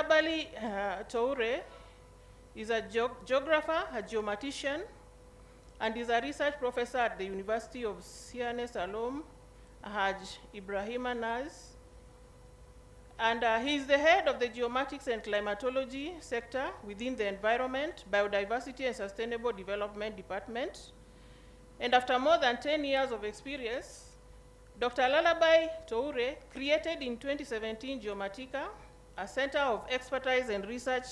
Labali Toure is a geographer, a geomatician, and is a research professor at the University of Siane Salom, Haj Ibrahima Naz. And he is the head of the Geomatics and Climatology sector within the Environment, Biodiversity and Sustainable Development Department. And after more than 10 years of experience, Dr. Lalabai Toure created in 2017 Geomatica, a center of expertise and research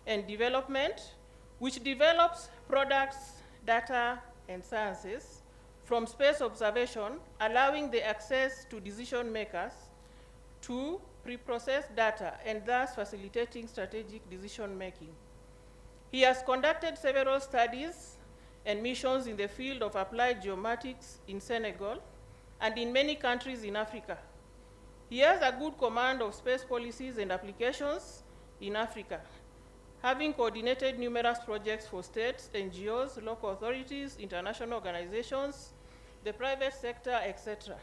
and development, which develops products, data, and sciences from space observation, allowing the access to decision makers to pre-processed data and thus facilitating strategic decision making. He has conducted several studies and missions in the field of applied geomatics in Senegal and in many countries in Africa. He has a good command of space policies and applications in Africa, having coordinated numerous projects for states, NGOs, local authorities, international organizations, the private sector, etc.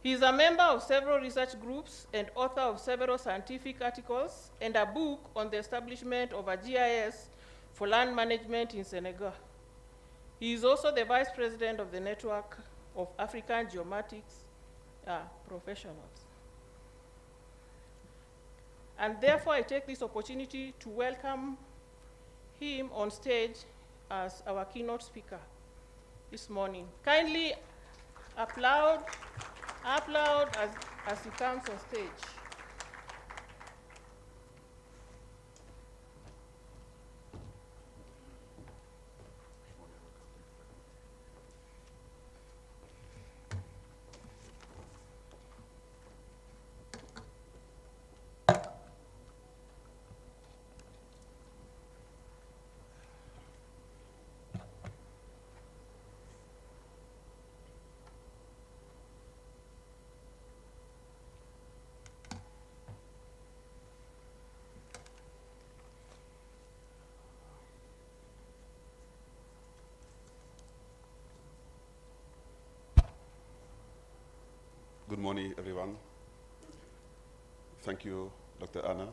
He is a member of several research groups and author of several scientific articles and a book on the establishment of a GIS for land management in Senegal. He is also the vice president of the Network of African Geomatics Professionals. And therefore, I take this opportunity to welcome him on stage as our keynote speaker this morning. Kindly applaud as he comes on stage. Good morning, everyone. Thank you, Dr. Anna.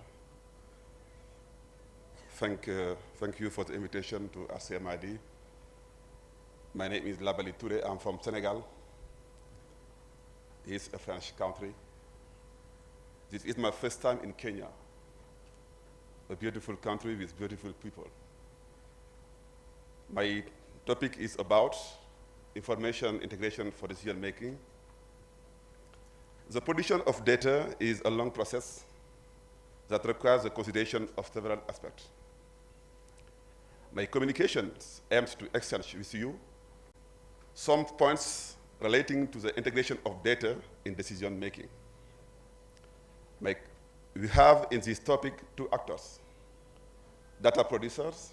Thank you for the invitation to Rcmrd. My name is Labali Toure. I'm from Senegal. It's a French country. This is my first time in Kenya, a beautiful country with beautiful people. My topic is about information integration for decision making. The production of data is a long process that requires the consideration of several aspects. My communications aims to exchange with you some points relating to the integration of data in decision making. We have in this topic two actors, data producers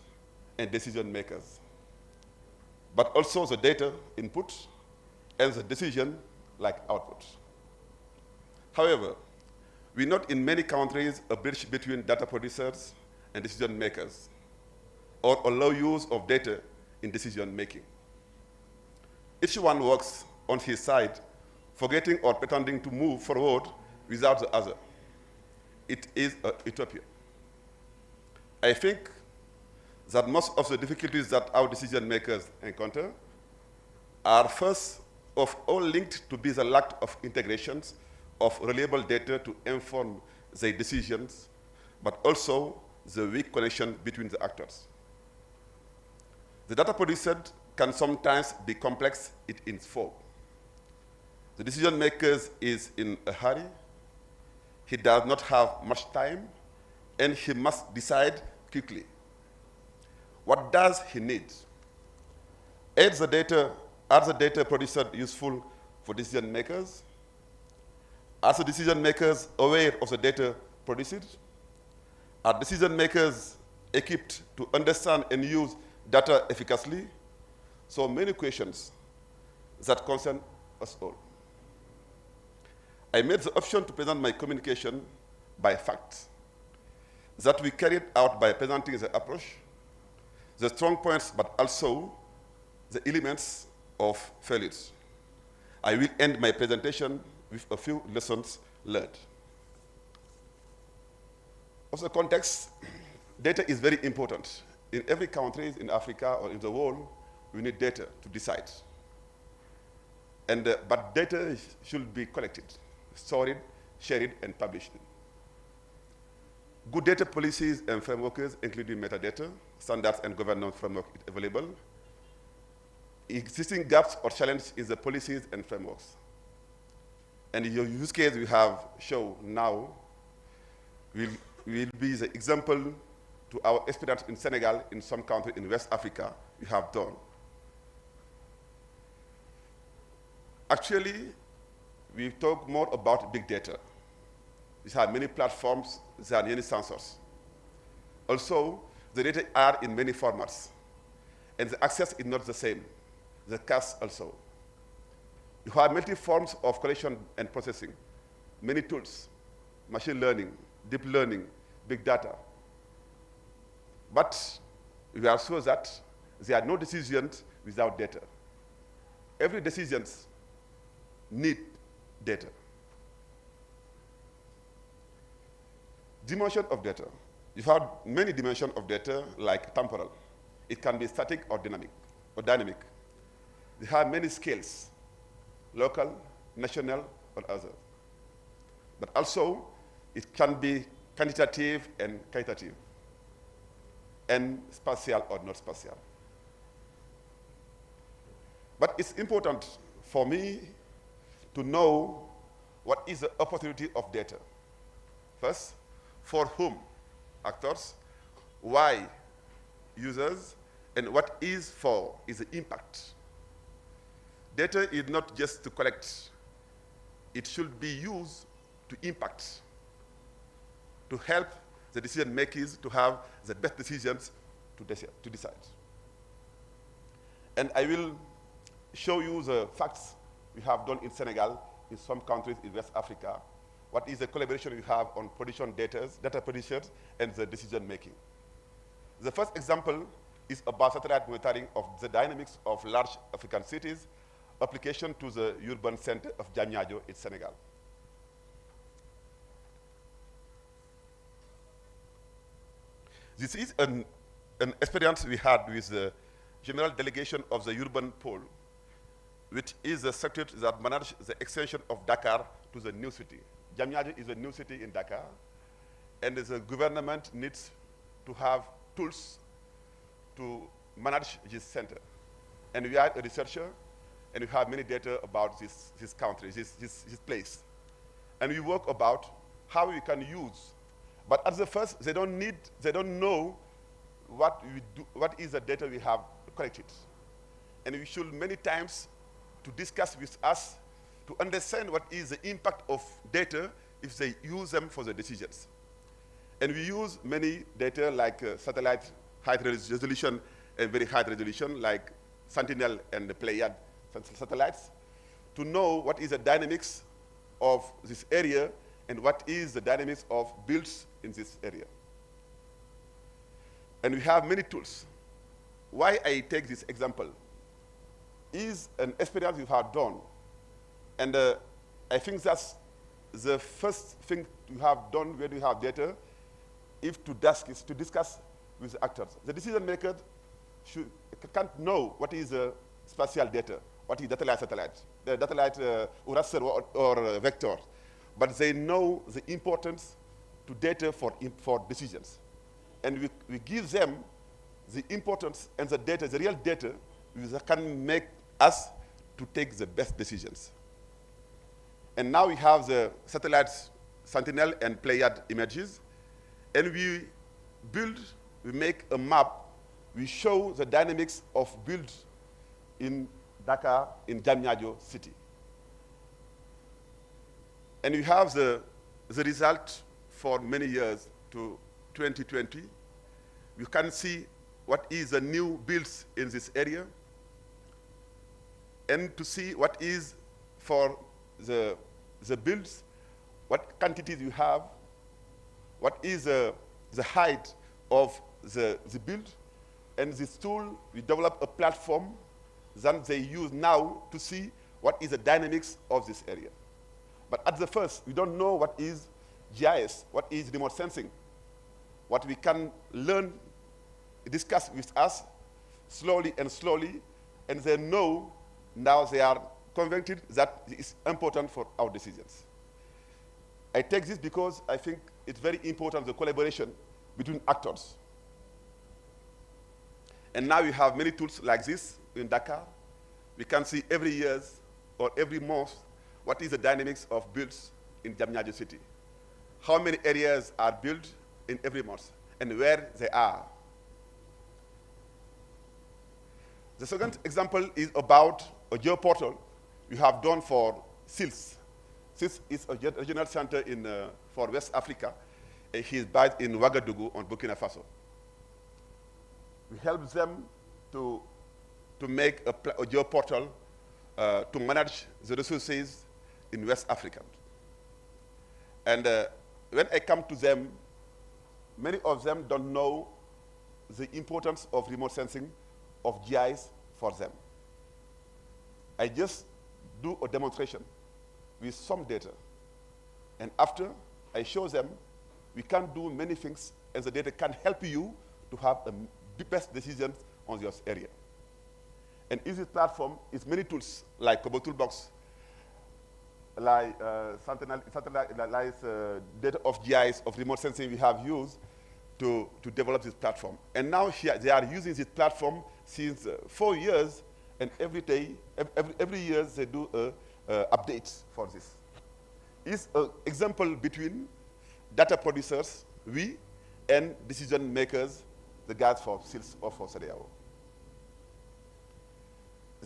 and decision makers, but also the data input and the decision like output. However, we note in many countries a bridge between data producers and decision makers, or allow use of data in decision making. Each one works on his side, forgetting or pretending to move forward without the other. It is a utopia. I think that most of the difficulties that our decision makers encounter are first of all linked to be the lack of integrations of reliable data to inform their decisions, but also the weak connection between the actors. The data produced can sometimes be complex in its form. The decision maker is in a hurry, he does not have much time, and he must decide quickly. What does he need? Are the data produced useful for decision makers? Are the decision makers aware of the data produced? Are decision makers equipped to understand and use data efficaciously? So many questions that concern us all. I made the option to present my communication by facts that we carried out by presenting the approach, the strong points, but also the elements of failures. I will end my presentation with a few lessons learned. Also, context, data is very important. In every country in Africa or in the world, we need data to decide. But data should be collected, stored, shared, and published. Good data policies and frameworks, including metadata, standards, and governance framework available. Existing gaps or challenges in the policies and frameworks. And your use case we have shown now will be the example to our experience in Senegal, in some countries in West Africa, we have done. Actually, we talk more about big data. These are many platforms, there are many sensors. Also, the data are in many formats, and the access is not the same, the cache also. You have multi forms of collection and processing, many tools, machine learning, deep learning, big data. But we are sure that there are no decisions without data. Every decision needs data. Dimension of data. You have many dimensions of data, like temporal. It can be static or dynamic. They have many scales, local, national, or other. But also, it can be quantitative and qualitative, and spatial or not spatial. But it's important for me to know what is the opportunity of data. First, for whom? Actors. Why? Users. And what is the impact. Data is not just to collect. It should be used to impact, to help the decision makers to have the best decisions to decide. And I will show you the facts we have done in Senegal, in some countries in West Africa. What is the collaboration we have on production data producers, and the decision making. The first example is about satellite monitoring of the dynamics of large African cities, application to the urban center of Diamniadio in Senegal. This is an experience we had with the General Delegation of the Urban Pole, which is the structure that manages the extension of Dakar to the new city. Diamniadio is a new city in Dakar, and the government needs to have tools to manage this center. And we are a researcher, and we have many data about this country, this place. And we work about how we can use. But at the first, they don't know what is the data we have collected. And we should many times to discuss with us to understand what is the impact of data if they use them for the decisions. And we use many data like satellite high resolution and very high resolution like Sentinel and the Pleiad satellites to know what is the dynamics of this area and what is the dynamics of builds in this area. And we have many tools. Why I take this example is an experience we have done. And I think that's the first thing you have done when you have data, is to discuss with the actors. The decision maker can't know what is spatial data, what is satellite, the satellite raster or vector, but they know the importance to data for decisions. And we give them the importance and the data, the real data, that can make us to take the best decisions. And now we have the satellites, Sentinel and Pleiad images, and we make a map, we show the dynamics of build in Dakar, in Diamniadio city. And we have the result for many years to 2020. You can see what is the new builds in this area, and to see what is for the builds, what quantities you have, what is the height of the build. And this tool, we develop a platform that they use now to see what is the dynamics of this area. But at the first, we don't know what is GIS, what is remote sensing. what we can learn, discuss with us slowly, and they know now they are convinced that it's important for our decisions. I take this because I think it's very important, the collaboration between actors. And now we have many tools like this in Dakar. We can see every year or every month what is the dynamics of builds in Diamniadio city. How many areas are built in every month and where they are. The second example is about a geoportal we have done for SILS. SILS is a regional center for West Africa. He is based in Ouagadougou on Burkina Faso. We help them to make a geoportal to manage the resources in West Africa. And when I come to them, many of them don't know the importance of remote sensing of GIS for them. I just do a demonstration with some data. And after, I show them we can do many things, and the data can help you to have the best decisions on your area. And in this platform is many tools like Kobo Toolbox, like data of GIS, of remote sensing we have used to develop this platform. And now here they are using this platform since 4 years, and every year they do updates for this. It's an example between data producers, we, and decision makers, the guys for SILS or for CEDEAO.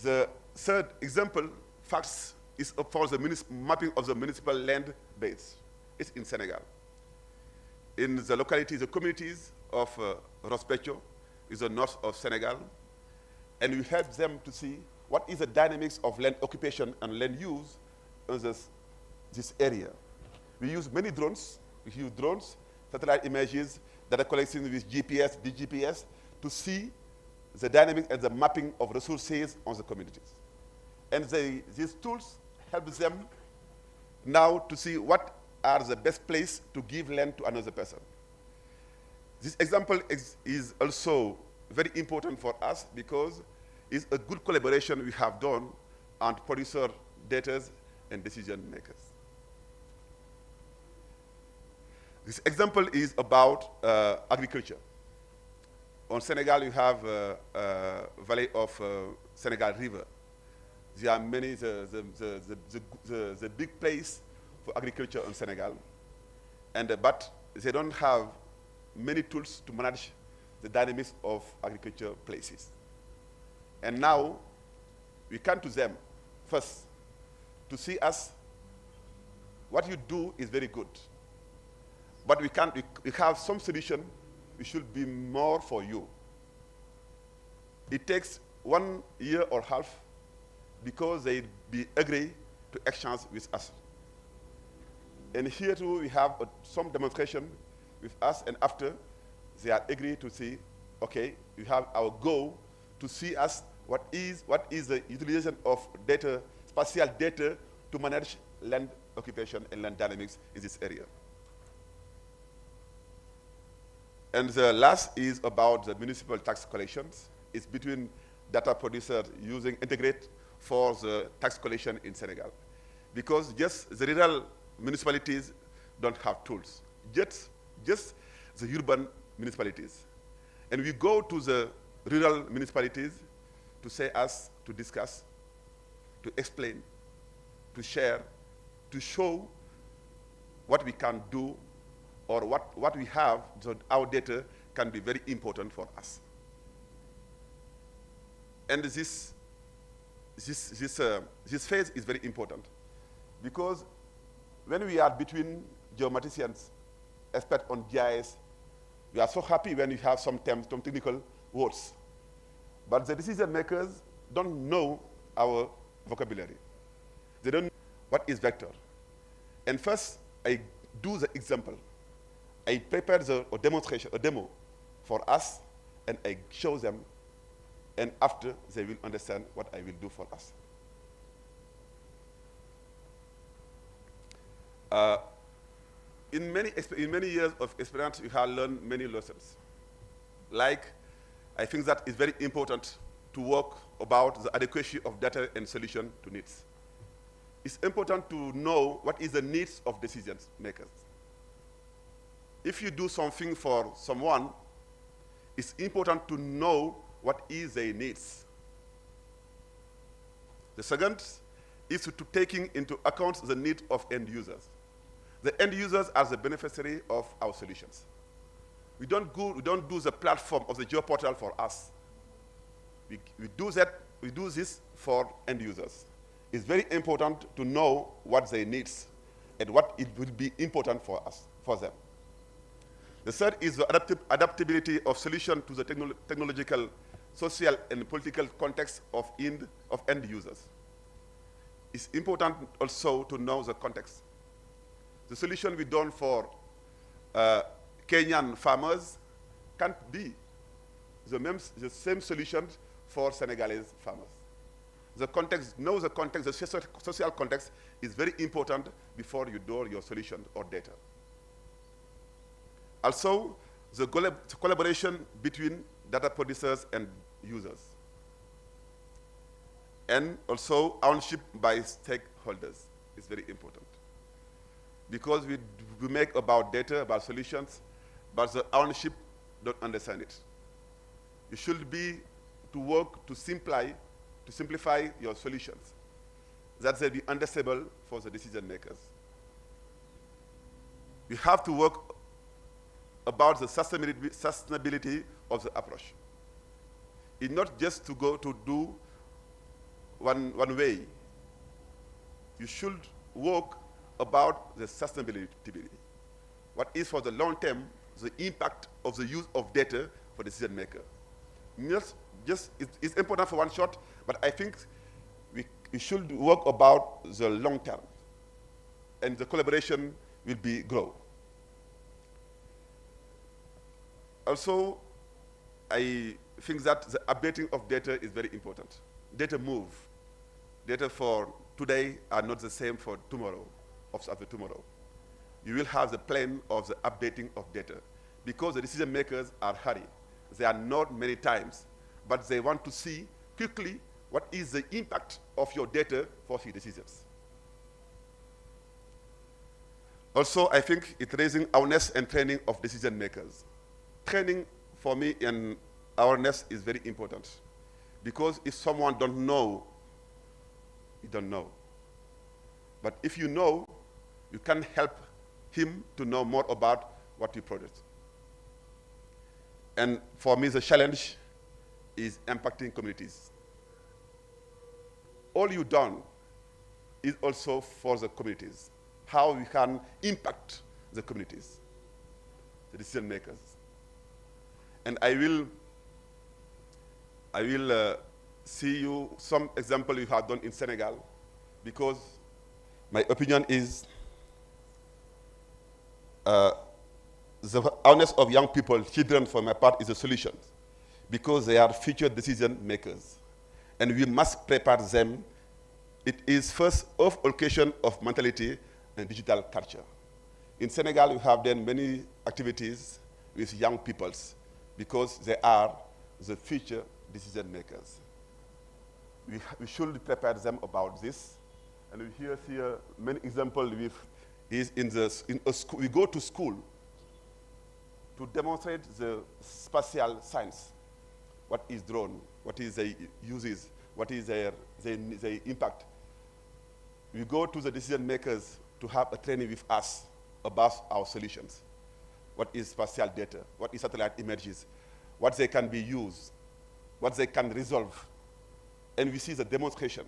The third example, facts, is for the mapping of the municipal land base. It's in Senegal. In the localities, the communities of Rospecho, is the north of Senegal, and we help them to see what is the dynamics of land occupation and land use in this area. We use many drones. We use drones, satellite images, data collection with GPS, DGPS, to see the dynamics and the mapping of resources on the communities. And these tools help them now to see what are the best place to give land to another person. This example is also very important for us because it's a good collaboration we have done on producer, data, and decision makers. This example is about agriculture. On Senegal, you have valley of Senegal River. There are many, the big place for agriculture in Senegal. But they don't have many tools to manage the dynamics of agriculture places. And now, we come to them first to see us, what you do is very good. But we have some solution, it should be more for you. It takes 1 year or half because they agree to exchange with us. And here too, we have some demonstration with us, and after, they are agree to see, okay, we have our goal to see us what is the utilization of data, spatial data, to manage land occupation and land dynamics in this area. And the last is about the municipal tax collections. It's between data producers using integrate for the tax collection in Senegal. Because just the rural municipalities don't have tools, just the urban municipalities. And we go to the rural municipalities to say us, to discuss, to explain, to share, to show what we can do or what we have, so our data can be very important for us. And this phase is very important because when we are between geomaticians, experts on GIS, we are so happy when we have some terms, some technical words. But the decision makers don't know our vocabulary. They don't know what is vector. And first, I do the example. I prepare a demonstration, a demo for us, and I show them, and after they will understand what I will do for us. in many years of experience, you have learned many lessons. Like, I think that it's very important to work about the adequacy of data and solution to needs. It's important to know what is the needs of decision makers. If you do something for someone, it's important to know what is their needs. The second is to taking into account the need of end users. The end users are the beneficiary of our solutions. We don't do the platform of the geoportal for us. We do this for end users. It's very important to know what they need and what it will be important for us, for them. The third is the adaptability of solution to the technological, social, and political context of end users. It's important also to know the context. The solution we done for Kenyan farmers can't be the same solution for Senegalese farmers. The context, the social context is very important before you do your solution or data. Also, the collaboration between data producers and users. And also ownership by stakeholders is very important. Because we make about data, about solutions, but the ownership don't understand it. You should be to work to simplify your solutions, that they be understandable for the decision makers. We have to work about the sustainability of the approach. It's not just to go to do one way. You should work about the sustainability. What is for the long term, the impact of the use of data for decision maker. It's important for one shot, but I think we should work about the long term, and the collaboration will grow. Also, I think that the updating of data is very important. Data move. Data for today are not the same for tomorrow, after tomorrow. You will have the plan of the updating of data because the decision makers are hurry. They are not many times, but they want to see quickly what is the impact of your data for your decisions. Also, I think it's raising awareness and training of decision makers. Training for me and awareness is very important because if someone don't know, you don't know. But if you know, you can help him to know more about what you produce. And for me, the challenge is impacting communities. All you've done is also for the communities, how we can impact the communities, the decision makers. And I will see you some example you have done in Senegal, because my opinion is the awareness of young people, children for my part, is a solution, because they are future decision makers. And we must prepare them. It is first of education of mentality and digital culture. In Senegal, we have done many activities with young peoples because they are the future decision makers. We should prepare them about this. And we see many examples with we go to school to demonstrate the spatial science. What is drone? What is their uses? What is their impact? We go to the decision makers to have a training with us about our solutions. What is spatial data? What is satellite images? What they can be used? What they can resolve? And we see the demonstration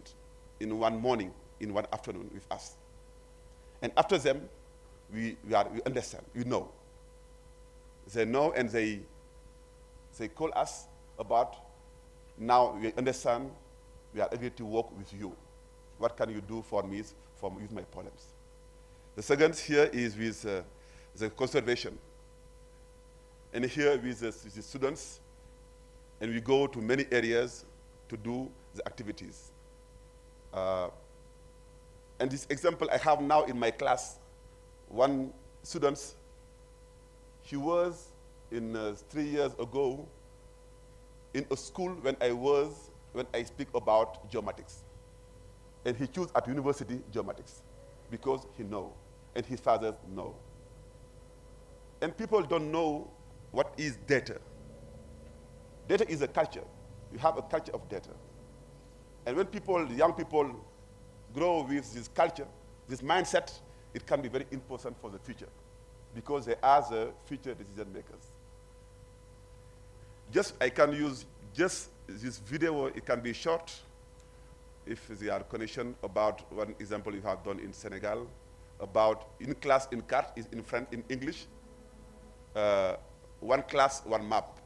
in one morning, in one afternoon with us. And after them, we understand, we know. They know and they call us about, now we understand, we are ready to work with you. What can you do for me with my problems? The second here is with the conservation. And here with the students, and we go to many areas to do the activities. And this example I have now in my class, one students, he was in 3 years ago in a school when I speak about geomatics. And he chose at university geomatics because he know, and his fathers know. And people don't know what is data. Data is a culture. You have a culture of data. And when people, young people, grow with this culture, this mindset, it can be very important for the future because they are the future decision makers. I can use just this video, it can be short if there are connection about one example you have done in Senegal, about in class, in carte, is in French, in English, one class, one map.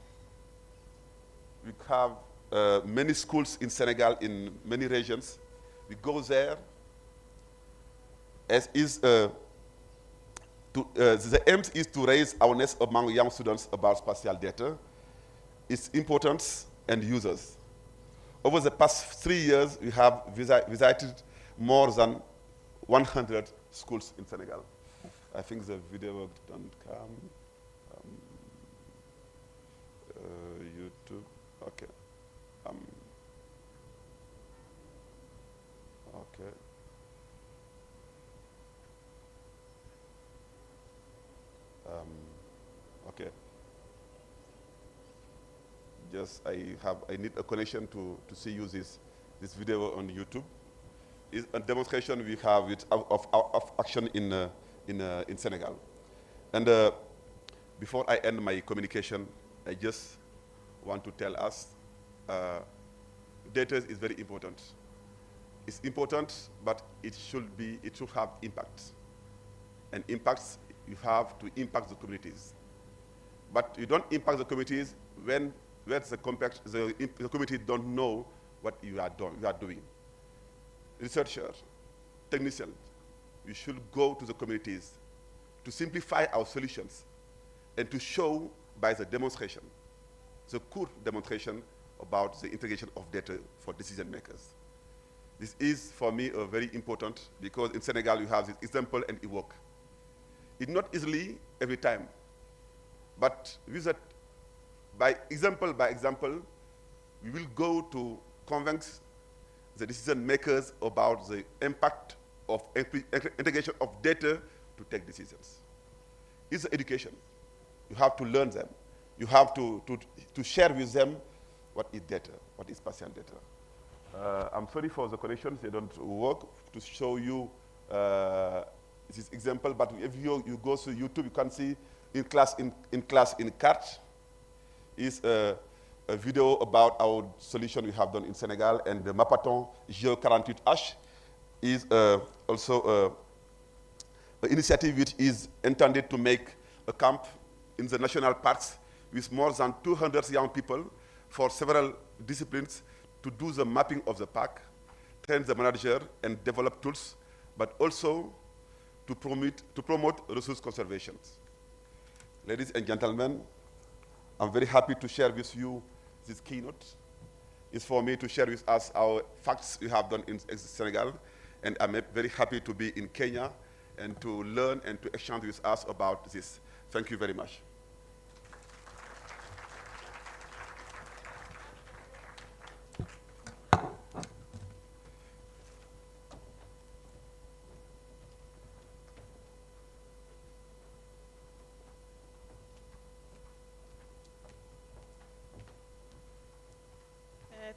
We have many schools in Senegal, in many regions. We go there, as is, the aim is to raise awareness among young students about spatial data, its importance and users. Over the past 3 years, we have visited more than 100 schools in Senegal. I think the video don't come. YouTube, okay. Okay. Okay. Just I need a connection to see you this video on YouTube. It's a demonstration we have of action in Senegal. And before I end my communication, I just want to tell us data is very important. It's important, but it should have impact. And impacts, you have to impact the communities. But you don't impact the communities when the community don't know what you are doing. Researchers, technicians, we should go to the communities to simplify our solutions and to show by the demonstration, the core demonstration about the integration of data for decision makers. This is, for me, very important because in Senegal you have this example and it works. It's not easily every time, but with that, by example, we will go to convince the decision makers about the impact of integration of data to take decisions. It's education. You have to learn them. You have to share with them what is data, what is spatial data. I'm sorry for the connections, they don't work to show you this example, but if you go to YouTube, you can see in class in carte is a video about our solution we have done in Senegal, and the Mapaton Geo48H is also an initiative which is intended to make a camp in the national parks with more than 200 young people for several disciplines to do the mapping of the park, train the manager and develop tools, but also to promote resource conservation. Ladies and gentlemen, I'm very happy to share with you this keynote. It's for me to share with us our facts we have done in Senegal, and I'm very happy to be in Kenya and to learn and to exchange with us about this. Thank you very much.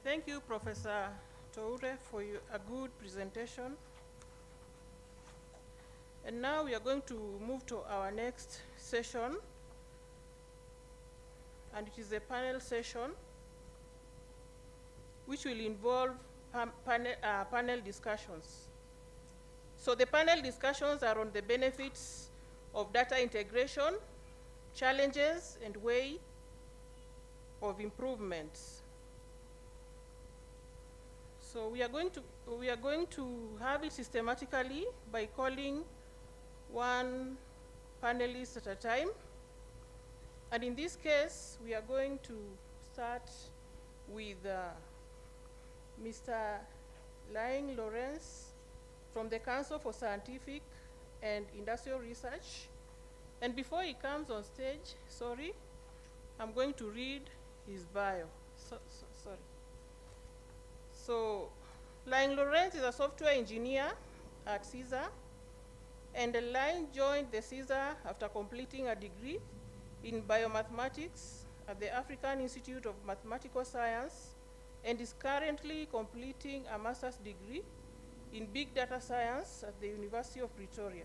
Thank you, Professor Toure, for a good presentation. And now we are going to move to our next session, and it is a panel session which will involve panel discussions. So the panel discussions are on the benefits of data integration, challenges, and way of improvements. So we are going to have it systematically by calling one panelist at a time. And in this case, we are going to start with Mr. Laing Lawrence from the Council for Scientific and Industrial Research, And before he comes on stage, I'm going to read his bio. So, Lang Lawrence is a software engineer at CSER, and Lang joined the CSER after completing a degree in biomathematics at the African Institute of Mathematical Science, and is currently completing a master's degree in big data science at the University of Pretoria.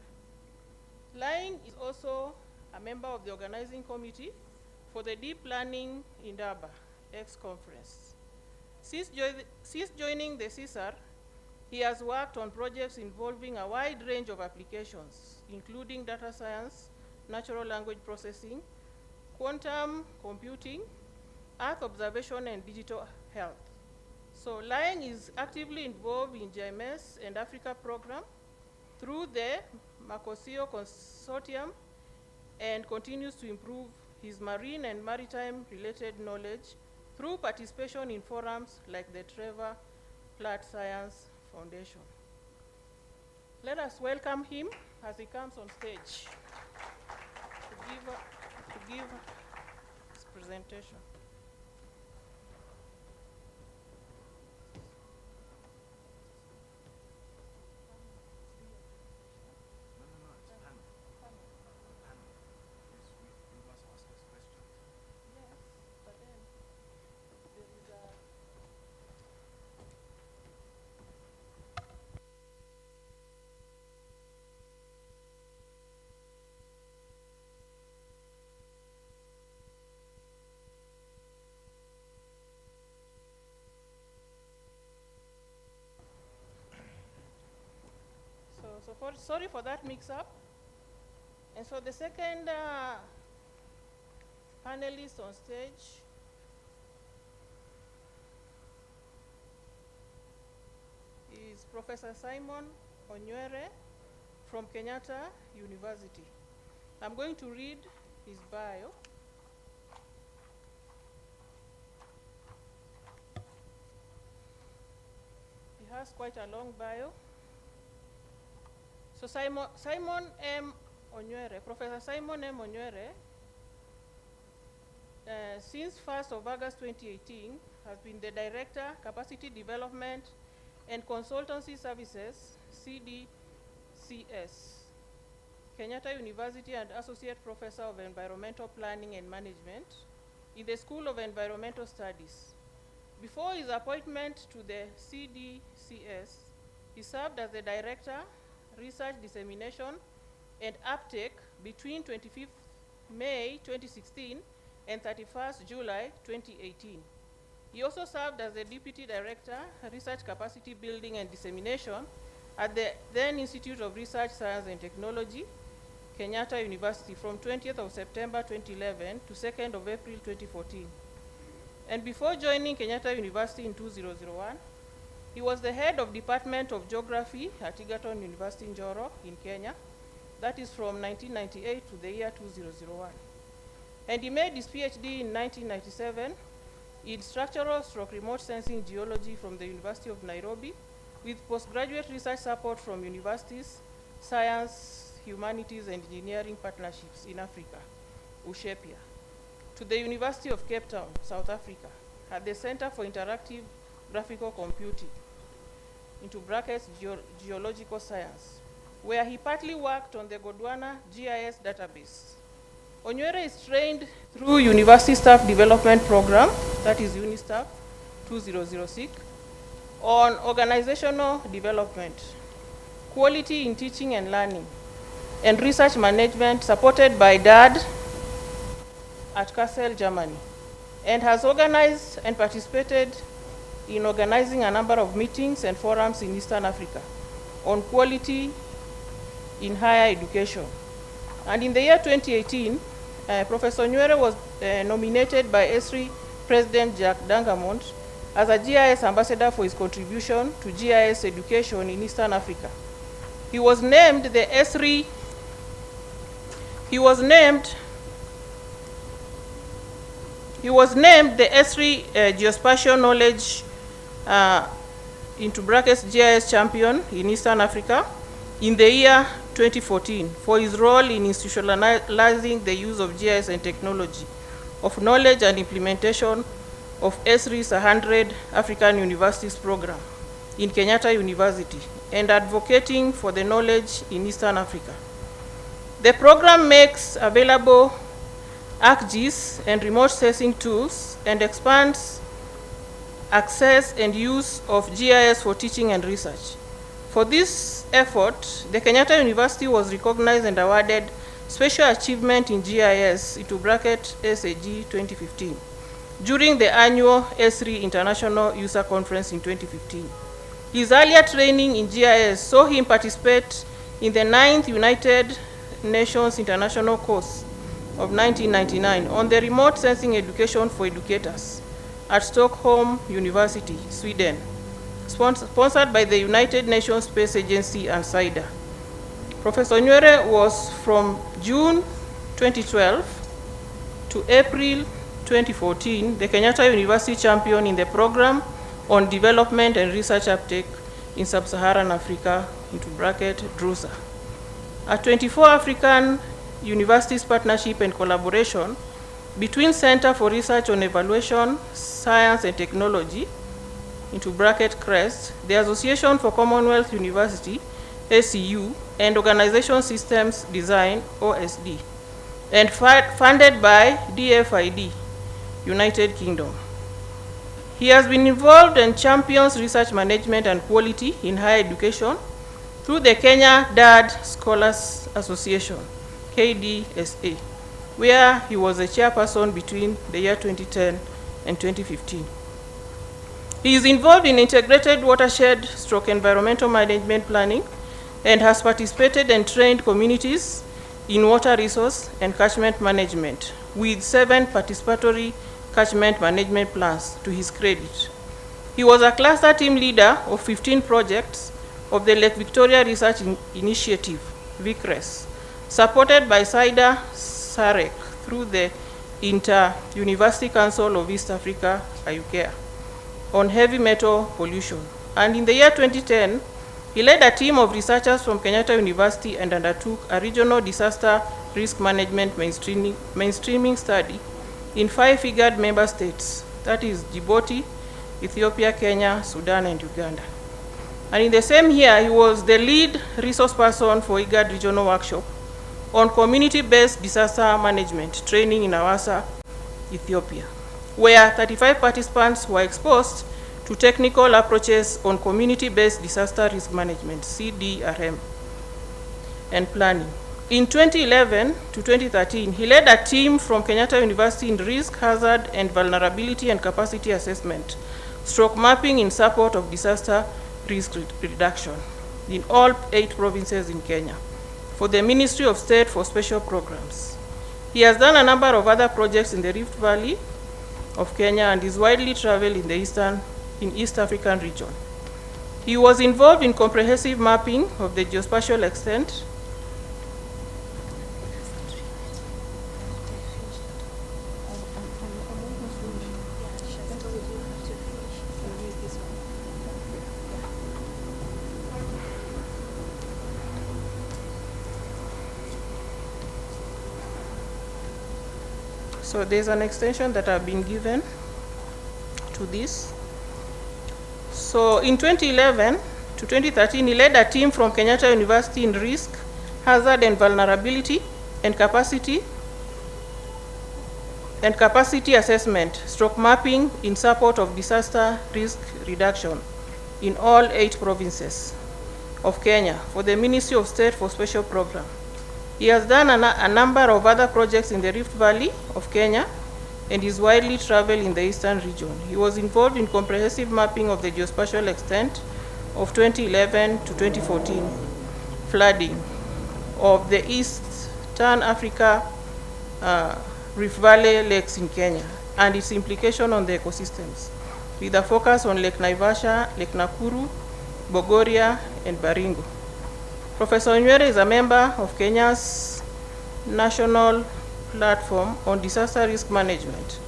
Lang is also a member of the organizing committee for the Deep Learning Indaba X conference. Since joining the CSER, he has worked on projects involving a wide range of applications, including data science, natural language processing, quantum computing, Earth observation, and digital health. So Lang is actively involved in GMS and Africa program through the Makosio Consortium, and continues to improve his marine and maritime related knowledge through participation in forums like the Trevor Platt Science Foundation. Let us welcome him as he comes on stage to give his presentation. Sorry for that mix-up. And so the second panelist on stage is Professor Simon Onyere from Kenyatta University. I'm going to read his bio. He has quite a long bio. So Simon M. Onyere, Professor Simon M. Onyere, since 1st of August 2018, has been the Director, Capacity Development and Consultancy Services, CDCS, Kenyatta University, and Associate Professor of Environmental Planning and Management in the School of Environmental Studies. Before his appointment to the CDCS, he served as the Director, Research Dissemination and Uptake between 25th May 2016 and 31st July 2018. He also served as the Deputy Director, Research Capacity Building and Dissemination at the then Institute of Research, Science and Technology, Kenyatta University from 20th of September 2011 to 2nd of April 2014. And before joining Kenyatta University in 2001, he was the head of Department of Geography at Egerton University in Njoro in Kenya. That is from 1998 to the year 2001. And he made his PhD in 1997 in structural/remote sensing geology from the University of Nairobi, with postgraduate research support from universities, science, humanities, and engineering partnerships in Africa, USHEPIA, to the University of Cape Town, South Africa, at the Center for Interactive Graphical Computing, into brackets geological science, where he partly worked on the Botswana GIS database. Onyere is trained through University Staff Development Program, that is UNISTAF 2006, on organizational development, quality in teaching and learning, and research management supported by DAD at Kassel, Germany, and has organized and participated in organizing a number of meetings and forums in Eastern Africa on quality in higher education. And in the year 2018, Professor Onyere was nominated by ESRI President Jack Dangamont as a GIS ambassador for his contribution to GIS education in Eastern Africa. He was named the ESRI Geospatial Knowledge into brackets GIS champion in Eastern Africa in the year 2014 for his role in institutionalizing the use of GIS and technology, of knowledge and implementation of ESRI's 100 African Universities program in Kenyatta University, and advocating for the knowledge in Eastern Africa. The program makes available ArcGIS and remote sensing tools and expands access and use of GIS for teaching and research. For this effort, the Kenyatta University was recognized and awarded Special Achievement in GIS (SAG 2015) during the annual ESRI International User Conference in 2015. His earlier training in GIS saw him participate in the 9th United Nations International Course of 1999 on the remote sensing education for educators at Stockholm University, Sweden, sponsored by the United Nations Space Agency and SIDA. Professor Onyere was from June 2012 to April 2014 the Kenyatta University champion in the program on development and research uptake in sub-Saharan Africa, (DRUSA). A 24 African Universities partnership and collaboration between Center for Research on Evaluation, Science and Technology, (CREST), the Association for Commonwealth University, ACU, and Organization Systems Design, OSD, and funded by DFID, United Kingdom. He has been involved and champions research management and quality in higher education through the Kenya DAD Scholars Association, KDSA, where he was a chairperson between the year 2010 and 2015. He is involved in integrated watershed/environmental management planning and has participated and trained communities in water resource and catchment management with 7 participatory catchment management plans to his credit. He was a cluster team leader of 15 projects of the Lake Victoria Research Initiative, VICRES, supported by SIDA SAREC through the Inter-University Council of East Africa, IUCAA, on heavy metal pollution. And in the year 2010, he led a team of researchers from Kenyatta University and undertook a regional disaster risk management mainstreaming study in 5 member states, that is Djibouti, Ethiopia, Kenya, Sudan, and Uganda. And in the same year, he was the lead resource person for IGAD regional workshop on community-based disaster management training in Awassa, Ethiopia, where 35 participants were exposed to technical approaches on community-based disaster risk management, CDRM, and planning. In 2011 to 2013, he led a team from Kenyatta University in risk, hazard, and vulnerability and capacity assessment, stroke mapping in support of disaster risk reduction in all 8 provinces in Kenya for the Ministry of State for Special Programs. He has done a number of other projects in the Rift Valley of Kenya and is widely traveled in the East African region. He was involved in comprehensive mapping of the geospatial extent So there's an extension that I've been given to this. So in 2011 to 2013, he led a team from Kenyatta University in risk, hazard and vulnerability and capacity assessment, stroke mapping in support of disaster risk reduction in all 8 provinces of Kenya for the Ministry of State for Special Program. He has done a number of other projects in the Rift Valley of Kenya and is widely traveled in the Eastern region. He was involved in comprehensive mapping of the geospatial extent of 2011 to 2014 flooding of the Eastern Africa Rift Valley lakes in Kenya and its implication on the ecosystems, with a focus on Lake Naivasha, Lake Nakuru, Bogoria, and Baringo. Professor Onyere is a member of Kenya's National Platform on Disaster Risk Management.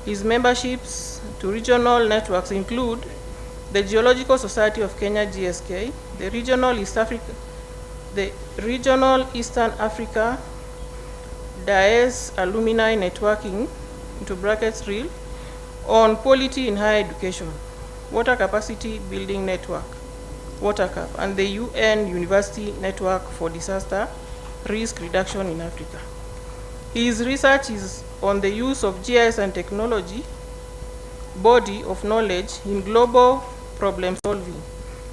His memberships to regional networks include the Geological Society of Kenya, GSK, the Regional East Africa, the Regional Eastern Africa DAES Alumni Networking, into brackets REAL, on Polity in Higher Education, Water Capacity Building Network, WaterCap, and the UN University Network for Disaster Risk Reduction in Africa. His research is on the use of GIS and technology body of knowledge in global problem solving.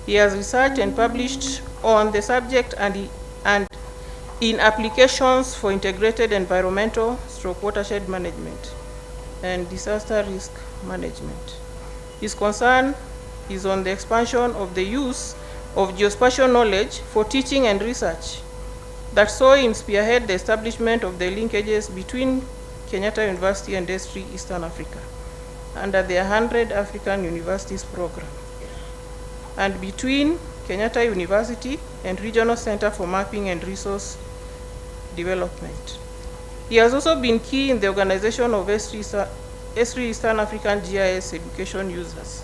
He has researched and published on the subject and in applications for integrated environmental / watershed management and disaster risk management. His concern is on the expansion of the use of geospatial knowledge for teaching and research that saw him spearhead the establishment of the linkages between Kenyatta University and ESRI Eastern Africa under the 100 African Universities program, and between Kenyatta University and Regional Center for Mapping and Resource Development. He has also been key in the organization of ESRI Eastern African GIS Education Users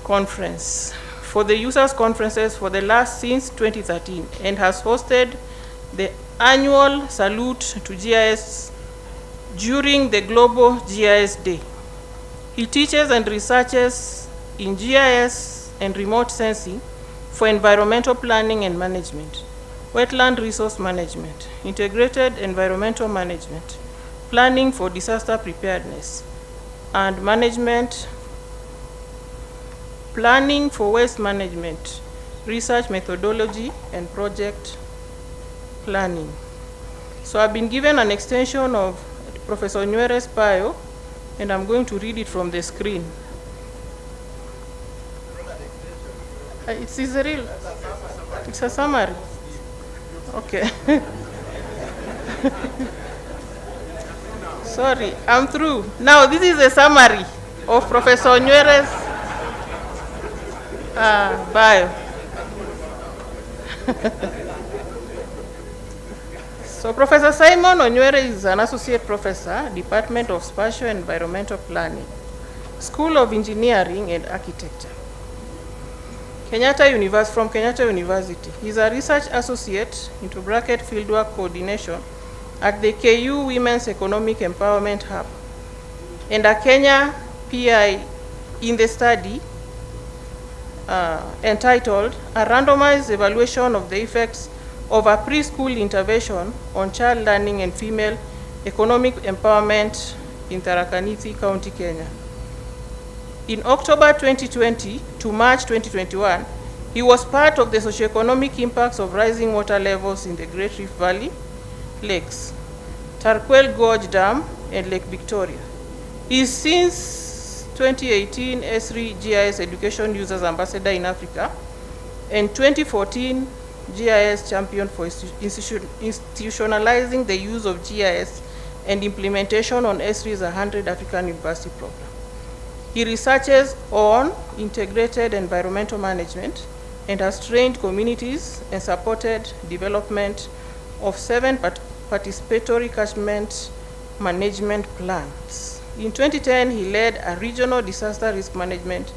Conference for the users conferences for the last since 2013, and has hosted the annual salute to GIS during the Global GIS Day. He teaches and researches in GIS and remote sensing for environmental planning and management, wetland resource management, integrated environmental management, planning for disaster preparedness, and management, planning for waste management, research methodology, and project planning. So I've been given an extension of Professor Onyere Bio, and I'm going to read it from the screen. It's a summary. Okay. Sorry, I'm through. Now, this is a summary of Professor Onywere's bio. So Professor Simon Onyere is an associate professor, Department of Spatial and Environmental Planning, School of Engineering and Architecture, from Kenyatta University. He's a research associate, into bracket fieldwork coordination, at the KU Women's Economic Empowerment Hub, and a Kenya PI in the study entitled A Randomized Evaluation of the Effects of a Preschool Intervention on Child Learning and Female Economic Empowerment in Tharaka Nithi County, Kenya. In October 2020 to March 2021, he was part of the socioeconomic impacts of rising water levels in the Great Rift Valley lakes, Tarkwel Gorge Dam, and Lake Victoria. He is since 2018 ESRI GIS Education Users Ambassador in Africa, and 2014 GIS Champion for institutionalizing the use of GIS and implementation on ESRI's 100 African University program. He researches on integrated environmental management and has trained communities and supported development of 7 participatory catchment management plans. In 2010, he led a regional disaster risk management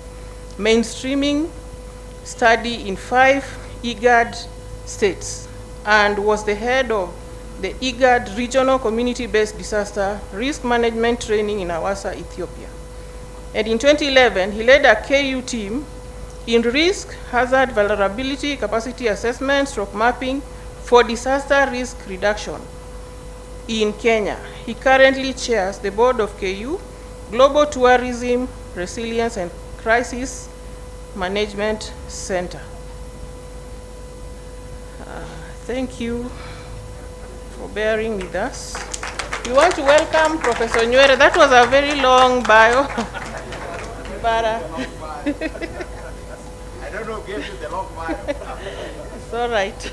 mainstreaming study in 5 IGAD states and was the head of the IGAD regional community-based disaster risk management training in Awassa, Ethiopia. And in 2011, he led a KU team in risk, hazard, vulnerability, capacity assessment, mapping for disaster risk reduction in Kenya. He currently chairs the board of KU, Global Tourism, Resilience and Crisis Management Center. Thank you for bearing with us. We want to welcome Professor Onyere. That was a very long bio. But, I don't know who gave you the long bio. It's all right.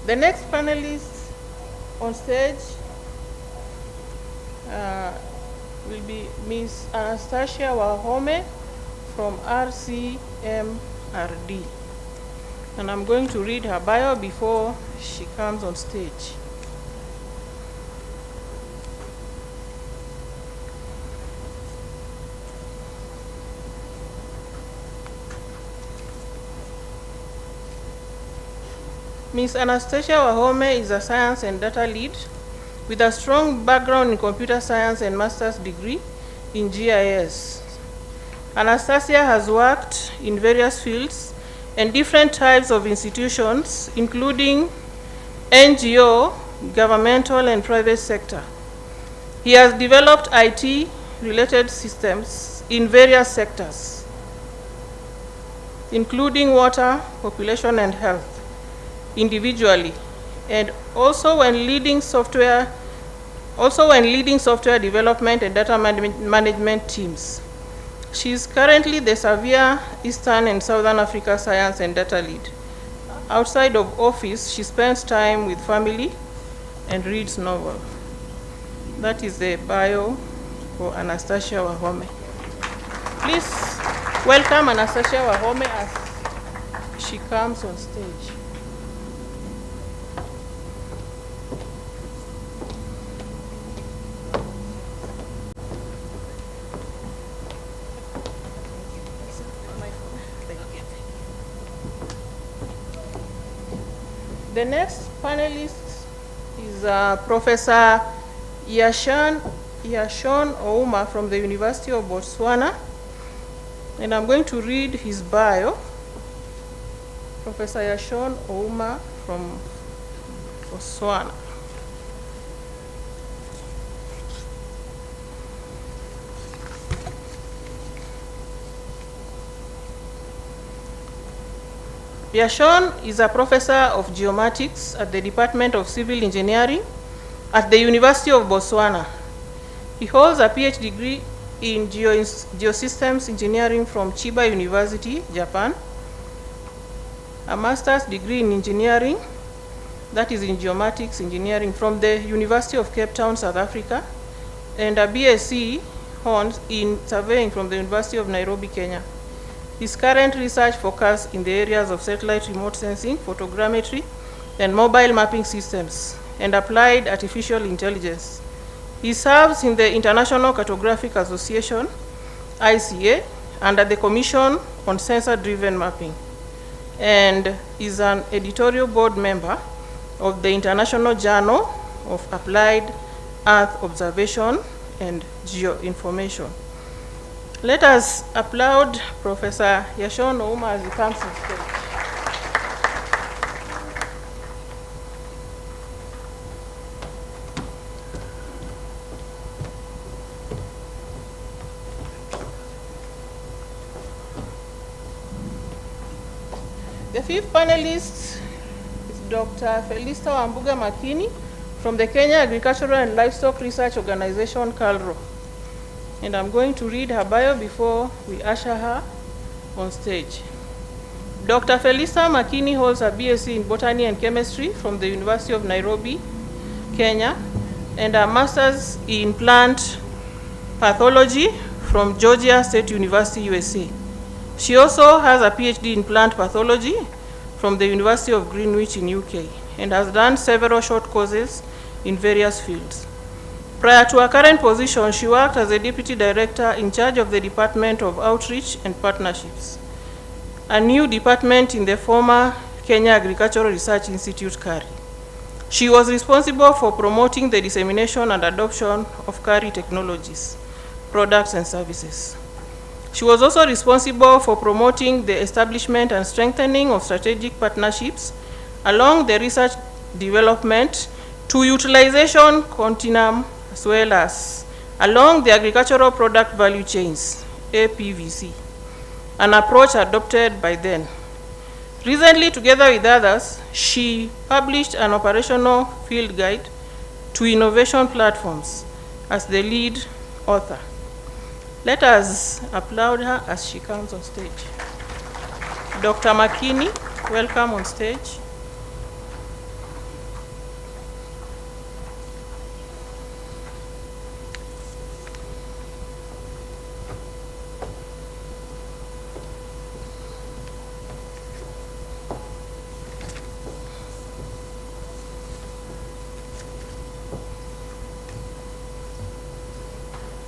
The next panelist on stage will be Ms. Anastasia Wahome from Rcmrd. And I'm going to read her bio before she comes on stage. Ms. Anastasia Wahome is a science and data lead with a strong background in computer science and master's degree in GIS. Anastasia has worked in various fields and different types of institutions, including NGO, governmental, and private sector. He has developed IT-related systems in various sectors, including water, population, and health, individually, and also when leading software development and data management teams. She is currently the Savia Eastern and Southern Africa Science and Data Lead. Outside of office, she spends time with family and reads novels. That is the bio for Anastasia Wahome. Please welcome Anastasia Wahome as she comes on stage. The next panelist is Professor Yashon Oma from the University of Botswana, and I'm going to read his bio. Professor Yashon Oma from Botswana. Yashon is a professor of geomatics at the Department of Civil Engineering at the University of Botswana. He holds a PhD degree in Geosystems Engineering from Chiba University, Japan, a master's degree in engineering, that is in geomatics engineering, from the University of Cape Town, South Africa, and a BSc Hons in surveying from the University of Nairobi, Kenya. His current research focuses in the areas of satellite remote sensing, photogrammetry, and mobile mapping systems, and applied artificial intelligence. He serves in the International Cartographic Association, ICA, under the Commission on Sensor-Driven Mapping, and is an editorial board member of the International Journal of Applied Earth Observation and Geoinformation. Let us applaud Professor Yashon Oma as he comes on stage. The fifth panelist is Dr. Felisa Makini from the Kenya Agricultural and Livestock Research Organization, KALRO. And I'm going to read her bio before we usher her on stage. Dr. Felisa Makini holds a BSc in Botany and Chemistry from the University of Nairobi, Kenya, and a master's in plant pathology from Georgia State University, USA. She also has a PhD in plant pathology from the University of Greenwich in UK, and has done several short courses in various fields. Prior to her current position, she worked as a deputy director in charge of the Department of Outreach and Partnerships, a new department in the former Kenya Agricultural Research Institute, KARI. She was responsible for promoting the dissemination and adoption of KARI technologies, products, and services. She was also responsible for promoting the establishment and strengthening of strategic partnerships along the research development to utilization continuum, as well as along the agricultural product value chains, APVC, an approach adopted by then. Recently, together with others, she published an operational field guide to innovation platforms as the lead author. Let us applaud her as she comes on stage. Dr. Makini, welcome on stage.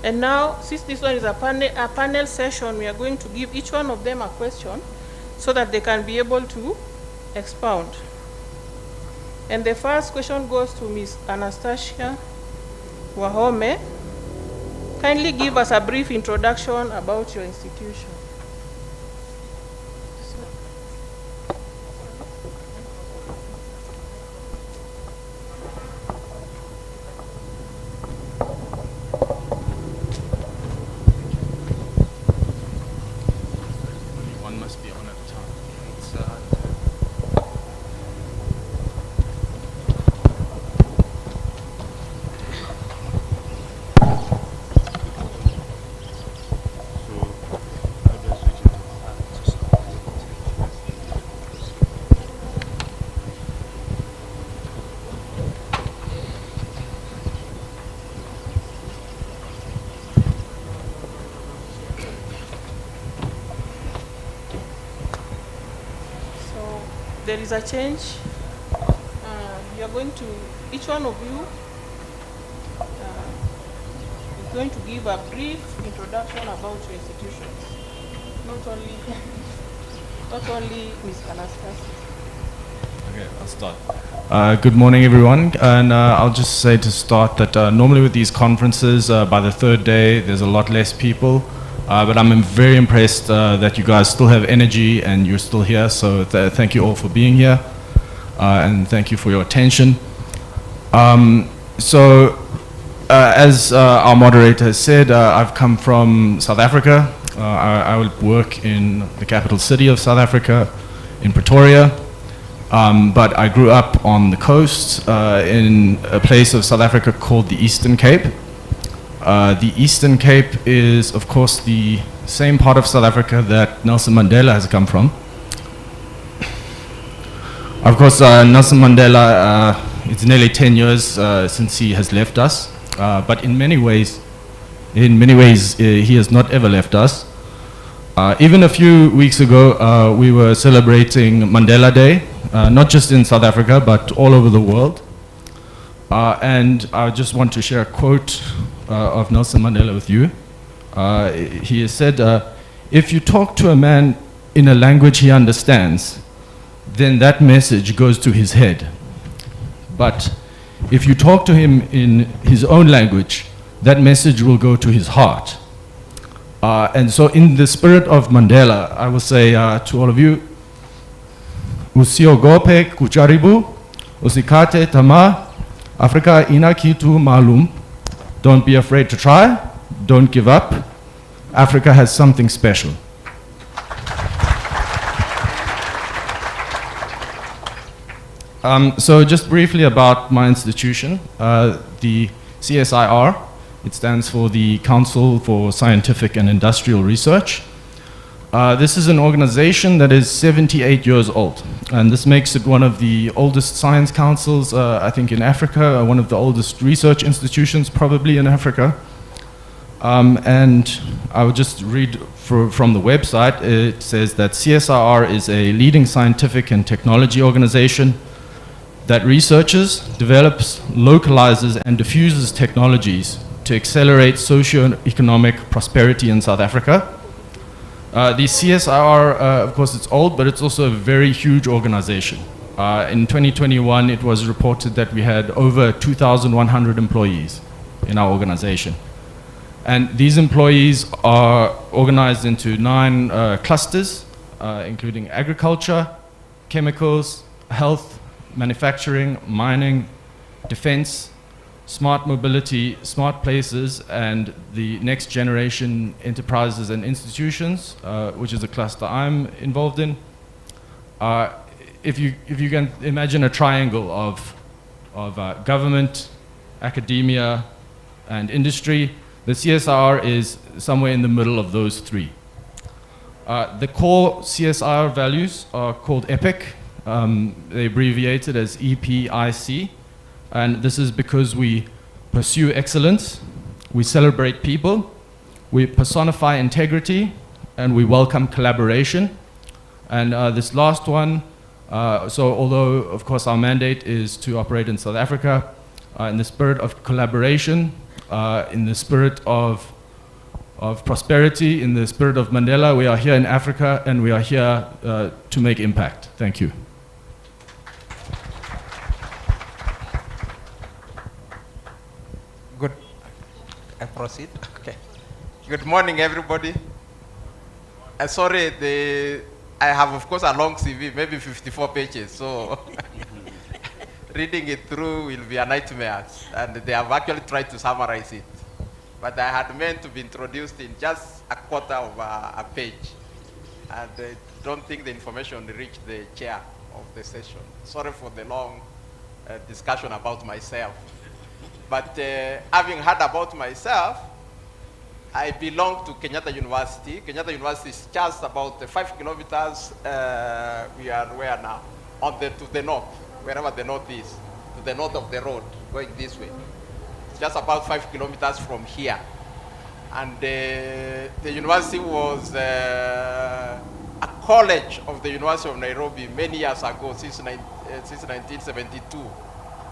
And now, since this one is a panel session, we are going to give each one of them a question so that they can be able to expound. And the first question goes to Ms. Anastasia Bio. Kindly give us a brief introduction about your institution. There is a change. You are going to, each one of you is going to give a brief introduction about your institutions. Not only Ms. Anastasia. Okay, I'll start. Good morning, everyone. And I'll just say to start that normally with these conferences, by the third day, there's a lot less people. But I'm very impressed that you guys still have energy and you're still here. So thank you all for being here. And thank you for your attention. As our moderator has said, I've come from South Africa. I will work in the capital city of South Africa, in Pretoria. But I grew up on the coast in a place of South Africa called the Eastern Cape. The Eastern Cape is, of course, the same part of South Africa that Nelson Mandela has come from. Of course, Nelson Mandela, it's nearly 10 years since he has left us, but in many ways, he has not ever left us. Even a few weeks ago, we were celebrating Mandela Day, not just in South Africa, but all over the world. And I just want to share a quote of Nelson Mandela with you. He has said, if you talk to a man in a language he understands, then that message goes to his head. But if you talk to him in his own language, that message will go to his heart. And so in the spirit of Mandela, I will say to all of you, usiogope kujaribu, usikate tamaa, Afrika ina kitu maalum. Don't be afraid to try. Don't give up. Africa has something special. So just briefly about my institution, the CSIR, it stands for the Council for Scientific and Industrial Research. This is an organization that is 78 years old, and this makes it one of the oldest science councils, I think, in Africa, one of the oldest research institutions probably in Africa. And I would just read from the website. It says that CSIR is a leading scientific and technology organization that researches, develops, localizes, and diffuses technologies to accelerate socio-economic prosperity in South Africa. The CSIR, of course, it's old, but it's also a very huge organization. In 2021, it was reported that we had over 2,100 employees in our organization. And these employees are organized into 9 clusters, including agriculture, chemicals, health, manufacturing, mining, defense, smart mobility, smart places, and the next generation enterprises and institutions, which is a cluster I'm involved in. If you can imagine a triangle of government, academia, and industry, the CSIR is somewhere in the middle of those 3. The core CSIR values are called EPIC. They abbreviated as EPIC. And this is because we pursue excellence, we celebrate people, we personify integrity, and we welcome collaboration. And this last one, so although, of course, our mandate is to operate in South Africa, in the spirit of collaboration, in the spirit of prosperity, in the spirit of Mandela. We are here in Africa, and we are here to make impact. Thank you. Good. I proceed. Okay. Good morning, everybody. Sorry, I have, of course, a long CV, maybe 54 pages, so reading it through will be a nightmare, and they have actually tried to summarize it. But I had meant to be introduced in just a quarter of a page, and I don't think the information reached the chair of the session. Sorry for the long discussion about myself. But having heard about myself, I belong to Kenyatta University. Kenyatta University is just about 5 kilometers, we are where now? To the north, wherever the north is, to the north of the road, going this way. It's just about 5 kilometers from here. And the university was a college of the University of Nairobi many years ago, since 1972.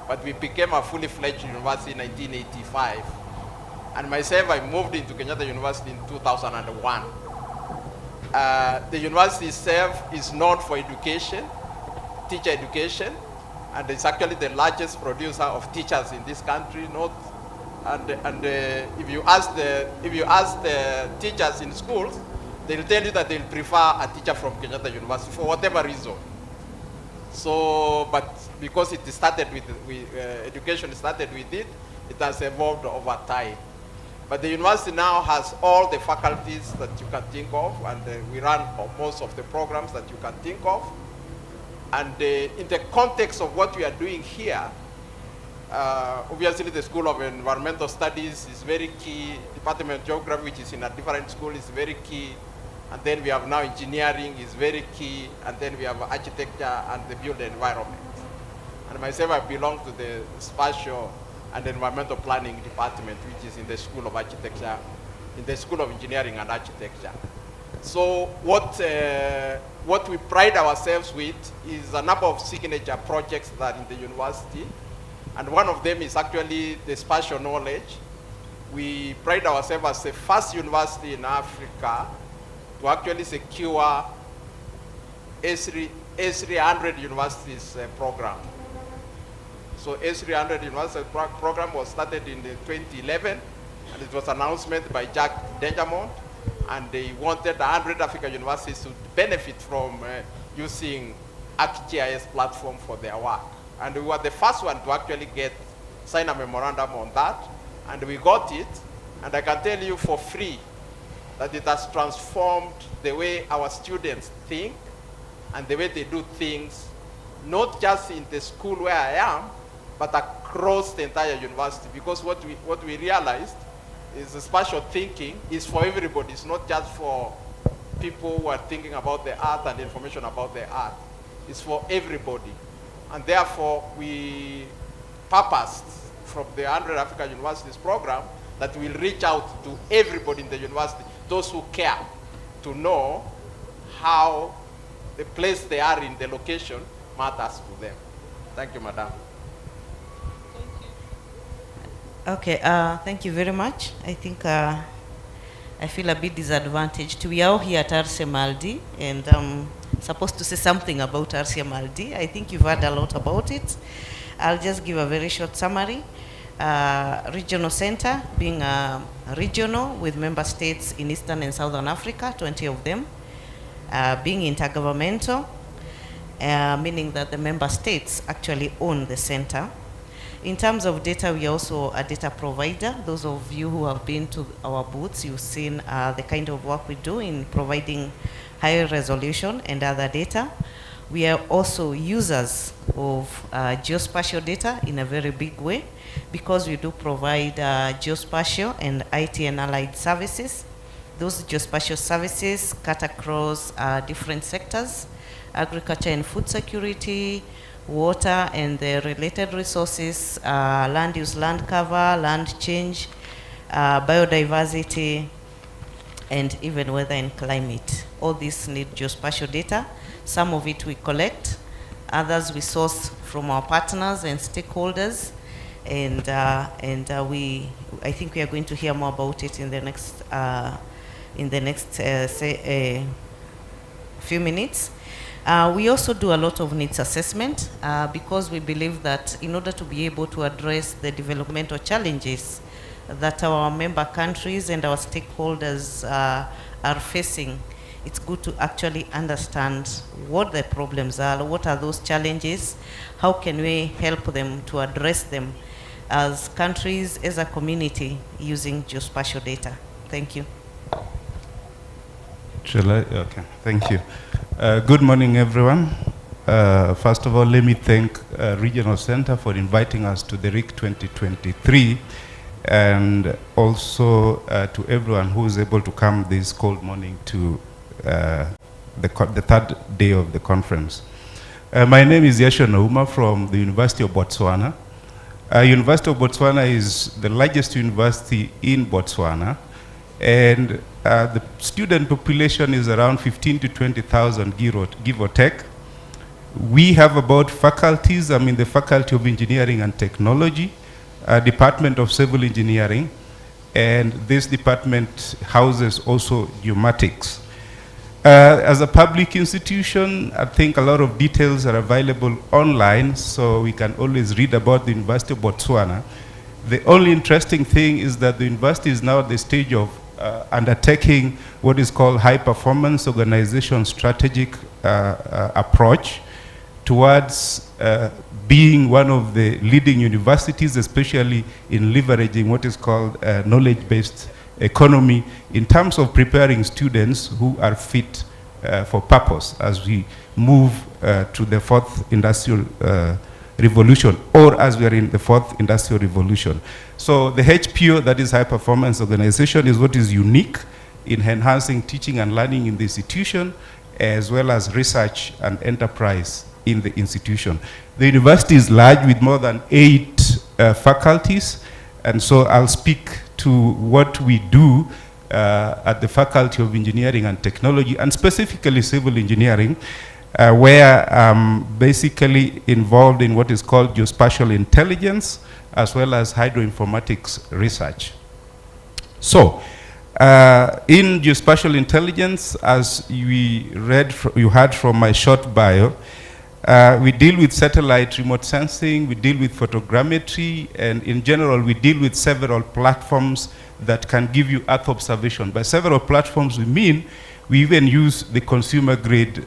But we became a fully fledged university in 1985. And myself, I moved into Kenyatta University in 2001. The university itself is known for education, teacher education, and it's actually the largest producer of teachers in this country. If you ask the teachers in schools, they'll tell you that they'll prefer a teacher from Kenyatta University for whatever reason. So, but because it started with education started with it, it has evolved over time. But the university now has all the faculties that you can think of, and we run most of the programs that you can think of. And in the context of what we are doing here, obviously the School of Environmental Studies is very key. Department of Geography, which is in a different school, is very key. And then we have now engineering is very key. And then we have architecture and the built environment. And myself, I belong to the spatial and environmental planning department, which is in the School of Architecture, in the School of Engineering and Architecture. So what we pride ourselves with is a number of signature projects that are in the university. And one of them is actually the spatial knowledge. We pride ourselves as the first university in Africa to actually secure Rcmrd universities program. So Rcmrd University program was started in 2011, and it was an announcement by Jack Dengermont, and they wanted 100 African universities to benefit from using ArcGIS platform for their work. And we were the first one to actually sign a memorandum on that, and we got it, and I can tell you for free that it has transformed the way our students think and the way they do things, not just in the school where I am, but across the entire university. Because what we realized is the spatial thinking is for everybody. It's not just for people who are thinking about the art and information about the art. It's for everybody. And therefore, we purposed from the 100 African Universities program that we'll reach out to everybody in the university, those who care, to know how the place they are in the location matters to them. Thank you, Madam. Okay, thank you very much. I think I feel a bit disadvantaged. We are all here at Rcmrd, and I'm supposed to say something about Rcmrd. I think you've heard a lot about it. I'll just give a very short summary. Regional center, being regional with member states in Eastern and Southern Africa, 20 of them. Being intergovernmental, meaning that the member states actually own the center. In terms of data, we are also a data provider. Those of you who have been to our booths, you've seen the kind of work we do in providing higher resolution and other data. We are also users of geospatial data in a very big way, because we do provide geospatial and IT and allied services. Those geospatial services cut across different sectors: agriculture and food security, water and the related resources, land use, land cover, land change, biodiversity, and even weather and climate. All these need geospatial data. Some of it we collect, others we source from our partners and stakeholders, I think we are going to hear more about it in the next few minutes. We also do a lot of needs assessment because we believe that in order to be able to address the developmental challenges that our member countries and our stakeholders are facing, it's good to actually understand what the problems are, what are those challenges, how can we help them to address them as countries, as a community, using geospatial data. Thank you. Shall I? Okay, thank you. Good morning, everyone. First of all, let me thank Regional Center for inviting us to the RIC 2023, and also to everyone who is able to come this cold morning to the third day of the conference. My name is Yashon Oma from the University of Botswana. University of Botswana is the largest university in Botswana, and the student population is around 15 to 20,000, give or take. We have about faculties, the Faculty of Engineering and Technology, Department of Civil Engineering, and this department houses also geomatics. As a public institution, I think a lot of details are available online, so we can always read about the University of Botswana. The only interesting thing is that the university is now at the stage of undertaking what is called high performance organization strategic approach towards being one of the leading universities, especially in leveraging what is called knowledge-based economy in terms of preparing students who are fit for purpose as we move to the fourth industrial revolution, or as we are in the fourth industrial revolution. So the HPO, that is high performance organization, is what is unique in enhancing teaching and learning in the institution, as well as research and enterprise in the institution. The university is large with more than 8 faculties, and so I'll speak to what we do at the Faculty of Engineering and Technology, and specifically civil engineering, where I'm basically involved in what is called geospatial intelligence, as well as hydroinformatics research. So, in geospatial intelligence, as you heard from my short bio, we deal with satellite remote sensing, we deal with photogrammetry, and in general, we deal with several platforms that can give you Earth observation. By several platforms, we mean we even use the consumer-grade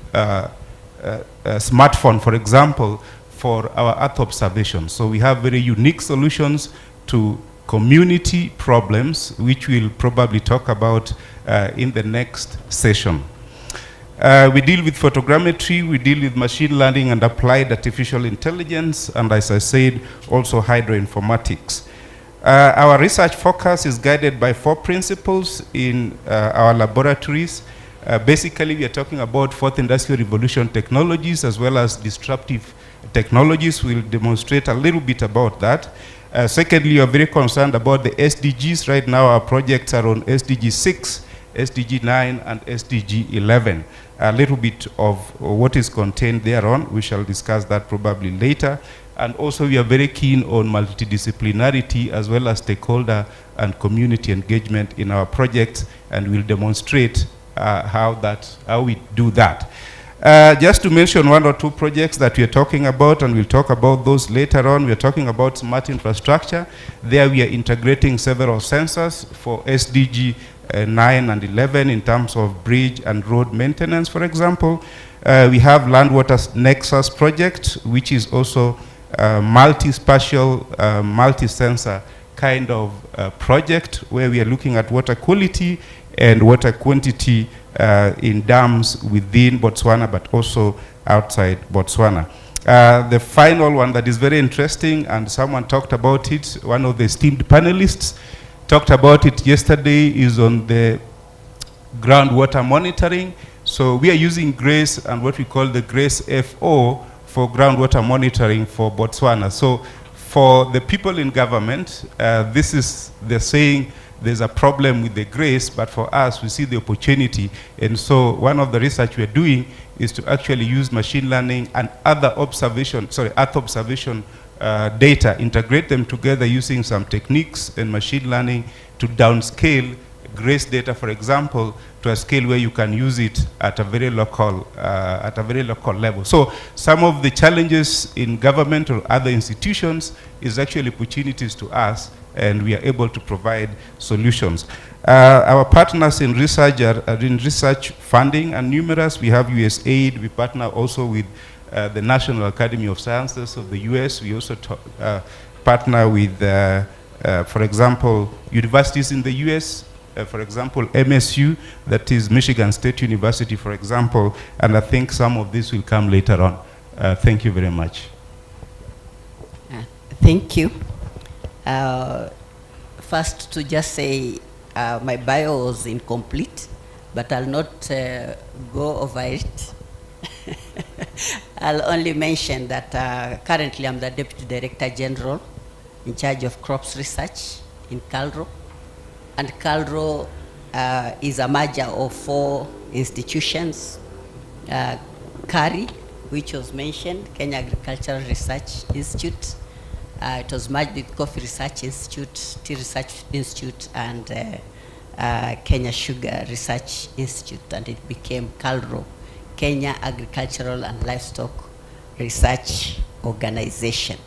smartphone, for example, for our Earth observation. So we have very unique solutions to community problems, which we'll probably talk about in the next session. We deal with photogrammetry, we deal with machine learning and applied artificial intelligence, and as I said, also hydroinformatics. Our research focus is guided by 4 principles in our laboratories. Basically, we are talking about fourth industrial revolution technologies as well as disruptive technologies. We'll demonstrate a little bit about that. Secondly, we are very concerned about the SDGs. Right now, our projects are on SDG 6, SDG 9, and SDG 11. A little bit of what is contained thereon. We shall discuss that probably later. And also, we are very keen on multidisciplinarity as well as stakeholder and community engagement in our projects, and we'll demonstrate how we do that. Just to mention 1 or 2 projects that we are talking about, and we'll talk about those later on. We are talking about smart infrastructure. There we are integrating several sensors for SDG 9 and 11 in terms of bridge and road maintenance, for example. We have Land Water Nexus project, which is also multi-spatial, multi-sensor kind of project where we are looking at water quality and water quantity in dams within Botswana, but also outside Botswana. The final one that is very interesting, and someone talked about it, one of the esteemed panelists talked about it yesterday, is on the groundwater monitoring. So we are using GRACE and what we call the GRACE FO for groundwater monitoring for Botswana. So for the people in government, they're saying there's a problem with the GRACE, but for us, we see the opportunity. And so one of the research we're doing is to actually use machine learning and other Earth observation data, integrate them together using some techniques in machine learning to downscale GRACE data, for example, to a scale where you can use it at a very local level. So some of the challenges in government or other institutions is actually opportunities to us, and we are able to provide solutions. Our partners in research are in research funding and numerous. We have USAID. We partner also with the National Academy of Sciences of the US. We also partner with, for example, universities in the US. For example, MSU, that is Michigan State University, for example, and I think some of this will come later on. Thank you very much. Thank you. First, to just say my bio was incomplete, but I'll not go over it. I'll only mention that currently I'm the Deputy Director General in charge of crops research in CALRO. And CALRO is a merger of 4 institutions. CARI, which was mentioned, Kenya Agricultural Research Institute. It was merged with Coffee Research Institute, Tea Research Institute, and Kenya Sugar Research Institute, and it became CALRO, Kenya Agricultural and Livestock Research Organization.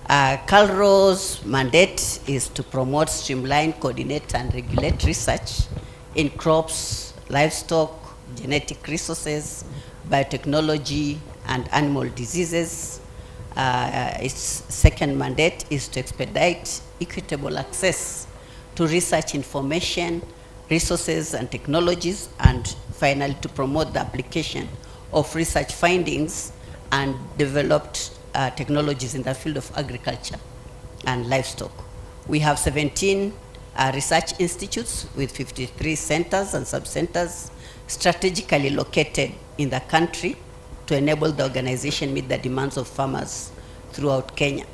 CALRO's mandate is to promote, streamline, coordinate, and regulate research in crops, livestock, genetic resources, biotechnology, and animal diseases. Its second mandate is to expedite equitable access to research information, resources, and technologies, and finally to promote the application of research findings and developed technologies in the field of agriculture and livestock. We have 17 research institutes with 53 centers and sub-centers strategically located in the country to enable the organization meet the demands of farmers throughout Kenya.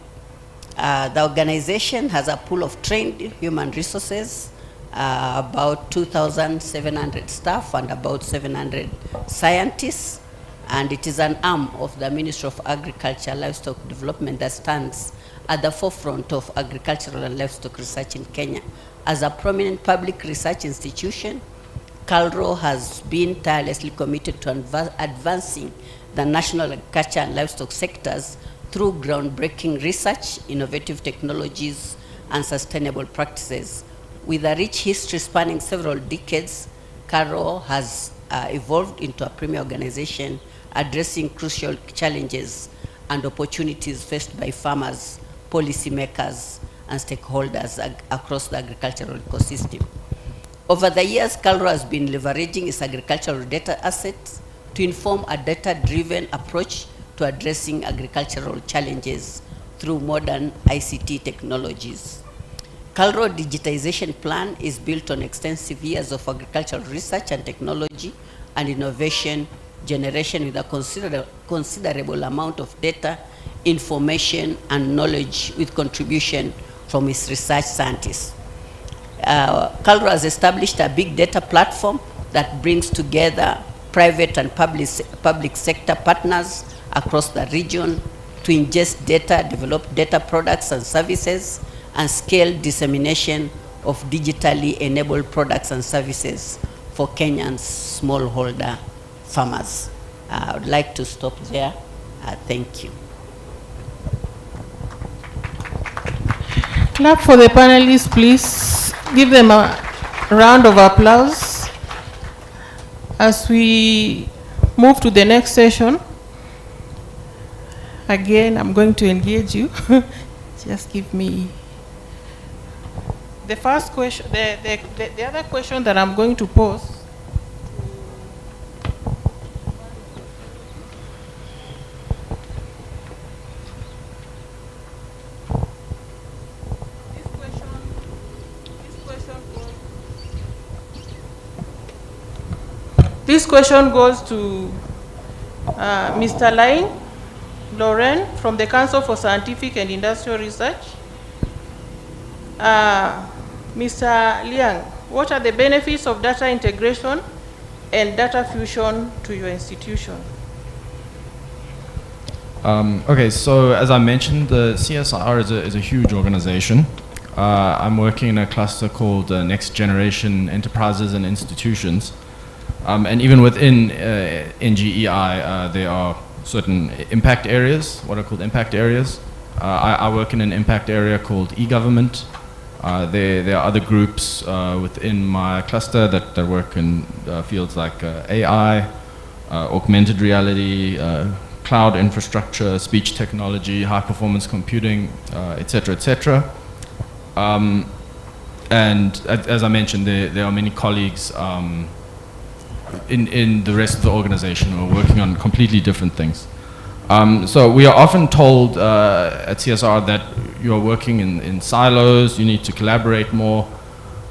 The organization has a pool of trained human resources, about 2,700 staff and about 700 scientists, and it is an arm of the Ministry of Agriculture, Livestock Development that stands at the forefront of agricultural and livestock research in Kenya. As a prominent public research institution, CALRO has been tirelessly committed to advancing the national agriculture and livestock sectors through groundbreaking research, innovative technologies, and sustainable practices. With a rich history spanning several decades, CALRO has evolved into a premier organization addressing crucial challenges and opportunities faced by farmers, policymakers, and stakeholders across the agricultural ecosystem. Over the years, CALRO has been leveraging its agricultural data assets to inform a data-driven approach to addressing agricultural challenges through modern ICT technologies. CALRO digitization plan is built on extensive years of agricultural research and technology and innovation generation with a considerable amount of data, information, and knowledge with contribution from its research scientists. CALRO has established a big data platform that brings together private and public sector partners across the region to ingest data, develop data products and services, and scale dissemination of digitally enabled products and services for Kenyans smallholder farmers. I would like to stop there. Thank you. Clap for the panelists, please. Give them a round of applause. As we move to the next session, again, I'm going to engage you. Just give me the first question, the other question that I'm going to pose. This question goes to Mr. Lauren from the Council for Scientific and Industrial Research. Mr. Liang, what are the benefits of data integration and data fusion to your institution? Okay, so as I mentioned, the CSIR is a huge organization. I'm working in a cluster called Next Generation Enterprises and Institutions. And even within NGEI, there are certain impact areas, what are called impact areas. I work in an impact area called e-government. There are other groups within my cluster that work in fields like AI, augmented reality, cloud infrastructure, speech technology, high performance computing, et cetera, et cetera. And as I mentioned, there are many colleagues in the rest of the organization who are working on completely different things. So we are often told at CSR that you're working in silos, you need to collaborate more,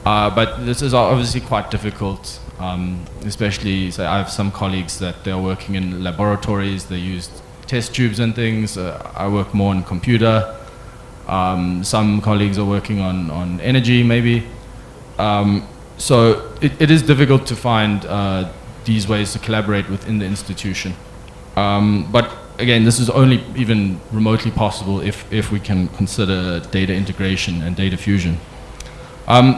but this is obviously quite difficult, especially, say, I have some colleagues that they're working in laboratories, they use test tubes and things. I work more on computer. Some colleagues are working on energy, maybe. So it is difficult to find these ways to collaborate within the institution. But again, this is only even remotely possible if we can consider data integration and data fusion.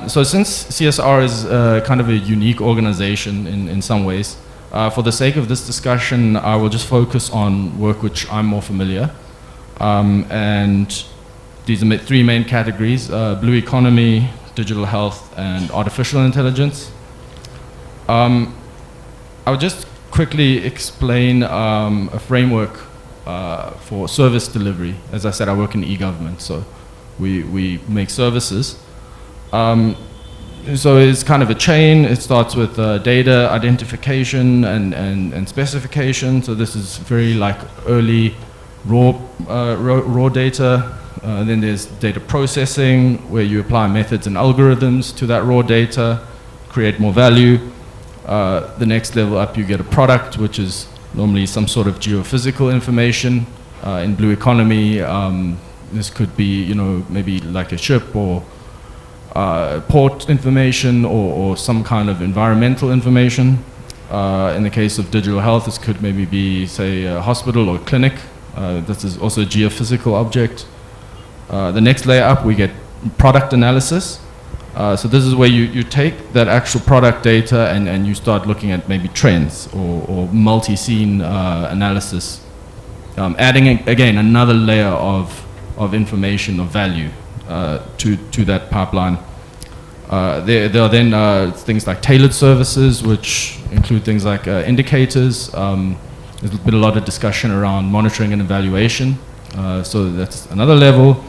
So since CSR is kind of a unique organization in some ways, for the sake of this discussion, I will just focus on work which I'm more familiar. And these are three main categories: blue economy, digital health, and artificial intelligence. I will just quickly explain a framework for service delivery. As I said, I work in e-government, so we make services. So it's kind of a chain. It starts with data identification and specification. So this is very like early raw data. Then there's data processing, where you apply methods and algorithms to that raw data, create more value. The next level up, you get a product, which is normally some sort of geophysical information. In blue economy, this could be, maybe like a ship or port information or some kind of environmental information. In the case of digital health, this could maybe be, say, a hospital or clinic. This is also a geophysical object. The next layer up, we get product analysis. So this is where you take that actual product data and you start looking at maybe trends or multi-scene analysis, adding again another layer of information of value to that pipeline. There are then things like tailored services, which include things like indicators. There's been a lot of discussion around monitoring and evaluation. So that's another level.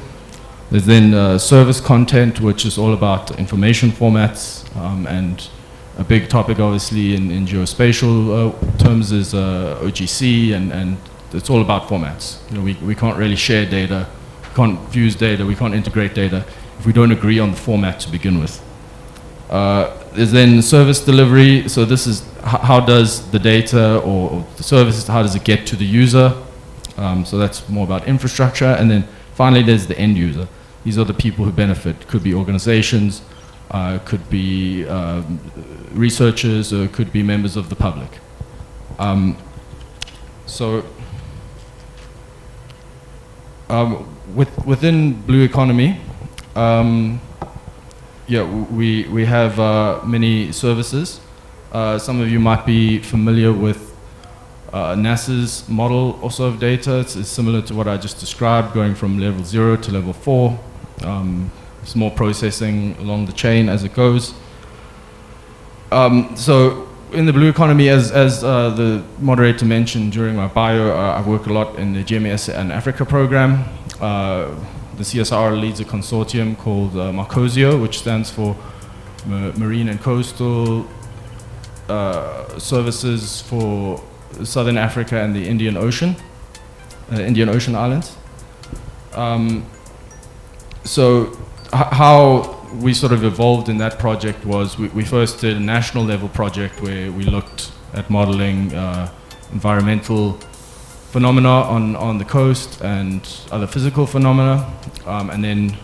There's then service content, which is all about information formats, and a big topic obviously in geospatial terms is OGC, and it's all about formats. We can't really share data, we can't fuse data, we can't integrate data if we don't agree on the format to begin with. There's then service delivery, so this is how does the data or the services, how does it get to the user? So that's more about infrastructure, and then finally there's the end user. These are the people who benefit. Could be organizations, could be researchers, or could be members of the public. Within blue economy, we have many services. Some of you might be familiar with NASA's model also of data. It's similar to what I just described, going from level 0 to level 4. There's more processing along the chain as it goes. So in the blue economy, as the moderator mentioned during my bio, I work a lot in the GMS and Africa program. The CSR leads a consortium called Marcosio, which stands for Marine and Coastal Services for Southern Africa and the Indian Ocean Islands. So how we sort of evolved in that project was we first did a national level project where we looked at modeling environmental phenomena on the coast and other physical phenomena. And then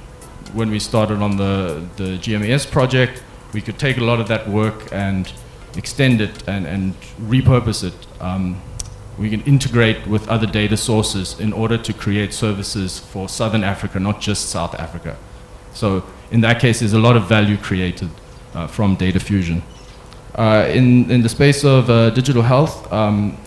when we started on the GMES project, we could take a lot of that work and extend it and repurpose it. We can integrate with other data sources in order to create services for Southern Africa, not just South Africa. So in that case, there's a lot of value created from data fusion. In the space of digital health,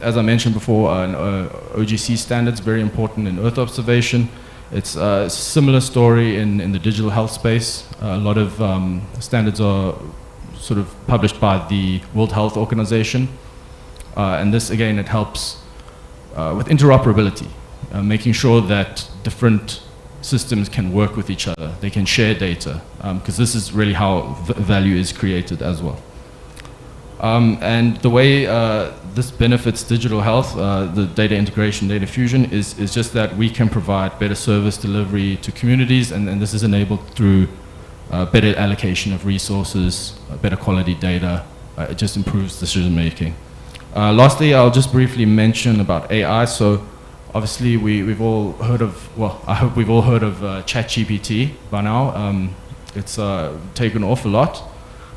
as I mentioned before, OGC standards, very important in Earth observation. It's a similar story in the digital health space. A lot of standards are sort of published by the World Health Organization. And this, again, it helps with interoperability, making sure that different systems can work with each other. They can share data, because this is really how value is created as well. And the way this benefits digital health, the data integration, data fusion, is just that we can provide better service delivery to communities, and this is enabled through better allocation of resources, better quality data. It just improves decision making. Lastly, I'll just briefly mention about AI. So obviously we've all heard of, well, I hope we've all heard of ChatGPT by now. It's taken off a lot.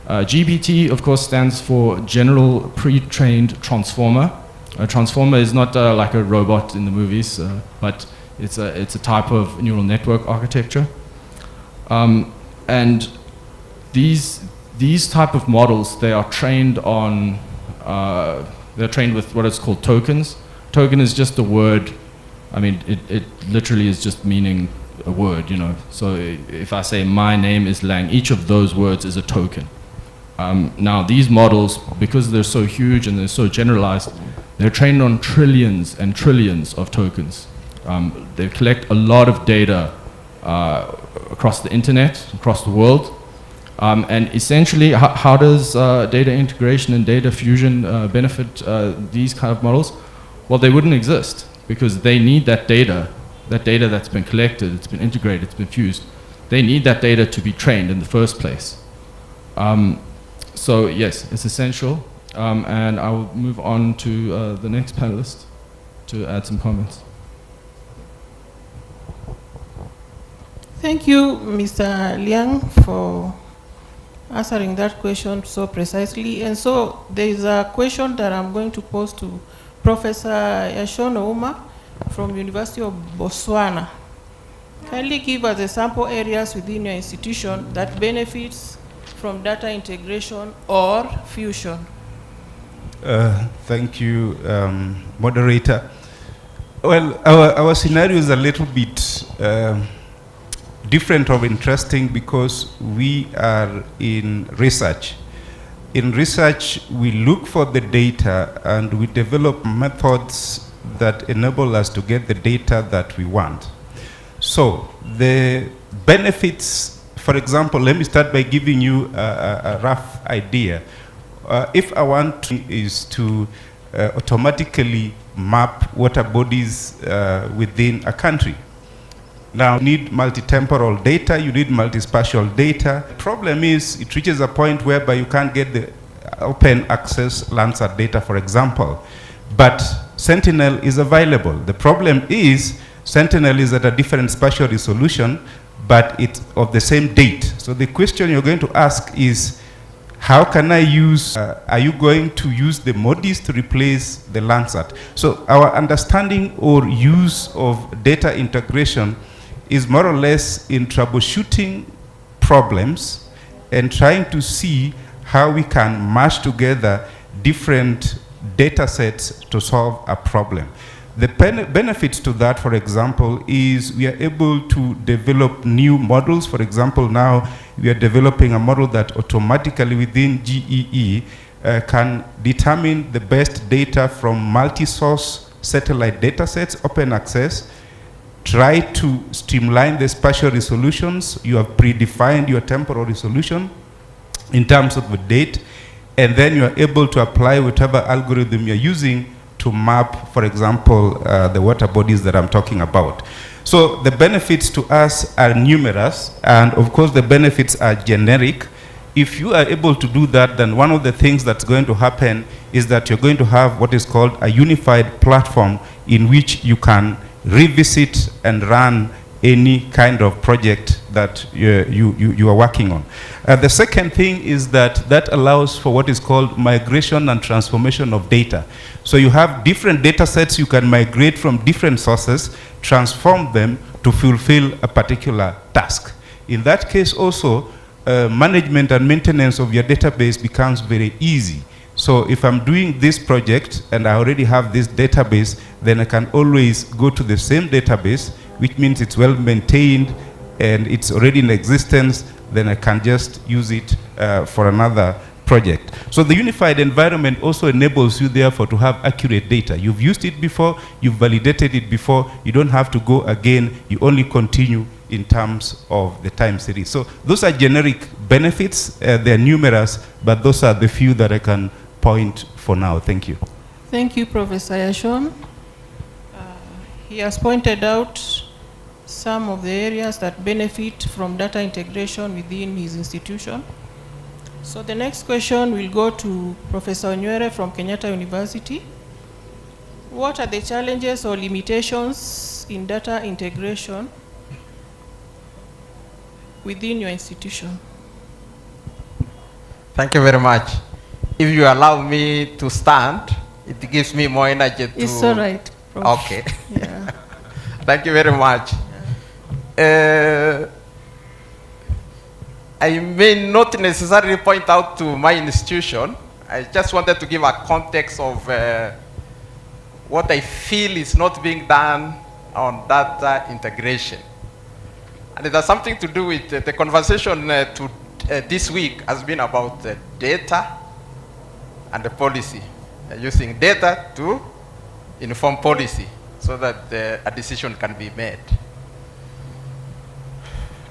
GPT, of course, stands for General Pre-trained Transformer. A transformer is not like a robot in the movies, but it's a type of neural network architecture. And these type of models, they are trained on, they're trained with what is called tokens. Token is just a word. I mean, it literally is just meaning a word, you know. So if I say my name is Lang, each of those words is a token. Now these models, because they're so huge and they're so generalized, they're trained on trillions and trillions of tokens. They collect a lot of data across the internet, across the world. And essentially, how does data integration and data fusion benefit these kind of models? Well, they wouldn't exist because they need that data that's been collected, it's been integrated, it's been fused. They need that data to be trained in the first place. So yes, it's essential. And I will move on to the next panelist to add some comments. Thank you, Mr. Liang, for answering that question so precisely. And so there is a question that I'm going to pose to Professor Yashon Oma from University of Botswana. Kindly give us the sample areas within your institution that benefits from data integration or fusion. Thank you, moderator. Well, our scenario is a little bit different or interesting because we are in research. In research, we look for the data and we develop methods that enable us to get the data that we want. So the benefits, for example, let me start by giving you a rough idea. If I want to automatically map water bodies within a country. Now, you need multi-temporal data, you need multi-spatial data. The problem is, it reaches a point whereby you can't get the open access Landsat data, for example. But Sentinel is available. The problem is, Sentinel is at a different spatial resolution, but it's of the same date. So the question you're going to ask is, how can I use, are you going to use the MODIS to replace the Landsat? So our understanding or use of data integration is more or less in troubleshooting problems and trying to see how we can mash together different data sets to solve a problem. The benefits to that, for example, is we are able to develop new models. For example, now we are developing a model that automatically within GEE can determine the best data from multi-source satellite data sets, open access, try to streamline the spatial resolutions. You have predefined your temporal resolution in terms of the date, and then you are able to apply whatever algorithm you're using to map, for example, the water bodies that I'm talking about. So the benefits to us are numerous, and of course the benefits are generic. If you are able to do that, then one of the things that's going to happen is that you're going to have what is called a unified platform in which you can revisit and run any kind of project that you are working on. The second thing is that allows for what is called migration and transformation of data. So you have different data sets you can migrate from different sources, transform them to fulfill a particular task. In that case also, management and maintenance of your database becomes very easy. So if I'm doing this project and I already have this database, then I can always go to the same database, which means it's well maintained and it's already in existence, then I can just use it for another project. So the unified environment also enables you therefore to have accurate data. You've used it before, you've validated it before, you don't have to go again, you only continue in terms of the time series. So those are generic benefits, they're numerous, but those are the few that I can point for now. Thank you. Thank you, Professor Yashon. He has pointed out some of the areas that benefit from data integration within his institution. So the next question will go to Professor Onyere from Kenyatta University. What are the challenges or limitations in data integration within your institution? Thank you very much. If you allow me to stand, it gives me more energy to... It's all right, Prof. Okay. Yeah. Thank you very much. I may not necessarily point out to my institution. I just wanted to give a context of what I feel is not being done on data integration. And it has something to do with the conversation this week has been about data and the policy. Using data to inform policy so that a decision can be made.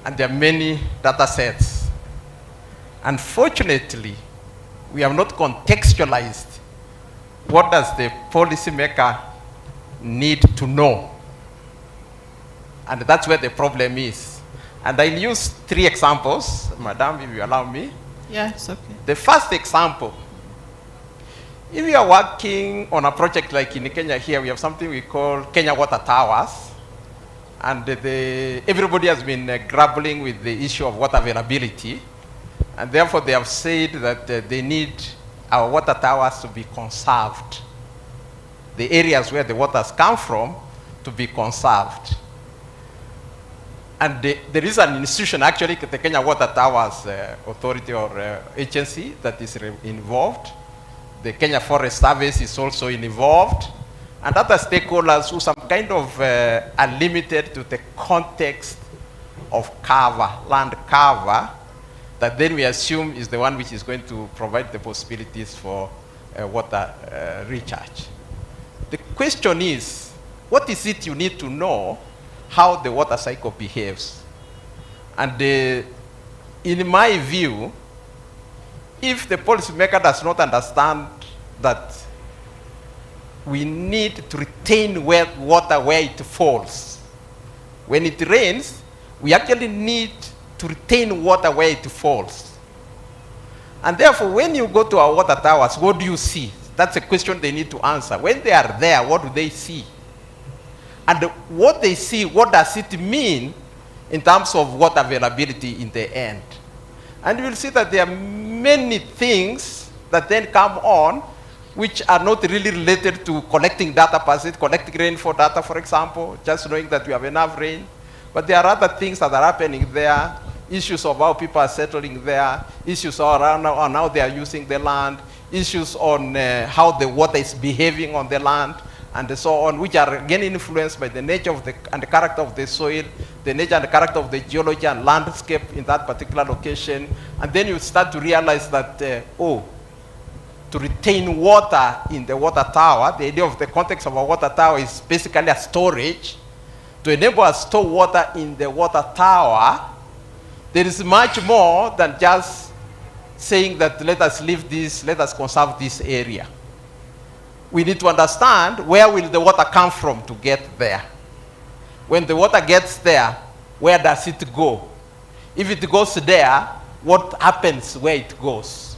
And there are many data sets. Unfortunately, we have not contextualized what does the policymaker need to know. And that's where the problem is. And I'll use 3 examples, Madam, if you allow me. Yeah, it's okay. The first example, if you are working on a project like in Kenya here, we have something we call Kenya Water Towers. And everybody has been grappling with the issue of water availability. And therefore, they have said that they need our water towers to be conserved. The areas where the waters come from to be conserved. And there is an institution, actually, the Kenya Water Towers Authority or agency that is involved. The Kenya Forest Service is also involved. And other stakeholders who some kind of are limited to the context of cover, land cover, that then we assume is the one which is going to provide the possibilities for water recharge. The question is, what is it you need to know how the water cycle behaves? And in my view, if the policymaker does not understand that we need to retain water where it falls. When it rains, we actually need to retain water where it falls. And therefore, when you go to our water towers, what do you see? That's a question they need to answer. When they are there, what do they see? And what they see, what does it mean in terms of water availability in the end? And you will see that there are many things that then come on which are not really related to collecting data per se, collecting rainfall data, for example, just knowing that we have enough rain. But there are other things that are happening there, issues of how people are settling there, issues around on how they are using the land, issues on how the water is behaving on the land, and so on, which are again influenced by the nature of and the character of the soil, the nature and the character of the geology and landscape in that particular location. And then you start to realize that, to retain water in the water tower, the idea of the context of a water tower is basically a storage. To enable us to store water in the water tower, there is much more than just saying that let us leave this, let us conserve this area. We need to understand where will the water come from to get there. When the water gets there, where does it go? If it goes there, what happens where it goes?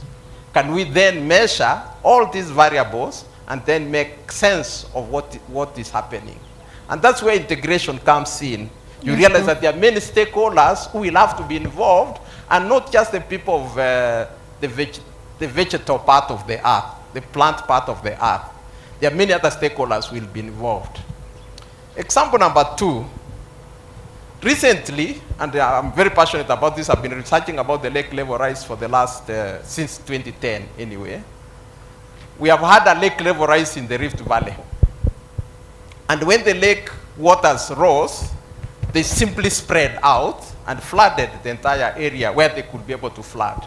Can we then measure all these variables and then make sense of what is happening? And that's where integration comes in. You realize that there are many stakeholders who will have to be involved, and not just the people of the vegetal part of the earth, the plant part of the earth. There are many other stakeholders who will be involved. Example number 2. Recently, and I'm very passionate about this, I've been researching about the lake level rise for the last, since 2010 anyway. We have had a lake level rise in the Rift Valley. And when the lake waters rose, they simply spread out and flooded the entire area where they could be able to flood.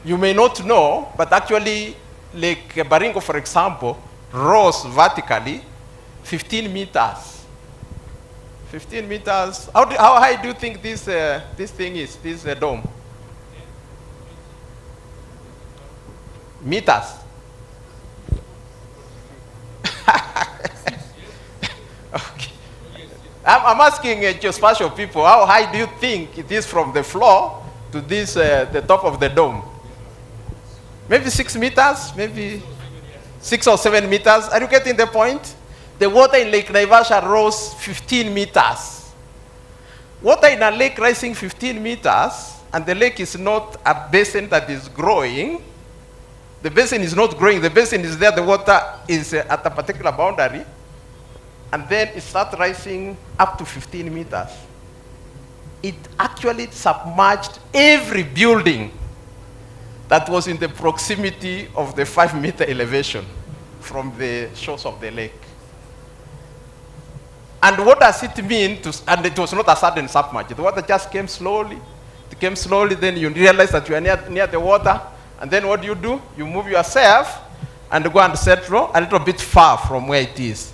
You may not know, but actually Lake Baringo, for example, rose vertically 15 meters. 15 meters. How high do you think this thing is, this dome? Meters. Okay. I'm asking geospatial people, how high do you think it is from the floor to this, the top of the dome? Maybe 6 meters, maybe 6 or 7 meters. Are you getting the point? The water in Lake Naivasha rose 15 meters. Water in a lake rising 15 meters, and the lake is not a basin that is growing. The basin is not growing. The basin is there. The water is at a particular boundary. And then it starts rising up to 15 meters. It actually submerged every building that was in the proximity of the 5-meter elevation from the shores of the lake. And what does it mean and it was not a sudden submerge. The water just came slowly. It came slowly, then you realize that you are near the water. And then what do? You move yourself and go and settle a little bit far from where it is.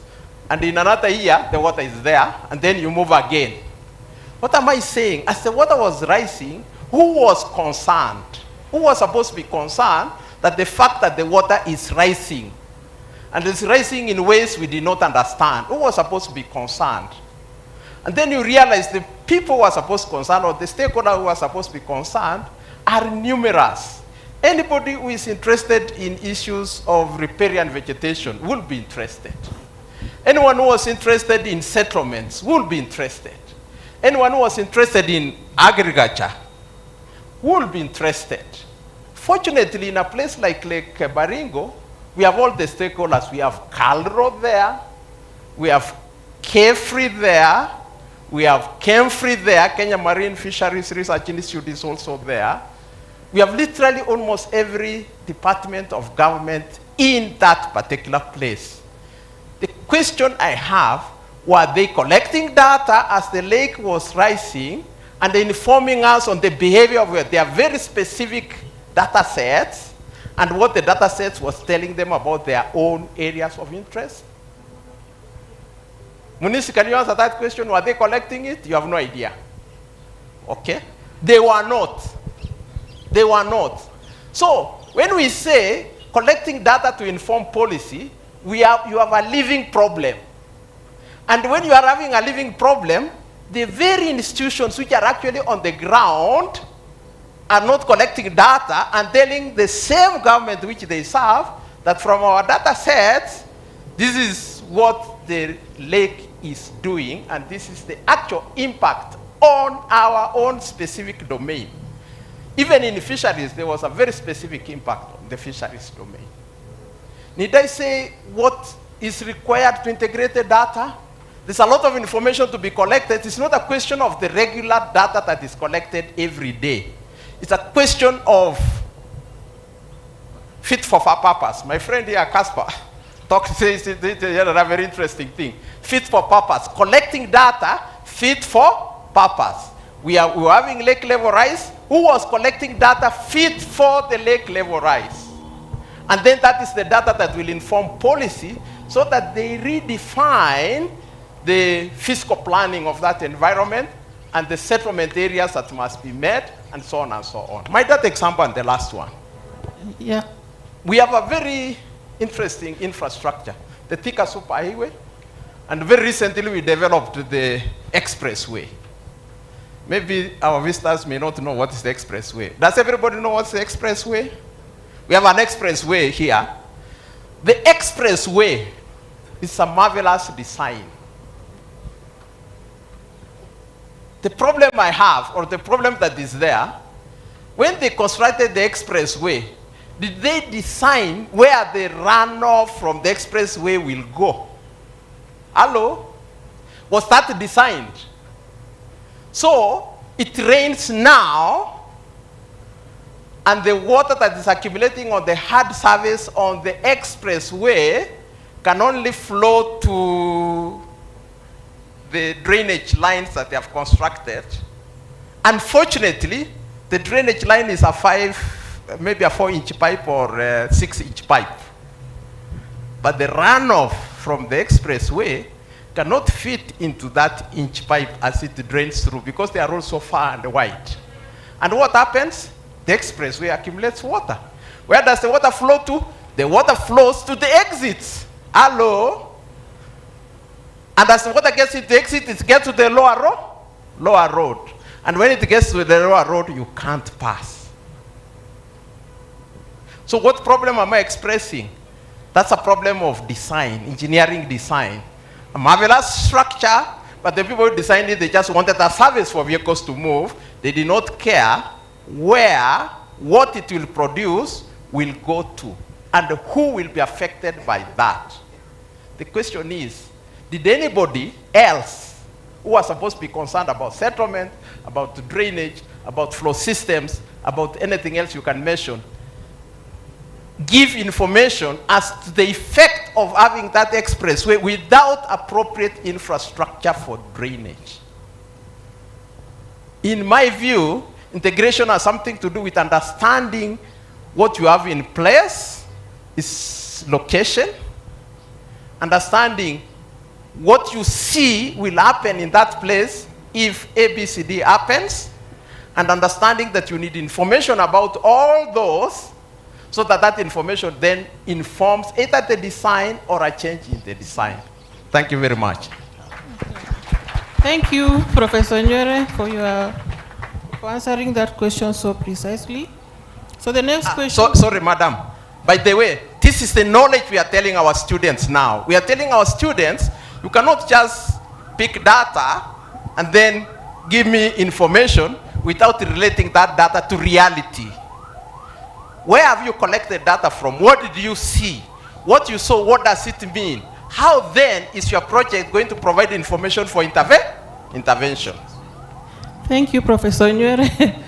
And in another year, the water is there, and then you move again. What am I saying? As the water was rising, who was concerned? Who was supposed to be concerned that the fact that the water is rising, and it's rising in ways we did not understand? Who was supposed to be concerned? And then you realize the people who are supposed to be concerned, or the stakeholders who are supposed to be concerned, are numerous. Anybody who is interested in issues of riparian vegetation will be interested. Anyone who was interested in settlements will be interested. Anyone who was interested in agriculture will be interested. Fortunately, in a place like Lake Baringo, we have all the stakeholders. We have Calro there, we have Carefree there, we have Chemfree there, Kenya Marine Fisheries Research Institute is also there. We have literally almost every department of government in that particular place. The question I have, were they collecting data as the lake was rising and informing us on the behavior of their very specific data sets and what the data sets was telling them about their own areas of interest? Munisi, can you answer that question? Were they collecting it? You have no idea. Okay? They were not. They were not. So, when we say collecting data to inform policy, you have a living problem. And when you are having a living problem, the very institutions which are actually on the ground are not collecting data and telling the same government which they serve that from our data sets, this is what the lake is doing, and this is the actual impact on our own specific domain. Even in fisheries, there was a very specific impact on the fisheries domain. Need I say what is required to integrate the data? There's a lot of information to be collected. It's not a question of the regular data that is collected every day. It's a question of fit for purpose. My friend here, Casper, says a very interesting thing. Fit for purpose. Collecting data, fit for purpose. We were having lake level rise. Who was collecting data fit for the lake level rise? And then that is the data that will inform policy so that they redefine the fiscal planning of that environment and the settlement areas that must be met, and so on and so on. My that example and the last one. Yeah. We have a very interesting infrastructure, the Thika Superhighway, and very recently we developed the expressway. Maybe our visitors may not know what is the expressway. Does everybody know what's the expressway? We have an expressway here. The expressway is a marvelous design. the problem I have, or the problem that is there, when they constructed the expressway, did they design where the runoff from the expressway will go? Hello? Was that designed? So, it rains now, and the water that is accumulating on the hard surface on the expressway can only flow to the drainage lines that they have constructed. Unfortunately, the drainage line is maybe a 4-inch pipe or a 6-inch pipe. But the runoff from the expressway cannot fit into that inch pipe as it drains through because they are all so far and wide. And what happens? The expressway accumulates water. Where does the water flow to? The water flows to the exits. Hello? And as the water gets to the exit, it gets to the lower road. And when it gets to the lower road, you can't pass. So what problem am I expressing? That's a problem of design, engineering design. A marvelous structure, but the people who designed it, they just wanted a service for vehicles to move. They did not care where what it will produce will go to and who will be affected by that. The question is, did anybody else who was supposed to be concerned about settlement, about drainage, about flow systems, about anything else you can mention, give information as to the effect of having that expressway without appropriate infrastructure for drainage? In my view, integration has something to do with understanding what you have in place, its location, understanding what you see will happen in that place if ABCD happens, and understanding that you need information about all those so that that information then informs either the design or a change in the design. Thank you very much. Thank you, Professor Onyere, for answering that question so precisely. So the next question... Sorry, madam. By the way, this is the knowledge we are telling our students now. We are telling our students, you cannot just pick data and then give me information without relating that data to reality. Where have you collected data from? What did you see? What you saw, what does it mean? How then is your project going to provide information for intervention? Thank you, Professor Onyere,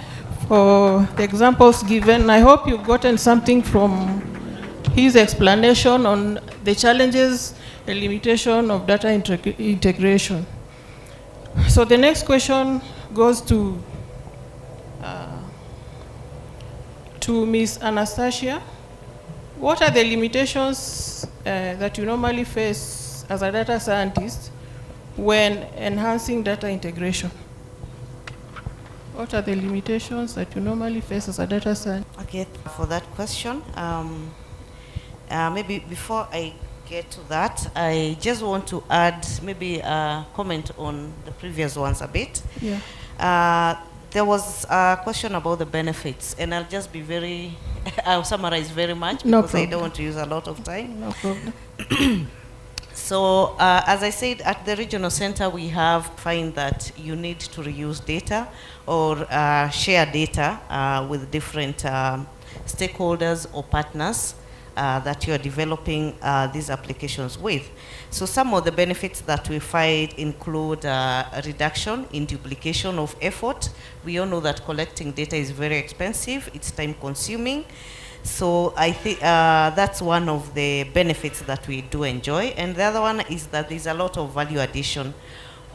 for the examples given. I hope you've gotten something from his explanation on the challenges and limitation of data integration. So the next question goes to Ms. Anastasia. What are the limitations that you normally face as a data scientist when enhancing data integration? What are the limitations that you normally face as a data scientist? Okay, for that question, maybe before I get to that, I just want to add maybe a comment on the previous ones a bit. Yeah. There was a question about the benefits, and I'll just be I'll summarize very much because I don't want to use a lot of time. No problem. So, as I said, at the regional center, we find that you need to reuse data or share data with different stakeholders or partners that you are developing these applications with. So some of the benefits that we find include a reduction in duplication of effort. We all know that collecting data is very expensive, it's time consuming. So I think that's one of the benefits that we do enjoy. And the other one is that there's a lot of value addition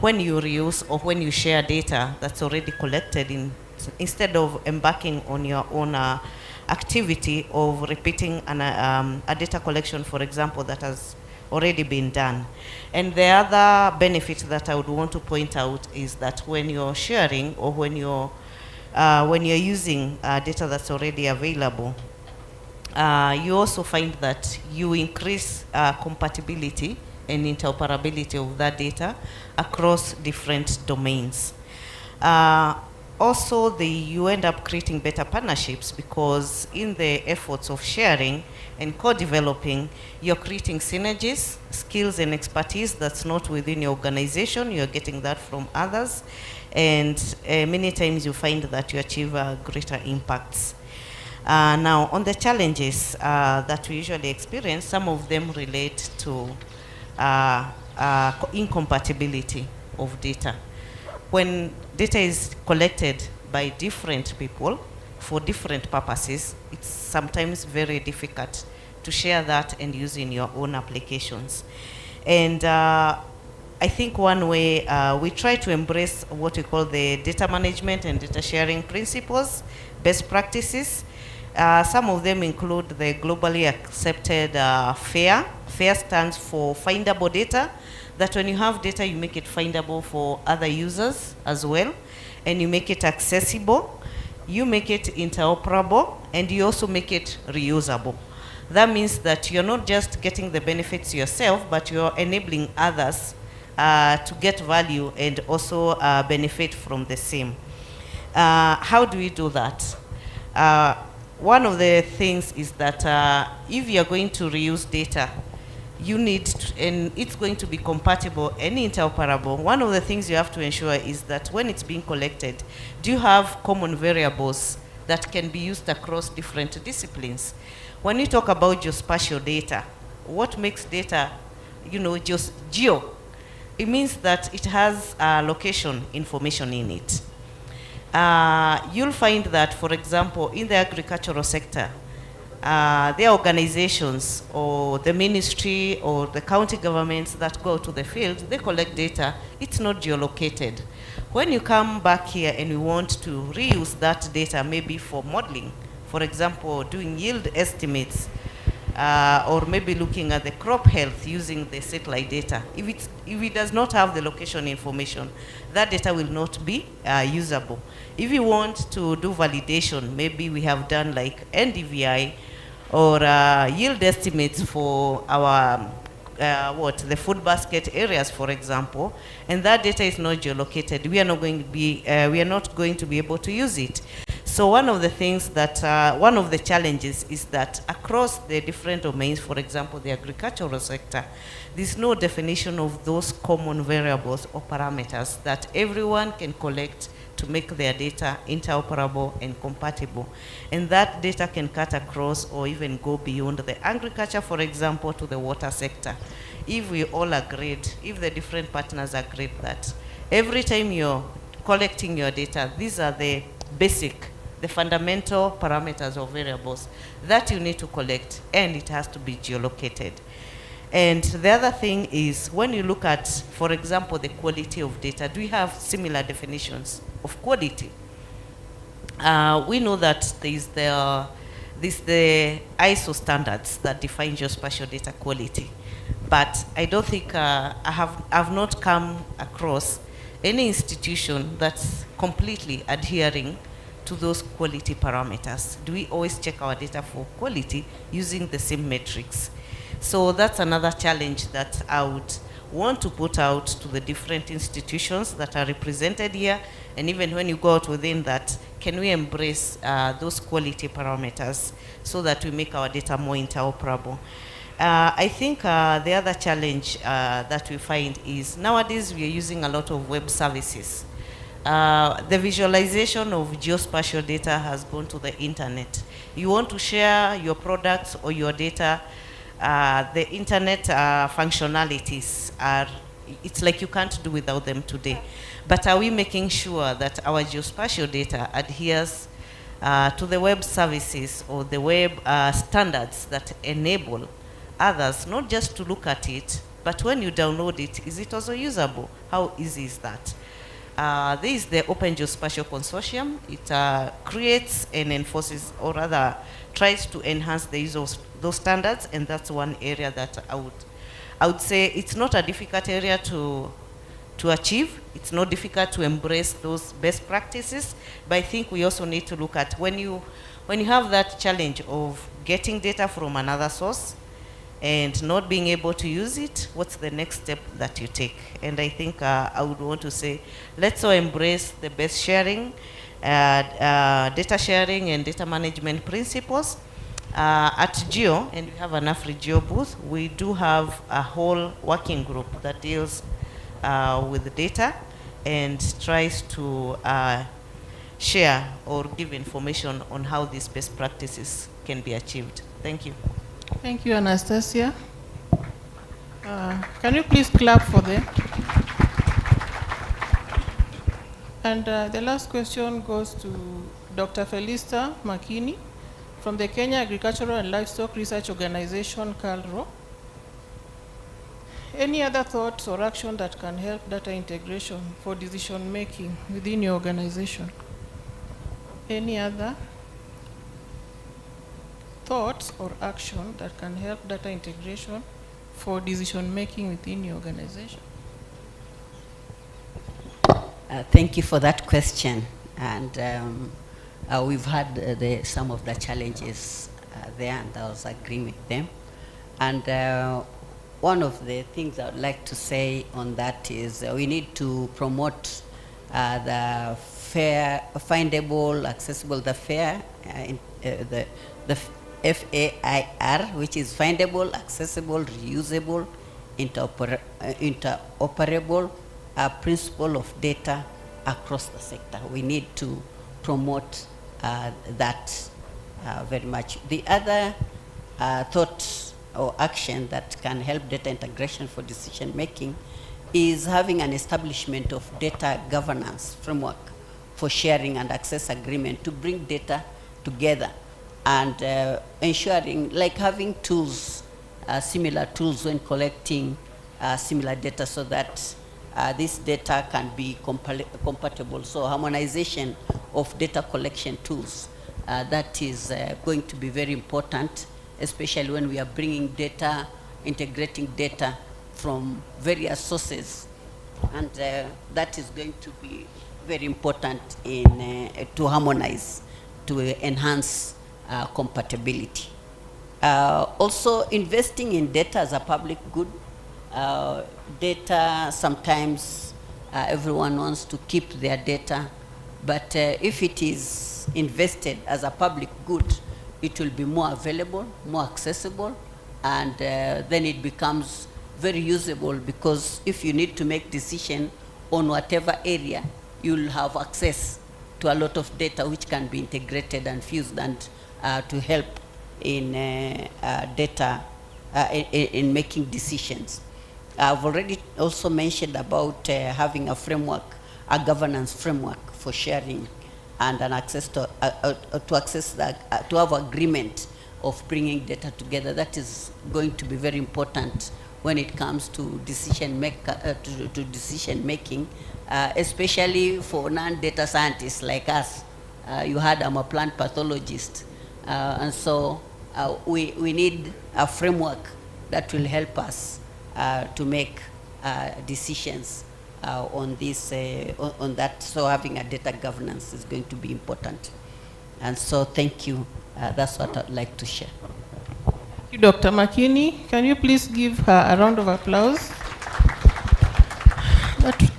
when you reuse or when you share data that's already collected instead of embarking on your own activity of repeating a data collection, for example, that has already been done. And the other benefit that I would want to point out is that when you're sharing or when you're using data that's already available, you also find that you increase compatibility and interoperability of that data across different domains. Also, you end up creating better partnerships because in the efforts of sharing and co-developing, you're creating synergies, skills and expertise that's not within your organization. You're getting that from others. and many times you find that you achieve greater impacts. Now, on the challenges that we usually experience, some of them relate to incompatibility of data. When data is collected by different people for different purposes, it's sometimes very difficult to share that and use in your own applications. And I think one way we try to embrace what we call the data management and data sharing principles, best practices. Some of them include the globally accepted FAIR. FAIR stands for findable data, that when you have data, you make it findable for other users as well, and you make it accessible, you make it interoperable, and you also make it reusable. That means that you're not just getting the benefits yourself, but you're enabling others to get value and also benefit from the same. How do we do that? One of the things is that if you're going to reuse data, you need to, and it's going to be compatible and interoperable. One of the things you have to ensure is that when it's being collected, do you have common variables that can be used across different disciplines? When you talk about geospatial data, what makes data, just geo? It means that it has location information in it. You'll find that, for example, in the agricultural sector, there are organizations or the ministry or the county governments that go to the field, they collect data, it's not geolocated. When you come back here and you want to reuse that data, maybe for modeling, for example, doing yield estimates, or maybe looking at the crop health using the satellite data. If it does not have the location information, that data will not be usable. If you want to do validation, maybe we have done like NDVI or yield estimates for our the food basket areas, for example, and that data is not geolocated, we are not going to be able to use it. So one of the things that, one of the challenges is that across the different domains, for example, the agricultural sector, there's no definition of those common variables or parameters that everyone can collect to make their data interoperable and compatible. And that data can cut across or even go beyond the agriculture, for example, to the water sector. If we all agreed, if the different partners agreed that every time you're collecting your data, these are the basic, the fundamental parameters or variables that you need to collect, and it has to be geolocated. And the other thing is, when you look at, for example, the quality of data, do we have similar definitions of quality? We know that there's the ISO standards that define geospatial data quality, but I don't think I've not come across any institution that's completely adhering to those quality parameters. Do we always check our data for quality using the same metrics? So that's another challenge that I would want to put out to the different institutions that are represented here, and even when you go out within that, can we embrace those quality parameters so that we make our data more interoperable? I think the other challenge that we find is nowadays we are using a lot of web services. The visualization of geospatial data has gone to the internet. You want to share your products or your data, the internet functionalities it's like you can't do without them today. But are we making sure that our geospatial data adheres to the web services or the web standards that enable others not just to look at it, but when you download it, is it also usable? How easy is that? This is the Open Geospatial Consortium. It creates and enforces, or rather tries to enhance the use of those standards, and that's one area that I would say it's not a difficult area to achieve. It's not difficult to embrace those best practices, but I think we also need to look at when you have that challenge of getting data from another source and not being able to use it, what's the next step that you take? And I think I would want to say, let's all embrace the best sharing, data sharing and data management principles. At GEO, and we have an AfriGeo booth, we do have a whole working group that deals with data, and tries to share or give information on how these best practices can be achieved. Thank you. Thank you, Anastasia. Can you please clap for them? And the last question goes to Dr. Felisa Makini from the Kenya Agricultural and Livestock Research Organization, KALRO. Any other thoughts or action that can help data integration for decision making within your organization? Any other thoughts or action that can help data integration for decision making within your organization? Thank you for that question. And we've had some of the challenges there, and I was agreeing with them. And one of the things I would like to say on that is we need to promote the fair, findable, accessible, the fair, the FAIR, which is findable, accessible, reusable, interoperable principle of data across the sector. We need to promote that very much. The other thought or action that can help data integration for decision making is having an establishment of data governance framework for sharing and access agreement to bring data together, and ensuring, like having tools, similar tools when collecting similar data, so that this data can be compatible. So harmonization of data collection tools, that is going to be very important, especially when we are bringing data, integrating data from various sources. And that is going to be very important in to harmonize, to enhance compatibility. Also, investing in data as a public good. Data, sometimes everyone wants to keep their data, but if it is invested as a public good, it will be more available, more accessible, and then it becomes very usable, because if you need to make decision on whatever area, you'll have access to a lot of data which can be integrated and fused, and to help in data in making decisions. I've already also mentioned about having a framework, a governance framework for sharing and an access to to have agreement of bringing data together. That is going to be very important when it comes to decision making, especially for non-data scientists like us. You heard I'm a plant pathologist, and so we need a framework that will help us to make decisions on this, on that. So having a data governance is going to be important. And so thank you. That's what I'd like to share. Thank you, Dr. Makini. Can you please give her a round of applause?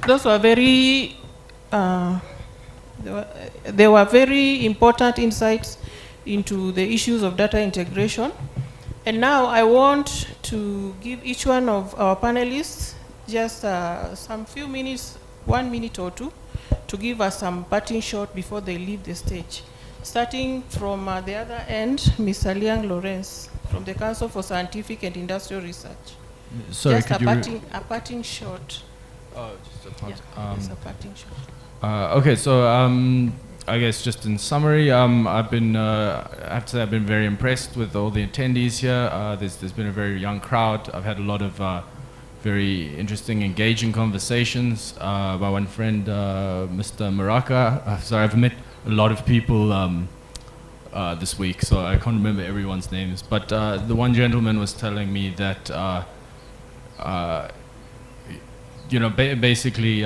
Those were very, they were very important insights into the issues of data integration. And now I want to give each one of our panelists just some few minutes, 1 minute or two, to give us some parting shot before they leave the stage. Starting from the other end, Ms. Aliang Lawrence from the Council for Scientific and Industrial Research. Sorry, just could a parting shot. Oh, just a parting. Yeah, just a parting shot. Okay, so I guess just in summary, I've been, I have to say, I've been very impressed with all the attendees here. There's been a very young crowd. I've had a lot of very interesting, engaging conversations. My one friend, Mr. Maraka. Sorry, I've met a lot of people this week, so I can't remember everyone's names. But the one gentleman was telling me that, you know, basically,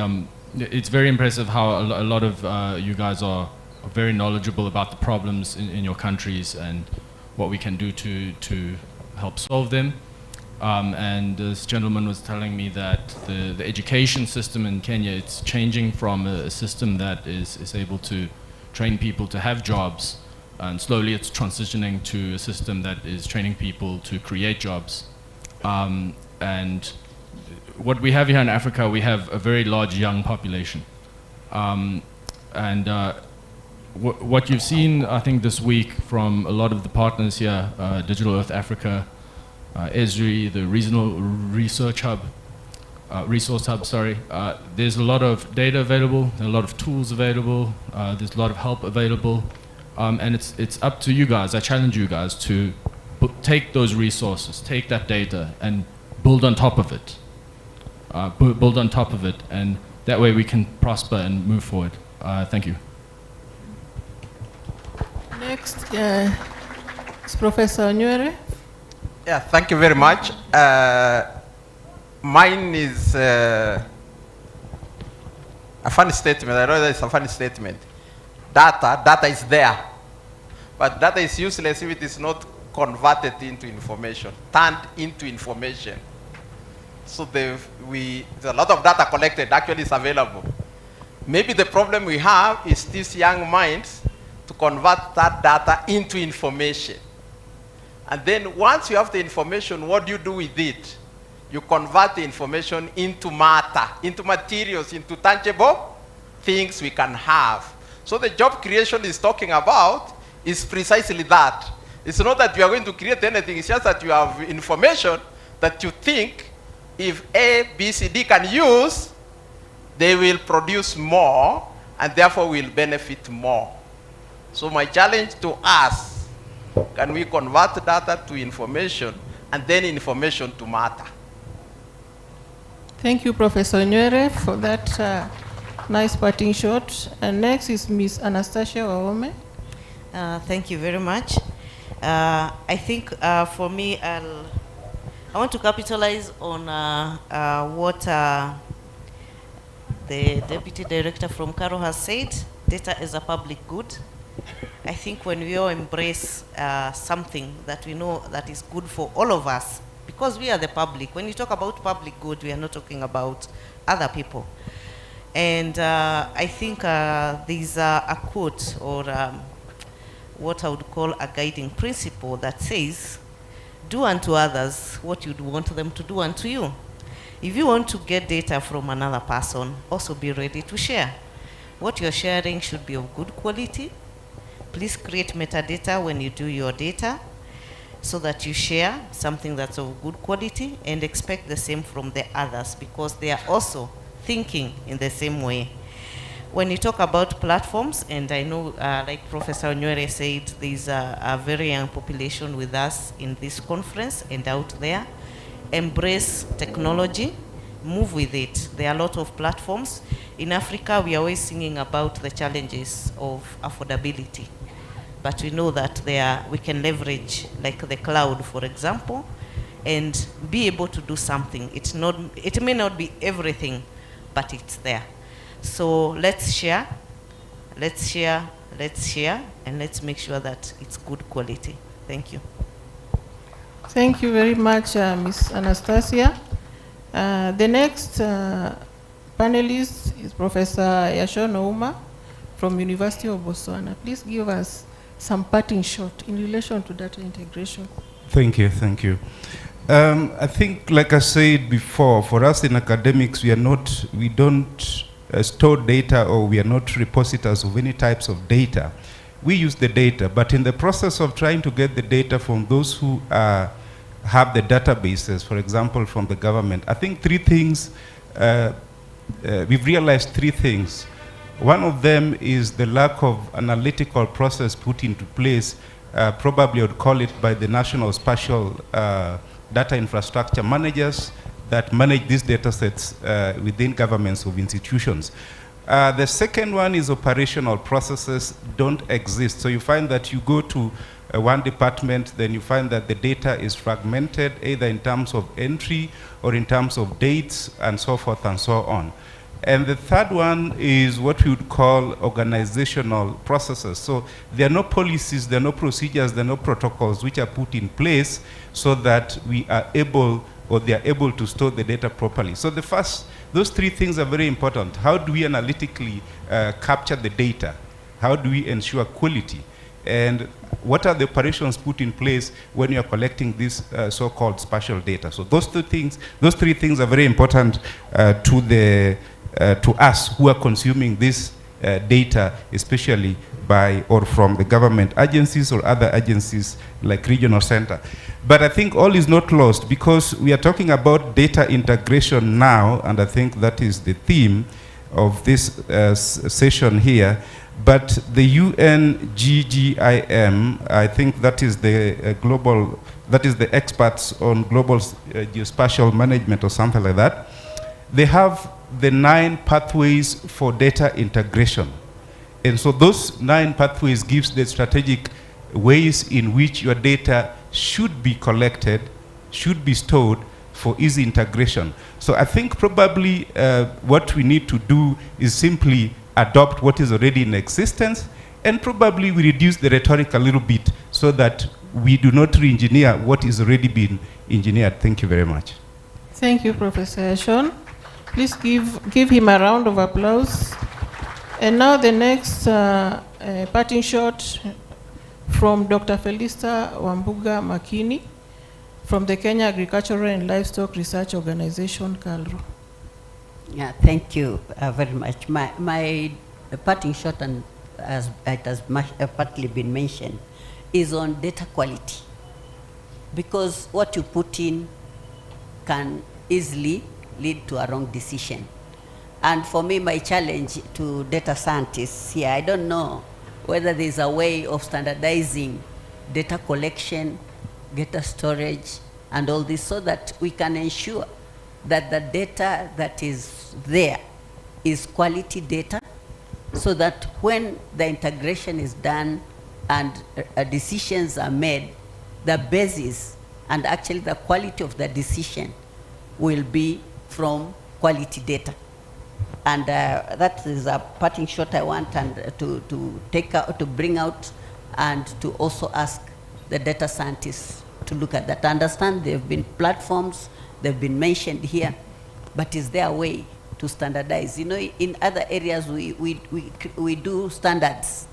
it's very impressive how a lot of you guys are very knowledgeable about the problems in your countries and what we can do to help solve them. And this gentleman was telling me that the education system in Kenya, it's changing from a system that is able to train people to have jobs, and slowly it's transitioning to a system that is training people to create jobs. And what we have here in Africa, we have a very large young population. What you've seen, I think, this week from a lot of the partners here, Digital Earth Africa, ESRI, the Regional Research Hub, Resource Hub, sorry. There's a lot of data available, there are a lot of tools available, there's a lot of help available, and it's up to you guys. I challenge you guys to take those resources, take that data, and build on top of it. Build on top of it, and that way we can prosper and move forward. Thank you. Next is Professor Onyere. Yeah, thank you very much. Mine is a funny statement. I know that it's a funny statement. Data is there, but data is useless if it is not converted into information, turned into information. So there's a lot of data collected, actually is available. Maybe the problem we have is these young minds to convert that data into information. And then once you have the information, what do you do with it? You convert the information into matter, into materials, into tangible things we can have. So the job creation is talking about is precisely that. It's not that you are going to create anything, it's just that you have information that you think if A, B, C, D can use, they will produce more and therefore will benefit more. So my challenge to us, can we convert data to information and then information to matter? Thank you, Professor Onyere, for that nice parting shot. And next is Ms. Anastasia Bio. Thank you very much. I think for me, I want to capitalize on what the Deputy Director from Caro has said. Data is a public good. I think when we all embrace something that we know that is good for all of us, because we are the public. When you talk about public good, we are not talking about other people. And I think there's a quote or what I would call a guiding principle that says, do unto others what you'd want them to do unto you. If you want to get data from another person, also be ready to share. What you're sharing should be of good quality. Please create metadata when you do your data so that you share something that's of good quality and expect the same from the others because they are also thinking in the same way. When you talk about platforms, and I know like Professor Onyere said, there's a very young population with us in this conference and out there. Embrace technology, move with it. There are a lot of platforms. In Africa, we are always singing about the challenges of affordability. But we know that we can leverage, like the cloud, for example, and be able to do something. It may not be everything, but it's there. So let's share, and let's make sure that it's good quality. Thank you. Thank you very much, Ms. Anastasia. The next panelist is Professor Yashon Oma from University of Botswana. Please give us some parting shot in relation to data integration. Thank you, thank you. I think, like I said before, for us in academics, we don't store data, or we are not repositories of any types of data. We use the data, but in the process of trying to get the data from those who have the databases, for example, from the government, I think three things, we've realized three things. One of them is the lack of analytical process put into place, probably I would call it by the National Spatial Data Infrastructure Managers that manage these data sets within governments of institutions. The second one is operational processes don't exist. So you find that you go to one department, then you find that the data is fragmented, either in terms of entry or in terms of dates and so forth and so on. And the third one is what we would call organizational processes. So there are no policies, there are no procedures, there are no protocols which are put in place so that we are able, or they are able to store the data properly. So those three things are very important. How do we analytically capture the data? How do we ensure quality? And what are the operations put in place when you are collecting this so-called spatial data? So those three things are very important to us who are consuming this data, especially by or from the government agencies or other agencies like regional center. But I think all is not lost, because we are talking about data integration now, and I think that is the theme of this session here. But the UNGGIM, I think that is the the experts on global geospatial management or something like that. They have the 9 pathways for data integration. And so those 9 pathways gives the strategic ways in which your data should be collected, should be stored for easy integration. So I think probably what we need to do is simply adopt what is already in existence, and probably we reduce the rhetoric a little bit so that we do not re-engineer what is already been engineered. Thank you very much. Thank you, Professor Yashon. Please give him a round of applause. And now the next parting shot from Dr. Felisa Makini from the Kenya Agricultural and Livestock Research Organization, KALRO. Yeah, thank you very much. My parting shot, and as it has partly been mentioned, is on data quality. Because what you put in can easily lead to a wrong decision. And for me, my challenge to data scientists here, I don't know whether there's a way of standardizing data collection, data storage, and all this, so that we can ensure that the data that is there is quality data, so that when the integration is done and decisions are made, the basis and actually the quality of the decision will be from quality data. And that is a parting shot I want to bring out, and to also ask the data scientists to look at that. I understand there have been platforms, they've been mentioned here, but is there a way to standardize? You know, in other areas we do standards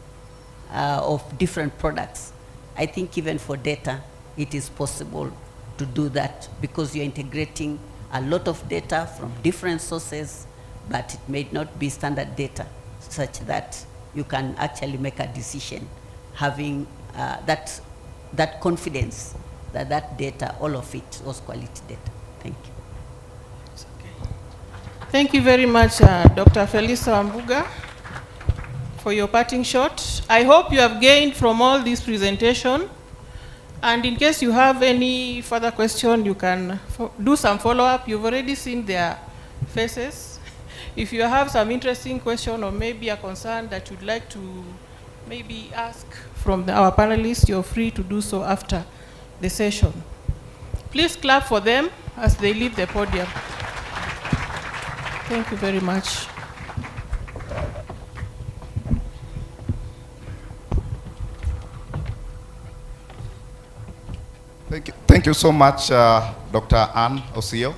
of different products. I think even for data, it is possible to do that, because you're integrating a lot of data from different sources, but it may not be standard data, such that you can actually make a decision having that confidence that that data, all of it, was quality data. Thank you. It's okay. Thank you very much, Dr. Felisa Wambuga, for your parting shot. I hope you have gained from all this presentation. And in case you have any further question, you can do some follow-up. You've already seen their faces. If you have some interesting question or maybe a concern that you'd like to maybe ask from our panelists, you're free to do so after the session. Please clap for them as they leave the podium. Thank you very much. Thank you so much, Dr. Ann Osio.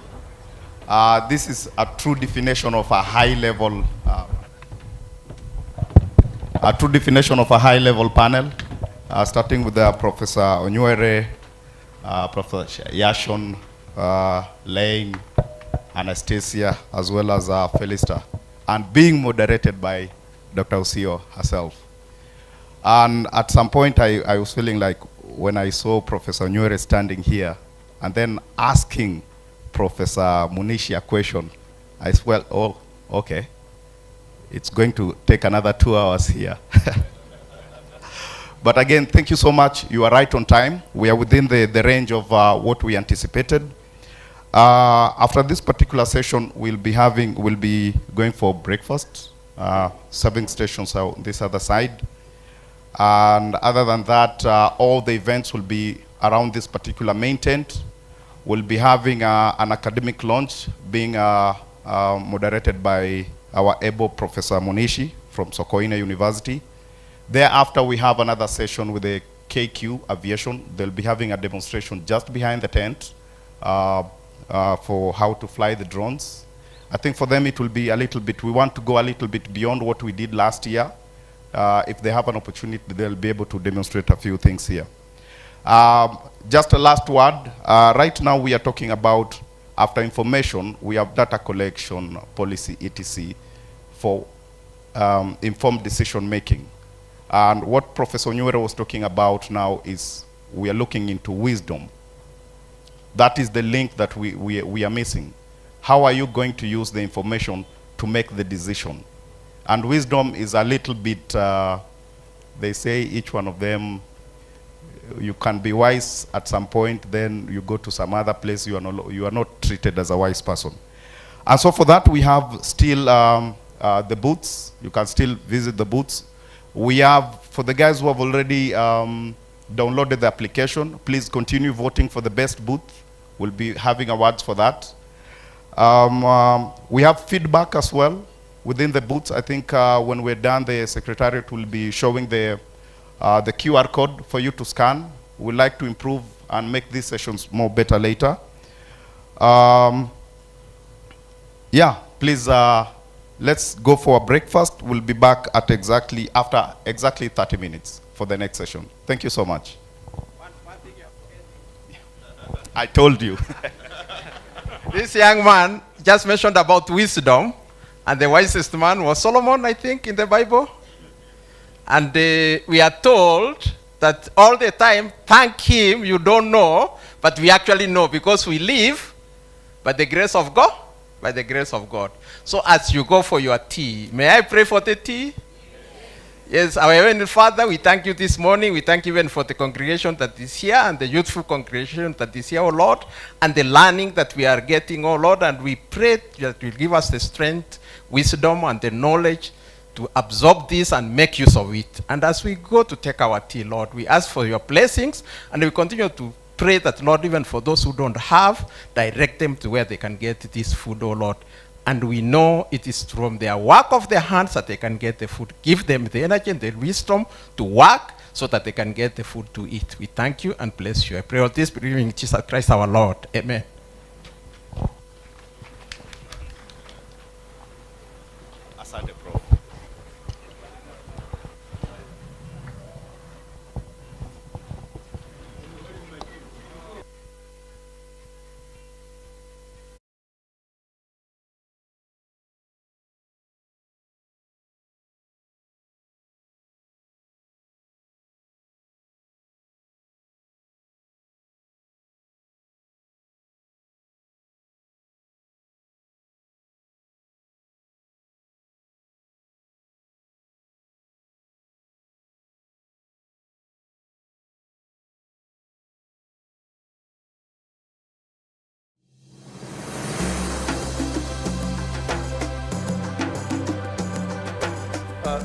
This is a true definition of a high-level, panel, starting with Professor Onyere, Professor Yashon, Lane, Anastasia, as well as Felisa, and being moderated by Dr. Osio herself. And at some point, I was feeling like, when I saw Professor Onyere standing here and then asking Professor Munishi a question, I said, well, oh, okay. It's going to take another 2 hours here. But again, thank you so much. You are right on time. We are within the range of what we anticipated. After this particular session, we'll be going for breakfast, serving stations on this other side. And other than that, all the events will be around this particular main tent. We'll be having an academic launch being moderated by our able Professor Munishi from Sokoine University. Thereafter, we have another session with the KQ Aviation. They'll be having a demonstration just behind the tent for how to fly the drones. I think for them it will be a little bit, we want to go a little bit beyond what we did last year. if they have an opportunity, they'll be able to demonstrate a few things here. Just a last word. Right now we are talking about, after information, we have data collection, policy, etc. for informed decision making. And what Professor Onyere was talking about now is we are looking into wisdom. That is the link that we are missing. How are you going to use the information to make the decision? And wisdom is a little bit, they say each one of them, you can be wise at some point, then you go to some other place, you are not treated as a wise person. And so for that, we have still the booths. You can still visit the booths. We have, for the guys who have already downloaded the application, please continue voting for the best booth. We'll be having awards for that. We have feedback as well within the booths. I think when we're done, the Secretariat will be showing the QR code for you to scan. We'd like to improve and make these sessions more better later. Yeah, please, let's go for a breakfast. We'll be back at after exactly 30 minutes for the next session. Thank you so much. One thing you have forgotten. I told you. This young man just mentioned about wisdom, and the wisest man was Solomon, I think, in the Bible. And we are told that all the time, thank him, you don't know, but we actually know because we live by the grace of God. By the grace of God. So as you go for your tea, may I pray for the tea? Yes, our Heavenly Father, we thank you this morning. We thank you even for the congregation that is here and the youthful congregation that is here, oh Lord, and the learning that we are getting, oh Lord, and we pray that you give us the strength, wisdom, and the knowledge to absorb this and make use of it. And as we go to take our tea, Lord, we ask for your blessings, and we continue to pray that, Lord, even for those who don't have, direct them to where they can get this food, oh Lord. And we know it is from their work of their hands that they can get the food. Give them the energy and the wisdom to work so that they can get the food to eat. We thank you and bless you. I pray all this believing in Jesus Christ our Lord. Amen. Asante, Prof.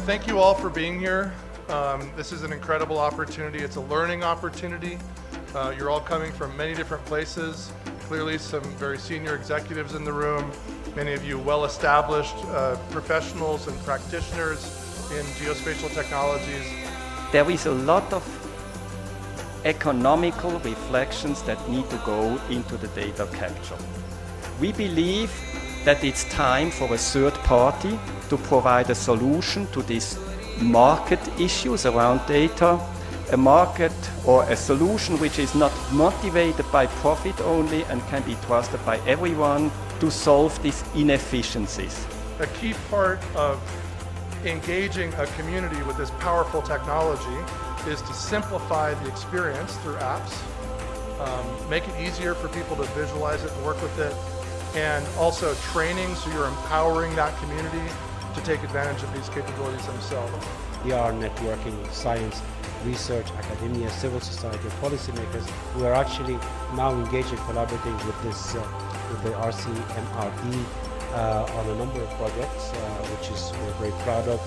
Thank you all for being here. This is an incredible opportunity. It's a learning opportunity. You're all coming from many different places. Clearly some very senior executives in the room. Many of you well-established professionals and practitioners in geospatial technologies. There is a lot of economical reflections that need to go into the data capture. We believe that it's time for a third party to provide a solution to these market issues around data, a market or a solution which is not motivated by profit only and can be trusted by everyone to solve these inefficiencies. A key part of engaging a community with this powerful technology is to simplify the experience through apps, make it easier for people to visualize it and work with it, and also training, so you're empowering that community to take advantage of these capabilities themselves. We are networking science, research, academia, civil society, policymakers who are actually now engaging, collaborating with this, with the Rcmrd on a number of projects, which is we're very proud of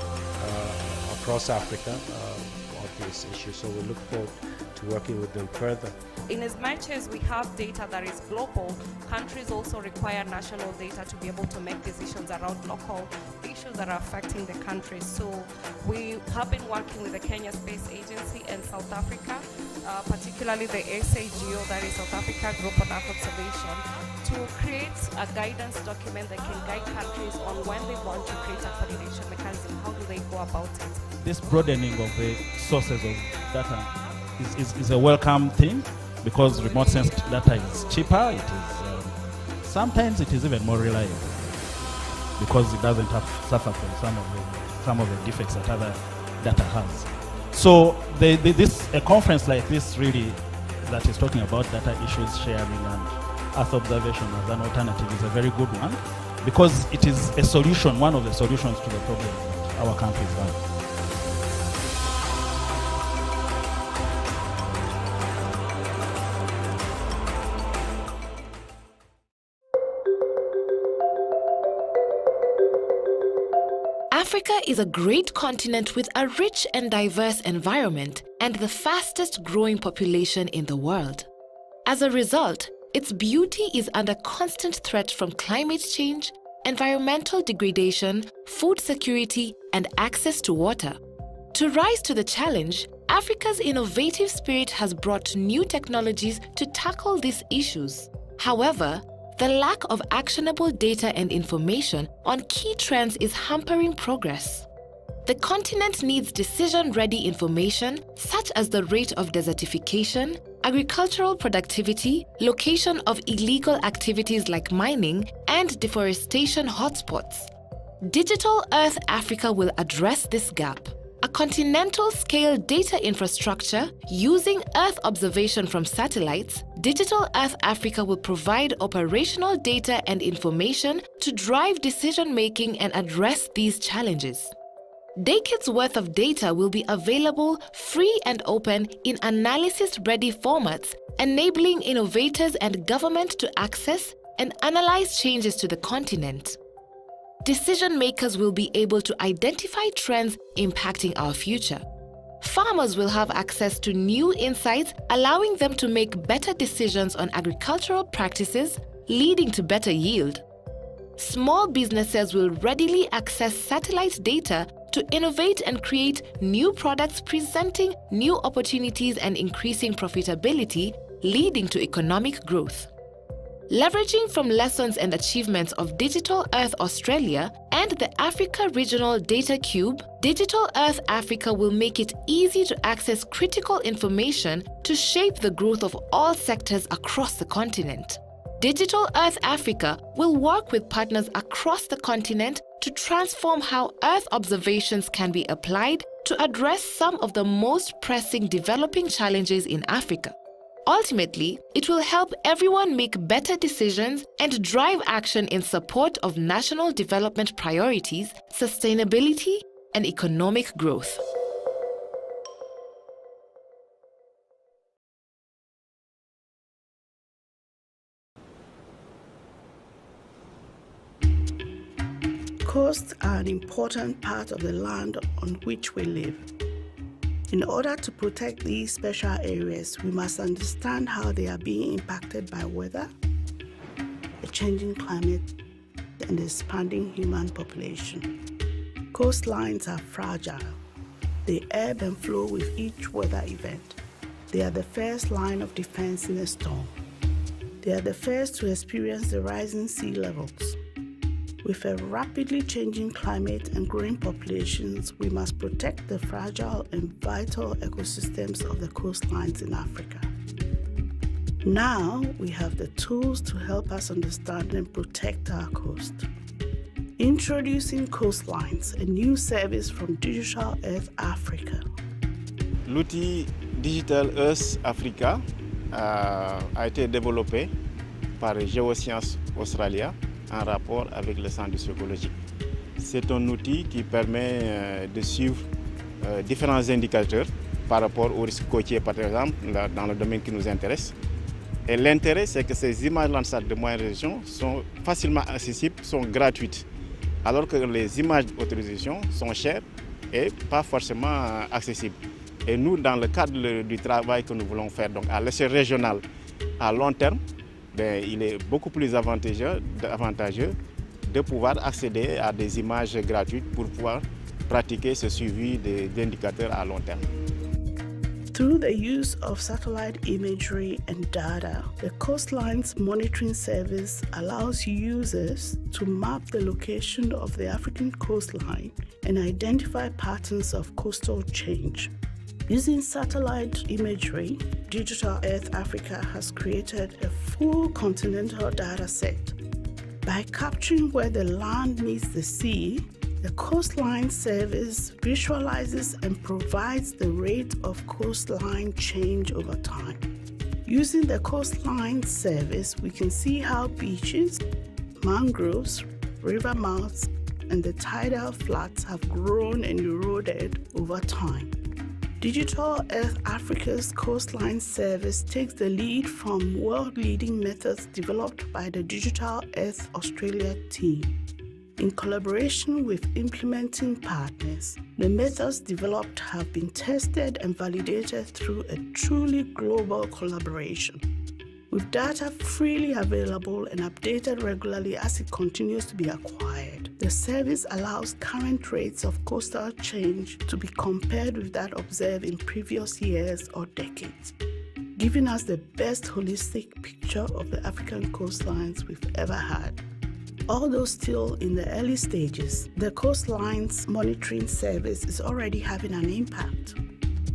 across Africa of this issue. So we look forward to working with them further. In as much as we have data that is global, countries also require national data to be able to make decisions around local issues that are affecting the country. So we have been working with the Kenya Space Agency and South Africa, particularly the SAGO, that is South Africa Group on Earth Observation, to create a guidance document that can guide countries on when they want to create a coordination mechanism. How do they go about it? This broadening of the sources of data is a welcome thing, because remote sensed data is cheaper. It is sometimes it is even more reliable, because it doesn't suffer from some of the defects that other data has. So a conference like this really that is talking about data issues sharing and Earth observation as an alternative is a very good one, because it is a solution, one of the solutions to the problem that our countries have. Africa is a great continent with a rich and diverse environment and the fastest growing population in the world. As a result, its beauty is under constant threat from climate change, environmental degradation, food security, and access to water. To rise to the challenge, Africa's innovative spirit has brought new technologies to tackle these issues. However, the lack of actionable data and information on key trends is hampering progress. The continent needs decision-ready information such as the rate of desertification, agricultural productivity, location of illegal activities like mining, and deforestation hotspots. Digital Earth Africa will address this gap. A continental-scale data infrastructure using Earth observation from satellites, Digital Earth Africa will provide operational data and information to drive decision-making and address these challenges. Decades worth of data will be available free and open in analysis-ready formats, enabling innovators and government to access and analyze changes to the continent. Decision makers will be able to identify trends impacting our future. Farmers will have access to new insights, allowing them to make better decisions on agricultural practices, leading to better yield. Small businesses will readily access satellite data to innovate and create new products, presenting new opportunities and increasing profitability, leading to economic growth. Leveraging from lessons and achievements of Digital Earth Australia and the Africa Regional Data Cube, Digital Earth Africa will make it easy to access critical information to shape the growth of all sectors across the continent. Digital Earth Africa will work with partners across the continent to transform how Earth observations can be applied to address some of the most pressing developing challenges in Africa. Ultimately, it will help everyone make better decisions and drive action in support of national development priorities, sustainability, and economic growth. Coasts are an important part of the land on which we live. In order to protect these special areas, we must understand how they are being impacted by weather, a changing climate, and the expanding human population. Coastlines are fragile. They ebb and flow with each weather event. They are the first line of defense in a storm. They are the first to experience the rising sea levels. With a rapidly changing climate and growing populations, we must protect the fragile and vital ecosystems of the coastlines in Africa. Now we have the tools to help us understand and protect our coast. Introducing Coastlines, a new service from Digital Earth Africa. L'outil Digital Earth Africa a été développé par Geoscience Australia en rapport avec le centre géologique. C'est un outil qui permet de suivre différents indicateurs par rapport aux risques côtiers, par exemple, dans le domaine qui nous intéresse. Et l'intérêt, c'est que ces images Landsat de moyenne résolution sont facilement accessibles, sont gratuites, alors que les images d'autorisation sont chères et pas forcément accessibles. Et nous, dans le cadre du travail que nous voulons faire donc à l'échelle régionale, à long terme, il est beaucoup plus avantageux de pouvoir accéder à des images gratuites pour pouvoir pratiquer ce suivi d'indicateurs à long terme. Through the use of satellite imagery and data, the Coastlines Monitoring Service allows users to map the location of the African coastline and identify patterns of coastal change. Using satellite imagery, Digital Earth Africa has created a full continental data set. By capturing where the land meets the sea, the Coastline Service visualizes and provides the rate of coastline change over time. Using the Coastline Service, we can see how beaches, mangroves, river mouths, and the tidal flats have grown and eroded over time. Digital Earth Africa's Coastline Service takes the lead from world-leading methods developed by the Digital Earth Australia team. In collaboration with implementing partners, the methods developed have been tested and validated through a truly global collaboration. With data freely available and updated regularly as it continues to be acquired, the service allows current rates of coastal change to be compared with that observed in previous years or decades, giving us the best holistic picture of the African coastlines we've ever had. Although still in the early stages, the Coastlines Monitoring Service is already having an impact.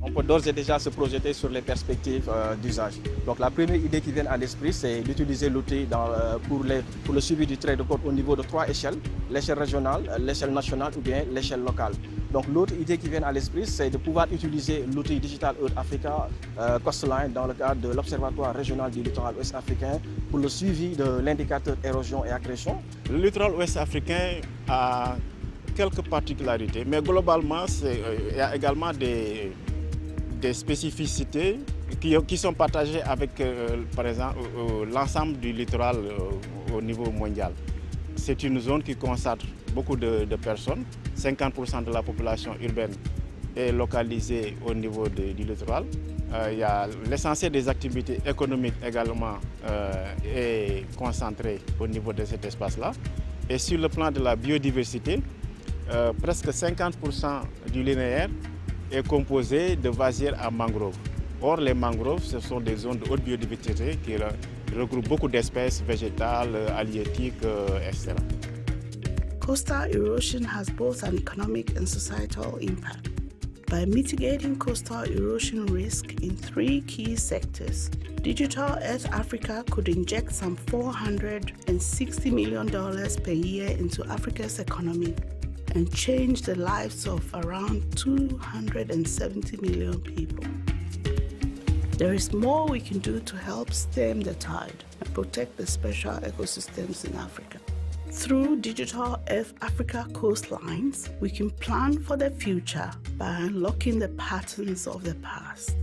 On peut d'ores et déjà se projeter sur les perspectives d'usage. Donc la première idée qui vient à l'esprit, c'est d'utiliser l'outil pour le suivi du trait de côte au niveau de 3 échelles, l'échelle régionale, l'échelle nationale ou bien l'échelle locale. Donc l'autre idée qui vient à l'esprit, c'est de pouvoir utiliser l'outil Digital Earth Africa Coastline dans le cadre de l'Observatoire régional du littoral ouest africain pour le suivi de l'indicateur érosion et accrétion. Le littoral ouest africain a quelques particularités, mais globalement, il y a également des spécificités qui sont partagées avec, par exemple, l'ensemble du littoral au niveau mondial. C'est une zone qui concentre beaucoup de personnes. 50% de la population urbaine est localisée au niveau du littoral. Il y a l'essentiel des activités économiques également est concentré au niveau de cet espace-là. Et sur le plan de la biodiversité, presque 50% du linéaire est composé de vasières à mangroves. Or, les mangroves, ce sont des zones de haute biodiversité qui regroupent beaucoup d'espèces végétales, halieutiques, etc. Coastal erosion has both an economic and societal impact. By mitigating coastal erosion risk in 3 key sectors, Digital Earth Africa could inject some $460 million per year into Africa's economy and change the lives of around 270 million people. There is more we can do to help stem the tide and protect the special ecosystems in Africa. Through Digital Earth Africa Coastlines, we can plan for the future by unlocking the patterns of the past.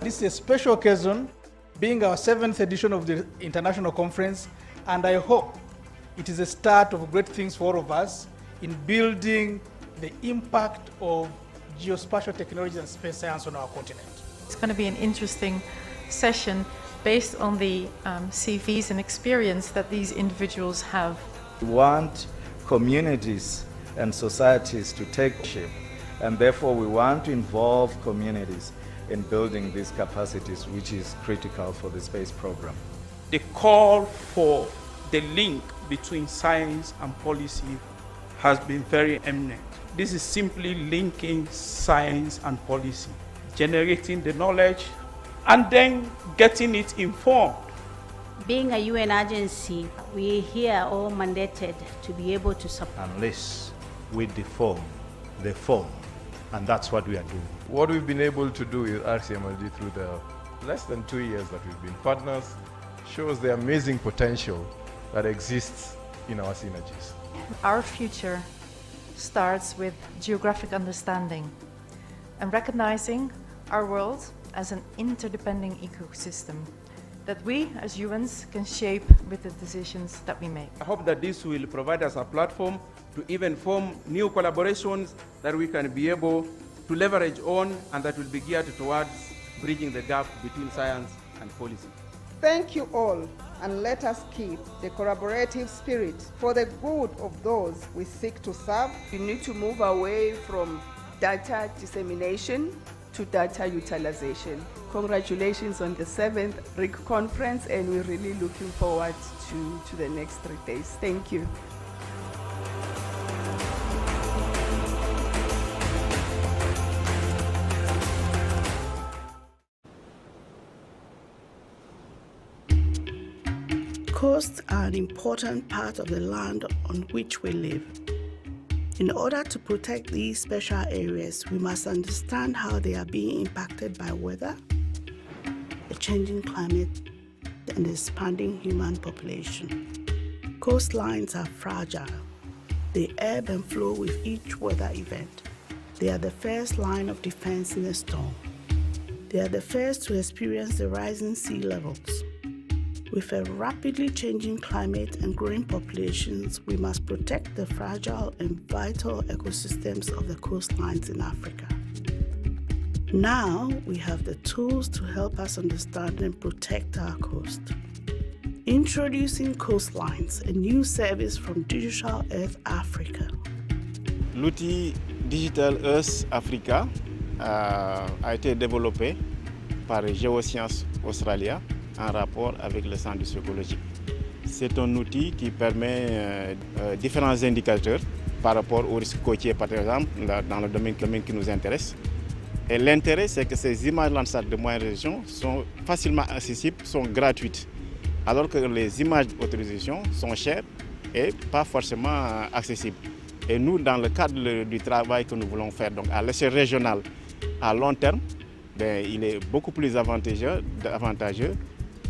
This is a special occasion, being our 7th edition of the International Conference, and I hope it is a start of great things for all of us in building the impact of geospatial technology and space science on our continent. It's going to be an interesting session based on the CVs and experience that these individuals have. We want communities and societies to take shape, and therefore we want to involve communities in building these capacities, which is critical for the space program. The call for the link between science and policy has been very eminent. This is simply linking science and policy, generating the knowledge, and then getting it informed. Being a UN agency, we here are all mandated to be able to support. Unless we deform the form, and that's what we are doing. What we've been able to do with Rcmrd through the less than 2 years that we've been partners shows the amazing potential that exists in our synergies. Our future starts with geographic understanding. and recognizing our world as an interdependent ecosystem that we as humans can shape with the decisions that we make. I hope that this will provide us a platform to even form new collaborations that we can be able to leverage on and that will be geared towards bridging the gap between science and policy. Thank you all, and let us keep the collaborative spirit for the good of those we seek to serve. We need to move away from data dissemination to data utilization. Congratulations on the 7th RIC conference, and we're really looking forward to the next 3 days. Thank you. Coasts are an important part of the land on which we live. In order to protect these special areas, we must understand how they are being impacted by weather, a changing climate, and the expanding human population. Coastlines are fragile. They ebb and flow with each weather event. They are the first line of defense in a storm. They are the first to experience the rising sea levels. With a rapidly changing climate and growing populations, we must protect the fragile and vital ecosystems of the coastlines in Africa. Now we have the tools to help us understand and protect our coast. Introducing Coastlines, a new service from Digital Earth Africa. L'outil Digital Earth Africa a été développé par Géosciences Australia en rapport avec le Centre de psychologie. C'est un outil qui permet différents indicateurs par rapport aux risques côtiers, par exemple, dans le domaine qui nous intéresse. Et l'intérêt, c'est que ces images Landsat de moyenne résolution sont facilement accessibles, sont gratuites, alors que les images d'autorisation sont chères et pas forcément accessibles. Et nous, dans le cadre du travail que nous voulons faire, donc à l'échelle régionale, à long terme, il est beaucoup plus avantageux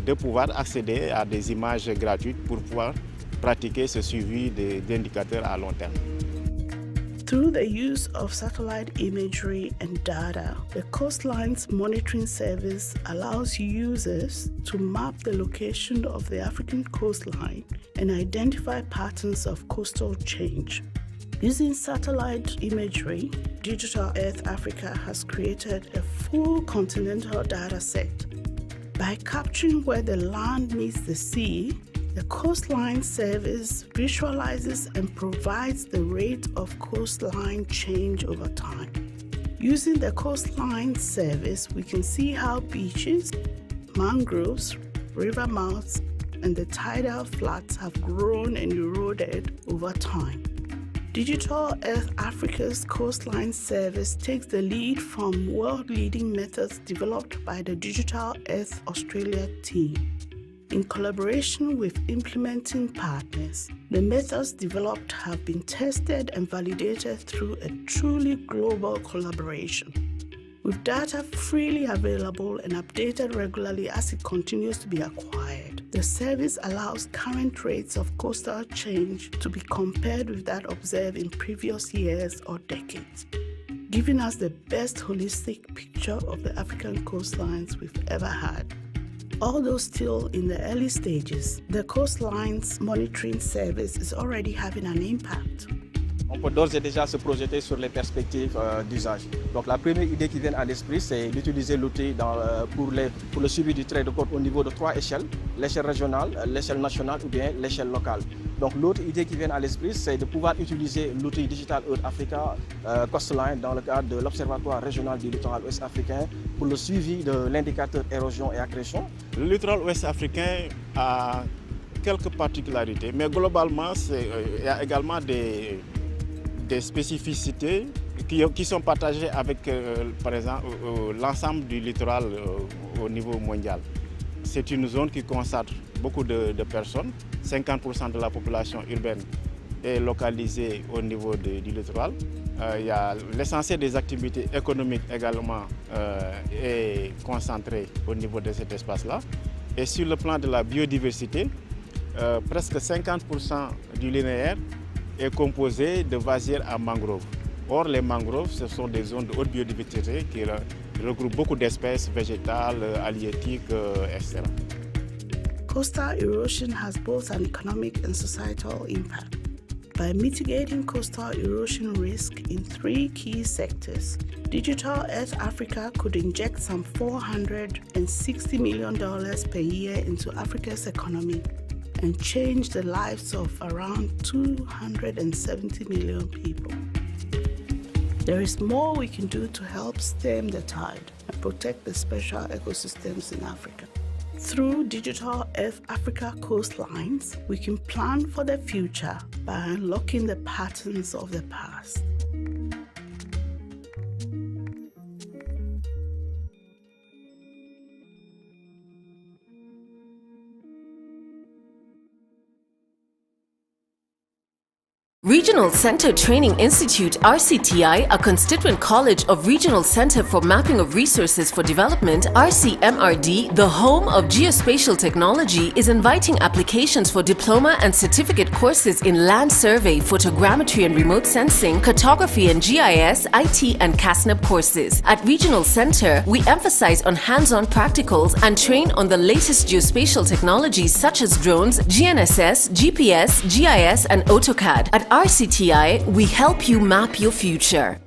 de pouvoir accéder à des images gratuites pour pouvoir pratiquer ce suivi d'indicateurs à long terme. Through the use of satellite imagery and data, the Coastlines Monitoring Service allows users to map the location of the African coastline and identify patterns of coastal change. Using satellite imagery, Digital Earth Africa has created a full continental data set. By capturing where the land meets the sea, the Coastline Service visualizes and provides the rate of coastline change over time. Using the Coastline Service, we can see how beaches, mangroves, river mouths, and the tidal flats have grown and eroded over time. Digital Earth Africa's Coastline Service takes the lead from world-leading methods developed by the Digital Earth Australia team. In collaboration with implementing partners, the methods developed have been tested and validated through a truly global collaboration. With data freely available and updated regularly as it continues to be acquired, the service allows current rates of coastal change to be compared with that observed in previous years or decades, giving us the best holistic picture of the African coastlines we've ever had. Although still in the early stages, the Coastlines Monitoring Service is already having an impact. On peut d'ores et déjà se projeter sur les perspectives d'usage. Donc la première idée qui vient à l'esprit, c'est d'utiliser l'outil pour le suivi du trait de côte au niveau de 3 échelles, l'échelle régionale, l'échelle nationale ou bien l'échelle locale. Donc l'autre idée qui vient à l'esprit, c'est de pouvoir utiliser l'outil Digital Earth Africa Coastline dans le cadre de l'Observatoire régional du littoral ouest africain pour le suivi de l'indicateur érosion et accrétion. Le littoral ouest africain a quelques particularités, mais globalement, il y a également des spécificités qui sont partagées avec, par exemple, l'ensemble du littoral au niveau mondial. C'est une zone qui concentre beaucoup de personnes. 50% de la population urbaine est localisée au niveau du littoral. Il y a l'essentiel des activités économiques également est concentré au niveau de cet espace-là. Et sur le plan de la biodiversité, presque 50% du linéaire est composé de vasières à mangroves. Or, les mangroves, ce sont des zones de haute biodiversité qui regroupent beaucoup d'espèces végétales, halieutiques, etc. Coastal erosion has both an economic and societal impact. By mitigating coastal erosion risk in 3 key sectors, Digital Earth Africa could inject some $460 million per year into Africa's economy and change the lives of around 270 million people. There is more we can do to help stem the tide and protect the special ecosystems in Africa. Through Digital Earth Africa coastlines, we can plan for the future by unlocking the patterns of the past. Regional Center Training Institute RCTI, a constituent college of Regional Center for Mapping of Resources for Development Rcmrd, the home of geospatial technology, is inviting applications for diploma and certificate courses in land survey, photogrammetry and remote sensing, cartography and GIS, IT and CASNEP courses. At Regional Center, we emphasize on hands-on practicals and train on the latest geospatial technologies such as drones, GNSS, GPS, GIS and AutoCAD. At RCTI, we help you map your future.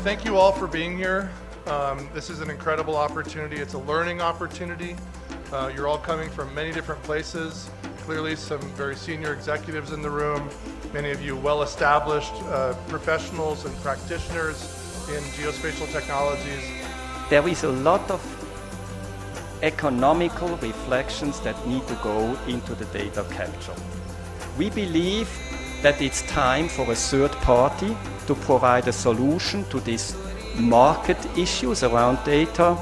Thank you all for being here. This is an incredible opportunity. It's a learning opportunity. You're all coming from many different places. Clearly some very senior executives in the room, many of you well-established professionals and practitioners in geospatial technologies. There is a lot of economical reflections that need to go into the data capture. We believe that it's time for a third party to provide a solution to these market issues around data,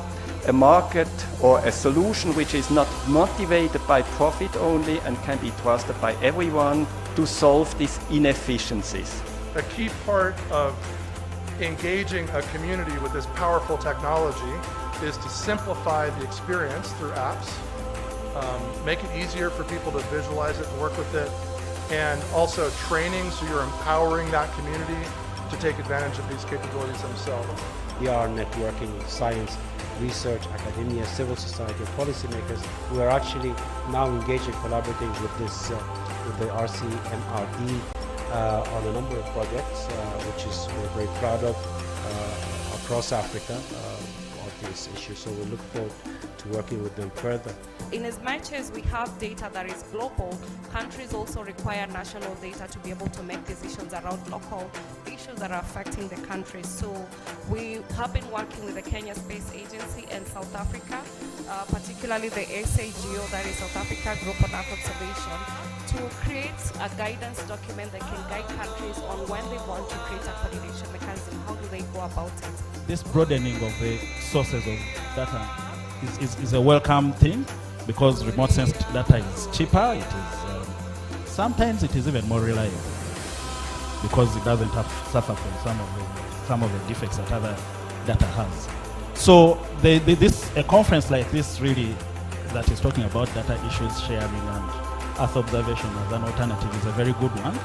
a market or a solution which is not motivated by profit only and can be trusted by everyone to solve these inefficiencies. A key part of engaging a community with this powerful technology is to simplify the experience through apps, make it easier for people to visualize it and work with it, and also training, so you're empowering that community to take advantage of these capabilities themselves. We are networking science, research, academia, civil society, policymakers who are actually now engaged in collaborating with this, with the Rcmrd on a number of projects, which we're very proud of across Africa of this issue. So we look forward to working with them further. In as much as we have data that is global, countries also require national data to be able to make decisions around local issues that are affecting the countries. So we have been working with the Kenya Space Agency and South Africa, particularly the SAGO, that is South Africa Group on Earth Observation, to create a guidance document that can guide countries on when they want to create a coordination mechanism. How do they go about it? This broadening of the sources of data is a welcome thing, because remote sensed data is cheaper. It is sometimes it is even more reliable, because it doesn't have suffer from some of the defects that other data has. So a conference like this really that is talking about data issues sharing and Earth observation as an alternative is a very good one,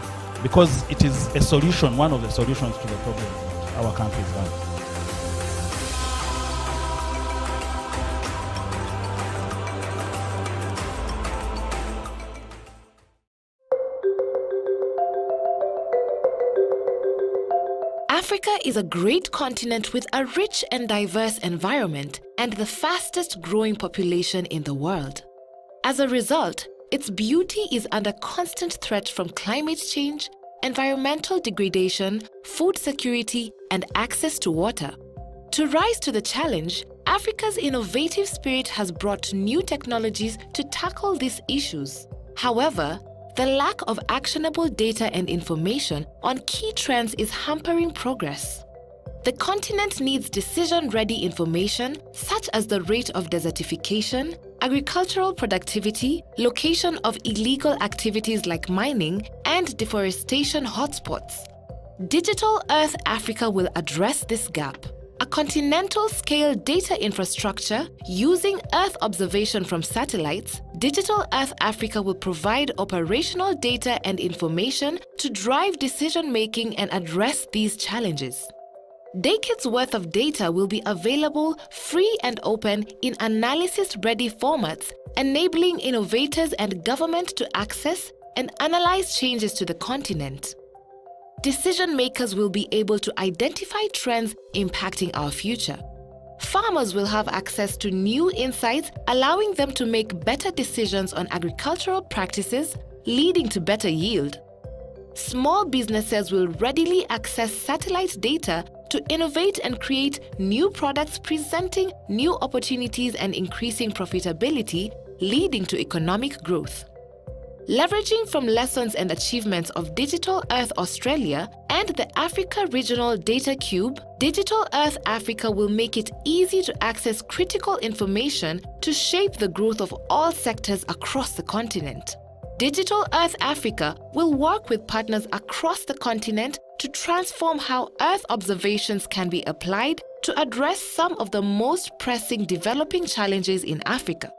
because it is a solution, one of the solutions to the problem that our countries have. Africa is a great continent with a rich and diverse environment and the fastest growing population in the world. As a result, its beauty is under constant threat from climate change, environmental degradation, food security, and access to water. To rise to the challenge, Africa's innovative spirit has brought new technologies to tackle these issues. However, the lack of actionable data and information on key trends is hampering progress. The continent needs decision-ready information such as the rate of desertification, agricultural productivity, location of illegal activities like mining, and deforestation hotspots. Digital Earth Africa will address this gap. A continental-scale data infrastructure using Earth observation from satellites, Digital Earth Africa will provide operational data and information to drive decision-making and address these challenges. Decades worth of data will be available free and open in analysis-ready formats, enabling innovators and government to access and analyze changes to the continent. Decision makers will be able to identify trends impacting our future. Farmers will have access to new insights, allowing them to make better decisions on agricultural practices, leading to better yield. Small businesses will readily access satellite data to innovate and create new products, presenting new opportunities and increasing profitability, leading to economic growth. Leveraging from lessons and achievements of Digital Earth Australia and the Africa Regional Data Cube, Digital Earth Africa will make it easy to access critical information to shape the growth of all sectors across the continent. Digital Earth Africa will work with partners across the continent to transform how Earth observations can be applied to address some of the most pressing developing challenges in Africa.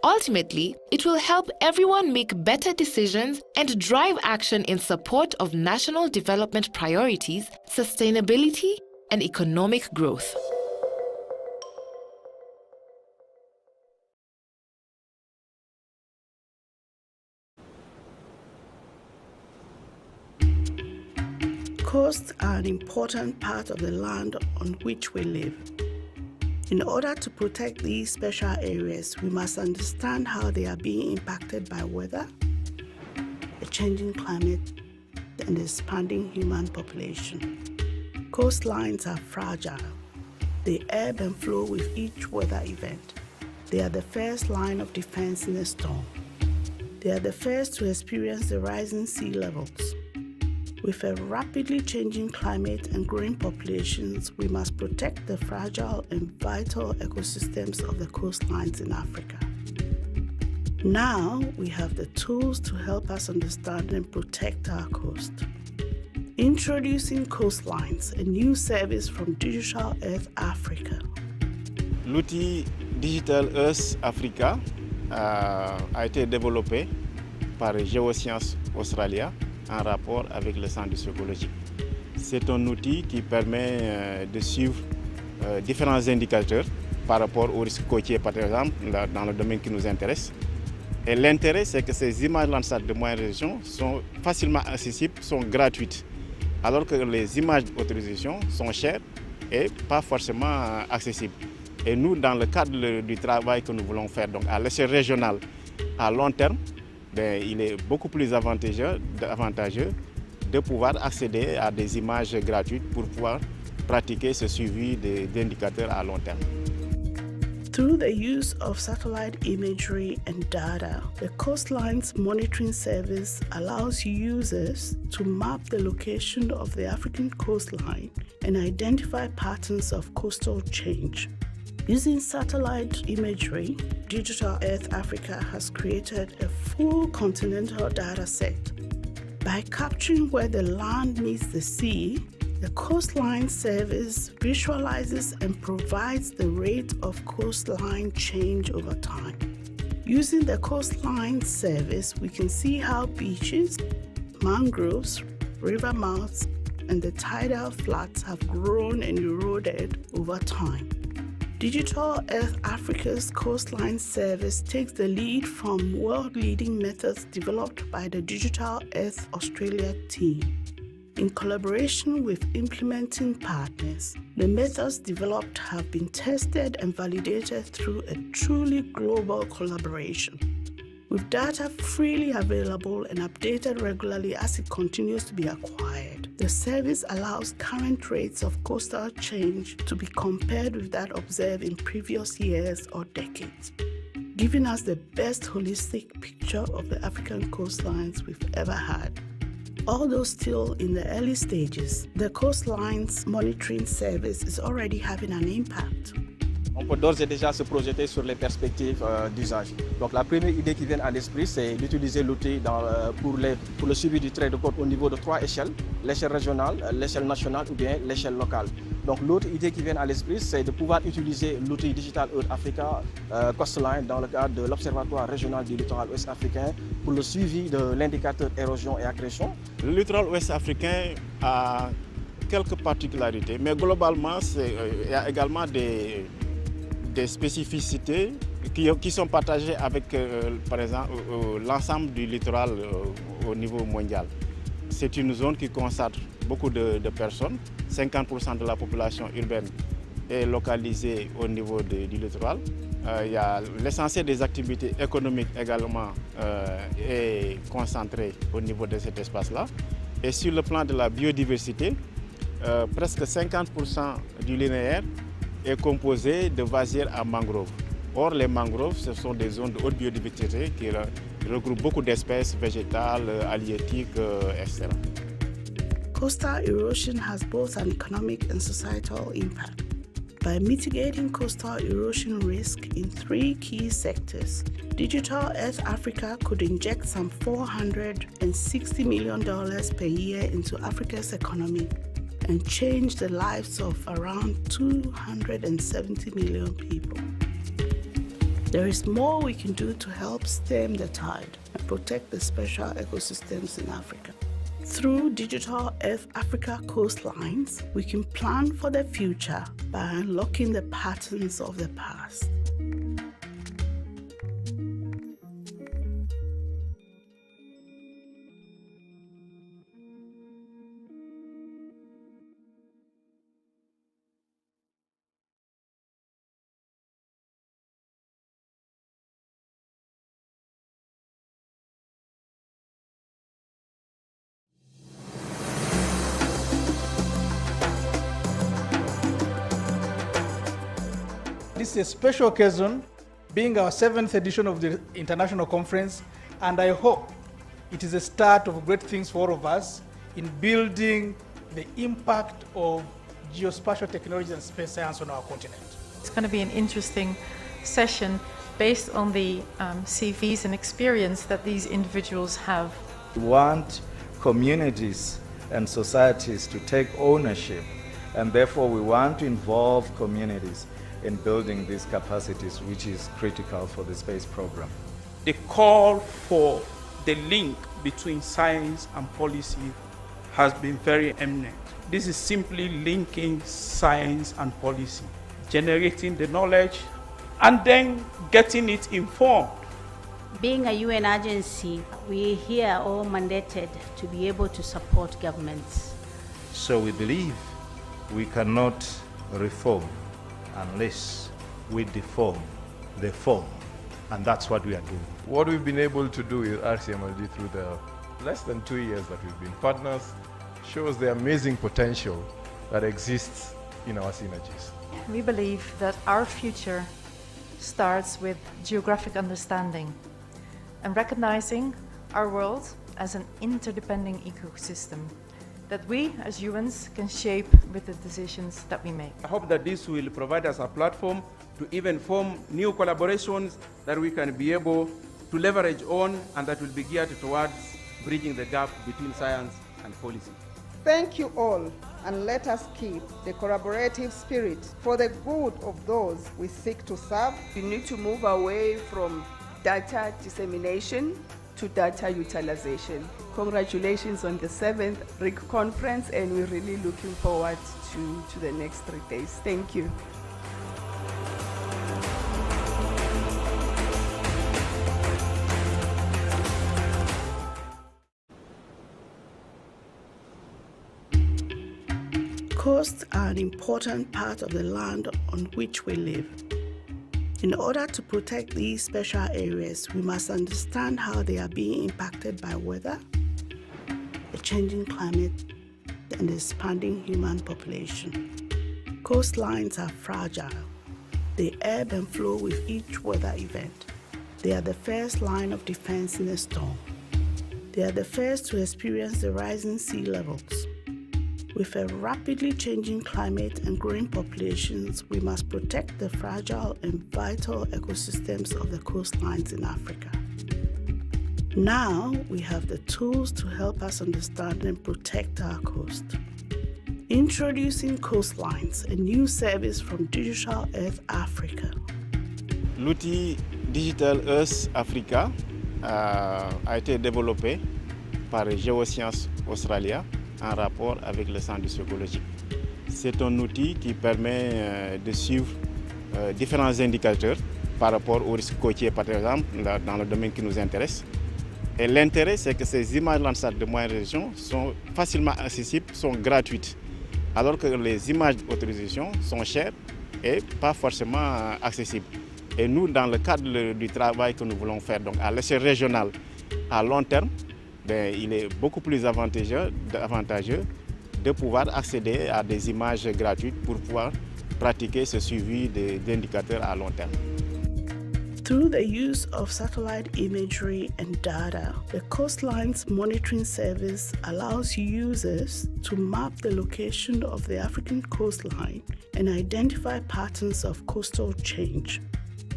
Ultimately, it will help everyone make better decisions and drive action in support of national development priorities, sustainability, and economic growth. Coast Coasts are an important part of the land on which we live. In order to protect these special areas, we must understand how they are being impacted by weather, a changing climate, and the expanding human population. Coastlines are fragile. They ebb and flow with each weather event. They are the first line of defense in a storm. They are the first to experience the rising sea levels. With a rapidly changing climate and growing populations, we must protect the fragile and vital ecosystems of the coastlines in Africa. Now we have the tools to help us understand and protect our coast. Introducing Coastlines, a new service from Digital Earth Africa. L'outil Digital Earth Africa a été développé par Géosciences Australia en rapport avec le Centre psychologique. C'est un outil qui permet de suivre différents indicateurs par rapport aux risques côtiers, par exemple, dans le domaine qui nous intéresse. Et l'intérêt, c'est que ces images Landsat de moyenne résolution sont facilement accessibles, sont gratuites, alors que les images d'autorisation sont chères et pas forcément accessibles. Et nous, dans le cadre du travail que nous voulons faire, donc à l'échelle régionale, à long terme, il est beaucoup plus avantageux de pouvoir accéder à des images gratuites pour pouvoir pratiquer ce suivi d'indicateurs à long terme. Through the use of satellite imagery and data, the Coastlines Monitoring Service allows users to map the location of the African coastline and identify patterns of coastal change. Using satellite imagery, Digital Earth Africa has created a full continental data set. By capturing where the land meets the sea, the Coastline Service visualizes and provides the rate of coastline change over time. Using the Coastline Service, we can see how beaches, mangroves, river mouths, and the tidal flats have grown and eroded over time. Digital Earth Africa's Coastline Service takes the lead from world-leading methods developed by the Digital Earth Australia team. In collaboration with implementing partners, the methods developed have been tested and validated through a truly global collaboration. With data freely available and updated regularly as it continues to be acquired, the service allows current rates of coastal change to be compared with that observed in previous years or decades, giving us the best holistic picture of the African coastlines we've ever had. Although still in the early stages, the Coastlines Monitoring Service is already having an impact. On peut d'ores et déjà se projeter sur les perspectives d'usage. Donc la première idée qui vient à l'esprit, c'est d'utiliser l'outil pour le suivi du trait de côte au niveau de 3 échelles, l'échelle régionale, l'échelle nationale ou bien l'échelle locale. Donc l'autre idée qui vient à l'esprit, c'est de pouvoir utiliser l'outil Digital Earth Africa Coastline dans le cadre de l'Observatoire régional du littoral ouest africain pour le suivi de l'indicateur érosion et accrétion. Le littoral ouest africain a quelques particularités, mais globalement, il y a également des spécificités qui sont partagées avec, par exemple, l'ensemble du littoral au niveau mondial. C'est une zone qui concentre beaucoup de personnes. 50% de la population urbaine est localisée au niveau du littoral. Il y a l'essentiel des activités économiques également est concentré au niveau de cet espace-là. Et sur le plan de la biodiversité, presque 50% du linéaire est composé de vasières à mangroves. Or, les mangroves, ce sont des zones de haute biodiversité qui regroupent beaucoup d'espèces végétales, halieutiques, etc. Coastal erosion has both an economic and societal impact. By mitigating coastal erosion risk in 3 key sectors, Digital Earth Africa could inject some $460 million per year into Africa's economy and change the lives of around 270 million people. There is more we can do to help stem the tide and protect the special ecosystems in Africa. Through Digital Earth Africa Coastlines, we can plan for the future by unlocking the patterns of the past. This is a special occasion, being our 7th edition of the International Conference, and I hope it is a start of great things for all of us in building the impact of geospatial technology and space science on our continent. It's going to be an interesting session based on the CVs and experience that these individuals have. We want communities and societies to take ownership, and therefore we want to involve communities in building these capacities, which is critical for the space program. The call for the link between science and policy has been very eminent. This is simply linking science and policy, generating the knowledge and then getting it informed. Being a UN agency, we here are all mandated to be able to support governments. So we believe we cannot reform unless we deform the form, and that's what we are doing. What we've been able to do with Rcmrd through the less than 2 years that we've been partners shows the amazing potential that exists in our synergies. We believe that our future starts with geographic understanding and recognizing our world as an interdependent ecosystem that we as humans can shape with the decisions that we make. I hope that this will provide us a platform to even form new collaborations that we can be able to leverage on and that will be geared towards bridging the gap between science and policy. Thank you all, and let us keep the collaborative spirit for the good of those we seek to serve. We need to move away from data dissemination to data utilization. Congratulations on the 7th RIC conference, and we're really looking forward to the next 3 days. Thank you. Coasts are an important part of the land on which we live. In order to protect these special areas, we must understand how they are being impacted by weather, a changing climate, and the expanding human population. Coastlines are fragile. They ebb and flow with each weather event. They are the first line of defense in a storm. They are the first to experience the rising sea levels. With a rapidly changing climate and growing populations, we must protect the fragile and vital ecosystems of the coastlines in Africa. Now we have the tools to help us understand and protect our coast. Introducing Coastlines, a new service from Digital Earth Africa. L'outil Digital Earth Africa a été développé par Géosciences Australia en rapport avec le Centre de psychologie. C'est un outil qui permet de suivre différents indicateurs par rapport au risque côtier, par exemple, dans le domaine qui nous intéresse. Et l'intérêt, c'est que ces images Landsat de moyenne résolution sont facilement accessibles, sont gratuites, alors que les images d'autorisation sont chères et pas forcément accessibles. Et nous, dans le cadre du travail que nous voulons faire, donc à l'échelle régionale, à long terme, il est beaucoup plus avantageux de pouvoir accéder à des images gratuites pour pouvoir pratiquer ce suivi d'indicateurs à long terme. Through the use of satellite imagery and data, the Coastlines Monitoring Service allows users to map the location of the African coastline and identify patterns of coastal change.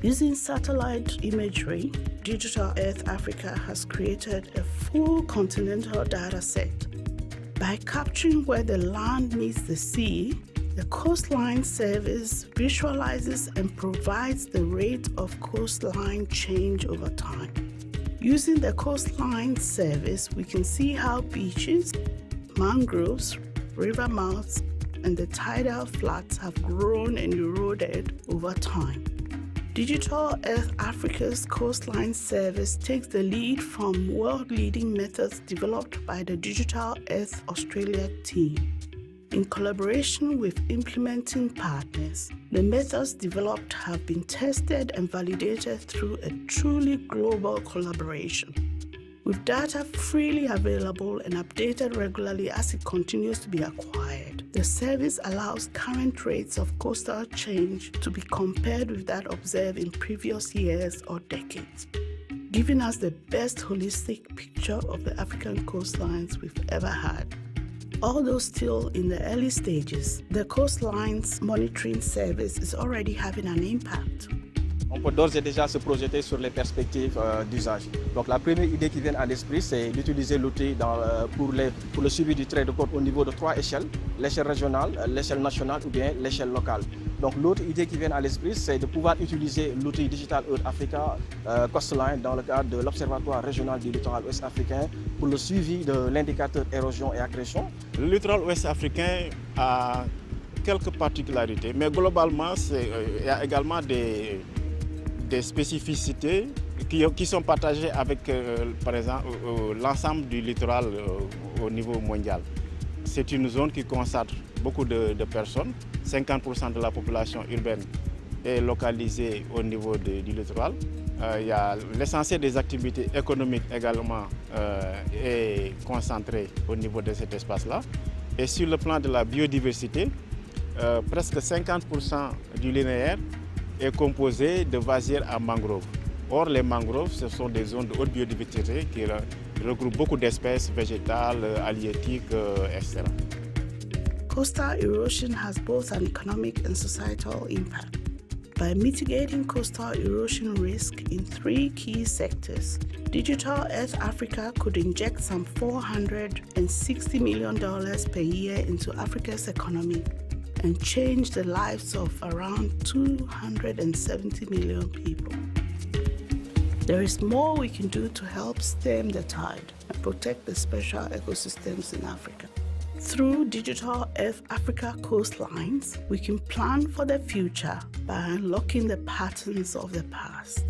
Using satellite imagery, Digital Earth Africa has created a full continental data set. By capturing where the land meets the sea, the Coastline Service visualizes and provides the rate of coastline change over time. Using the Coastline Service, we can see how beaches, mangroves, river mouths, and the tidal flats have grown and eroded over time. Digital Earth Africa's Coastline Service takes the lead from world-leading methods developed by the Digital Earth Australia team. In collaboration with implementing partners, the methods developed have been tested and validated through a truly global collaboration. With data freely available and updated regularly as it continues to be acquired, the The service allows current rates of coastal change to be compared with that observed in previous years or decades, giving us the best holistic picture of the African coastlines we've ever had. Although still in the early stages, the Coastlines Monitoring Service is already having an impact. On peut d'ores et déjà se projeter sur les perspectives d'usage. Donc la première idée qui vient à l'esprit, c'est d'utiliser l'outil pour le suivi du trait de côte au niveau de 3 échelles, l'échelle régionale, l'échelle nationale ou bien l'échelle locale. Donc l'autre idée qui vient à l'esprit, c'est de pouvoir utiliser l'outil Digital Earth Africa Coastline dans le cadre de l'Observatoire régional du littoral ouest africain pour le suivi de l'indicateur érosion et accrétion. Le littoral ouest africain a quelques particularités, mais globalement, il y a également des spécificités qui sont partagées avec, par exemple, l'ensemble du littoral au niveau mondial. C'est une zone qui concentre beaucoup de personnes. 50% de la population urbaine est localisée au niveau du littoral. Il y a l'essentiel des activités économiques également est concentré au niveau de cet espace-là. Et sur le plan de la biodiversité, presque 50% du linéaire est composé de vasières à mangroves. Or, les mangroves, ce sont des zones de haute biodiversité qui regroupent beaucoup d'espèces végétales, halieutiques, etc. Coastal erosion has both an economic and societal impact. By mitigating coastal erosion risk in 3 key sectors, Digital Earth Africa could inject some $460 million per year into Africa's economy and change the lives of around 270 million people. There is more we can do to help stem the tide and protect the special ecosystems in Africa. Through Digital Earth Africa Coastlines, we can plan for the future by unlocking the patterns of the past.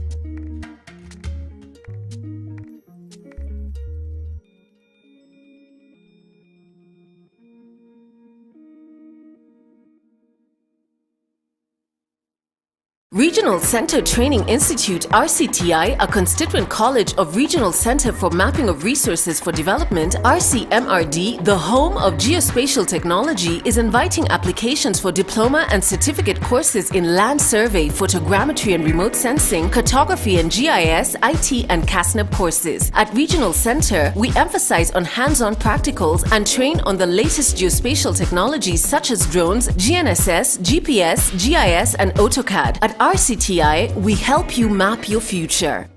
Regional Center Training Institute RCTI, a constituent college of Regional Center for Mapping of Resources for Development Rcmrd, the home of geospatial technology, is inviting applications for diploma and certificate courses in land survey, photogrammetry and remote sensing, cartography and GIS, IT and CASNEP courses. At Regional Center, we emphasize on hands-on practicals and train on the latest geospatial technologies such as drones, GNSS, GPS, GIS and AutoCAD. At RCTI, we help you map your future.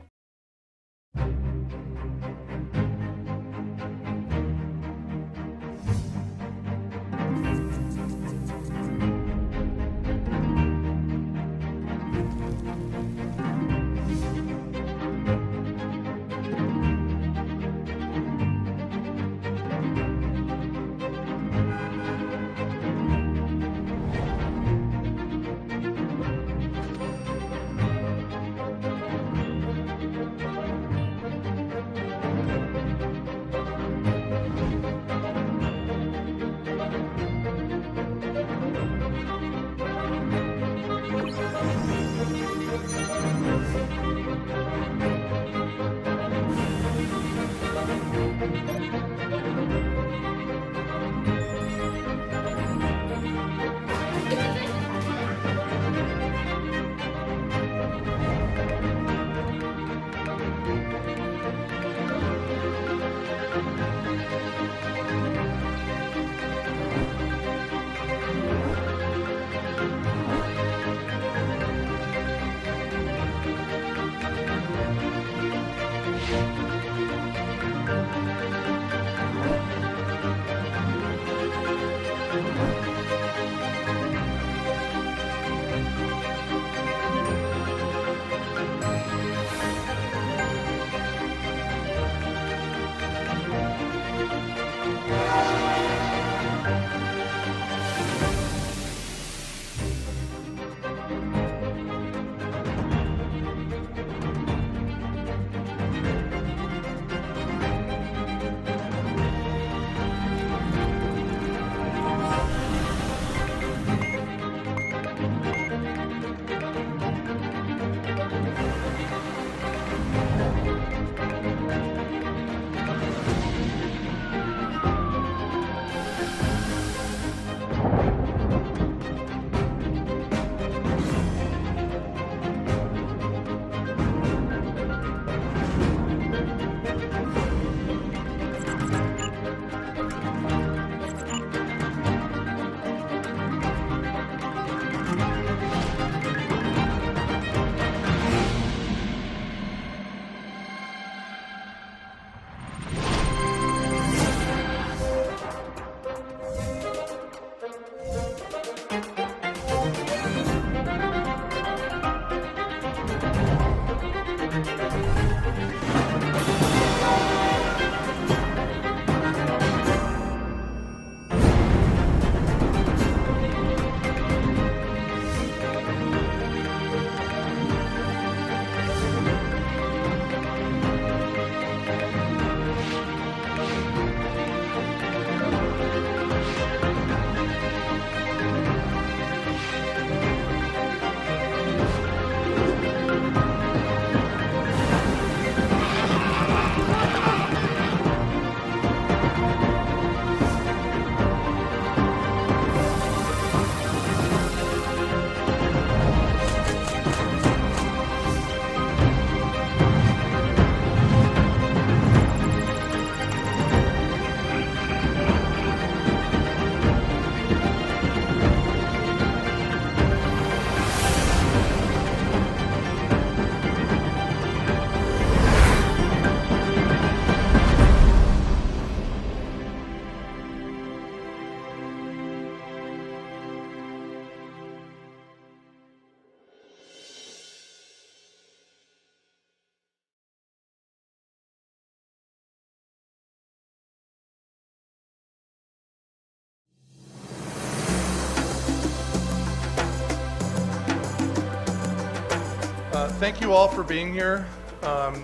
Thank you all for being here.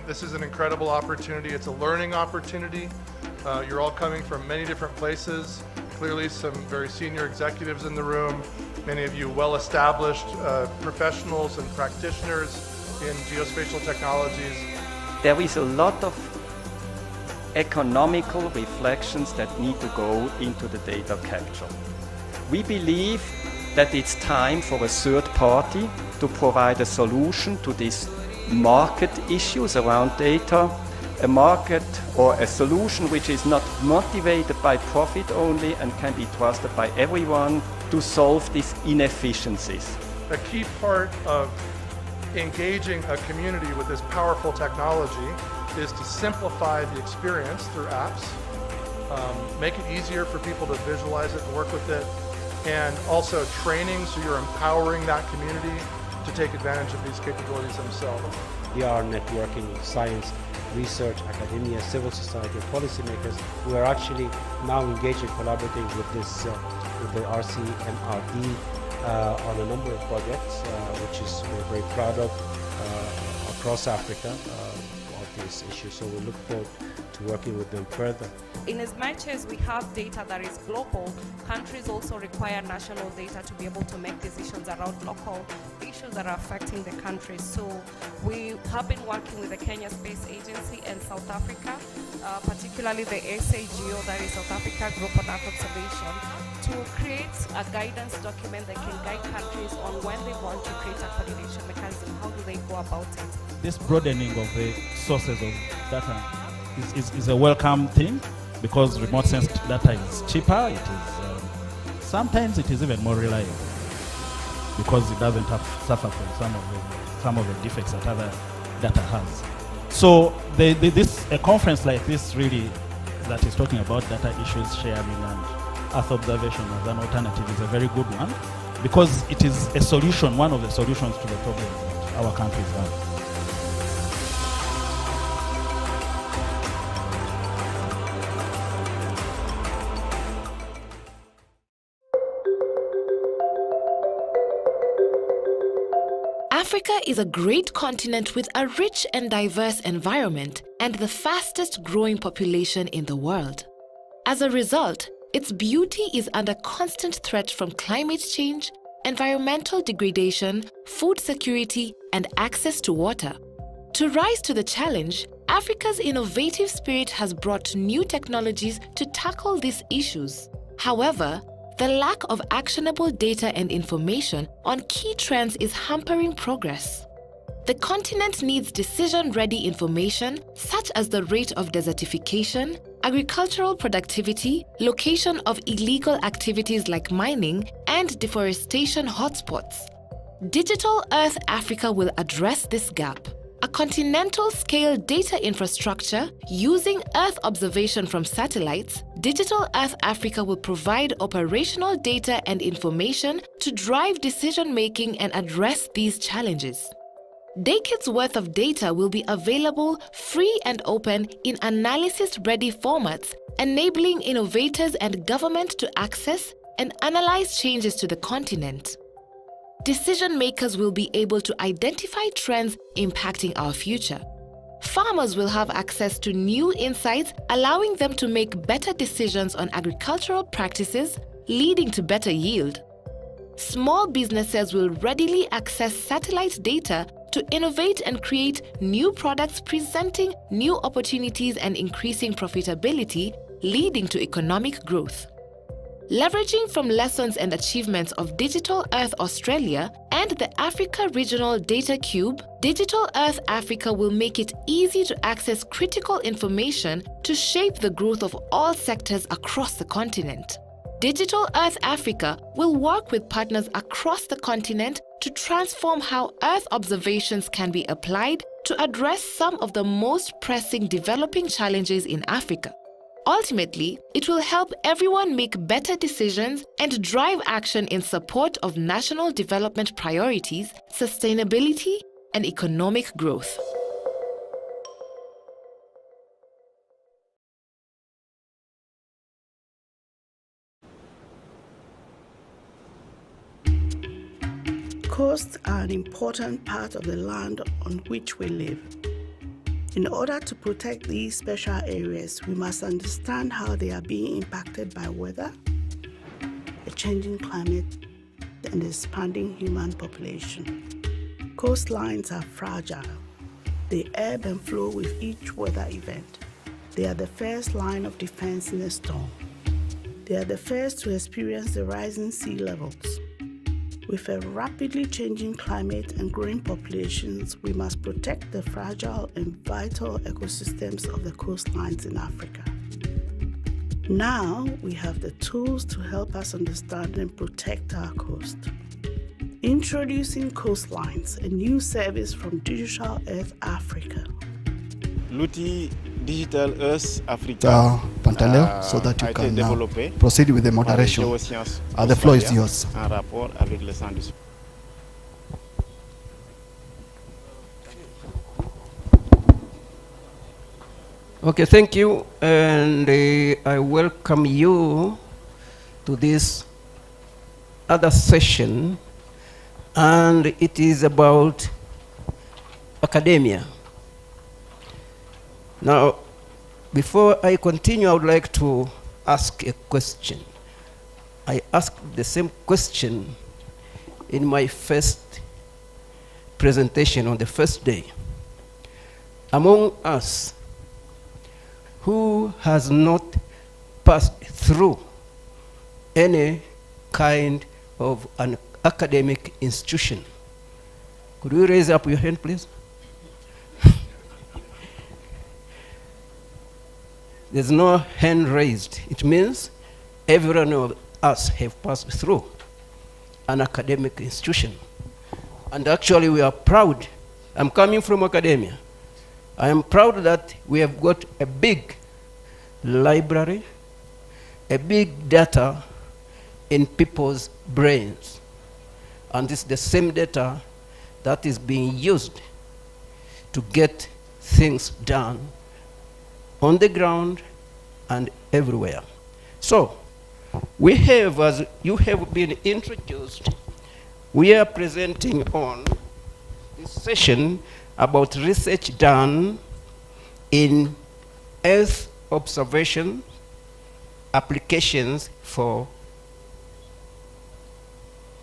This is an incredible opportunity. It's a learning opportunity. You're all coming from many different places. Clearly some very senior executives in the room. Many of you well-established professionals and practitioners in geospatial technologies. There is a lot of economical reflections that need to go into the data capture. We believe that it's time for a third party to provide a solution to these market issues around data, a market or a solution which is not motivated by profit only and can be trusted by everyone to solve these inefficiencies. A key part of engaging a community with this powerful technology is to simplify the experience through apps, make it easier for people to visualize it and work with it, and also training, so you're empowering that community to take advantage of these capabilities themselves. We are networking with science, research, academia, civil society, policymakers who are actually now engaged in collaborating with this, with the Rcmrd on a number of projects, which is we're very proud of across Africa of these issues. So we look forward to working with them further. In as much as we have data that is global, countries also require national data to be able to make decisions around local issues that are affecting the countries. So we have been working with the Kenya Space Agency and South Africa, particularly the SAGO, that is South Africa Group on Earth Observation, to create a guidance document that can guide countries on when they want to create a coordination mechanism. How do they go about it? This broadening of the sources of data is a welcome thing, because remote sensed data is cheaper. It is sometimes it is even more reliable because it doesn't have suffer from some of the defects that other data has. So a conference like this really that is talking about data issues sharing and Earth observation as an alternative is a very good one, because it is a solution, one of the solutions to the problems that our countries have. Africa is a great continent with a rich and diverse environment and the fastest growing population in the world. As a result, its beauty is under constant threat from climate change, environmental degradation, food security, and access to water. To rise to the challenge, Africa's innovative spirit has brought new technologies to tackle these issues. However, the lack of actionable data and information on key trends is hampering progress. The continent needs decision-ready information such as the rate of desertification, agricultural productivity, location of illegal activities like mining, and deforestation hotspots. Digital Earth Africa will address this gap. A continental-scale data infrastructure using Earth observation from satellites, Digital Earth Africa will provide operational data and information to drive decision-making and address these challenges. Decades worth of data will be available free and open in analysis-ready formats, enabling innovators and government to access and analyze changes to the continent. Decision makers will be able to identify trends impacting our future. Farmers will have access to new insights, allowing them to make better decisions on agricultural practices, leading to better yield. Small businesses will readily access satellite data to innovate and create new products, presenting new opportunities and increasing profitability, leading to economic growth. Leveraging from lessons and achievements of Digital Earth Australia and the Africa Regional Data Cube, Digital Earth Africa will make it easy to access critical information to shape the growth of all sectors across the continent. Digital Earth Africa will work with partners across the continent to transform how Earth observations can be applied to address some of the most pressing developing challenges in Africa. Ultimately, it will help everyone make better decisions and drive action in support of national development priorities, sustainability, and economic growth. Coasts are an important part of the land on which we live. In order to protect these special areas, we must understand how they are being impacted by weather, a changing climate, and the expanding human population. Coastlines are fragile. They ebb and flow with each weather event. They are the first line of defense in a storm. They are the first to experience the rising sea levels. With a rapidly changing climate and growing populations, we must protect the fragile and vital ecosystems of the coastlines in Africa. Now we have the tools to help us understand and protect our coast. Introducing Coastlines, a new service from Digital Earth Africa. L'outil Digital Earth Africa Pantaleo, so that you can proceed with the moderation. The floor is yours. En rapport avec le centre du Okay, thank you, and I welcome you to this other session, and it is about academia. Now, before I continue, I would like to ask a question. I asked the same question in my first presentation on the first day. Among us, who has not passed through any kind of an academic institution? Could you raise up your hand, please? There's no hand raised. It means every one of us have passed through an academic institution. And actually we are proud. I'm coming from academia. I am proud that we have got a big library, a big data in people's brains. And it's the same data that is being used to get things done on the ground and everywhere. So, we have, as you have been introduced, we are presenting on this session about research done in Earth observation applications for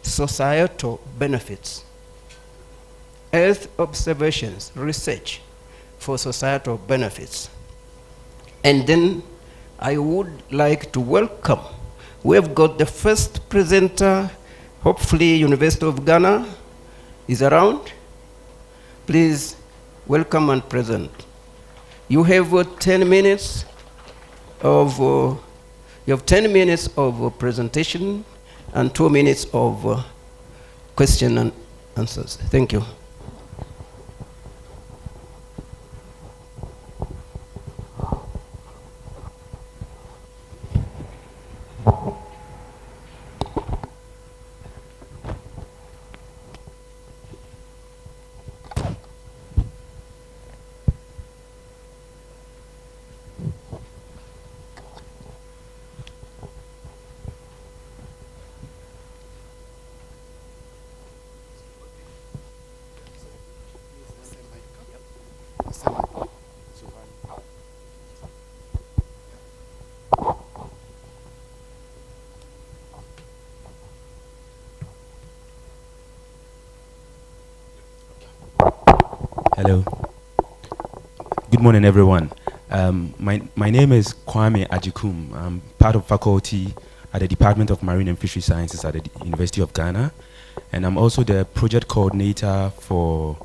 societal benefits. Earth observations research for societal benefits. And then I would like to welcome, we have got the first presenter, hopefully University of Ghana is around. Please welcome and present. You have 10 minutes of presentation and 2 minutes of question and answers. Thank you. Hello. Good morning, everyone. My name is Kwame Ajikum. I'm part of faculty at the Department of Marine and Fishery Sciences at the University of Ghana. And I'm also the project coordinator for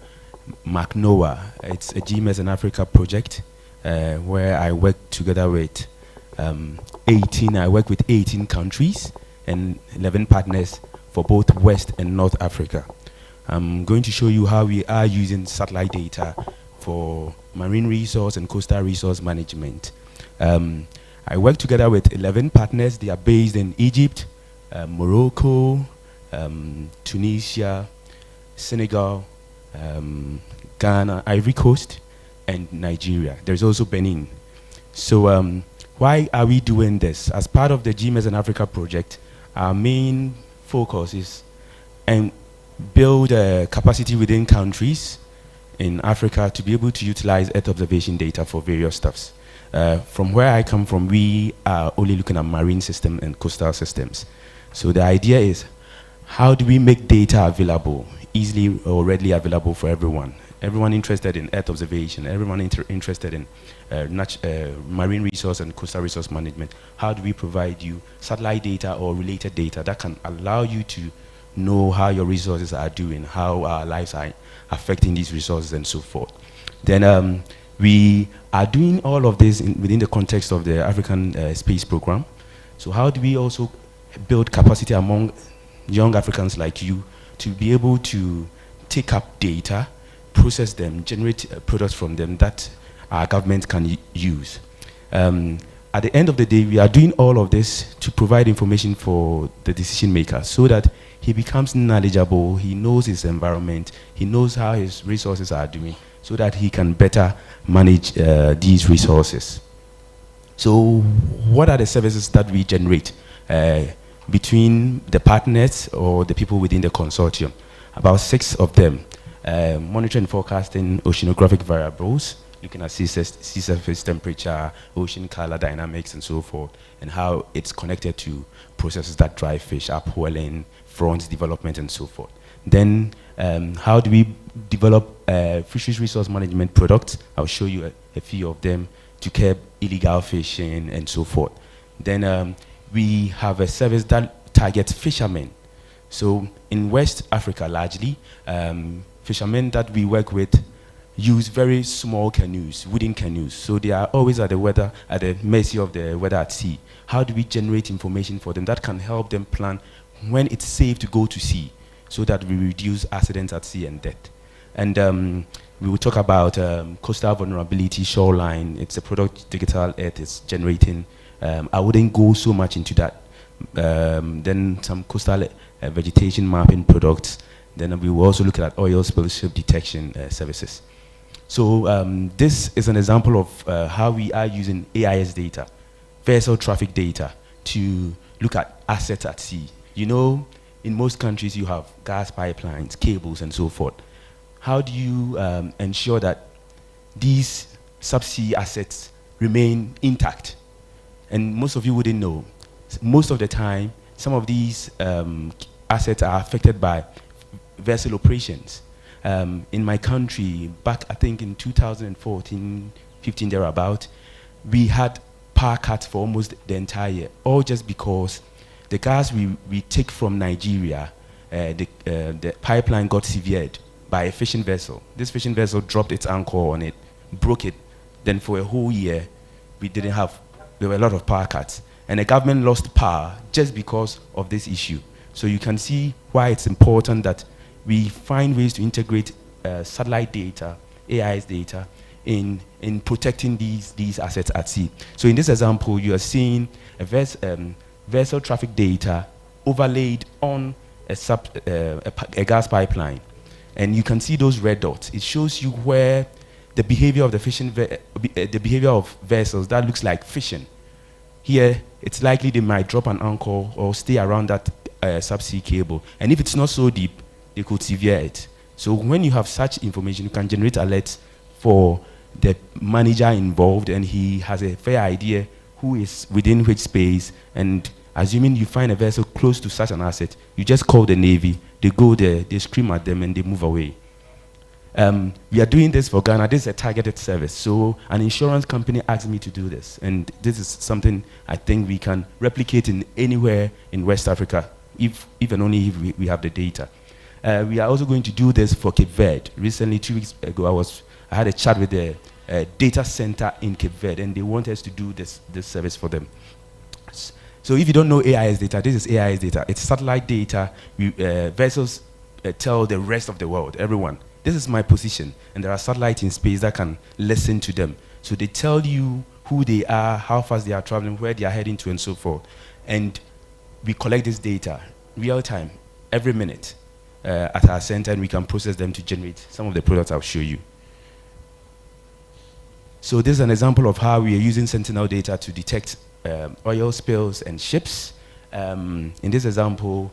MacNOAA. It's a GMS in Africa project where I work together with 18 countries and 11 partners for both West and North Africa. I'm going to show you how we are using satellite data for marine resource and coastal resource management. I work together with 11 partners. They are based in Egypt, Morocco, Tunisia, Senegal, Ghana, Ivory Coast, and Nigeria. There's also Benin. So why are we doing this? As part of the GMS in Africa project, our main focus is build capacity within countries in Africa to be able to utilize Earth observation data for various stuffs. From where I come from, we are only looking at marine systems and coastal systems. So the idea is, how do we make data available, easily or readily available for everyone? Everyone interested in Earth observation, everyone interested in marine resource and coastal resource management. How do we provide you satellite data or related data that can allow you to know how your resources are doing, how our lives are affecting these resources and so forth. Then we are doing all of this within the context of the African Space Program. So how do we also build capacity among young Africans like you to be able to take up data, process them, generate products from them that our government can use. At the end of the day, we are doing all of this to provide information for the decision maker so that he becomes knowledgeable, he knows his environment, he knows how his resources are doing, so that he can better manage these resources. So what are the services that we generate between the partners or the people within the consortium? About 6 of them. Monitoring and forecasting oceanographic variables, looking at sea surface temperature, ocean color dynamics, and so forth, and how it's connected to processes that drive fish, upwelling, fronts development, and so forth. Then, how do we develop fisheries resource management products? I'll show you a few of them to curb illegal fishing and so forth. Then, we have a service that targets fishermen. So, in West Africa, largely, fishermen that we work with use very small canoes, wooden canoes. So they are always at the mercy of the weather at sea. How do we generate information for them that can help them plan when it's safe to go to sea, so that we reduce accidents at sea and death? And we will talk about coastal vulnerability, shoreline. It's a product Digital Earth is generating. I wouldn't go so much into that. Then some coastal vegetation mapping products. Then we will also look at oil spill ship detection services. So this is an example of how we are using AIS data, vessel traffic data, to look at assets at sea. You know, in most countries you have gas pipelines, cables, and so forth. How do you ensure that these subsea assets remain intact? And most of you wouldn't know. Most of the time, some of these assets are affected by vessel operations. In my country, back I think in 2014, 15 thereabout, we had power cuts for almost the entire year, all just because the gas we take from Nigeria, the pipeline got severed by a fishing vessel. This fishing vessel dropped its anchor on it, broke it. Then for a whole year, there were a lot of power cuts. And the government lost power just because of this issue. So you can see why it's important that we find ways to integrate satellite data, AIS data, in protecting these assets at sea. So in this example, you are seeing a vessel traffic data overlaid on a gas pipeline. And you can see those red dots. It shows you where the behavior of the behavior of vessels that looks like fishing. Here, it's likely they might drop an anchor or stay around that subsea cable. And if it's not so deep, they could sever it. So when you have such information, you can generate alerts for the manager involved, and he has a fair idea who is within which space. And assuming you find a vessel close to such an asset, you just call the Navy, they go there, they scream at them, and they move away. We are doing this for Ghana. This is a targeted service. So an insurance company asked me to do this. And this is something I think we can replicate in anywhere in West Africa, if and only if we have the data. We are also going to do this for Cape Verde. Recently, 2 weeks ago, I had a chat with the data center in Cape Verde, and they want us to do this service for them. So if you don't know AIS data, this is AIS data. It's satellite data. Vessels tell the rest of the world, everyone, this is my position, and there are satellites in space that can listen to them. So they tell you who they are, how fast they are traveling, where they are heading to, and so forth. And we collect this data real time, every minute, at our center, and we can process them to generate some of the products I'll show you. So this is an example of how we are using Sentinel data to detect oil spills and ships. In this example,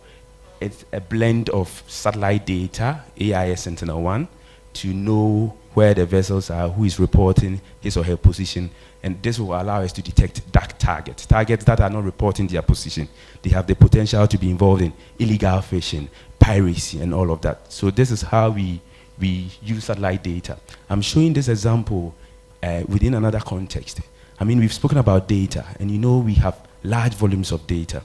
it's a blend of satellite data, AIS Sentinel-1, to know where the vessels are, who is reporting his or her position, and this will allow us to detect dark targets that are not reporting their position. They have the potential to be involved in illegal fishing, piracy, and all of that. So this is how we use satellite data. I'm showing this example within another context. I mean, we've spoken about data, and you know we have large volumes of data.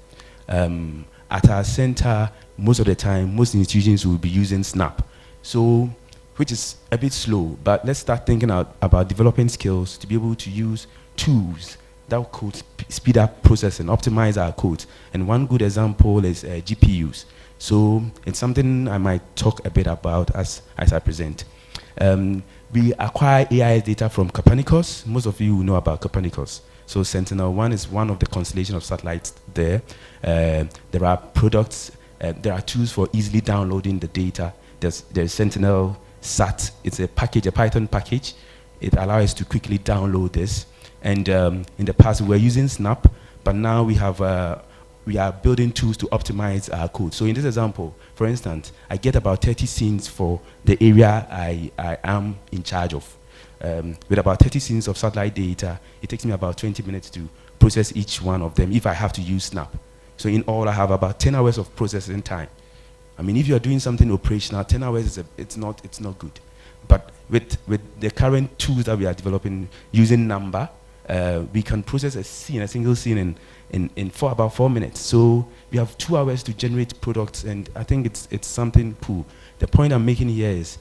At our center, most of the time, most institutions will be using SNAP, so which is a bit slow, but let's start thinking about developing skills to be able to use tools that could speed up processing, optimize our code. And one good example is GPUs. So it's something I might talk a bit about as I present. We acquire AIS data from Copernicus. Most of you will know about Copernicus. So Sentinel-1 is one of the constellation of satellites there. There are products, there are tools for easily downloading the data. There's Sentinel Sat. It's a package, a Python package. It allows us to quickly download this. And in the past, we were using Snap, but now we are building tools to optimize our code. So in this example, for instance, I get about 30 scenes for the area I am in charge of. With about 30 scenes of satellite data, it takes me about 20 minutes to process each one of them if I have to use Snap. So in all, I have about 10 hours of processing time. I mean, if you're doing something operational, 10 hours it's not good. But with the current tools that we are developing using Number, we can process a single scene in about 4 minutes. So we have 2 hours to generate products, and I think it's something cool. The point I'm making here is,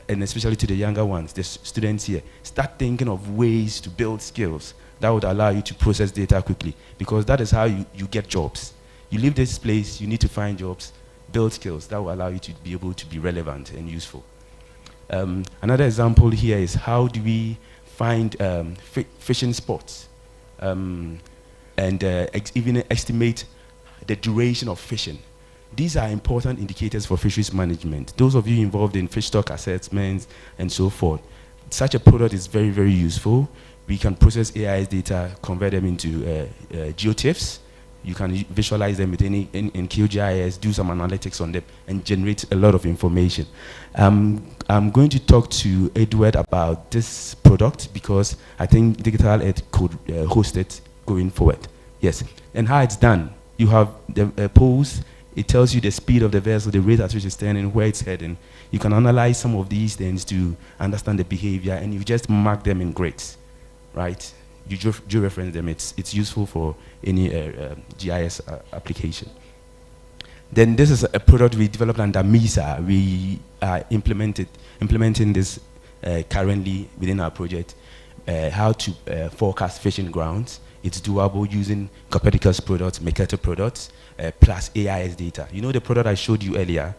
and especially to the younger ones, the students here, start thinking of ways to build skills that would allow you to process data quickly, because that is how you get jobs. You leave this place, you need to find jobs, build skills that will allow you to be able to be relevant and useful. Another example here is how do we find fishing spots and even estimate the duration of fishing. These are important indicators for fisheries management. Those of you involved in fish stock assessments and so forth, such a product is very, very useful. We can process AIS data, convert them into geotiffs. You can visualize them with in QGIS, do some analytics on them, and generate a lot of information. I'm going to talk to Edward about this product because I think Digital Ed could host it going forward. Yes, and how it's done. You have the poles. It tells you the speed of the vessel, the rate at which it's turning, where it's heading. You can analyze some of these things to understand the behavior, and you just mark them in grades, right? You georeference them. It's useful for any GIS application. Then this is a product we developed under MISA. We are implementing this currently within our project, how to forecast fishing grounds. It's doable using Copernicus products, Mercator products, plus AIS data. You know the product I showed you earlier?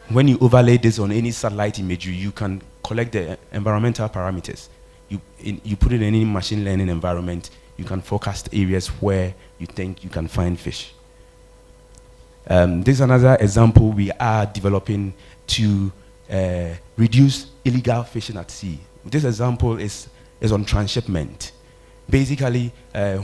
When you overlay this on any satellite imagery, you can collect the environmental parameters. You put it in any machine learning environment, you can forecast areas where you think you can find fish. This is another example we are developing to reduce illegal fishing at sea. This example is on transshipment. Basically,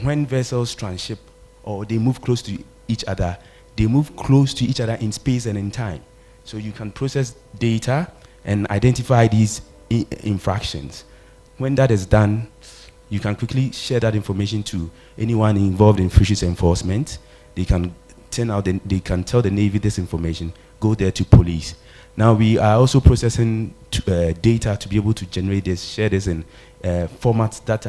when vessels transship or they move close to each other, they move close to each other in space and in time. So you can process data and identify these infractions. When that is done, you can quickly share that information to anyone involved in fisheries enforcement. They can tell the Navy this information, go there to police. Now we are also processing data to be able to generate this, share this in formats that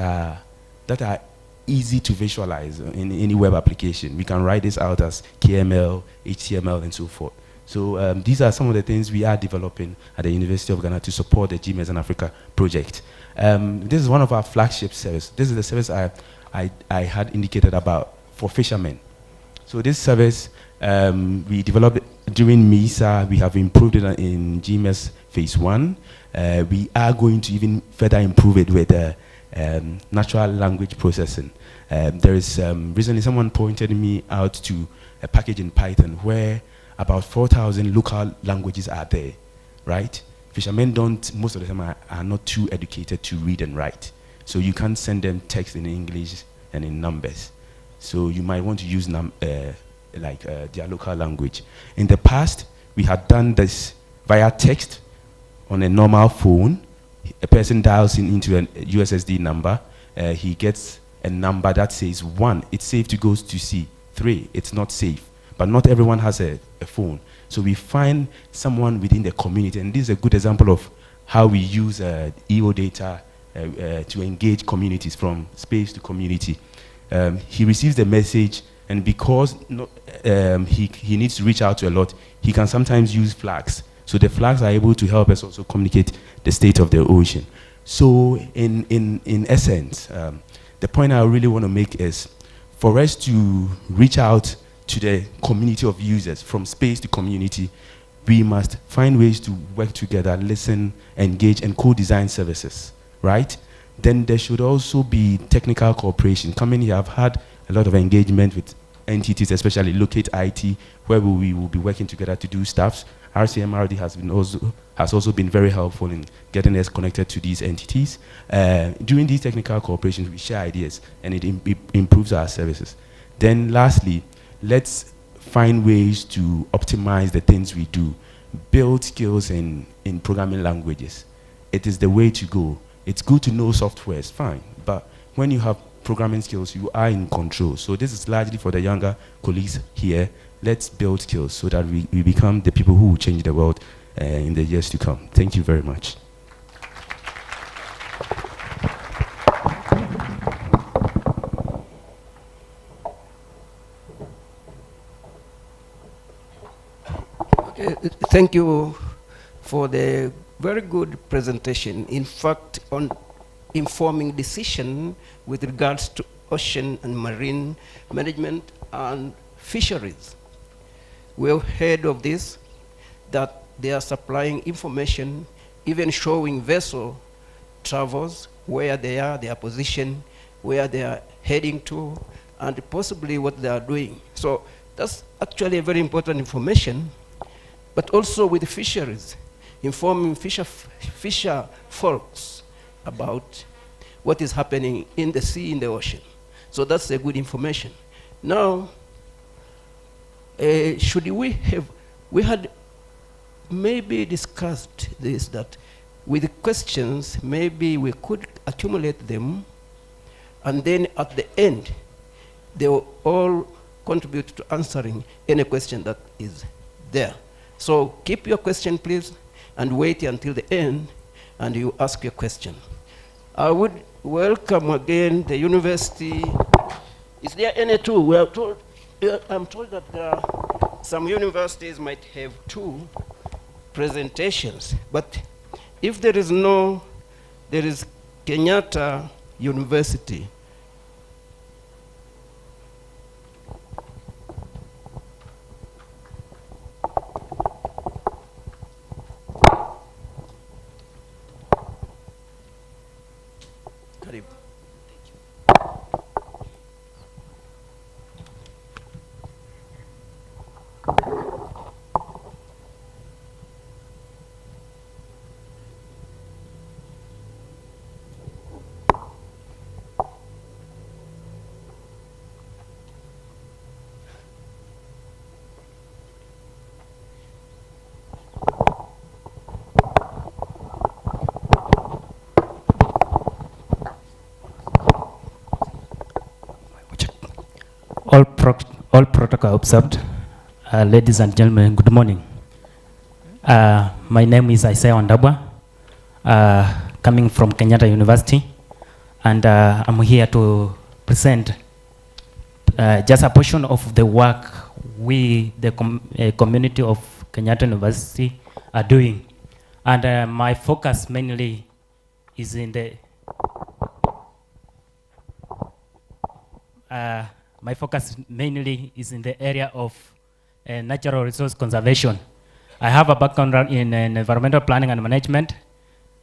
are easy to visualize in any web application. We can write this out as KML, HTML, and so forth. So these are some of the things we are developing at the University of Ghana to support the GMS and Africa project. This is one of our flagship services. This is the service I had indicated about for fishermen. So this service, we developed it during MISA. We have improved it in GMS Phase 1. We are going to even further improve it with natural language processing. There is recently someone pointed me out to a package in Python where about 4,000 local languages are there, right? Fishermen most of the time are not too educated to read and write. So you can't send them text in English and in numbers. So you might want to use like their local language. In the past, we had done this via text on a normal phone. A person dials into a USSD number. He gets a number that says 1, it's safe to go to sea. 3, it's not safe. But not everyone has a phone. So we find someone within the community, and this is a good example of how we use EO data to engage communities from space to community. He receives the message, and because he needs to reach out to a lot, he can sometimes use flags. So the flags are able to help us also communicate the state of the ocean. So in essence, the point I really want to make is for us to reach out to the community of users from space to community, we must find ways to work together, listen, engage, and co-design services, right? Then there should also be technical cooperation. Coming here, I've had a lot of engagement with entities, especially Locate IT, where we will be working together to do stuff. Rcmrd has also been very helpful in getting us connected to these entities. During these technical cooperations, we share ideas, and it improves our services. Then lastly, let's find ways to optimize the things we do. Build skills in programming languages. It is the way to go. It's good to know software, it's fine. But when you have programming skills, you are in control. So this is largely for the younger colleagues here. Let's build skills so that we become the people who will change the world in the years to come. Thank you very much. Okay, thank you for the very good presentation. In fact, on informing decision with regards to ocean and marine management and fisheries. We've heard of this, that they are supplying information, even showing vessel travels, where they are, their position, where they are heading to, and possibly what they are doing. So that's actually a very important information. But also with fisheries, informing fisher folks about what is happening in the sea, in the ocean. So that's a good information. Now, we had maybe discussed this, that with the questions, maybe we could accumulate them, and then at the end, they will all contribute to answering any question that is there. So keep your question, please, and wait until the end, and you ask your question. I would welcome again the university. Is there any two? We are told, I'm told that there are some universities might have 2 presentations, but if there is no, there is Kenyatta University. All protocol observed. Ladies and gentlemen, good morning. My name is Isaiah Ondabwa, coming from Kenyatta University, and I'm here to present just a portion of the work we, the community of Kenyatta University, are doing. And my focus mainly is in the area of natural resource conservation. I have a background in environmental planning and management,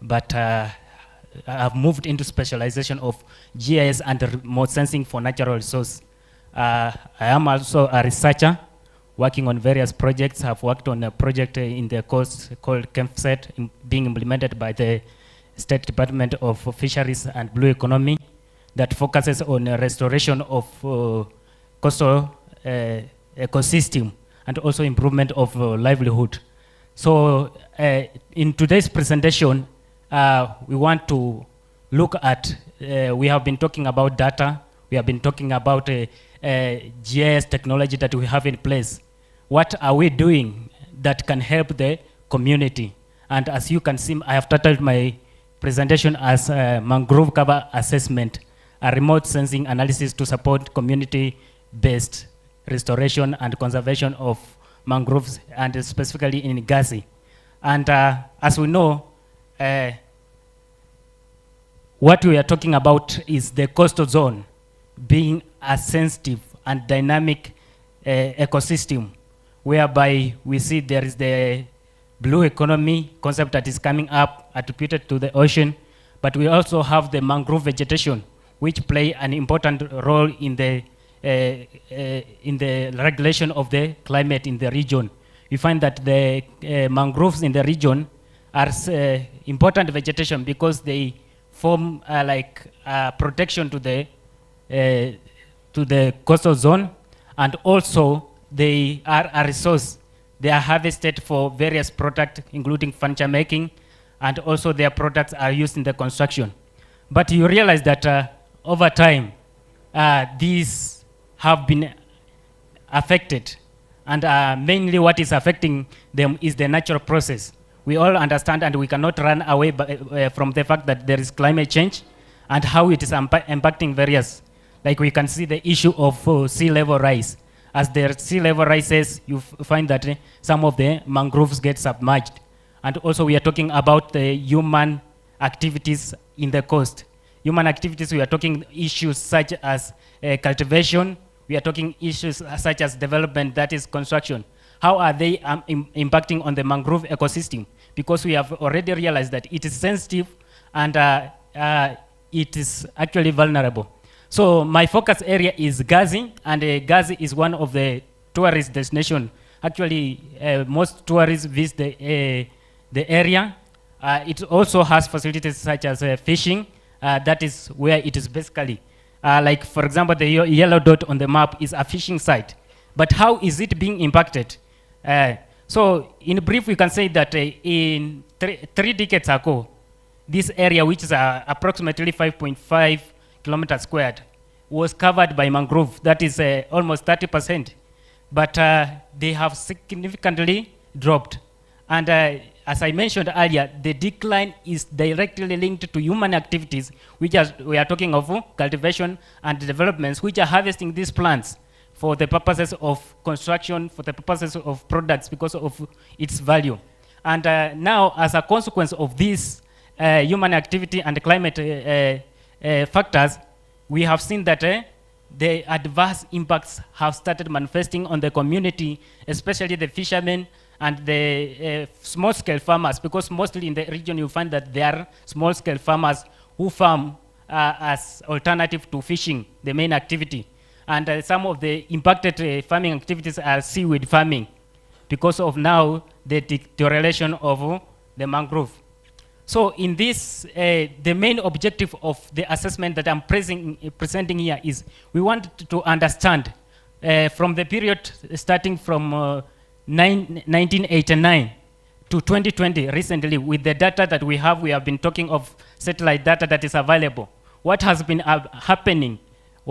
but I've moved into specialization of GIS and remote sensing for natural resource. I am also a researcher working on various projects. I've worked on a project in the coast called CAMPSET, being implemented by the State Department of Fisheries and Blue Economy, that focuses on restoration of coastal ecosystem and also improvement of livelihood. So in today's presentation, we want to look at, we have been talking about data, we have been talking about GIS technology that we have in place. What are we doing that can help the community? And as you can see, I have titled my presentation as mangrove cover assessment, a remote sensing analysis to support community-based restoration and conservation of mangroves, and specifically in Gazi. And as we know, what we are talking about is the coastal zone being a sensitive and dynamic ecosystem, whereby we see there is the blue economy concept that is coming up attributed to the ocean, but we also have the mangrove vegetation, which play an important role in the regulation of the climate in the region. We find that the mangroves in the region are important vegetation because they form like protection to the coastal zone, and also they are a resource. They are harvested for various products, including furniture making, and also their products are used in the construction. But you realize that over time, these have been affected, and mainly what is affecting them is the natural process. We all understand, and we cannot run away from the fact that there is climate change and how it is impacting various. Like we can see the issue of sea level rise. As the sea level rises, you find that some of the mangroves get submerged. And also we are talking about the human activities in the coast. Human activities, we are talking issues such as cultivation. We are talking issues such as development, that is construction. How are they impacting on the mangrove ecosystem? Because we have already realized that it is sensitive and it is actually vulnerable. So my focus area is Gazi, and Gazi is one of the tourist destinations. Actually, most tourists visit the area. It also has facilities such as fishing. That is where it is basically. Like, for example, the yellow dot on the map is a fishing site. But how is it being impacted? So in brief, we can say that in three decades ago, this area, which is approximately 5.5 kilometers squared, was covered by mangrove. That is almost 30%. But they have significantly dropped. And as I mentioned earlier, the decline is directly linked to human activities, which we are talking of cultivation and developments, which are harvesting these plants for the purposes of construction, for the purposes of products, because of its value. And now, as a consequence of this human activity and climate factors, we have seen that the adverse impacts have started manifesting on the community, especially the fishermen and the small-scale farmers, because mostly in the region you find that there are small-scale farmers who farm as alternative to fishing, the main activity. And some of the impacted farming activities are seaweed farming because of now the deterioration of the mangrove. So in this, the main objective of the assessment that I'm presenting here is we want to understand from the period starting from 1989 to 2020, recently, with the data that we have been talking of satellite data that is available. What has been happening?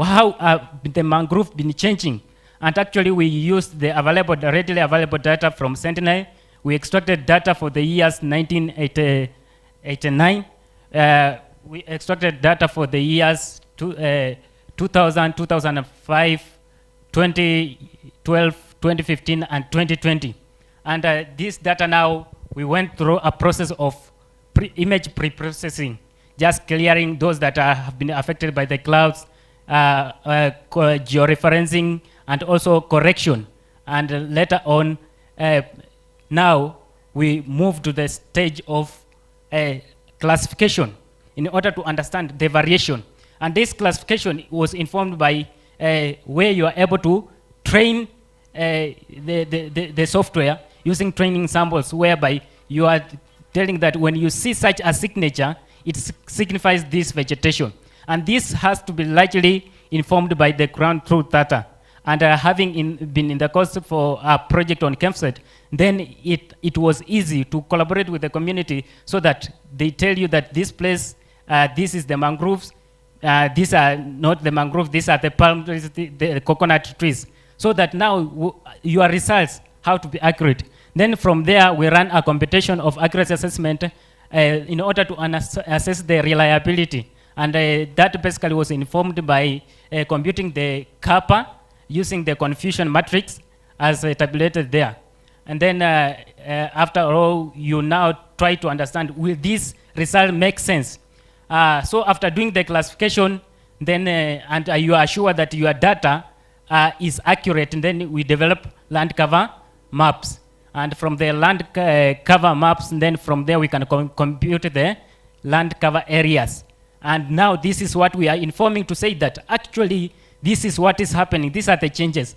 How have the mangrove been changing? And actually we used the readily available data from Sentinel. We extracted data for the years 1989. We extracted data for the years 2000, 2005, 2012, 2015, and 2020. And this data now, we went through a process of image pre-processing, just clearing those that have been affected by the clouds, georeferencing, and also correction. And later on, now we move to the stage of classification in order to understand the variation. And this classification was informed by where you are able to train the software using training samples, whereby you are telling that when you see such a signature, it signifies this vegetation. And this has to be largely informed by the ground truth data. and having been in the course for a project on ChemSet, then it was easy to collaborate with the community so that they tell you that this place, this is the mangroves, these are not the mangroves, these are the palm trees, the coconut trees, so that now your results have to be accurate. Then from there, we ran a competition of accuracy assessment in order to assess the reliability. And that basically was informed by computing the kappa using the confusion matrix as tabulated there. And then after all, you now try to understand, will this result make sense? So after doing the classification, then and you are sure that your data is accurate, and then we develop land cover maps. And from the land cover maps, and then from there we can compute the land cover areas. And now this is what we are informing to say that actually this is what is happening. These are the changes.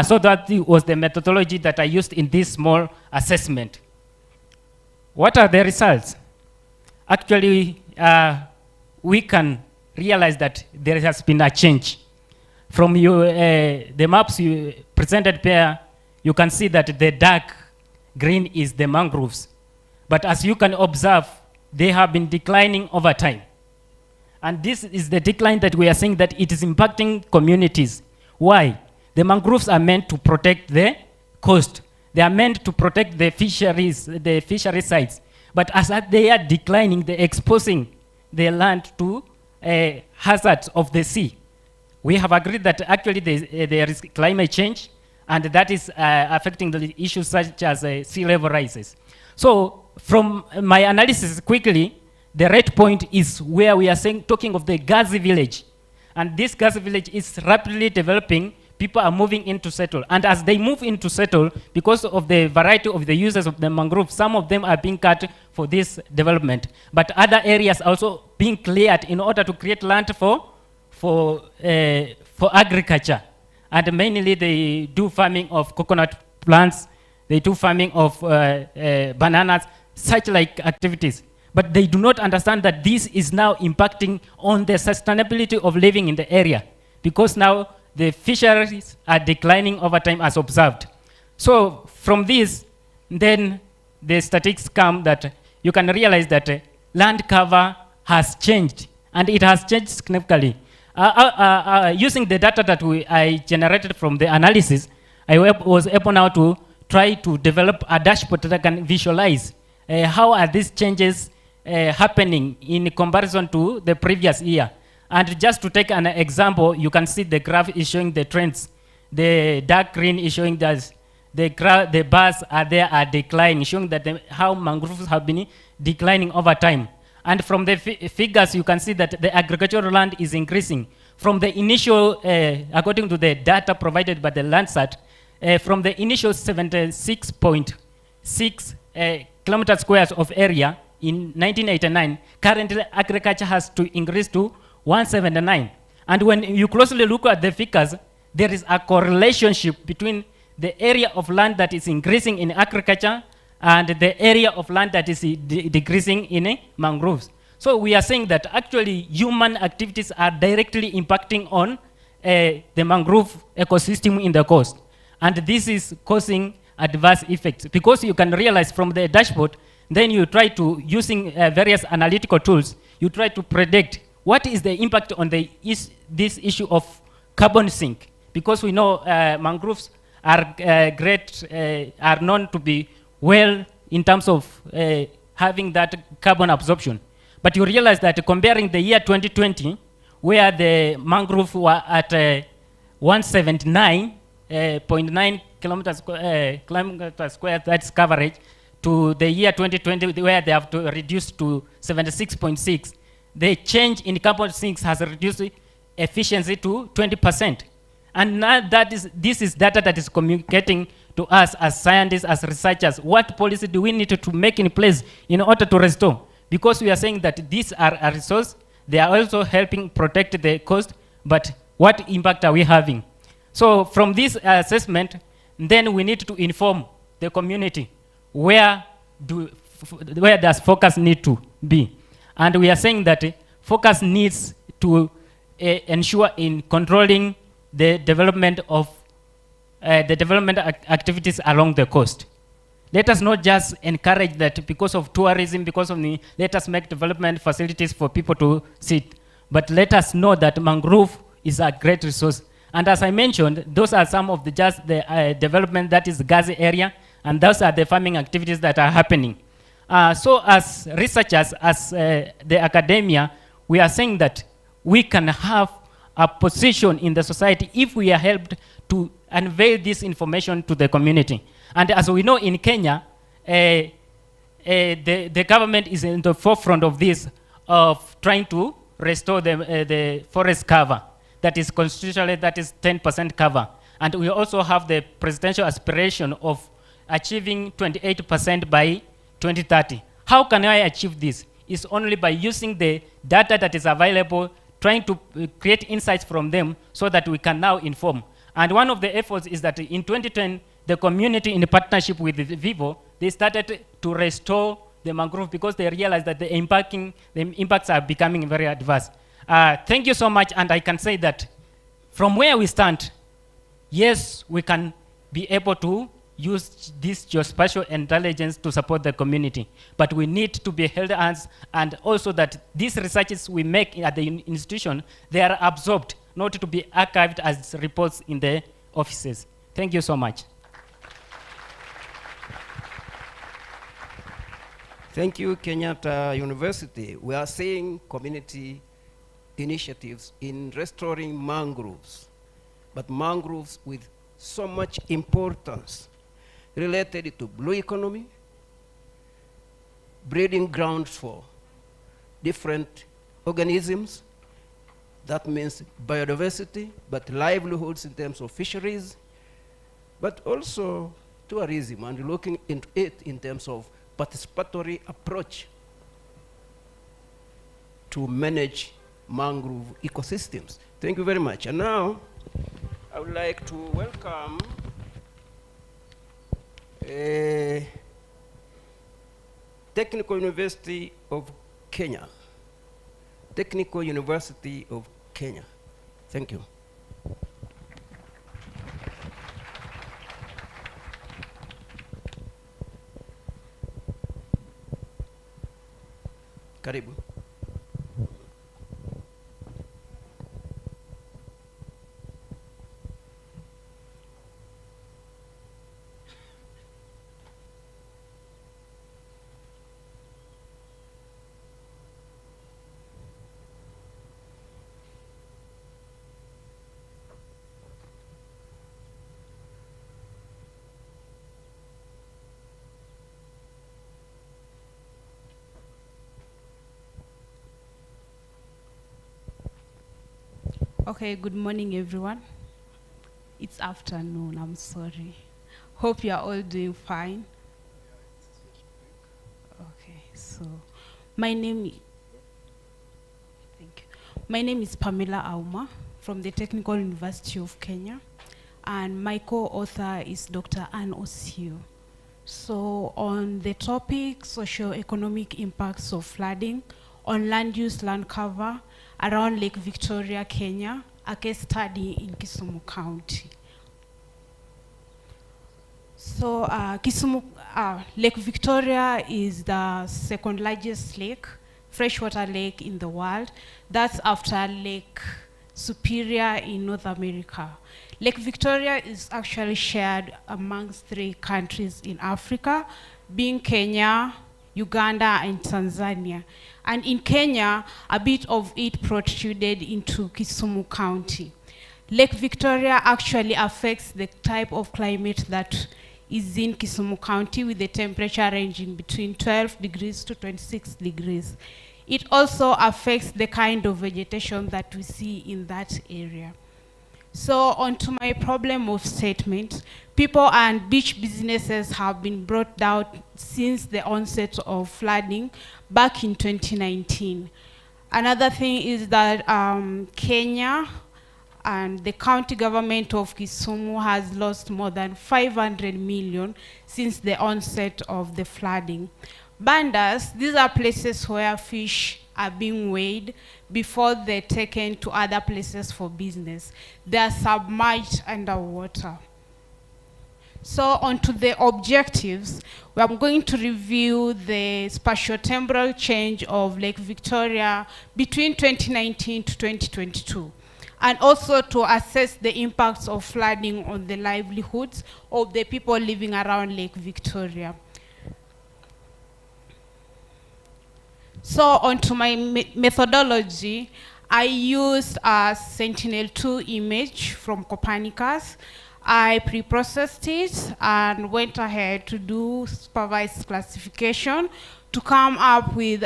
So that was the methodology that I used in this small assessment. What are the results? Actually, we can realize that there has been a change. From the maps you presented there, you can see that the dark green is the mangroves. But as you can observe, they have been declining over time. And this is the decline that we are saying that it is impacting communities. Why? The mangroves are meant to protect the coast. They are meant to protect the fishery sites. But as they are declining, they're exposing the land to hazards of the sea. We have agreed that actually there is climate change, and that is affecting the issues such as sea level rises. So from my analysis quickly, the red point is where we are talking of the Gazi village. And this Gazi village is rapidly developing. People are moving in to settle. And as they move in to settle, because of the variety of the uses of the mangrove, some of them are being cut for this development. But other areas are also being cleared in order to create land for agriculture. And mainly they do farming of coconut plants, they do farming of bananas, such like activities. But they do not understand that this is now impacting on the sustainability of living in the area, because now the fisheries are declining over time as observed. So from this, then the statistics come that you can realize that land cover has changed, and it has changed significantly. Using the data that I generated from the analysis, I was able now to try to develop a dashboard that can visualize how are these changes happening in comparison to the previous year. And just to take an example, you can see the graph is showing the trends. The dark green is showing that the bars are declining, showing that how mangroves have been declining over time. And from the figures, you can see that the agricultural land is increasing. From the initial, according to the data provided by the Landsat, from the initial 76.6 kilometer squares of area in 1989, currently agriculture has to increase to 179. And when you closely look at the figures, there is a correlation between the area of land that is increasing in agriculture and the area of land that is decreasing in mangroves. So we are saying that actually human activities are directly impacting on the mangrove ecosystem in the coast. And this is causing adverse effects, because you can realize from the dashboard, then you try to, using various analytical tools, you try to predict what is the impact on this issue of carbon sink, because we know mangroves are are known to be well in terms of having that carbon absorption. But you realize that comparing the year 2020, where the mangrove were at 179.9 kilometers square, that's coverage, to the year 2020, where they have to reduce to 76.6, the change in carbon sinks has reduced efficiency to 20%. And now this is data that is communicating to us as scientists, as researchers, what policy do we need to make in place in order to restore? Because we are saying that these are a resource, they are also helping protect the coast, but what impact are we having? So from this assessment, then we need to inform the community where does focus need to be. And we are saying that focus needs to ensure in controlling the development of the development activities along the coast. Let us not just encourage that because of tourism, because of the, let us make development facilities for people to sit, but let us know that mangrove is a great resource. And as I mentioned, those are some of the development that is the Gazi area, and those are the farming activities that are happening. So as researchers, as the academia, we are saying that we can have a position in the society if we are helped to unveil this information to the community. And as we know in Kenya, the government is in the forefront of this, of trying to restore the forest cover. That is constitutionally, that is 10% cover. And we also have the presidential aspiration of achieving 28% by 2030. How can I achieve this? It's only by using the data that is available, trying to create insights from them so that we can now inform. And one of the efforts is that in 2010, the community in partnership with Vivo, they started to restore the mangrove because they realized that the impacts are becoming very adverse. Thank you so much, and I can say that from where we stand, yes, we can be able to use this geospatial intelligence to support the community, but we need to be held hands, and also that these researches we make at the institution, they are absorbed, not to be archived as reports in the offices. Thank you so much. Thank you, Kenyatta University. We are seeing community initiatives in restoring mangroves, but mangroves with so much importance related to blue economy, breeding grounds for different organisms. That means biodiversity, but livelihoods in terms of fisheries, but also tourism, and looking into it in terms of participatory approach to manage mangrove ecosystems. Thank you very much. And now, I would like to welcome Technical University of Kenya. Technical University of Kenya. Thank you. Karibu. Okay, good morning, everyone. It's afternoon, I'm sorry. Hope you are all doing fine. Okay, so my name is Pamela Auma from the Technical University of Kenya, and my co-author is Dr. Anne Osio. So on the topic, socio-economic impacts of flooding on land use, land cover, around Lake Victoria, Kenya, a case study in Kisumu County. So Lake Victoria is the second largest lake, freshwater lake in the world. That's after Lake Superior in North America. Lake Victoria is actually shared amongst 3 countries in Africa, being Kenya, Uganda, and Tanzania. And in Kenya, a bit of it protruded into Kisumu County. Lake Victoria actually affects the type of climate that is in Kisumu County, with the temperature ranging between 12 degrees to 26 degrees. It also affects the kind of vegetation that we see in that area. So on to my problem of statement, people and beach businesses have been brought down since the onset of flooding back in 2019. Another thing is that Kenya and the county government of Kisumu has lost more than 500 million since the onset of the flooding. Bandas, these are places where fish are being weighed before they're taken to other places for business. They are submerged underwater. So onto the objectives, I'm going to review the spatio-temporal change of Lake Victoria between 2019 to 2022, and also to assess the impacts of flooding on the livelihoods of the people living around Lake Victoria. So onto my methodology, I used a Sentinel-2 image from Copernicus. I pre-processed it and went ahead to do supervised classification to come up with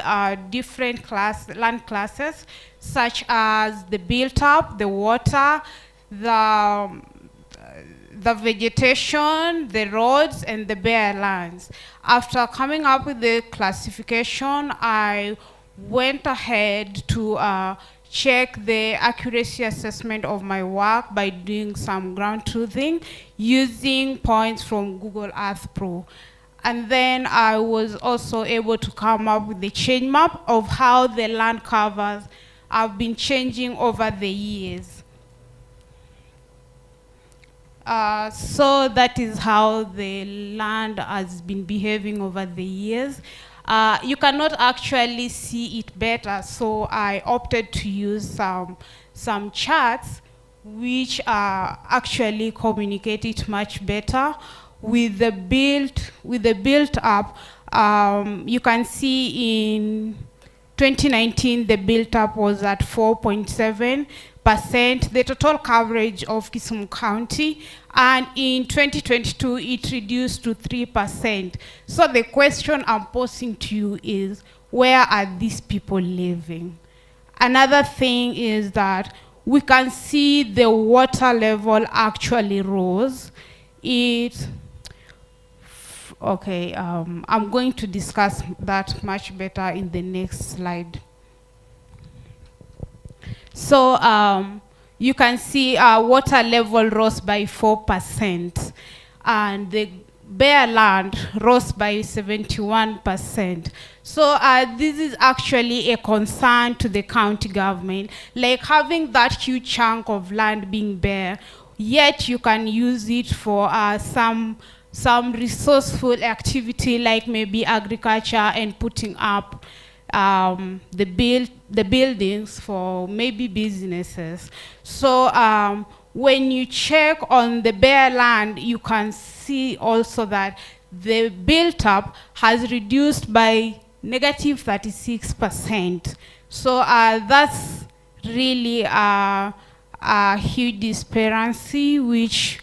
different land classes, such as the built-up, the water, the vegetation, the roads, and the bare lands. After coming up with the classification, I went ahead to check the accuracy assessment of my work by doing some ground truthing using points from Google Earth Pro. And then I was also able to come up with the change map of how the land covers have been changing over the years. So that is how the land has been behaving over the years. You cannot actually see it better, so I opted to use some charts which actually communicate it much better. With the built up, you can see in 2019 the built up was at 4.7%, the total coverage of Kisumu County, and in 2022 it reduced to 3%. So the question I'm posing to you is, where are these people living? Another thing is that we can see the water level actually rose. Okay, I'm going to discuss that much better in the next slide. So you can see water level rose by 4%, and the bare land rose by 71%. So this is actually a concern to the county government, like having that huge chunk of land being bare, yet you can use it for some resourceful activity, like maybe agriculture and putting up the buildings for maybe businesses. So when you check on the bare land, you can see also that the built up has reduced by -36%. So that's really a huge disparity, which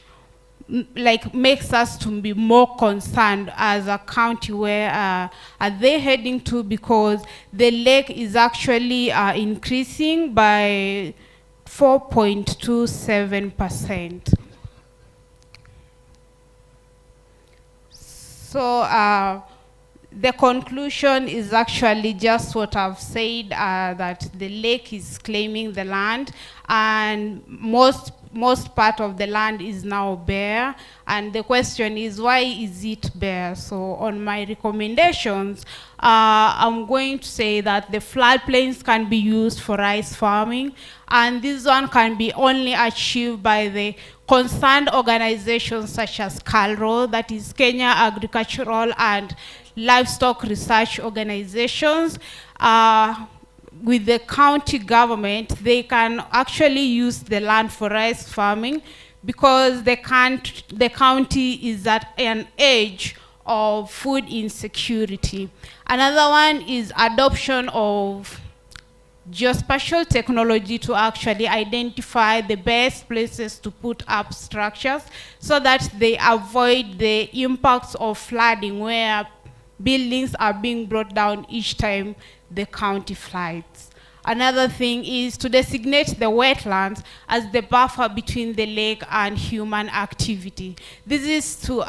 makes us to be more concerned as a county. Where are they heading to? Because the lake is actually increasing by 4.27%. So the conclusion is actually just what I've said, that the lake is claiming the land, and most part of the land is now bare, and the question is, why is it bare? So on my recommendations, I'm going to say that the floodplains can be used for rice farming, and this one can be only achieved by the concerned organizations such as KALRO, that is Kenya Agricultural and Livestock Research Organizations. With the county government, they can actually use the land for rice farming, because the county is at an age of food insecurity. Another one is adoption of geospatial technology to actually identify the best places to put up structures so that they avoid the impacts of flooding, where buildings are being brought down each time the county floods. Another thing is to designate the wetlands as the buffer between the lake and human activity. This is to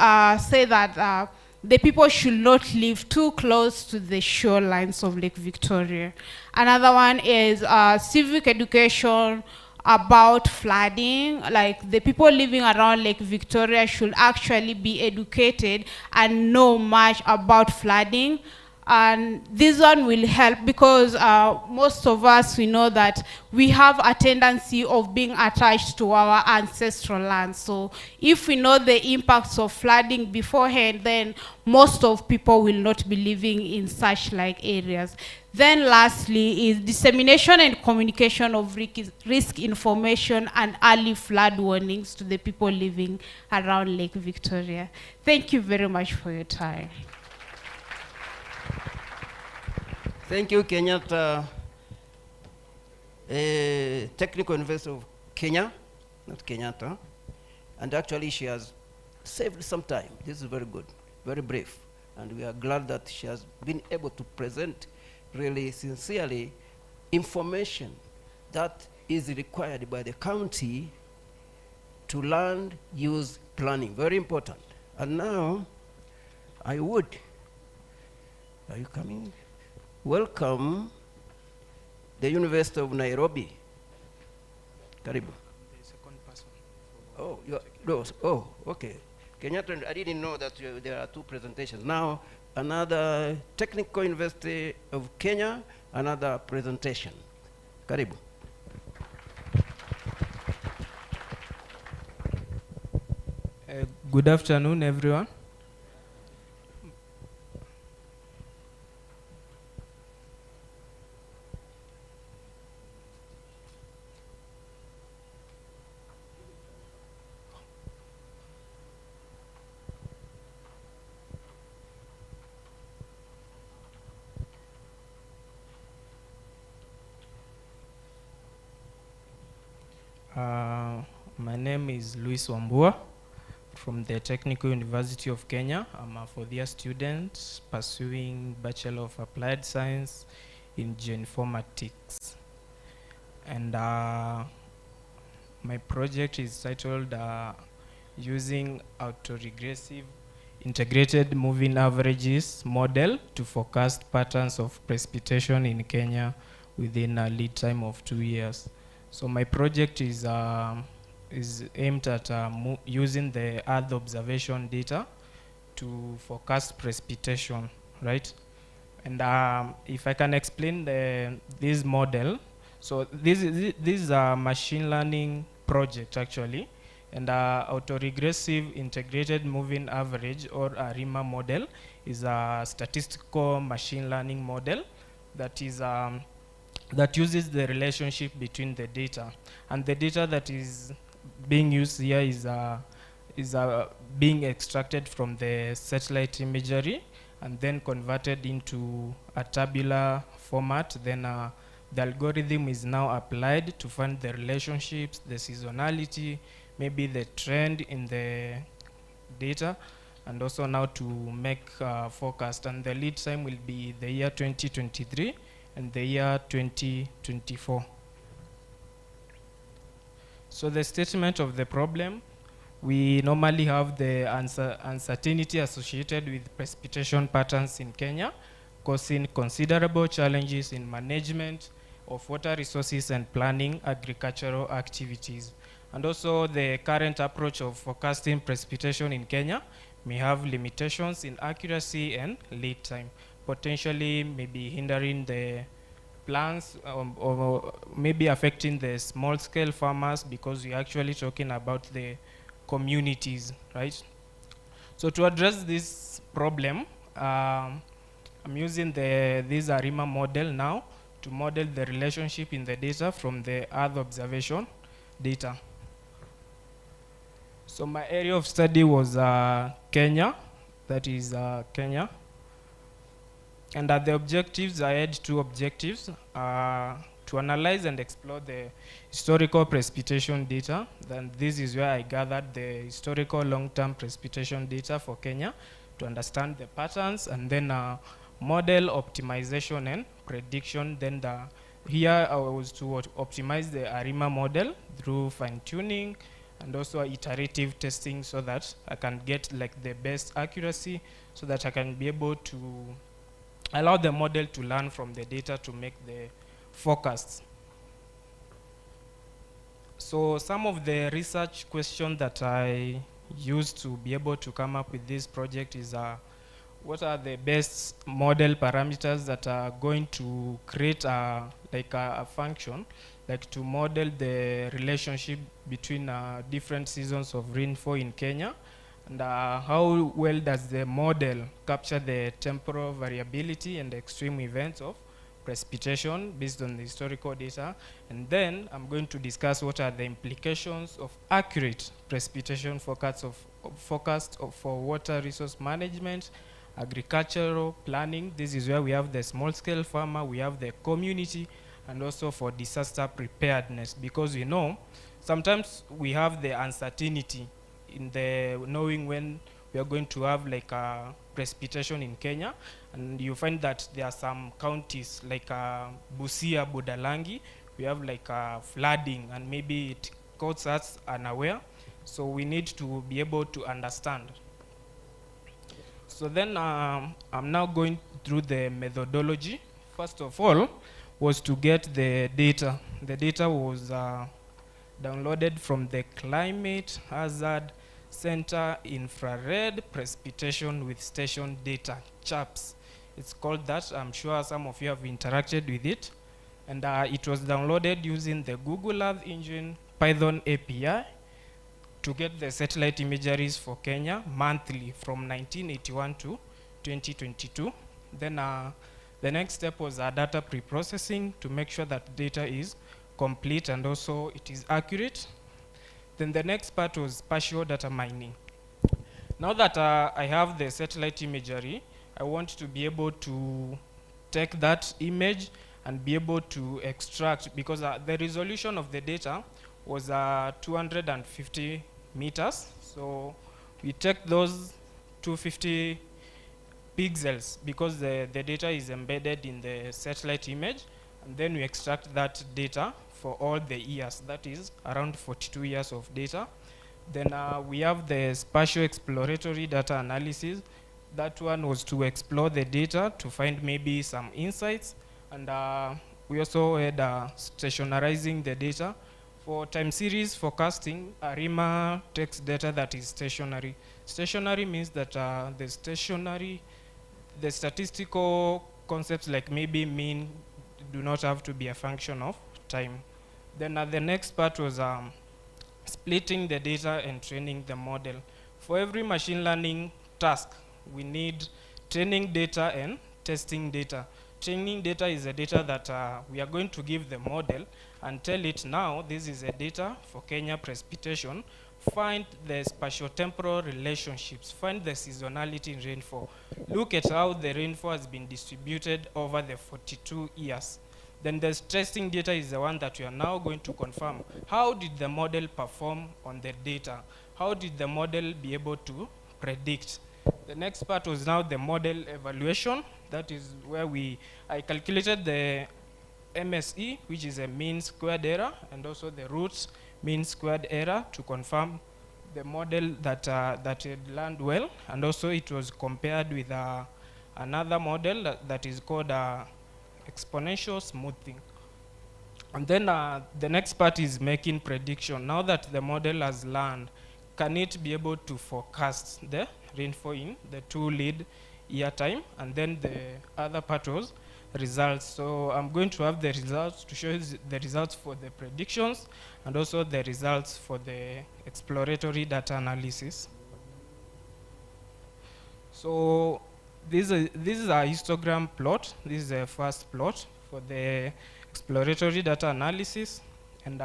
say that the people should not live too close to the shorelines of Lake Victoria. Another one is civic education about flooding. Like, the people living around Lake Victoria should actually be educated and know much about flooding. And this one will help because most of us, we know that we have a tendency of being attached to our ancestral land. So if we know the impacts of flooding beforehand, then most of people will not be living in such like areas. Then lastly is dissemination and communication of risk information and early flood warnings to the people living around Lake Victoria. Thank you very much for your time. Thank you, Kenyatta, Technical University of Kenya, not Kenyatta. And actually she has saved some time. This is very good, very brief. And we are glad that she has been able to present really sincerely information that is required by the county to land use planning, very important. And now I would, are you coming? Welcome the University of Nairobi. Karibu. The second person. Oh, oh, okay. Kenyatta, I didn't know that there are two presentations. Now, another Technical University of Kenya, another presentation. Karibu. Good afternoon, everyone. My name is Luis Wambua from the Technical University of Kenya. I'm a fourth-year student pursuing Bachelor of Applied Science in Geoinformatics. And my project is titled Using Autoregressive Integrated Moving Averages Model to Forecast Patterns of Precipitation in Kenya within a lead time of 2 years. So my project is aimed at using the Earth observation data to forecast precipitation, right? And if I can explain this model, so this is a machine learning project actually, and autoregressive integrated moving average, or ARIMA model, is a statistical machine learning model that is that uses the relationship between the data, and the data that is being used here is being extracted from the satellite imagery and then converted into a tabular format. Then the algorithm is now applied to find the relationships, the seasonality, maybe the trend in the data, and also now to make forecast. And the lead time will be the year 2023 and the year 2024. So the statement of the problem, we normally have the uncertainty associated with precipitation patterns in Kenya, causing considerable challenges in management of water resources and planning agricultural activities. And also the current approach of forecasting precipitation in Kenya may have limitations in accuracy and lead time, potentially maybe hindering the plans or maybe affecting the small-scale farmers, because we're actually talking about the communities, right? So to address this problem, I'm using this ARIMA model now to model the relationship in the data from the Earth observation data. So my area of study was Kenya, that is Kenya. And the objectives, I had two objectives, to analyze and explore the historical precipitation data. Then this is where I gathered the historical long-term precipitation data for Kenya to understand the patterns, and then model optimization and prediction. Then here I was to optimize the ARIMA model through fine-tuning and also iterative testing, so that I can get like the best accuracy, so that I can be able to allow the model to learn from the data to make the forecasts. So some of the research questions that I used to be able to come up with this project is what are the best model parameters that are going to create a function, like to model the relationship between different seasons of rainfall in Kenya, and how well does the model capture the temporal variability and extreme events of precipitation based on the historical data. And then I'm going to discuss what are the implications of accurate precipitation forecasts for water resource management, agricultural planning. This is where we have the small-scale farmer, we have the community, and also for disaster preparedness, because we know sometimes we have the uncertainty in the knowing when we are going to have like a precipitation in Kenya, and you find that there are some counties like Busia, Budalangi, we have like flooding, and maybe it caught us unaware, so we need to be able to understand. So then I'm now going through the methodology. First of all was to get the data. The data was downloaded from the Climate Hazard Center Infrared Precipitation with Station Data, CHAPS. It's called that. I'm sure some of you have interacted with it. And it was downloaded using the Google Earth Engine Python API to get the satellite imageries for Kenya monthly from 1981 to 2022. Then the next step was data pre-processing to make sure that data is complete and also it is accurate. Then the next part was spatial data mining. Now that I have the satellite imagery, I want to be able to take that image and be able to extract, because the resolution of the data was 250 meters. So we take those 250 pixels because the data is embedded in the satellite image, and then we extract that data for all the years. That is around 42 years of data. Then we have the spatial exploratory data analysis. That one was to explore the data to find maybe some insights. And we also had stationarizing the data. For time series forecasting, Rcmrd takes data that is stationary. Stationary means that the statistical concepts like maybe mean do not have to be a function of time. Then the next part was splitting the data and training the model. For every machine learning task, we need training data and testing data. Training data is the data that we are going to give the model and tell it, now this is a data for Kenya precipitation. Find the spatiotemporal relationships, find the seasonality in rainfall. Look at how the rainfall has been distributed over the 42 years. Then the testing data is the one that we are now going to confirm. How did the model perform on the data? How did the model be able to predict? The next part was now the model evaluation. That is where I calculated the MSE, which is a mean squared error, and also the roots mean squared error to confirm the model that had learned well. And also it was compared with another model that is called exponential smoothing. And then the next part is making prediction. Now that the model has learned, can it be able to forecast the rainfall in the 2 lead year time? And then the other part was results. So I'm going to have the results to show you the results for the predictions and also the results for the exploratory data analysis. So this is a histogram plot. This is the first plot for the exploratory data analysis. And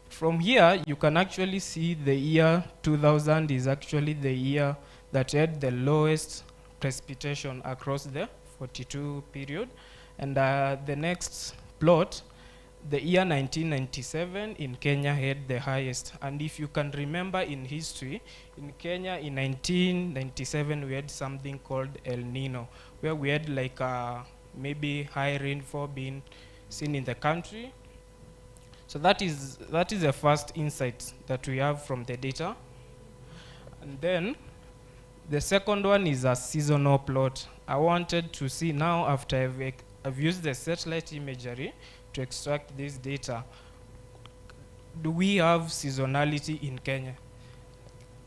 from here, you can actually see the year 2000 is actually the year that had the lowest precipitation across the 42 period. And the next plot, the year 1997 in Kenya had the highest. And if you can remember in history, in Kenya in 1997 we had something called El Nino, where we had like maybe high rainfall being seen in the country. So that is the first insight that we have from the data. And then the second one is a seasonal plot. I wanted to see now, after I've used the satellite imagery to extract this data, do we have seasonality in Kenya?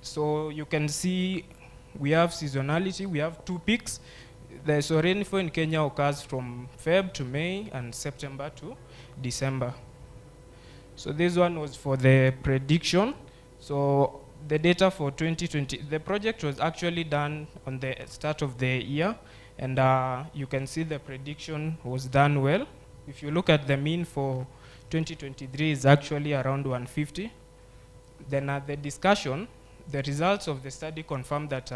So you can see we have seasonality, we have 2 peaks. The rainfall in Kenya occurs from Feb to May and September to December. So this one was for the prediction. So the data for 2020, the project was actually done on the start of the year, and you can see the prediction was done well. If you look at the mean for 2023 is actually around 150. Then at the discussion, the results of the study confirmed that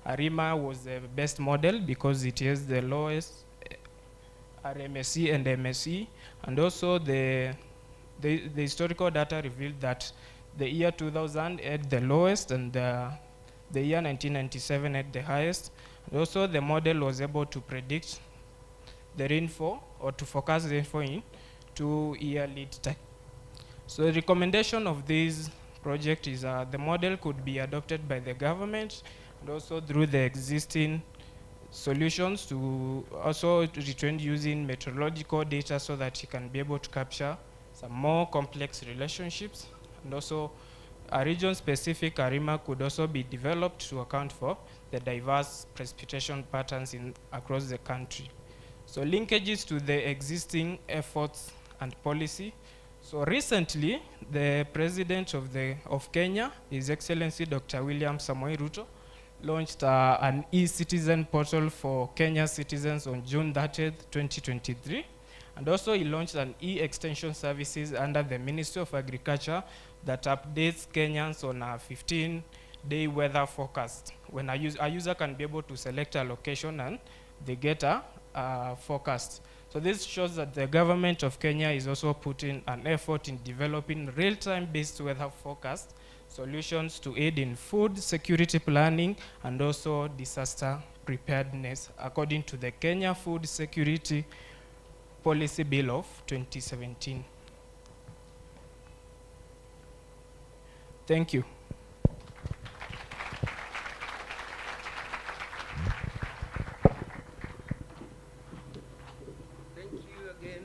ARIMA was the best model because it has the lowest RMSE and MSE, and also the historical data revealed that the year 2000 had the lowest and the year 1997 had the highest. And also the model was able to predict the rainfall or to forecast rainfall in 2-year lead time. So the recommendation of this project is the model could be adopted by the government and also through the existing solutions to also retrain using meteorological data so that you can be able to capture some more complex relationships. And also a region-specific ARIMA could also be developed to account for the diverse precipitation patterns across the country. So linkages to the existing efforts and policy. So recently, the President of Kenya, His Excellency Dr. William Samoei Ruto, launched an e-citizen portal for Kenya citizens on June 30th, 2023. And also he launched an e-extension services under the Ministry of Agriculture that updates Kenyans on a 15-day weather forecast. When a user can be able to select a location and they get a forecast. So this shows that the government of Kenya is also putting an effort in developing real-time based weather forecast solutions to aid in food security planning and also disaster preparedness according to the Kenya Food Security Policy Bill of 2017. Thank you. Thank you again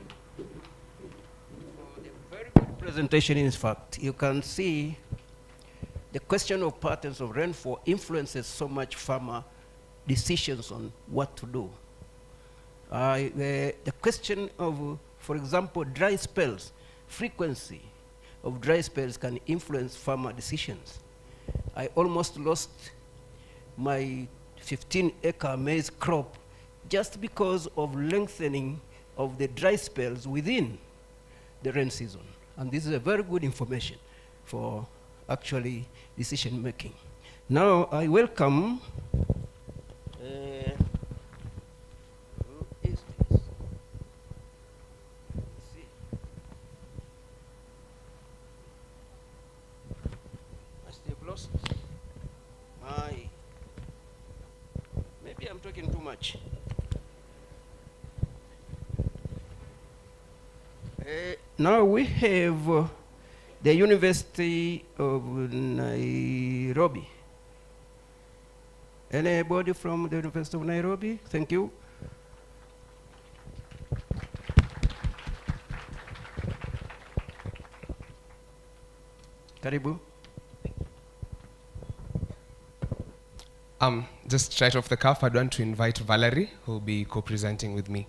for the very good presentation. In fact, you can see the question of patterns of rainfall influences so much farmer decisions on what to do. The question of, for example, dry spells, frequency of dry spells can influence farmer decisions. I almost lost my 15-acre maize crop just because of lengthening of the dry spells within the rain season. And this is a very good information for actually decision making. Now I welcome maybe I'm talking too much. Now we have the University of Nairobi. Anybody from the University of Nairobi? Thank you. Karibu. Just right off the cuff, I'd want to invite Valerie, who will be co-presenting with me.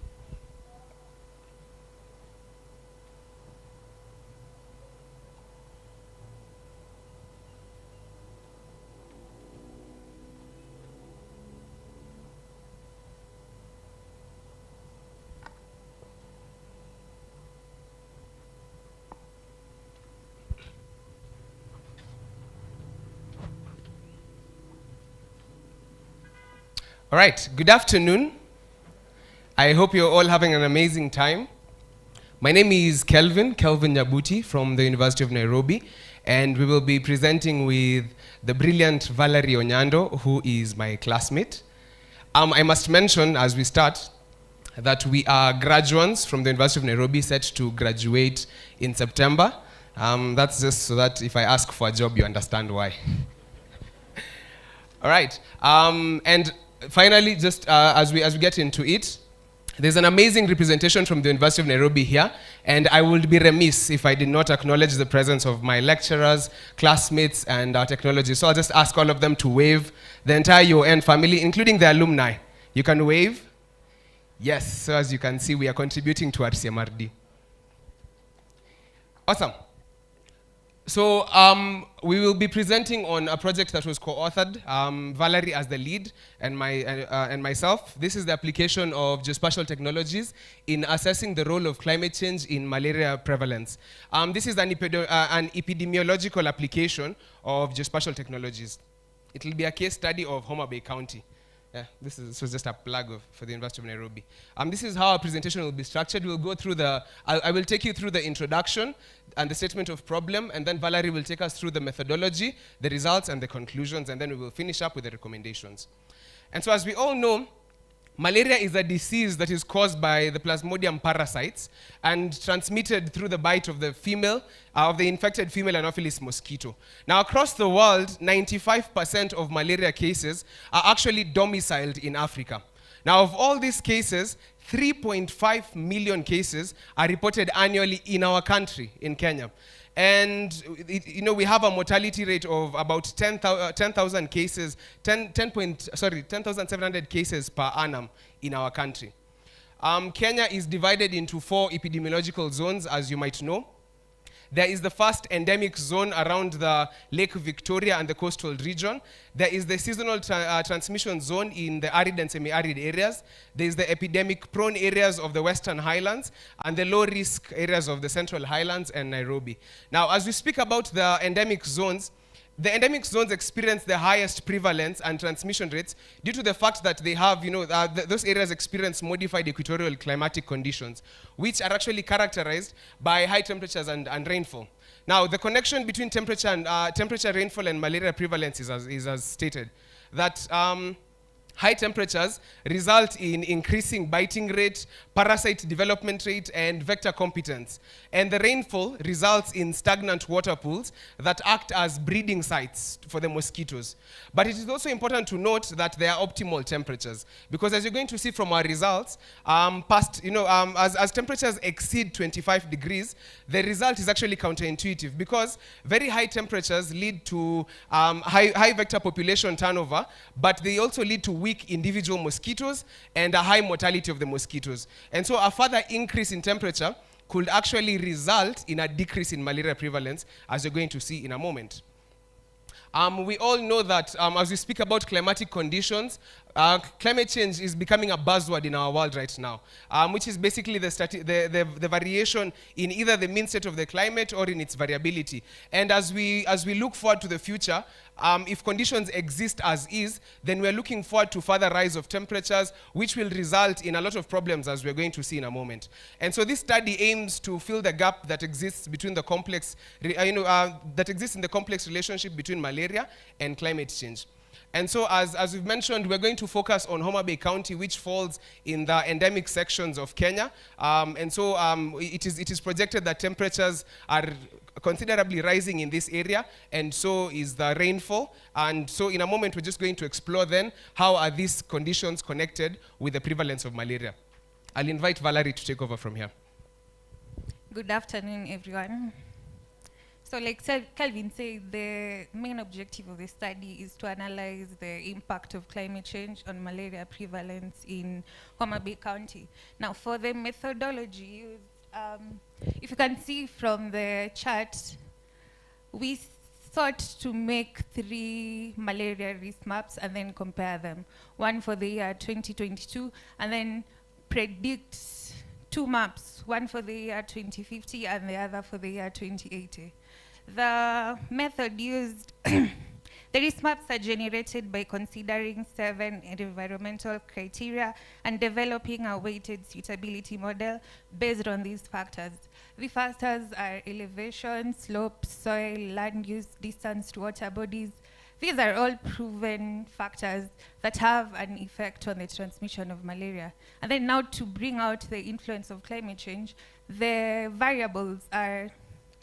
All right, good afternoon. I hope you're all having an amazing time. My name is Kelvin Nyabuti from the University of Nairobi, and we will be presenting with the brilliant Valerie Onyando, who is my classmate. I must mention as we start that we are graduates from the University of Nairobi set to graduate in September. That's just so that if I ask for a job, you understand why. All right, and finally, just as we get into it, There's an amazing representation from the University of Nairobi here, and I would be remiss if I did not acknowledge the presence of my lecturers, classmates, and our technologists. So I'll just ask all of them to wave, the entire UN family, including the alumni. You can wave. Yes, so as you can see, we are contributing to Rcmrd. Awesome. So we will be presenting on a project that was co-authored, Valerie as the lead, and myself. This is the application of geospatial technologies in assessing the role of climate change in malaria prevalence. This is an epidemiological application of geospatial technologies. It will be a case study of Homa Bay County. Yeah, this was just a plug for the University of Nairobi. This is how our presentation will be structured. We'll go through I will take you through the introduction and the statement of problem, and then Valerie will take us through the methodology, the results, and the conclusions, and then we will finish up with the recommendations. And so as we all know, malaria is a disease that is caused by the Plasmodium parasites and transmitted through the bite of the infected female Anopheles mosquito. Now, across the world, 95% of malaria cases are actually domiciled in Africa. Now, of all these cases, 3.5 million cases are reported annually in our country, in Kenya. And we have a mortality rate of about 10,000 cases, 10,700 cases per annum in our country. Kenya is divided into 4 epidemiological zones, as you might know. There is the first endemic zone around the Lake Victoria and the coastal region. There is the seasonal transmission zone in the arid and semi-arid areas. There is the epidemic-prone areas of the Western Highlands and the low-risk areas of the Central Highlands and Nairobi. Now, as we speak about the endemic zones experience the highest prevalence and transmission rates due to the fact that they have, those areas experience modified equatorial climatic conditions, which are actually characterized by high temperatures and rainfall. Now, the connection between temperature, rainfall, and malaria prevalence is as stated, that high temperatures result in increasing biting rate, parasite development rate, and vector competence. And the rainfall results in stagnant water pools that act as breeding sites for the mosquitoes. But it is also important to note that they are optimal temperatures, because as you're going to see from our results, as temperatures exceed 25 degrees, the result is actually counterintuitive, because very high temperatures lead to high vector population turnover, but they also lead to weak individual mosquitoes and a high mortality of the mosquitoes. And so a further increase in temperature could actually result in a decrease in malaria prevalence, as you're going to see in a moment. We all know that as we speak about climatic conditions, climate change is becoming a buzzword in our world right now, which is basically the variation in either the mean state of the climate or in its variability. And as we look forward to the future, if conditions exist as is, then we're looking forward to further rise of temperatures, which will result in a lot of problems, as we're going to see in a moment. And so this study aims to fill the gap that exists between the complex, that exists in the complex relationship between malaria and climate change. And so, as we've mentioned, we're going to focus on Homa Bay County, which falls in the endemic sections of Kenya. And so it is projected that temperatures are considerably rising in this area, and so is the rainfall. And so in a moment, we're just going to explore then how are these conditions connected with the prevalence of malaria. I'll invite Valerie to take over from here. Good afternoon, everyone. So like Calvin said, the main objective of the study is to analyze the impact of climate change on malaria prevalence in Homa Bay County. Now, for the methodology used, if you can see from the chart, we thought to make 3 malaria risk maps and then compare them. One for the year 2022, and then predict 2 maps, one for the year 2050 and the other for the year 2080. The method used, the risk maps are generated by considering 7 environmental criteria and developing a weighted suitability model based on these factors. The factors are elevation, slope, soil, land use, distance to water bodies. These are all proven factors that have an effect on the transmission of malaria. And then now to bring out the influence of climate change, the variables are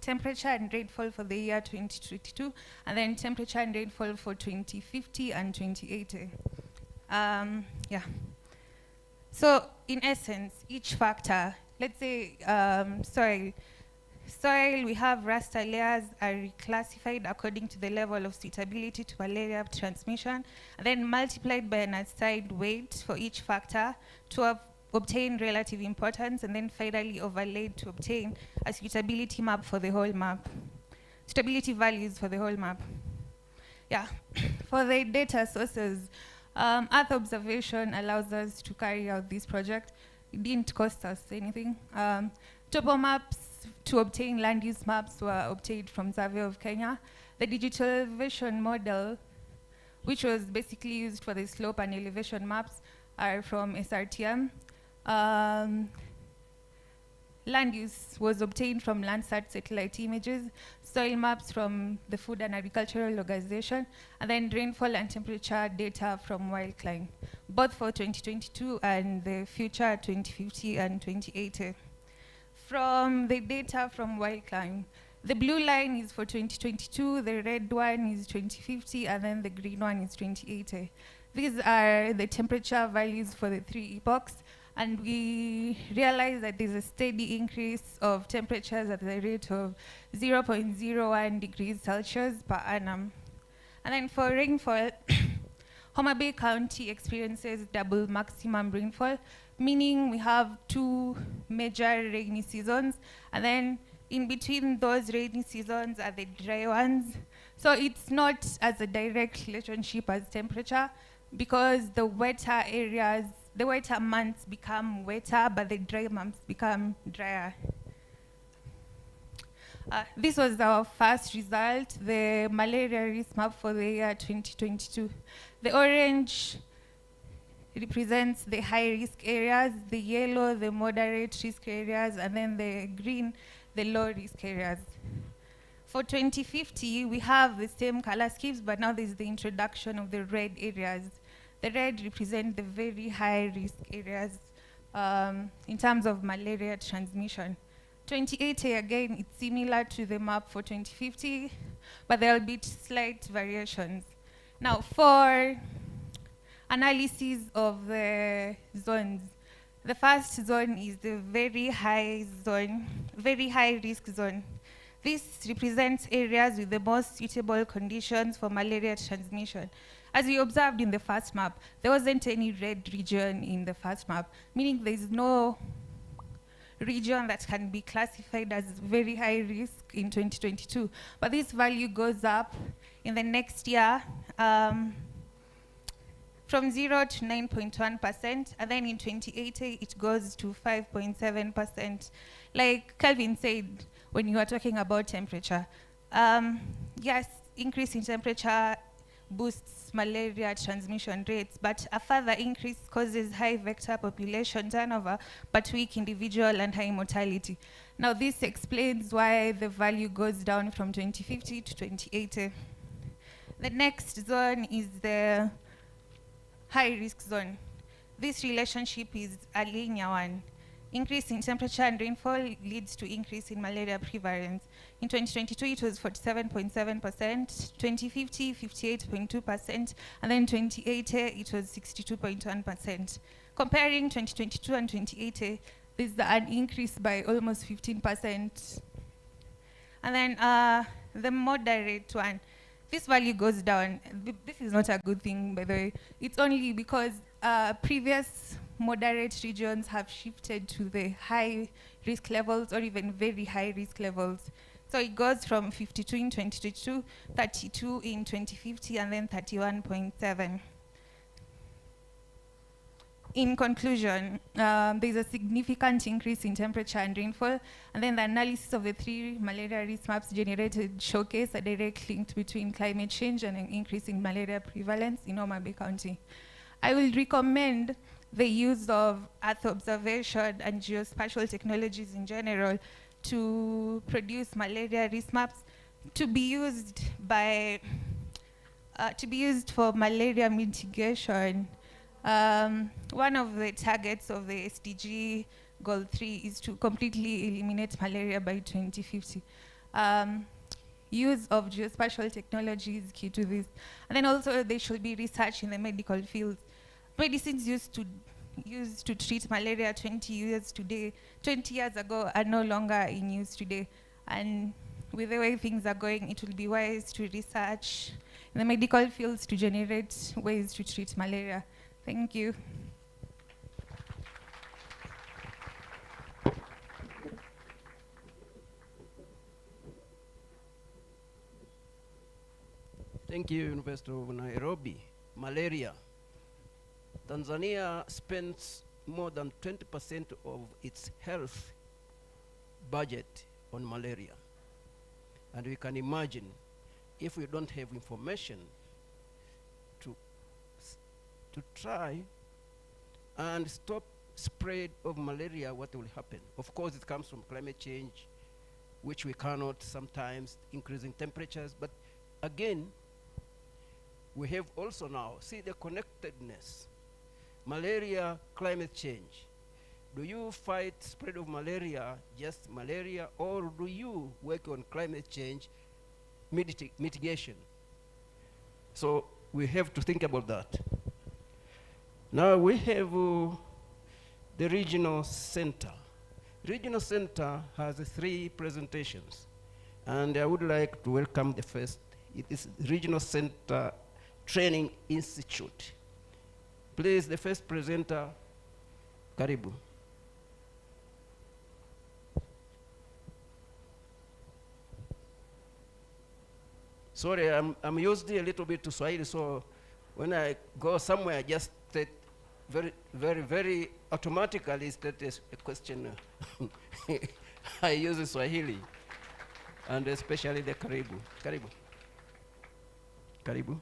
temperature and rainfall for the year 2022, and then temperature and rainfall for 2050 and 2080. So in essence, each factor, let's say soil, we have raster layers are reclassified according to the level of suitability to malaria transmission, and then multiplied by an assigned weight for each factor to obtain relative importance, and then finally overlaid to obtain a suitability map for the whole map. Suitability values for the whole map. Yeah, for the data sources, Earth observation allows us to carry out this project. It didn't cost us anything. Topo maps to obtain land use maps were obtained from Survey of Kenya. The digital elevation model, which was basically used for the slope and elevation maps, are from SRTM. Land use was obtained from Landsat satellite images, soil maps from the Food and Agricultural Organization, and then rainfall and temperature data from Wildclimb, both for 2022 and the future 2050 and 2080. From the data from Wildclimb, the blue line is for 2022, the red one is 2050, and then the green one is 2080. These are the temperature values for the 3 epochs, and we realize that there's a steady increase of temperatures at the rate of 0.01 degrees Celsius per annum. And then for rainfall, Homa Bay County experiences double maximum rainfall, meaning we have 2 major rainy seasons, and then in between those rainy seasons are the dry ones. So it's not as a direct relationship as temperature, because the wetter areas, the wetter months become wetter, but the dry months become drier. This was our first result, the malaria risk map for the year 2022. The orange represents the high-risk areas, the yellow, the moderate risk areas, and then the green, the low-risk areas. For 2050, we have the same color schemes, but now there's the introduction of the red areas. The red represent the very high-risk areas in terms of malaria transmission. 2080, again, it's similar to the map for 2050, but there will be slight variations. Now, for analysis of the zones, the first zone is the very high zone, very high risk zone. This represents areas with the most suitable conditions for malaria transmission. As we observed in the first map, there wasn't any red region in the first map, meaning there's no region that can be classified as very high risk in 2022. But this value goes up in the next year from 0 to 9.1%, and then in 2080 it goes to 5.7%. Like Kelvin said when you were talking about temperature, yes, increase in temperature boosts malaria transmission rates, but a further increase causes high vector population turnover, but weak individual and high mortality. Now this explains why the value goes down from 2050 to 2080. The next zone is the high risk zone. This relationship is a linear one. Increase in temperature and rainfall leads to increase in malaria prevalence. In 2022, it was 47.7%, 2050, 58.2%, and then 2080, it was 62.1%. Comparing 2022 and 2080, there's an increase by almost 15%. And then the moderate one, this value goes down. This is not a good thing, by the way. It's only because previous moderate regions have shifted to the high risk levels or even very high risk levels. So it goes from 52 in 2022, 32 in 2050, and then 31.7. In conclusion, there's a significant increase in temperature and rainfall, and then the analysis of the 3 malaria risk maps generated showcase a direct link between climate change and an increase in malaria prevalence in Homa Bay County. I will recommend the use of Earth observation and geospatial technologies in general to produce malaria risk maps to be used for malaria mitigation. One of the targets of the SDG Goal 3 is to completely eliminate malaria by 2050. Use of geospatial technology is key to this. And then also there should be research in the medical field. Medicines used to used to treat malaria 20 years ago are no longer in use today. And with the way things are going, it will be wise to research in the medical fields to generate ways to treat malaria. Thank you. Thank you, University of Nairobi. Malaria. Tanzania spends more than 20% of its health budget on malaria. And we can imagine if we don't have information to try and stop spread of malaria, what will happen? Of course, it comes from climate change, which we cannot sometimes, increasing temperatures, but again, we have also now, see the connectedness. Malaria, climate change. Do you fight spread of malaria, just malaria, or do you work on climate change mitigation? So we have to think about that. Now we have the regional center. Regional center has 3 presentations, and I would like to welcome the first. It is Regional Center Training Institute. Please, the first presenter, Karibu. Sorry, I'm used a little bit to Swahili, so when I go somewhere, I just state very automatically state a question. I use Swahili, and especially the Karibu. Karibu. Karibu.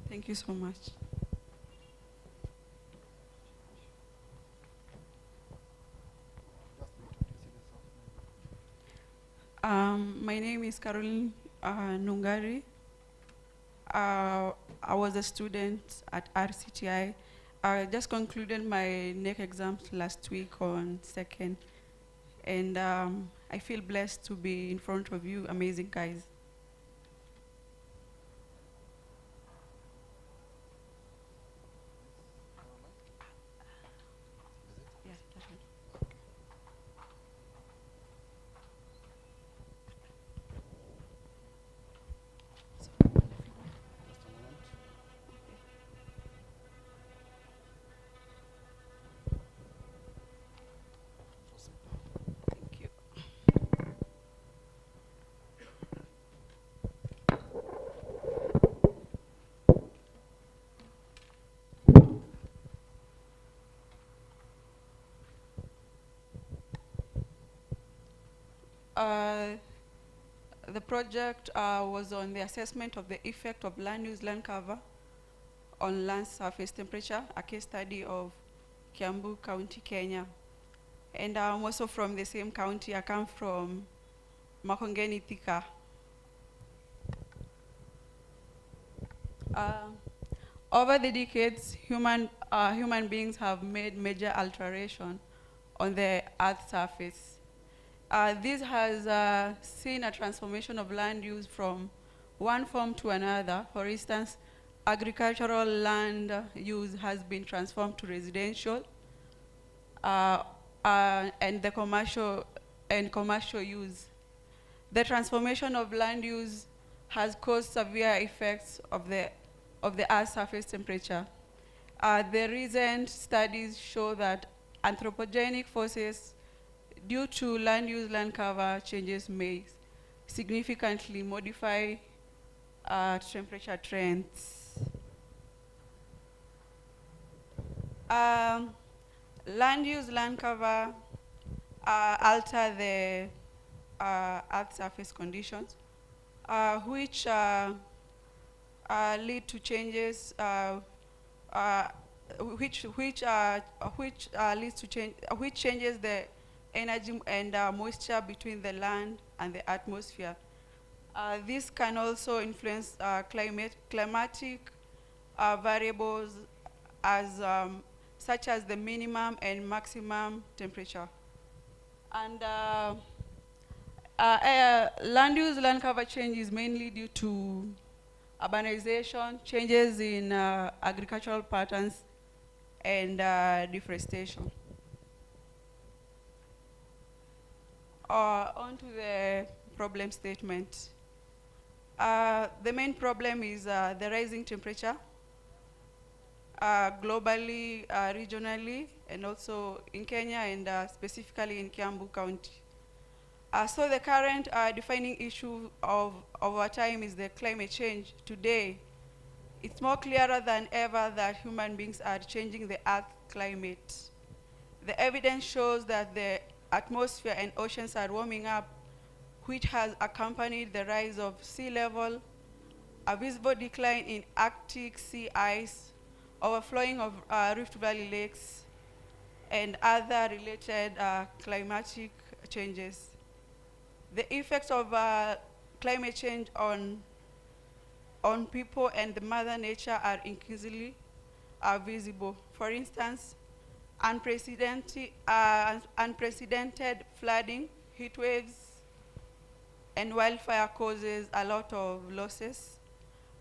Thank you so much. My name is Caroline Nungari. I was a student at RCTI. I just concluded my NEC exams last week on 2nd. And I feel blessed to be in front of you amazing guys. The project was on the assessment of the effect of land use, land cover on land surface temperature, a case study of Kiambu County, Kenya. And I'm also from the same county. I come from Makongeni, Thika. Over the decades, human beings have made major alteration on the Earth's surface. This has seen a transformation of land use from one form to another. For instance, agricultural land use has been transformed to residential, and the commercial use. The transformation of land use has caused severe effects of the Earth's surface temperature. The recent studies show that anthropogenic forces due to land use, land cover changes may significantly modify temperature trends. Land use, land cover alter the Earth's surface conditions, which lead to changes, which changes the energy and moisture between the land and the atmosphere. This can also influence climatic variables such as the minimum and maximum temperature. And land use, land cover change is mainly due to urbanization, changes in agricultural patterns, and deforestation. On to the problem statement. The main problem is the rising temperature, globally, regionally, and also in Kenya and specifically in Kiambu County. So the current defining issue of our time is the climate change. Today, it's more clearer than ever that human beings are changing the Earth climate. The evidence shows that the atmosphere and oceans are warming up, which has accompanied the rise of sea level, a visible decline in Arctic sea ice, overflowing of Rift Valley lakes, and other related climatic changes. The effects of climate change on people and the mother nature are increasingly visible. For instance, unprecedented flooding, heat waves, and wildfire causes a lot of losses.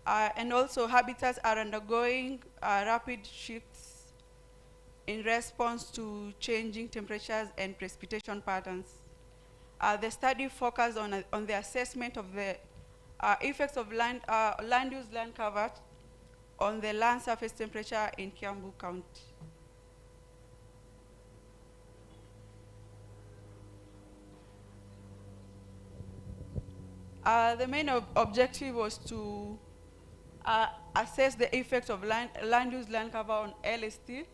And also habitats are undergoing rapid shifts in response to changing temperatures and precipitation patterns. The study focused on the assessment of the effects of land use, land cover on the land surface temperature in Kiambu County. The main objective was to assess the effects of land use, land cover on LST,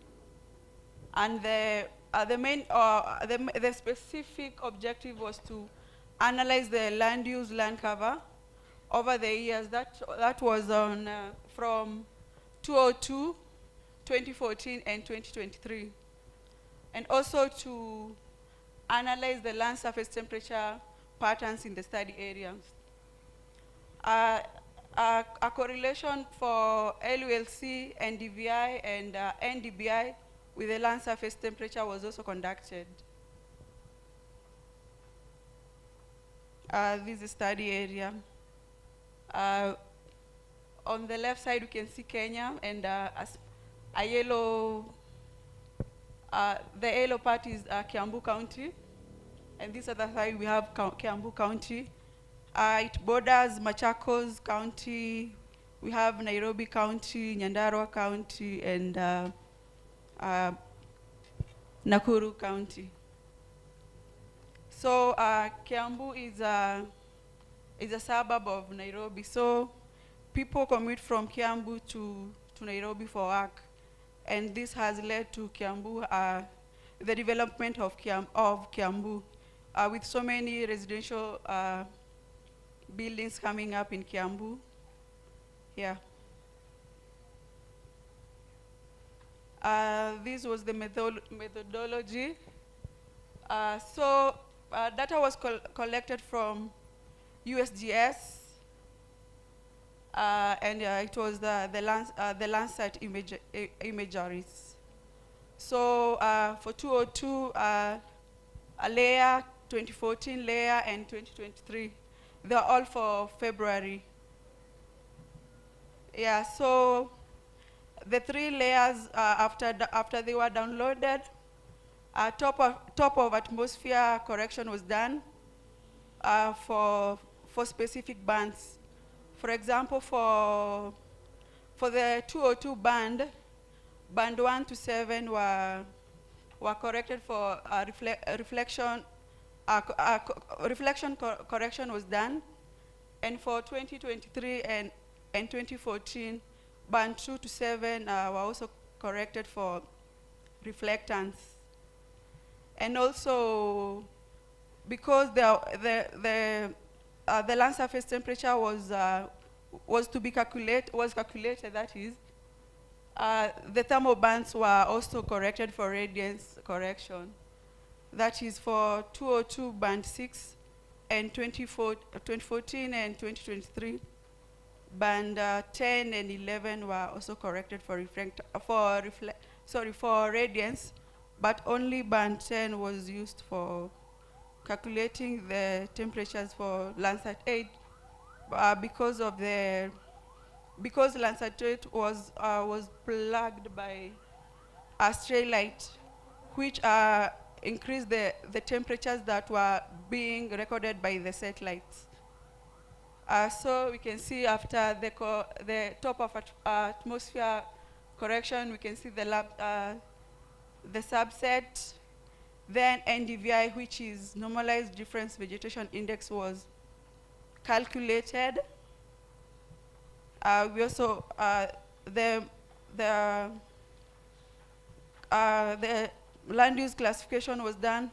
and the specific objective was to analyze the land use, land cover over the years. That was on from 2002, 2014, and 2023, and also to analyze the land surface temperature patterns in the study areas. A correlation for LULC, NDVI, and NDBI with the land surface temperature was also conducted. This is a study area. On the left side, we can see Kenya, and a yellow, the yellow part is Kiambu County, and this other side we have Kiambu County. It borders Machakos County, we have Nairobi County, Nyandarua County, and Nakuru County. So Kiambu is a suburb of Nairobi. So people commute from Kiambu to Nairobi for work, and this has led to Kiambu, the development of Kiambu, with so many residential buildings coming up in Kiambu. Yeah. This was the methodology. So data was collected from USGS, and it was the Landsat imageries. So for 202, a layer, 2014 layer, and 2023. They're all for February. Yeah, so the three layers after they were downloaded, top of atmosphere correction was done for specific bands. For example, for the 202 band 1 to 7 were corrected for reflection. Reflection correction was done, and for 2023 and 2014, band 2 to 7 were also corrected for reflectance. And also, because the land surface temperature was calculated, that is, the thermal bands were also corrected for radiance correction. That is for 202 band 6 and 2014 and 2023. Band 10 and 11 were also corrected for radiance, but only band 10 was used for calculating the temperatures for Landsat 8 because Landsat 8 was plagued by light, which increased the temperatures that were being recorded by the satellites. So we can see after the top of atmosphere correction, we can see the subset. Then NDVI, which is normalized difference vegetation index, was calculated. We also the land use classification was done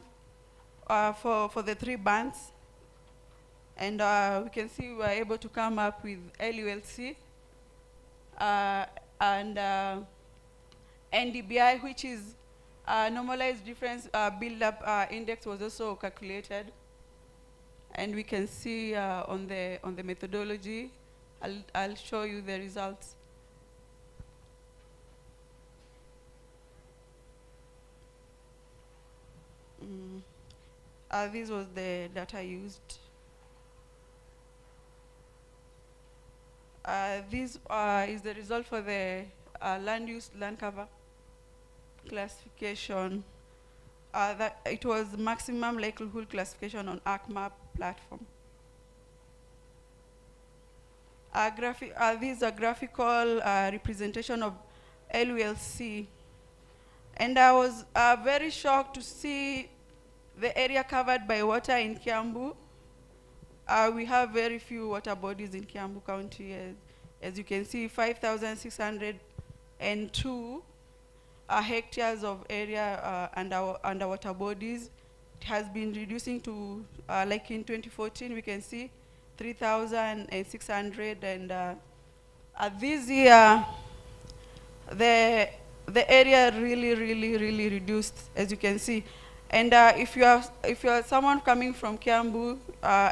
for the 3 bands, and we can see we were able to come up with LULC and NDBI, which is normalized difference build-up index, was also calculated, and we can see on the methodology. I'll show you the results. This was the data used. This is the result for the land use, land cover classification. That it was maximum likelihood classification on ArcMap platform. These are graphical representation of LULC. And I was very shocked to see the area covered by water in Kiambu. We have very few water bodies in Kiambu County. As you can see, 5,602 hectares of area underwater bodies. It has been reducing to, like in 2014, we can see 3,600, and this year, the area really reduced, as you can see. And if you are someone coming from Kiambu,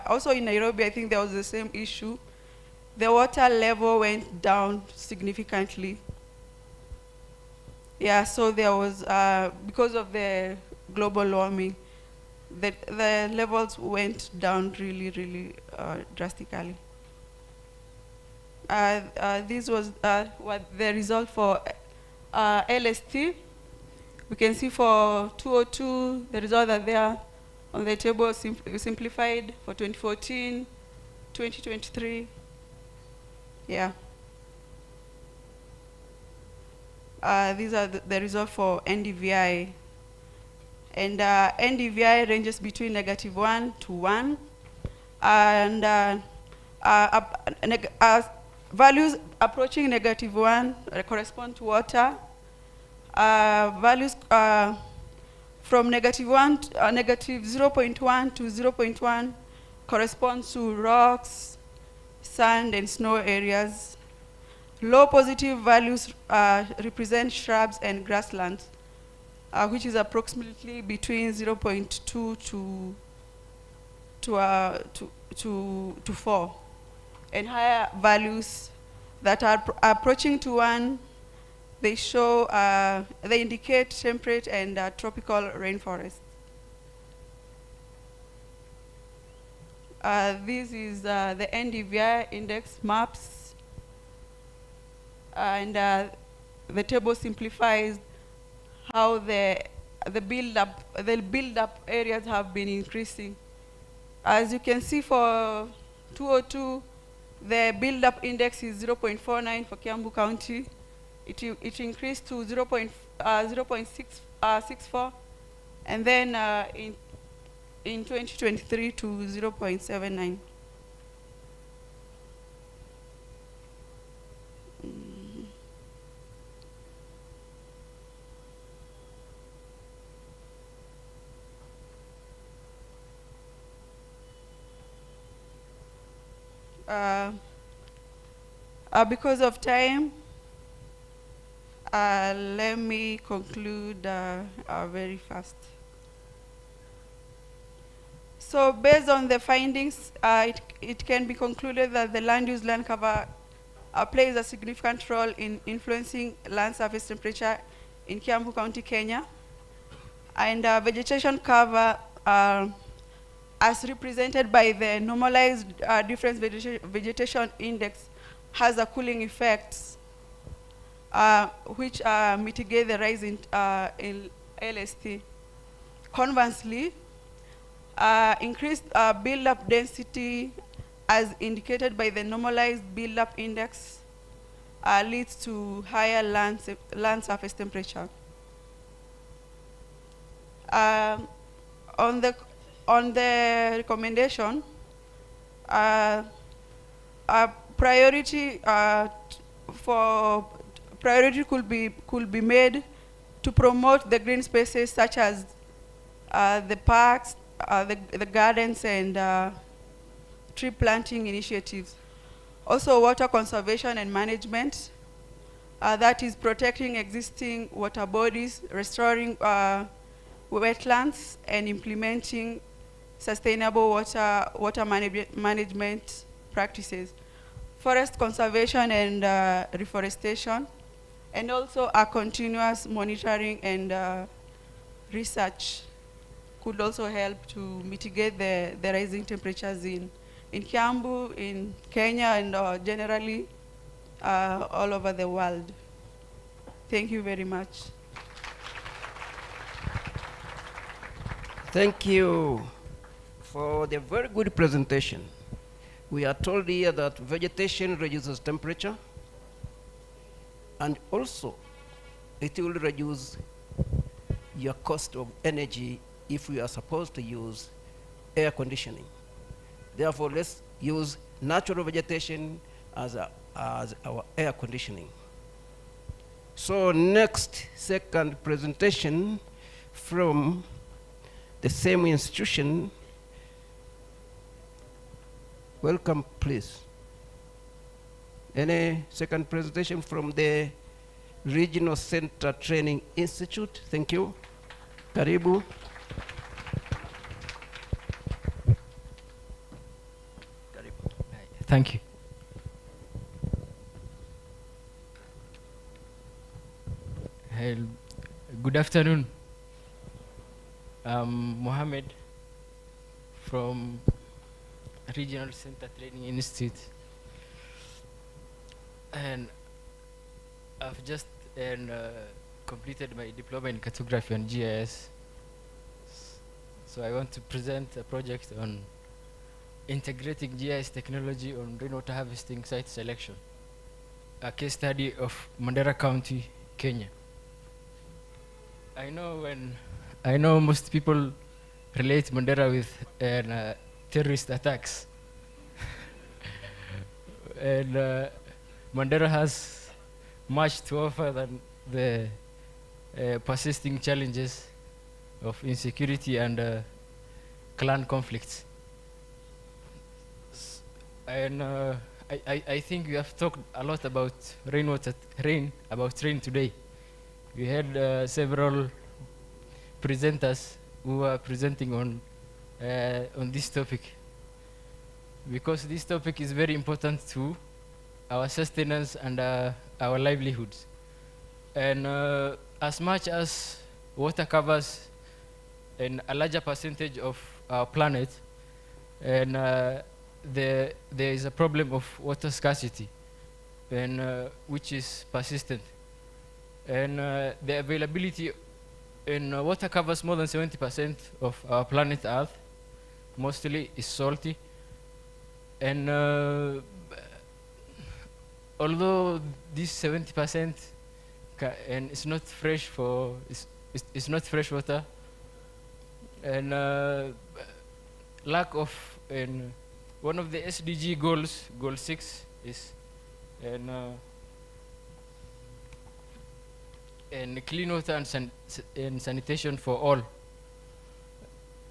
also in Nairobi, I think there was the same issue. The water level went down significantly. Yeah, so there was, because of the global warming, the levels went down really drastically. This was what the result for LST. We can see for 202, the results are there on the table, simplified for 2014, 2023. Yeah. These are the results for NDVI. And NDVI ranges between -1 to 1. And values approaching -1 correspond to water. Values from -0.1 to 0.1 corresponds to rocks, sand, and snow areas. Low positive values represent shrubs and grasslands, which is approximately between 0.2 to 4. And higher values that are approaching to 1, they show, they indicate temperate and tropical rainforest. This is the NDVI index maps. And the table simplifies how the build-up areas have been increasing. As you can see for 202, the build-up index is 0.49 for Kiambu County. It increased to 0.64, and then in 2023 to 0.79. Because of time, let me conclude very fast. So based on the findings, it can be concluded that the land use land cover plays a significant role in influencing land surface temperature in Kiambu County, Kenya. And vegetation cover, as represented by the normalized difference vegetation index, has a cooling effect. which mitigate the rise in LST. Conversely, increased build-up density as indicated by the normalized build-up index leads to higher land surface temperature. On the recommendation, priority could be made to promote the green spaces such as the parks, the gardens, and tree planting initiatives. Also, water conservation and management, that is protecting existing water bodies, restoring wetlands, and implementing sustainable water management practices. Forest conservation and reforestation, and also a continuous monitoring and research could also help to mitigate the rising temperatures in Kiambu, in Kenya, and generally all over the world. Thank you very much. Thank you for the very good presentation. We are told here that vegetation reduces temperature, and also it will reduce your cost of energy if we are supposed to use air conditioning. Therefore, let's use natural vegetation as our air conditioning. So next, second presentation from the same institution. Welcome, please. Any second presentation from the Regional Center Training Institute? Thank you. Karibu. Thank you. Good afternoon. I'm Mohammed from Regional Center Training Institute, and I've just completed my diploma in cartography and GIS. So I want to present a project on integrating GIS technology on rainwater harvesting site selection, a case study of Mandera County, Kenya. I know most people relate Mandera with terrorist attacks. And Mandera has much to offer than the persisting challenges of insecurity and clan conflicts. And I think we have talked a lot about rain today. We had several presenters who are presenting on this topic, because this topic is very important to our sustenance and our livelihoods. And as much as water covers a larger percentage of our planet, and there is a problem of water scarcity, and which is persistent. And the availability in water covers more than 70% of our planet Earth. Mostly is salty. And although this 70% and it's not fresh for it's not fresh water, and lack of one of the SDG goals, goal 6, is and clean water and sanitation for all.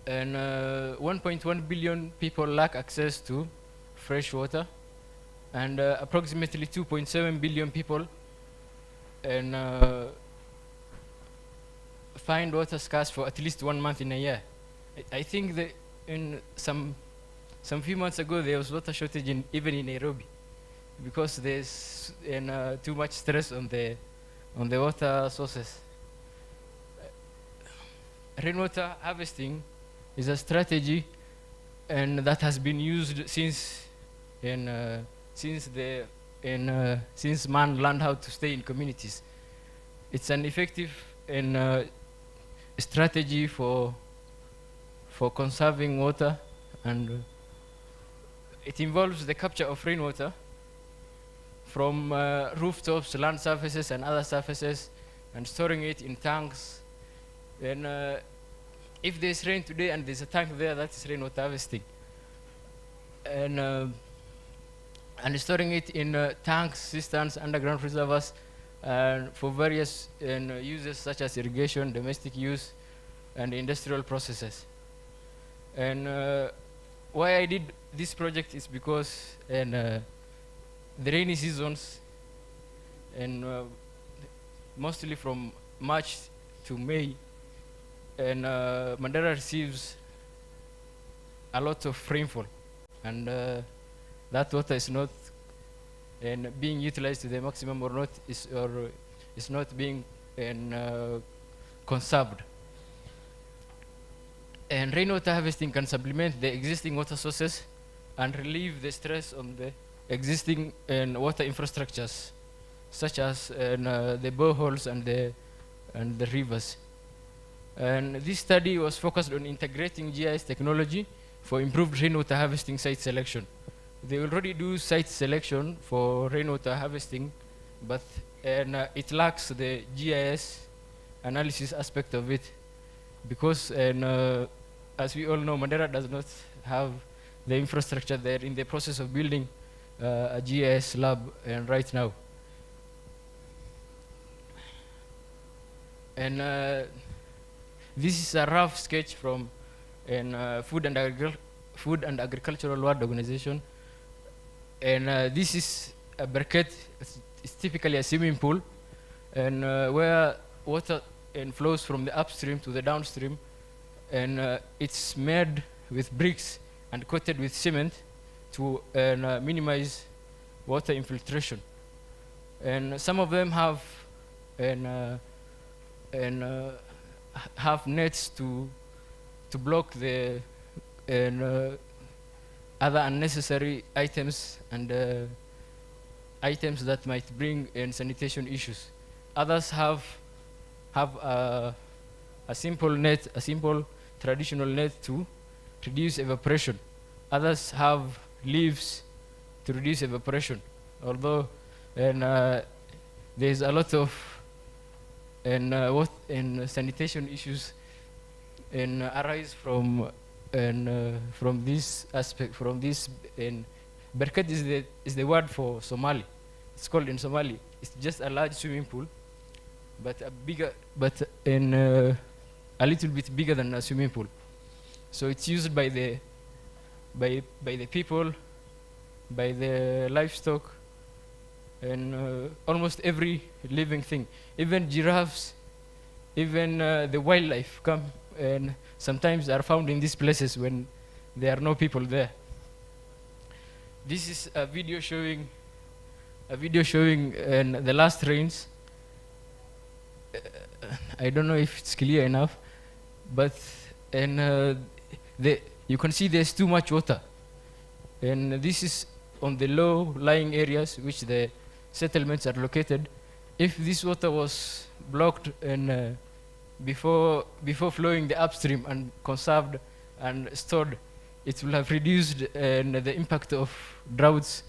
And 1.1 billion people lack access to fresh water, and approximately 2.7 billion people find water scarce for at least 1 month in a year. I think that in some few months ago there was water shortage even in Nairobi, because there's too much stress on the water sources. Rainwater harvesting is a strategy, and that has been used since the since man learned how to stay in communities. It's an effective strategy for conserving water, and it involves the capture of rainwater from rooftops, land surfaces, and other surfaces, and storing it in tanks. And if there's rain today and there's a tank there, that is rainwater harvesting. And storing it in tanks, cisterns, underground reservoirs, for various uses such as irrigation, domestic use, and industrial processes. And why I did this project is because the rainy seasons, and mostly from March to May, and Mandera receives a lot of rainfall, and that water is not being utilized to the maximum, or is not being conserved. And rainwater harvesting can supplement the existing water sources and relieve the stress on the existing water infrastructures, such as the boreholes and the rivers. And this study was focused on integrating GIS technology for improved rainwater harvesting site selection. They already do site selection for rainwater harvesting, but it lacks the GIS analysis aspect of it, because as we all know, Mandera does not have the infrastructure. They're in the process of building a GIS lab right now. And this is a rough sketch from Food and Agricultural World Organization. And this is a berket. It's typically a swimming pool, and where water flows from the upstream to the downstream, and it's made with bricks and coated with cement to minimize water infiltration. And some of them have have nets to block the other unnecessary items and items that might bring sanitation issues. Others have a simple net, a simple traditional net to reduce evaporation. Others have leaves to reduce evaporation. Although there's a lot of sanitation issues arise from this aspect, from this. Berkat is the word for Somali. It's called in Somali. It's just a large swimming pool, but a little bit bigger than a swimming pool. So it's used by the people, by the livestock, and almost every living thing. Even giraffes, even the wildlife come and sometimes are found in these places when there are no people there. This is a video showing the last rains. I don't know if it's clear enough, but you can see there's too much water, and this is on the low-lying areas which the settlements are located. If this water was blocked and before flowing the upstream and conserved and stored, it will have reduced the impact of droughts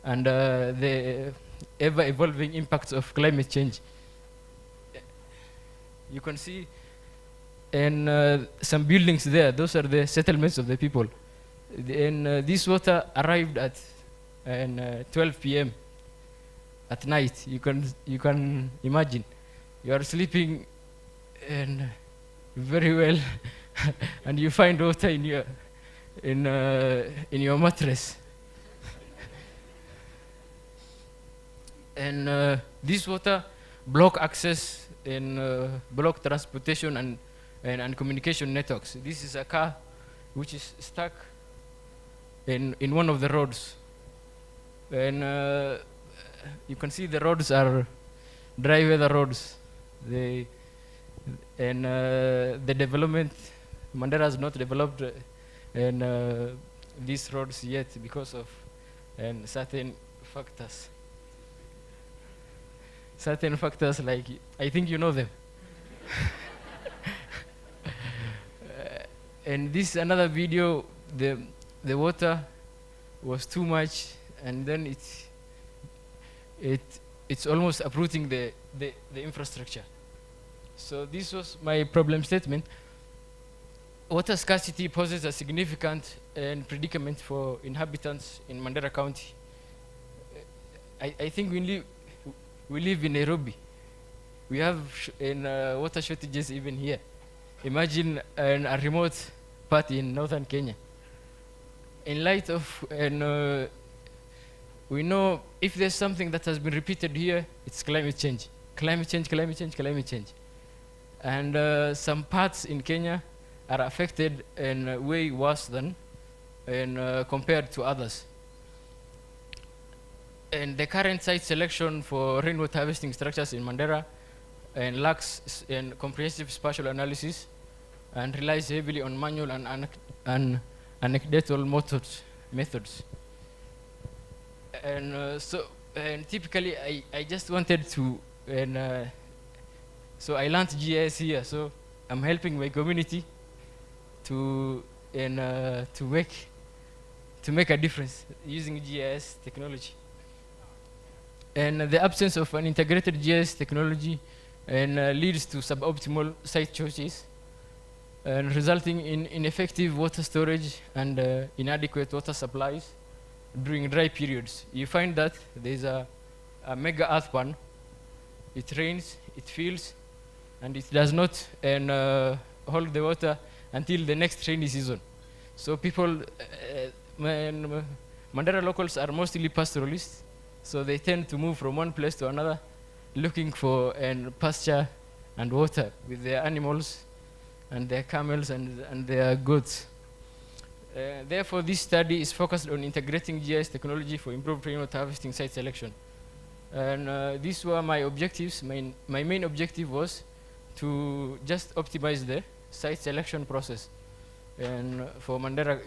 and the ever-evolving impacts of climate change. You can see some buildings there. Those are the settlements of the people. And this water arrived at 12 p.m. at night. You can imagine. You are sleeping and very well, and you find water in your mattress. And this water block access and block transportation and communication networks. This is a car which is stuck in one of the roads, and you can see the roads are dry weather roads. The development, Mandera has not developed these roads yet because of certain factors. certain factors like, I think you know them. And this another video, the water was too much, and then it's almost uprooting the infrastructure. So this was my problem statement. Water scarcity poses a significant predicament for inhabitants in Mandera County. I think we live in Nairobi. We have water shortages even here. Imagine a remote part in northern Kenya. In light of, we know if there's something that has been repeated here, it's climate change. Climate change, climate change, climate change. And some parts in Kenya are affected in way worse than compared to others. And the current site selection for rainwater harvesting structures in Mandera lacks comprehensive spatial analysis and relies heavily on manual and anecdotal methods. And typically, I just wanted to, so I learned GIS here. So I'm helping my community to make a difference using GIS technology. And the absence of an integrated GIS technology leads to suboptimal site choices, and resulting in ineffective water storage and inadequate water supplies during dry periods. You find that there's a mega earthpan. It rains, it fills, and it does not hold the water until the next rainy season. So people, Mandera locals are mostly pastoralists, so they tend to move from one place to another, looking for pasture and water with their animals and their camels and their goats. Therefore, this study is focused on integrating GIS technology for improved rainwater harvesting site selection. And these were my objectives. My main objective was to just optimize the site selection process for Mandera,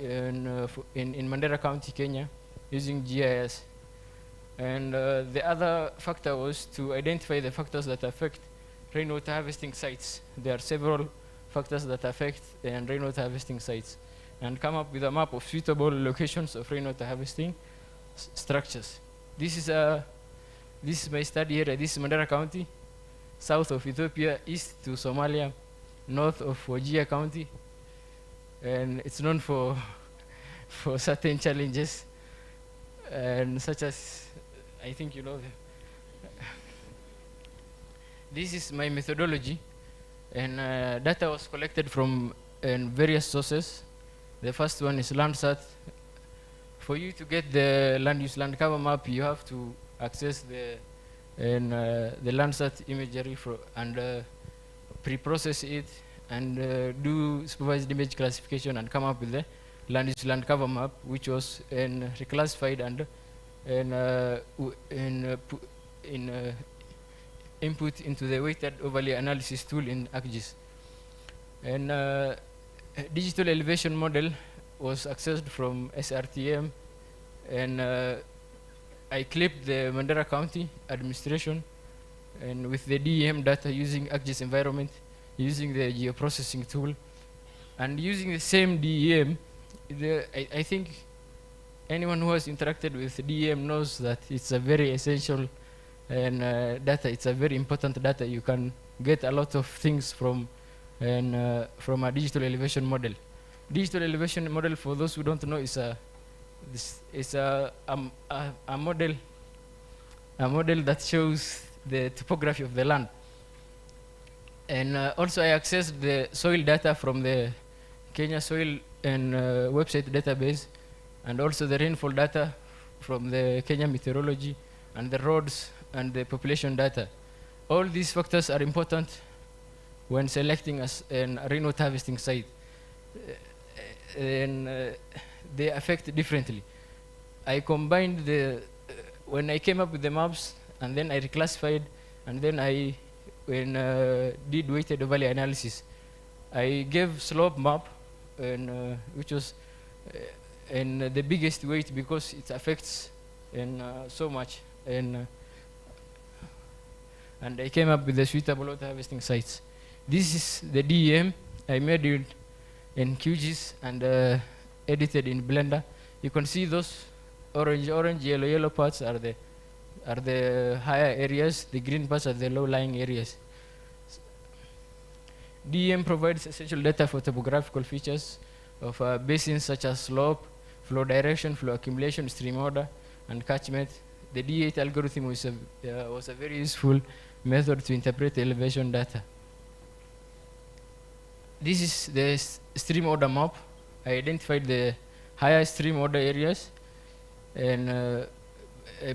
in Mandera County, Kenya, using GIS. And the other factor was to identify the factors that affect rainwater harvesting sites. There are several factors that affect rainwater harvesting sites, and come up with a map of suitable locations of rainwater harvesting structures. This is my study here. This is Mandera County, south of Ethiopia, east to Somalia, north of Wajir County, and it's known for certain challenges, and such as, I think you know them. This is my methodology, and data was collected from various sources. The first one is Landsat. For you to get the land use land cover map, you have to access the Landsat imagery and pre-process it and do supervised image classification and come up with the land use land cover map, which was reclassified and input into the weighted overlay analysis tool in ArcGIS. And digital elevation model was accessed from SRTM, and I clipped the Mandera County administration and with the DEM data using ArcGIS environment, using the geoprocessing tool, and using the same DEM. I think anyone who has interacted with DEM knows that it's a very essential data. It's a very important data. You can get a lot of things from a digital elevation model. Digital elevation model, for those who don't know, is a model that shows the topography of the land. And also I accessed the soil data from the Kenya Soil and website database, and also the rainfall data from the Kenya Meteorology, and the roads and the population data. All these factors are important when selecting a rainwater harvesting site. They affect differently. I combined when I came up with the maps, and then I reclassified, and then I did weighted overlay analysis. I gave slope map, which was the biggest weight because it affects so much. And and I came up with the suitable water harvesting sites. This is the DEM. I made it in QGIS and edited in Blender. You can see those orange, yellow parts are the higher areas. The green parts are the low-lying areas. DEM provides essential data for topographical features of basins such as slope, flow direction, flow accumulation, stream order, and catchment. The D8 algorithm was a very useful method to interpret elevation data. This is the stream order map. I identified the higher stream order areas, and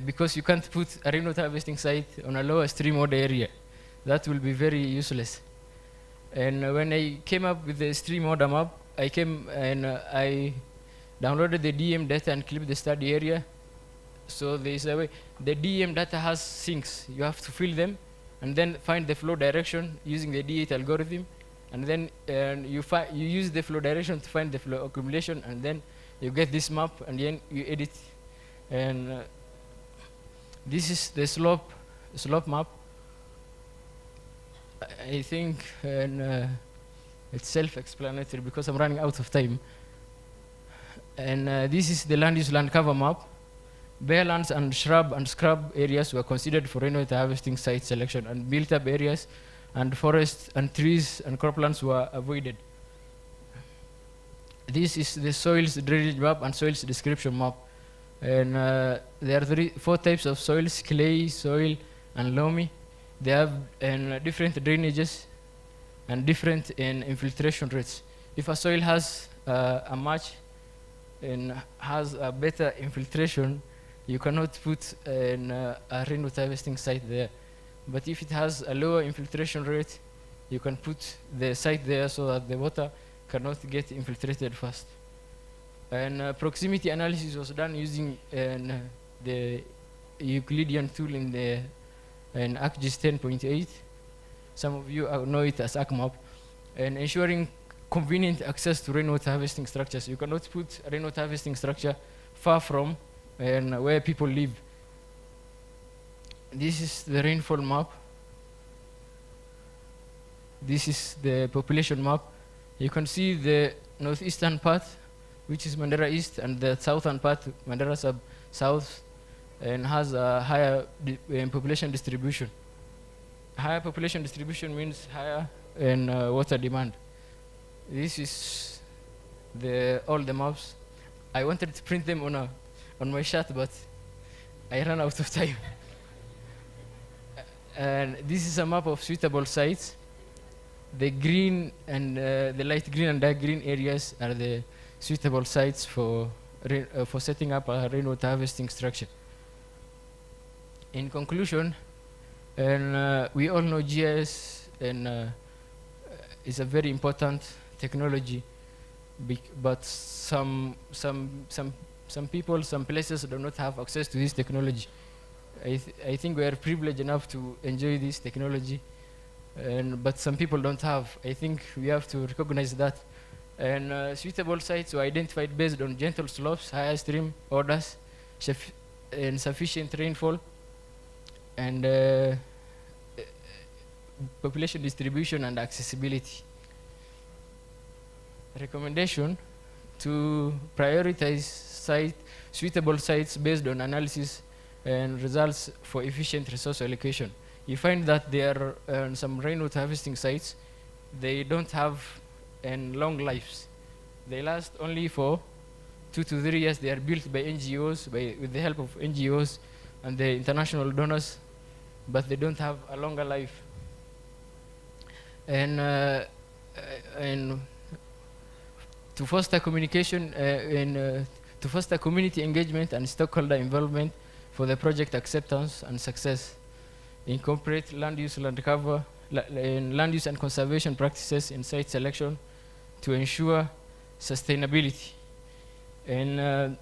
because you can't put a rainwater harvesting site on a lower stream order area, that will be very useless. And when I came up with the stream order map, I came and I downloaded the DEM data and clipped the study area. So there is a way. The DEM data has sinks. You have to fill them and then find the flow direction using the D8 algorithm. And then you use the flow direction to find the flow accumulation, and then you get this map, and then you edit. And this is the slope map. I think it's self-explanatory because I'm running out of time. And this is the land use land cover map. Bare lands and shrub and scrub areas were considered for rainwater harvesting site selection, and built-up areas and forests and trees and croplands were avoided. This is the soils drainage map and soils description map. And there are 4 types of soils: clay, soil, and loamy. They have different drainages and different infiltration rates. If a soil has a match and has a better infiltration, you cannot put a rainwater harvesting site there. But if it has a lower infiltration rate, you can put the site there so that the water cannot get infiltrated fast. And proximity analysis was done using the Euclidean tool in the ArcGIS 10.8. Some of you know it as ArcMap. And ensuring convenient access to rainwater harvesting structures. You cannot put a rainwater harvesting structure far from where people live. This is the rainfall map. This is the population map. You can see the northeastern part, which is Mandera East, and the southern part, Mandera South, and has a higher population distribution. Higher population distribution means higher water demand. This is all the maps. I wanted to print them on my shirt, but I ran out of time. And this is a map of suitable sites. The green and the light green and dark green areas are the suitable sites for setting up a rainwater harvesting structure. In conclusion, we all know GIS is a very important technology, but some people, some places do not have access to this technology. I think we are privileged enough to enjoy this technology, but some people don't have. I think we have to recognize that. And suitable sites were identified based on gentle slopes, higher stream orders, and sufficient rainfall, and population distribution and accessibility. Recommendation: to prioritize suitable sites based on analysis and results for efficient resource allocation. You find that there are some rainwater harvesting sites, they don't have long lives. They last only for 2 to 3 years. They are built by NGOs, with the help of NGOs and the international donors, but they don't have a longer life. And to foster communication to foster community engagement and stakeholder involvement for the project acceptance and success, incorporate land use, land cover, land use and conservation practices in site selection to ensure sustainability. And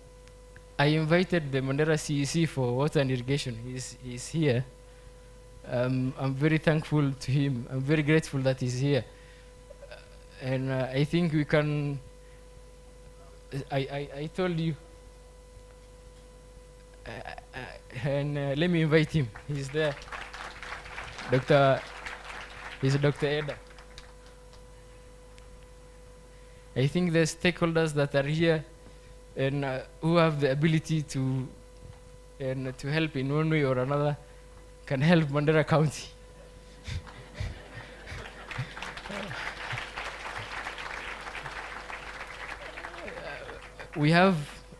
I invited the Mandera CEC for water and irrigation. He's here. I'm very thankful to him. I'm very grateful that he's here. And I think we can, I told you, and let me invite him. He's there. Dr. Eda. I think the stakeholders that are here and who have the ability to help in one way or another can help Mandera County.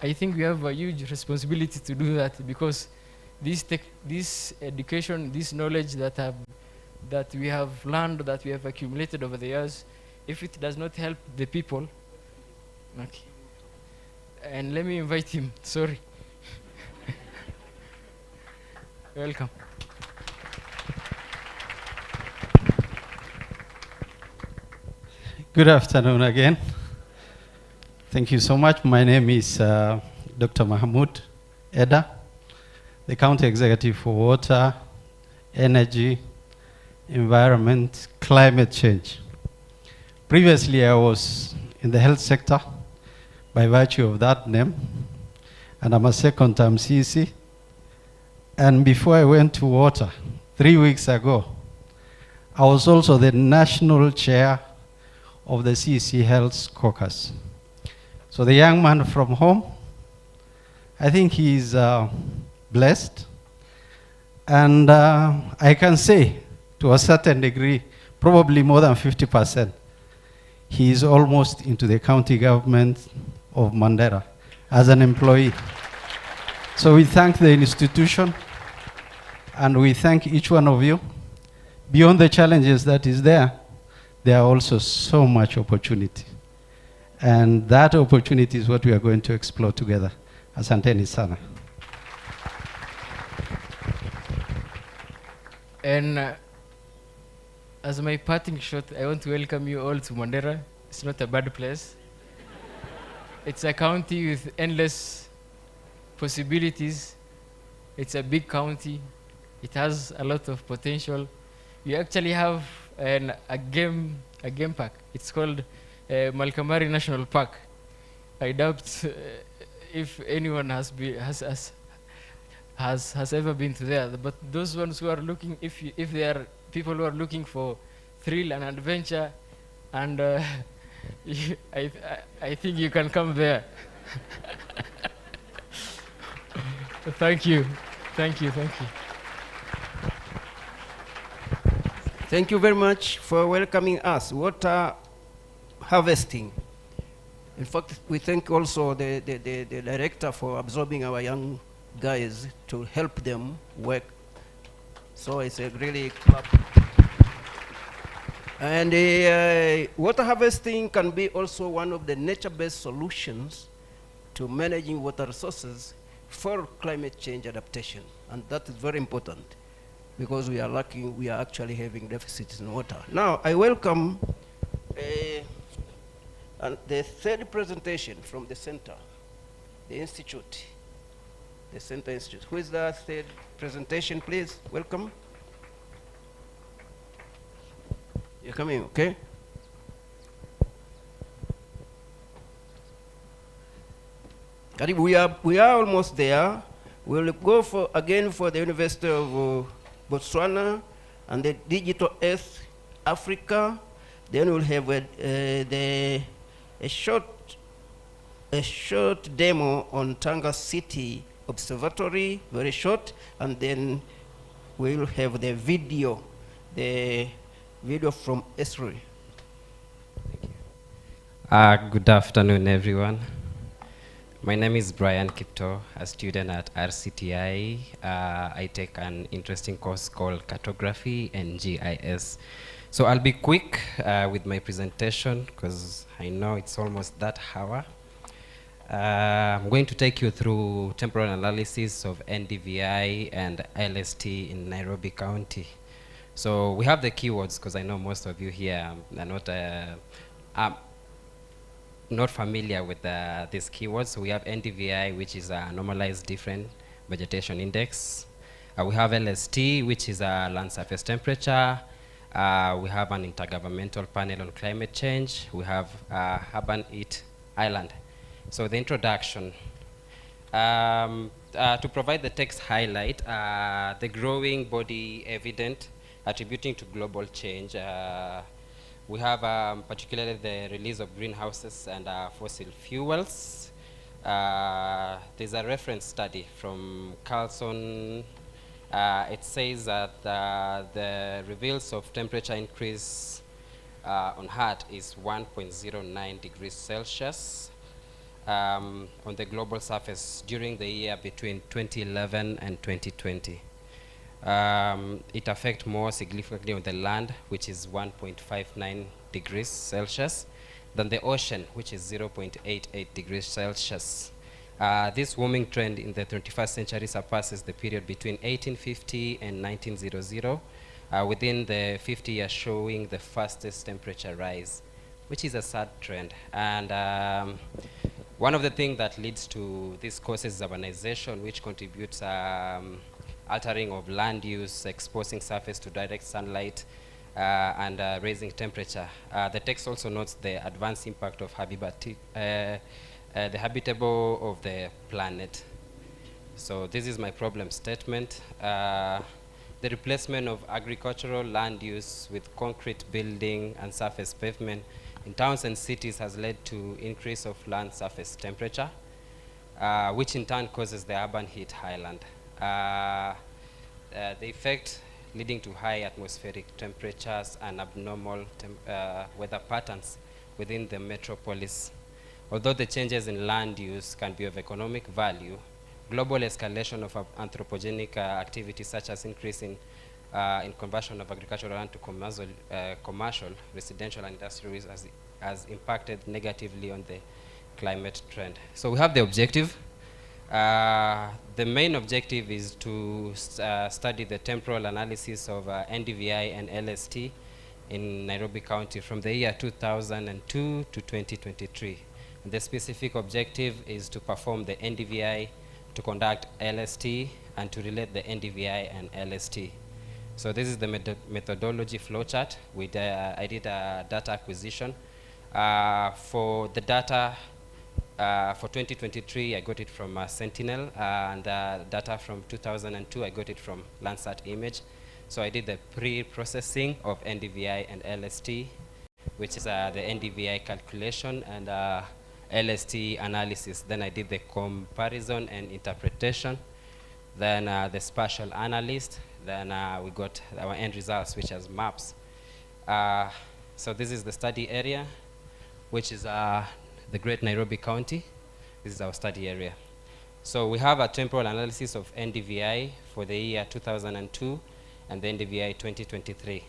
I think we have a huge responsibility to do that, because this education, this knowledge that we have learned, that we have accumulated over the years, if it does not help the people, okay. And let me invite him, sorry. Welcome. Good afternoon again. Thank you so much. My name is Dr. Mahmoud Eda, the County Executive for Water, Energy, Environment, Climate Change. Previously, I was in the health sector by virtue of that name, and I'm a second-term CEC. And before I went to water, 3 weeks ago, I was also the national chair of the CEC Health Caucus. So the young man from home, I think he's blessed. And I can say, to a certain degree, probably more than 50%, he is almost into the county government of Mandera as an employee. So we thank the institution, and we thank each one of you. Beyond the challenges that is there are also so much opportunity. And that opportunity is what we are going to explore together. Asanteni sana. And as my parting shot, I want to welcome you all to Mandera. It's not a bad place. It's a county with endless possibilities. It's a big county. It has a lot of potential. You actually have a game park. It's called Malkamari National Park. I doubt if anyone has ever been to there. But those ones who are looking, if they are people who are looking for thrill and adventure, and I think you can come there. Thank you. Thank you. Thank you. Thank you very much for welcoming us. Water harvesting. In fact, we thank also the director for absorbing our young guys to help them work. So it's a really clap. And water harvesting can be also one of the nature-based solutions to managing water resources for climate change adaptation. And that is very important, because we are actually having deficits in water. Now, I welcome the third presentation from the center, the institute, the Center Institute. Who is the third presentation, please? Welcome. You're coming, okay? We are almost there. We'll go again for the University of Botswana and the Digital Earth Africa. Then we'll have a short demo on Tanga City Observatory, very short, and then we'll have the video from Esri. Good afternoon, everyone. My name is Brian Kipto, a student at RCTI. I take an interesting course called Cartography and GIS. So I'll be quick with my presentation, because I know it's almost that hour. I'm going to take you through temporal analysis of NDVI and LST in Nairobi County. So we have the keywords, because I know most of you here are not familiar with these keywords. So we have NDVI, which is a normalized different vegetation index. We have LST, which is a land surface temperature. We have an intergovernmental panel on climate change. We have Urban Heat Island. So the introduction. To provide the text highlight, the growing body evident attributing to global change. We have particularly the release of greenhouses and fossil fuels. There's a reference study from Carlson. It says that the reveals of temperature increase on Earth is 1.09 degrees Celsius on the global surface during the year between 2011 and 2020. It affects more significantly on the land, which is 1.59 degrees Celsius, than the ocean, which is 0.88 degrees Celsius. This warming trend in the 21st century surpasses the period between 1850 and 1900, within the 50 years showing the fastest temperature rise, which is a sad trend. And one of the things that leads to this causes urbanization, which contributes altering of land use, exposing surface to direct sunlight, and raising temperature. The text also notes the advanced impact of the habitable of the planet. So this is my problem statement. The replacement of agricultural land use with concrete building and surface pavement in towns and cities has led to increase of land surface temperature, which in turn causes the urban heat highland. The effect leading to high atmospheric temperatures and abnormal weather patterns within the metropolis. Although the changes in land use can be of economic value, global escalation of anthropogenic activities such as increase in conversion of agricultural land to commercial, residential, and industrial use has impacted negatively on the climate trend. So we have the objective. The main objective is to study the temporal analysis of NDVI and LST in Nairobi County from the year 2002 to 2023. And the specific objective is to perform the NDVI, to conduct LST, and to relate the NDVI and LST. So this is the methodology flowchart. I did a data acquisition. For the data for 2023, I got it from Sentinel, and data from 2002, I got it from Landsat Image. So I did the pre-processing of NDVI and LST, which is the NDVI calculation and LST analysis. Then I did the comparison and interpretation, then the spatial analyst, then we got our end results, which is maps. So this is the study area, which is the Great Nairobi County. This is our study area. So we have a temporal analysis of NDVI for the year 2002 and the NDVI 2023.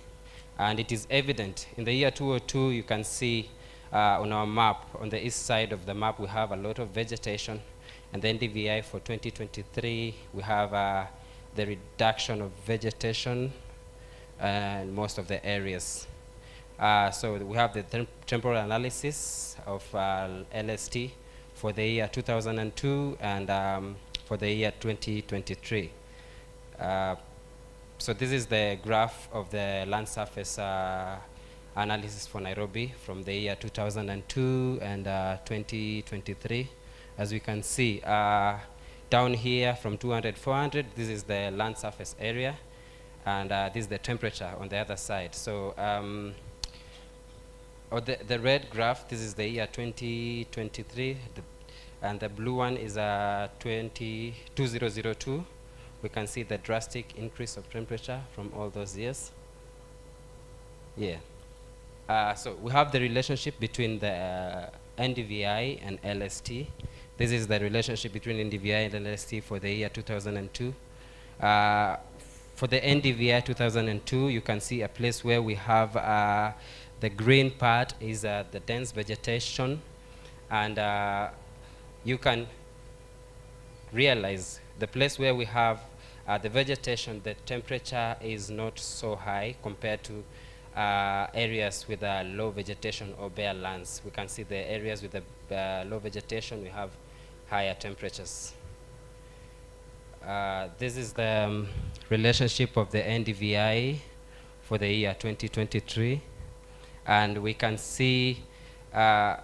And it is evident in the year 2002, you can see on our map, on the east side of the map, we have a lot of vegetation. And the NDVI for 2023, we have the reduction of vegetation in most of the areas. So we have the temporal analysis of LST for the year 2002 and for the year 2023. So this is the graph of the land surface analysis for Nairobi from the year 2002 and 2023. As we can see, down here from 200, 400, this is the land surface area, and this is the temperature on the other side. So the red graph, this is the year 2023, and the blue one is 2002. We can see the drastic increase of temperature from all those years. Yeah. So we have the relationship between the NDVI and LST. This is the relationship between NDVI and LST for the year 2002. For the NDVI 2002, you can see a place where we have the green part is the dense vegetation, and you can realize the place where we have the vegetation, the temperature is not so high compared to areas with low vegetation or bare lands. We can see the areas with the low vegetation, we have higher temperatures. This is the relationship of the NDVI for the year 2023. And we can see for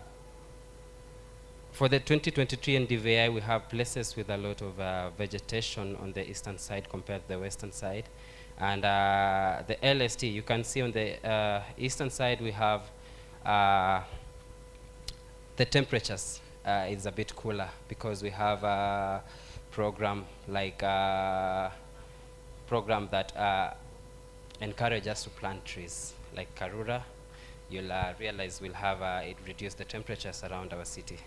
the 2023 NDVI, we have places with a lot of vegetation on the eastern side compared to the western side. And the LST, you can see on the eastern side we have the temperatures is a bit cooler because we have a program like program that encourage us to plant trees like Karura. You'll realize we'll have it reduce the temperatures around our city.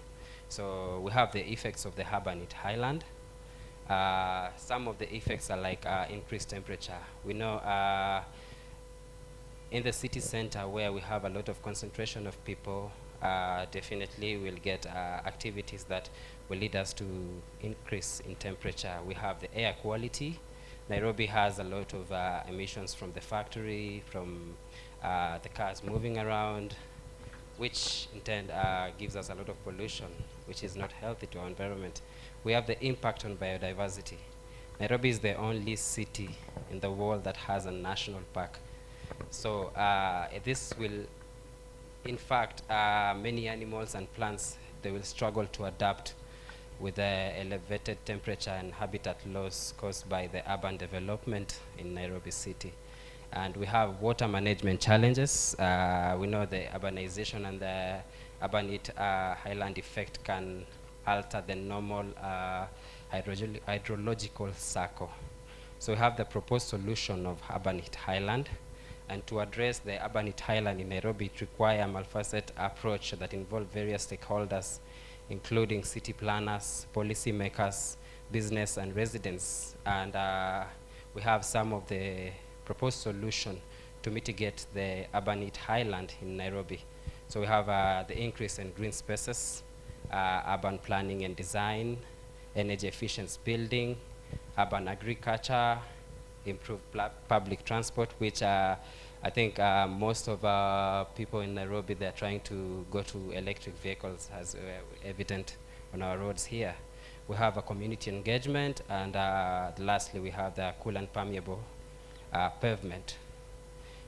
So we have the effects of the urban heat highland. Some of the effects are like increased temperature. We know in the city center where we have a lot of concentration of people, definitely we'll get activities that will lead us to increase in temperature. We have the air quality. Nairobi has a lot of emissions from the factory, from the cars moving around, which in turn gives us a lot of pollution, which is not healthy to our environment. We have the impact on biodiversity. Nairobi is the only city in the world that has a national park. So this will, in fact, many animals and plants, they will struggle to adapt with the elevated temperature and habitat loss caused by the urban development in Nairobi city. And we have water management challenges. We know the urbanization and the urban heat highland effect can alter the normal hydrological cycle. So we have the proposed solution of urban heat highland. And to address the urban heat highland in Nairobi, it requires a multifaceted approach that involves various stakeholders, including city planners, policymakers, business, and residents. And we have some of the proposed solution to mitigate the urban heat highland in Nairobi. So we have the increase in green spaces, urban planning and design, energy efficient building, urban agriculture, improved public transport, which I think most of people in Nairobi, they're trying to go to electric vehicles, as evident on our roads here. We have a community engagement, and lastly, we have the cool and permeable pavement.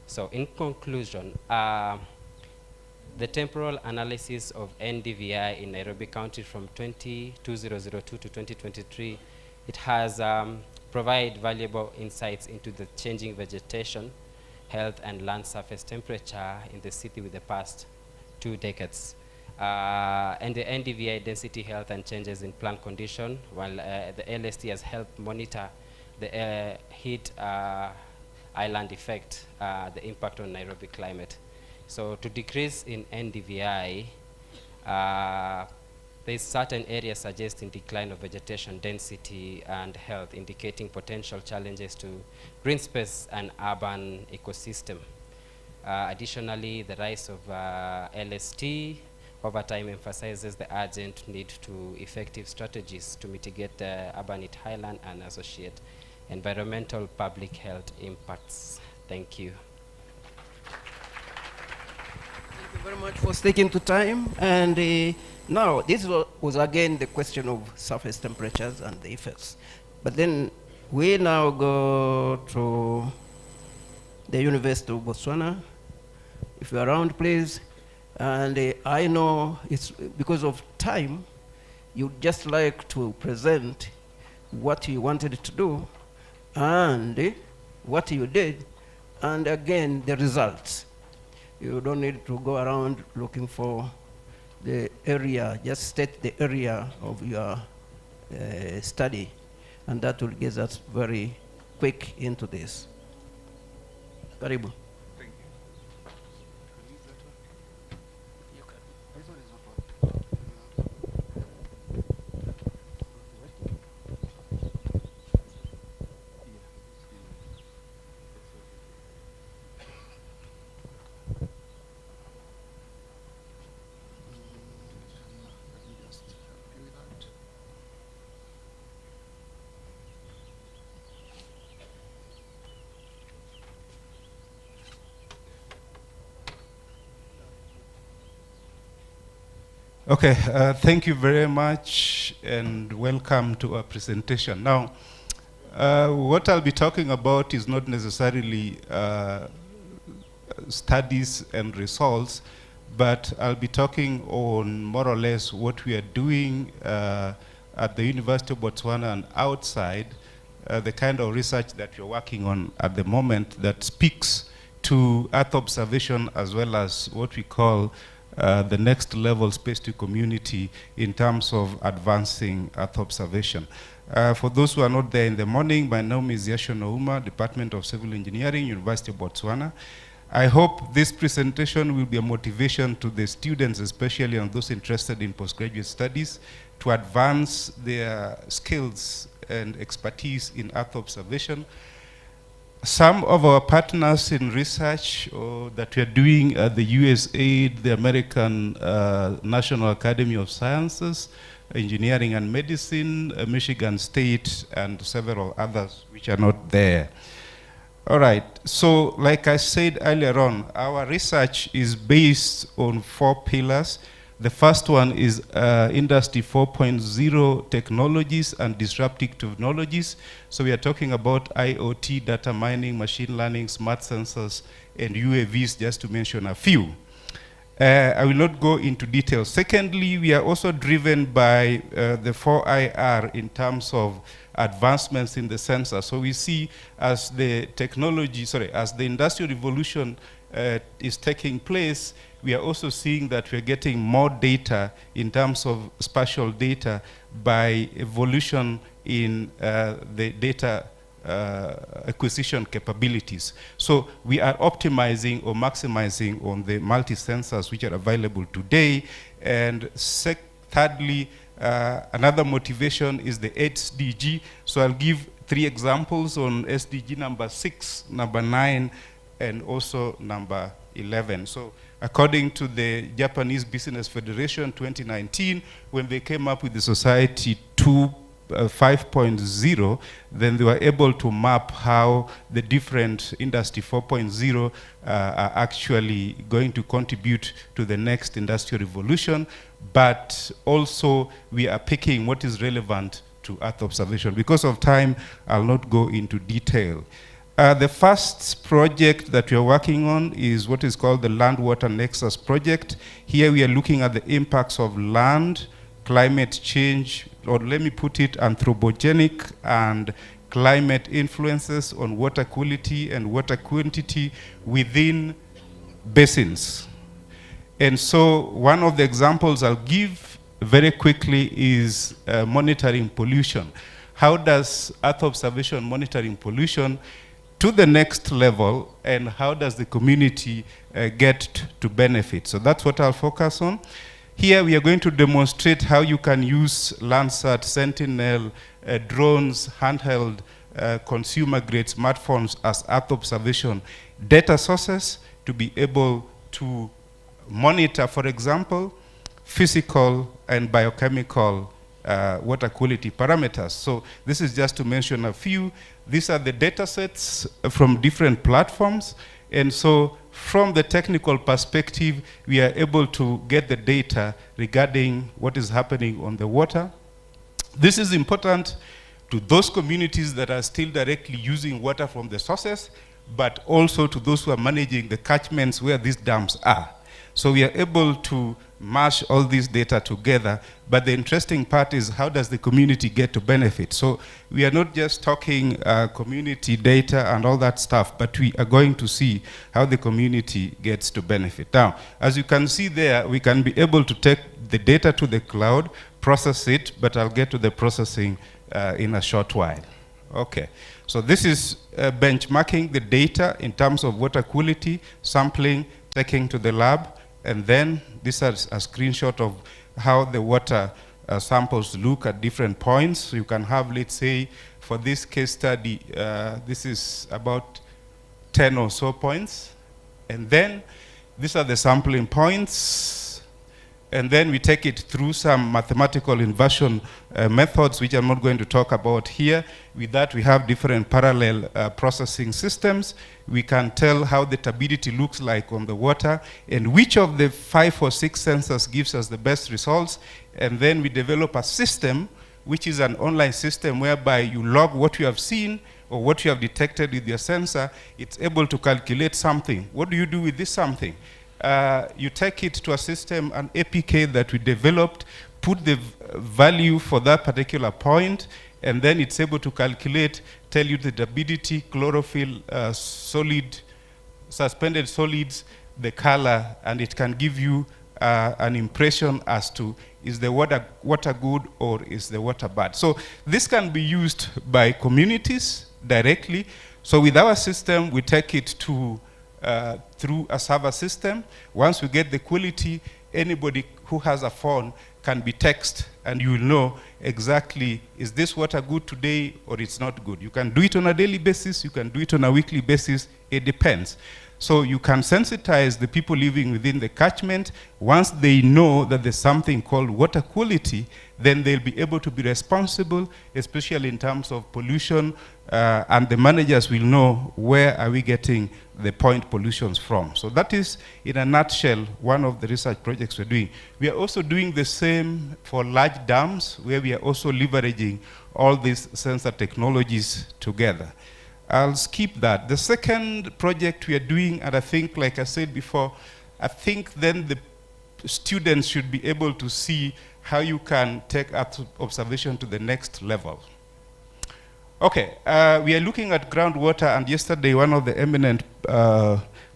So in conclusion, the temporal analysis of NDVI in Nairobi County from 2002 to 2023, it has provided valuable insights into the changing vegetation, health, and land surface temperature in the city with the past 2 decades. And the NDVI density, health, and changes in plant condition, while the LST has helped monitor the heat island effect, the impact on Nairobi climate. So to decrease in NDVI, there's certain areas suggesting decline of vegetation density and health, indicating potential challenges to green space and urban ecosystem. Additionally, the rise of LST over time emphasizes the urgent need to effective strategies to mitigate the urban heat highland and associate environmental public health impacts. Thank you. Thank you very much for sticking to time. And now, this was again the question of surface temperatures and the effects. But then we now go to the University of Botswana. If you're around, please. And I know it's because of time, you'd just like to present what you wanted to do and what you did, and again, the results. You don't need to go around looking for the area, just state the area of your study, and that will get us very quick into this. Karibu. Thank you. Okay, thank you very much and welcome to our presentation. Now, what I'll be talking about is not necessarily studies and results, but I'll be talking on more or less what we are doing at the University of Botswana and outside the kind of research that you're working on at the moment that speaks to Earth observation as well as what we call the next level space to community in terms of advancing Earth observation. For those who are not there in the morning, my name is Yashon Oma, Department of Civil Engineering, University of Botswana. I hope this presentation will be a motivation to the students, especially and those interested in postgraduate studies, to advance their skills and expertise in Earth observation. Some of our partners in research that we are doing at the USAID, the American National Academy of Sciences, Engineering and Medicine, Michigan State, and several others which are not there. All right, so like I said earlier on, our research is based on 4 pillars. The first one is Industry 4.0 technologies and disruptive technologies. So we are talking about IoT, data mining, machine learning, smart sensors, and UAVs, just to mention a few. I will not go into detail. Secondly, we are also driven by the 4IR in terms of advancements in the sensor. So we see as the technology, as the industrial revolution is taking place, we are also seeing that we're getting more data in terms of spatial data by evolution in the data acquisition capabilities. So we are optimizing or maximizing on the multi-sensors which are available today. And thirdly, another motivation is the SDG. So I'll give 3 examples on SDG number 6, number 9, and also number 11. So according to the Japanese Business Federation 2019, when they came up with the Society 5.0, then they were able to map how the different Industry 4.0 are actually going to contribute to the next industrial revolution, but also we are picking what is relevant to Earth observation. Because of time, I'll not go into detail. The first project that we are working on is what is called the Land Water Nexus project. Here we are looking at the impacts of land, climate change, or let me put it, anthropogenic and climate influences on water quality and water quantity within basins. And so one of the examples I'll give very quickly is monitoring pollution. How does Earth observation monitoring pollution to the next level, and how does the community get to benefit? So that's what I'll focus on. Here we are going to demonstrate how you can use Landsat, Sentinel, drones, handheld, consumer-grade smartphones as Earth observation data sources to be able to monitor, for example, physical and biochemical water quality parameters. So this is just to mention a few. These are the data sets from different platforms. And so from the technical perspective, we are able to get the data regarding what is happening on the water. This is important to those communities that are still directly using water from the sources, but also to those who are managing the catchments where these dams are. So we are able to mash all these data together, but the interesting part is how does the community get to benefit? So we are not just talking community data and all that stuff, but we are going to see how the community gets to benefit. Now, as you can see there, we can be able to take the data to the cloud, process it, but I'll get to the processing in a short while. Okay, so this is benchmarking the data in terms of water quality, sampling, taking to the lab, and then this is a screenshot of how the water samples look at different points. So you can have, let's say, for this case study, this is about 10 or so points. And then these are the sampling points. And then we take it through some mathematical inversion methods, which I'm not going to talk about here. With that, we have different parallel processing systems. We can tell how the turbidity looks like on the water and which of the 5 or 6 sensors gives us the best results. And then we develop a system, which is an online system whereby you log what you have seen or what you have detected with your sensor. It's able to calculate something. What do you do with this something? You take it to a system, an APK that we developed, put the value for that particular point, and then it's able to calculate, tell you the turbidity, chlorophyll, solid, suspended solids, the color, and it can give you an impression as to is the water good or is the water bad. So this can be used by communities directly. So with our system, we take it to through a server system. Once we get the quality, anybody who has a phone can be texted, and you will know exactly, is this water good today or it's not good. You can do it on a daily basis, you can do it on a weekly basis, it depends. So you can sensitize the people living within the catchment. Once they know that there's something called water quality, then they'll be able to be responsible, especially in terms of pollution, and the managers will know where are we getting the point pollutions from. So that is, in a nutshell, one of the research projects we're doing. We are also doing the same for large dams, where we are also leveraging all these sensor technologies together. I'll skip that. The second project we are doing, and I think, like I said before, I think then the students should be able to see how you can take Earth observation to the next level. Okay, we are looking at groundwater, and yesterday one of the eminent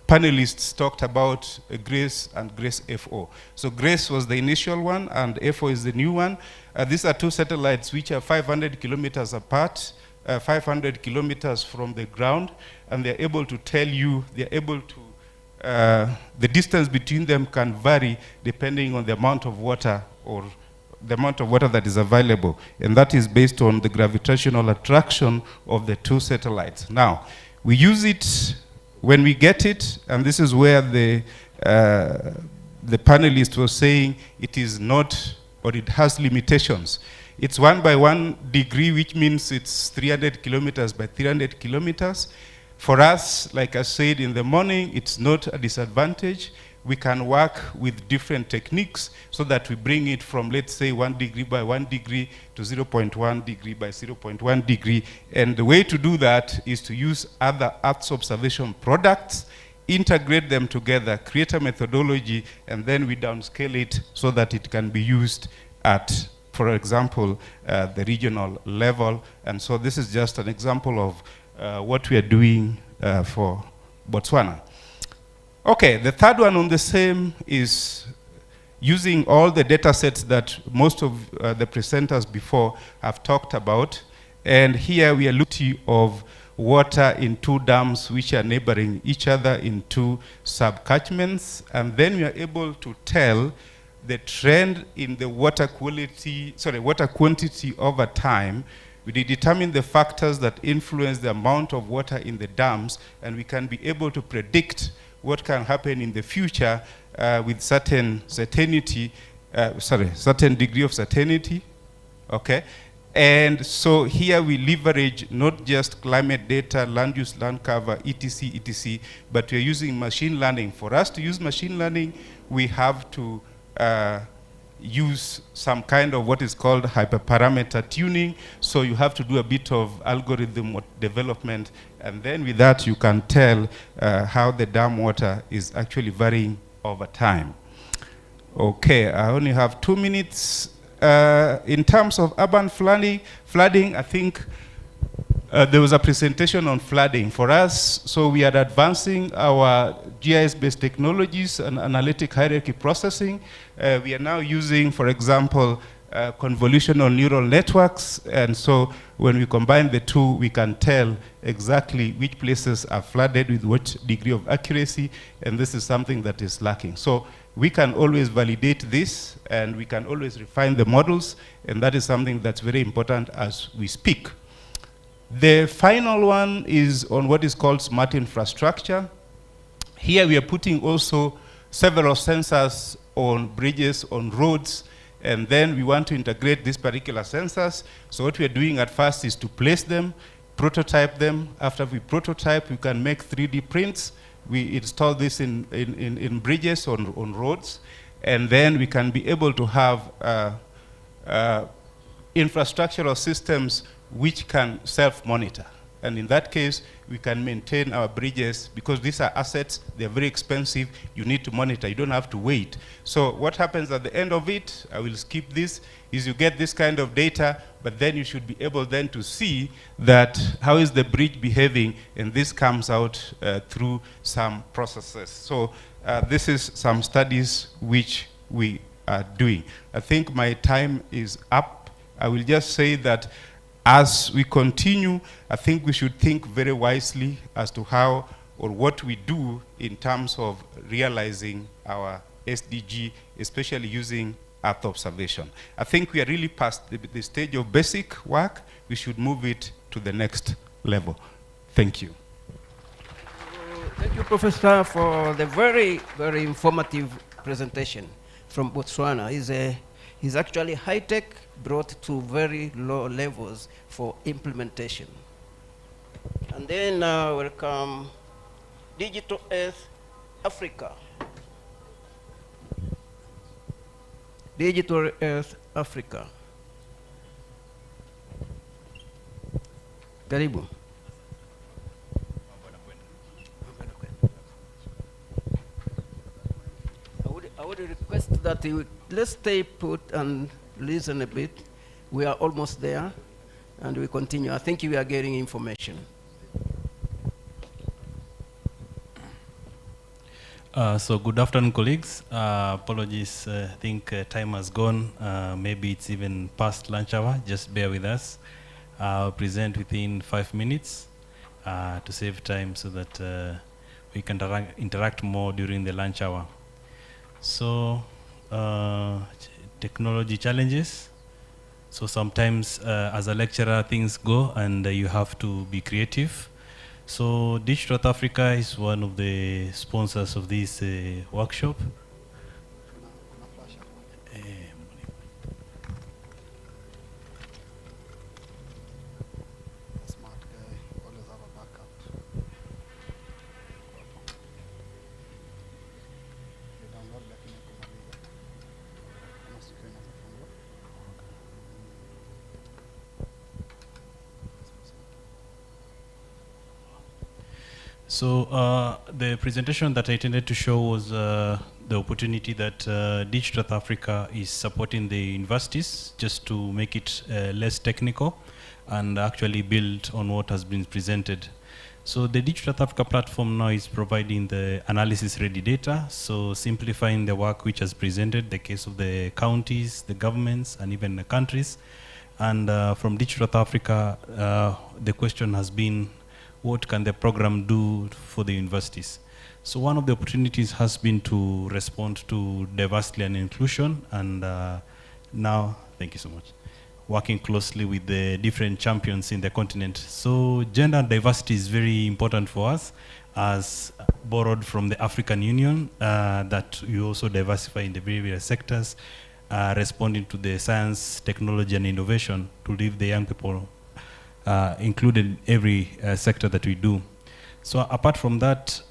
panelists talked about GRACE and GRACE-FO. So GRACE was the initial one, and FO is the new one. These are two satellites which are 500 kilometers apart, 500 kilometers from the ground, and they're able to tell you, they're able to, the distance between them can vary depending on the amount of water or the amount of water that is available, and that is based on the gravitational attraction of the two satellites. Now, we use it when we get it, and this is where the panelist was saying it is not, or it has limitations. It's 1 by 1 degree, which means it's 300 kilometers by 300 kilometers. For us, like I said in the morning, it's not a disadvantage. We can work with different techniques so that we bring it from, let's say, 1 degree by 1 degree to 0.1 degree by 0.1 degree. And the way to do that is to use other Earth's observation products, integrate them together, create a methodology, and then we downscale it so that it can be used at, for example, the regional level. And so this is just an example of what we are doing for Botswana. Okay, the third one on the same is using all the data sets that most of the presenters before have talked about. And here we are looking of water in two dams which are neighboring each other in two sub-catchments. And then we are able to tell the trend in the water quality, water quantity over time. We determine the factors that influence the amount of water in the dams, and we can be able to predict what can happen in the future with certain certainty, certain degree of certainty, okay? And so here we leverage not just climate data, land use, land cover, etc., etc., but we're using machine learning. For us to use machine learning, we have to use some kind of what is called hyperparameter tuning. So you have to do a bit of algorithm development, and then with that you can tell how the dam water is actually varying over time. Okay, I only have 2 minutes. In terms of urban flooding, I think there was a presentation on flooding for us. So we are advancing our GIS-based technologies and analytic hierarchy processing. We are now using, for example, convolutional neural networks. And so when we combine the two, we can tell exactly which places are flooded with what degree of accuracy. And this is something that is lacking. So we can always validate this, and we can always refine the models. And that is something that's very important as we speak. The final one is on what is called smart infrastructure. Here we are putting also several sensors on bridges, on roads, and then we want to integrate these particular sensors. So what we are doing at first is to place them, prototype them. After we prototype, we can make 3D prints. We install this in bridges, on roads, and then we can be able to have infrastructural systems which can self-monitor. And in that case, we can maintain our bridges because these are assets, they're very expensive, you need to monitor, you don't have to wait. So what happens at the end of it, I will skip this, is you get this kind of data, but then you should be able then to see that how is the bridge behaving, and this comes out through some processes. So this is some studies which we are doing. I think my time is up. I will just say that as we continue, I think we should think very wisely as to how or what we do in terms of realizing our SDG, especially using Earth observation. I think we are really past the stage of basic work. We should move it to the next level. Thank you. Thank you, Professor, for the very, very informative presentation from Botswana. He's actually high-tech, brought to very low levels for implementation. And then welcome Digital Earth Africa. Digital Earth Africa. Karibu. I would request that let's stay put and listen a bit. We are almost there, and we continue. I think we are getting information. So good afternoon, colleagues. Apologies, I think time has gone. Maybe it's even past lunch hour. Just bear with us. I'll present within 5 minutes to save time so that we can interact more during the lunch hour. So technology challenges. So sometimes as a lecturer things go and you have to be creative. So Digital Earth Africa is one of the sponsors of this workshop. So the presentation that I intended to show was the opportunity that Digital Earth Africa is supporting the universities just to make it less technical and actually build on what has been presented. So the Digital Earth Africa platform now is providing the analysis-ready data, so simplifying the work which has presented, the case of the counties, the governments, and even the countries. And from Digital Earth Africa, the question has been, what can the program do for the universities? So one of the opportunities has been to respond to diversity and inclusion, and now, thank you so much, working closely with the different champions in the continent. So gender diversity is very important for us, as borrowed from the African Union, that you also diversify in the various sectors, responding to the science, technology, and innovation to leave the young people included in every sector that we do. So apart from that,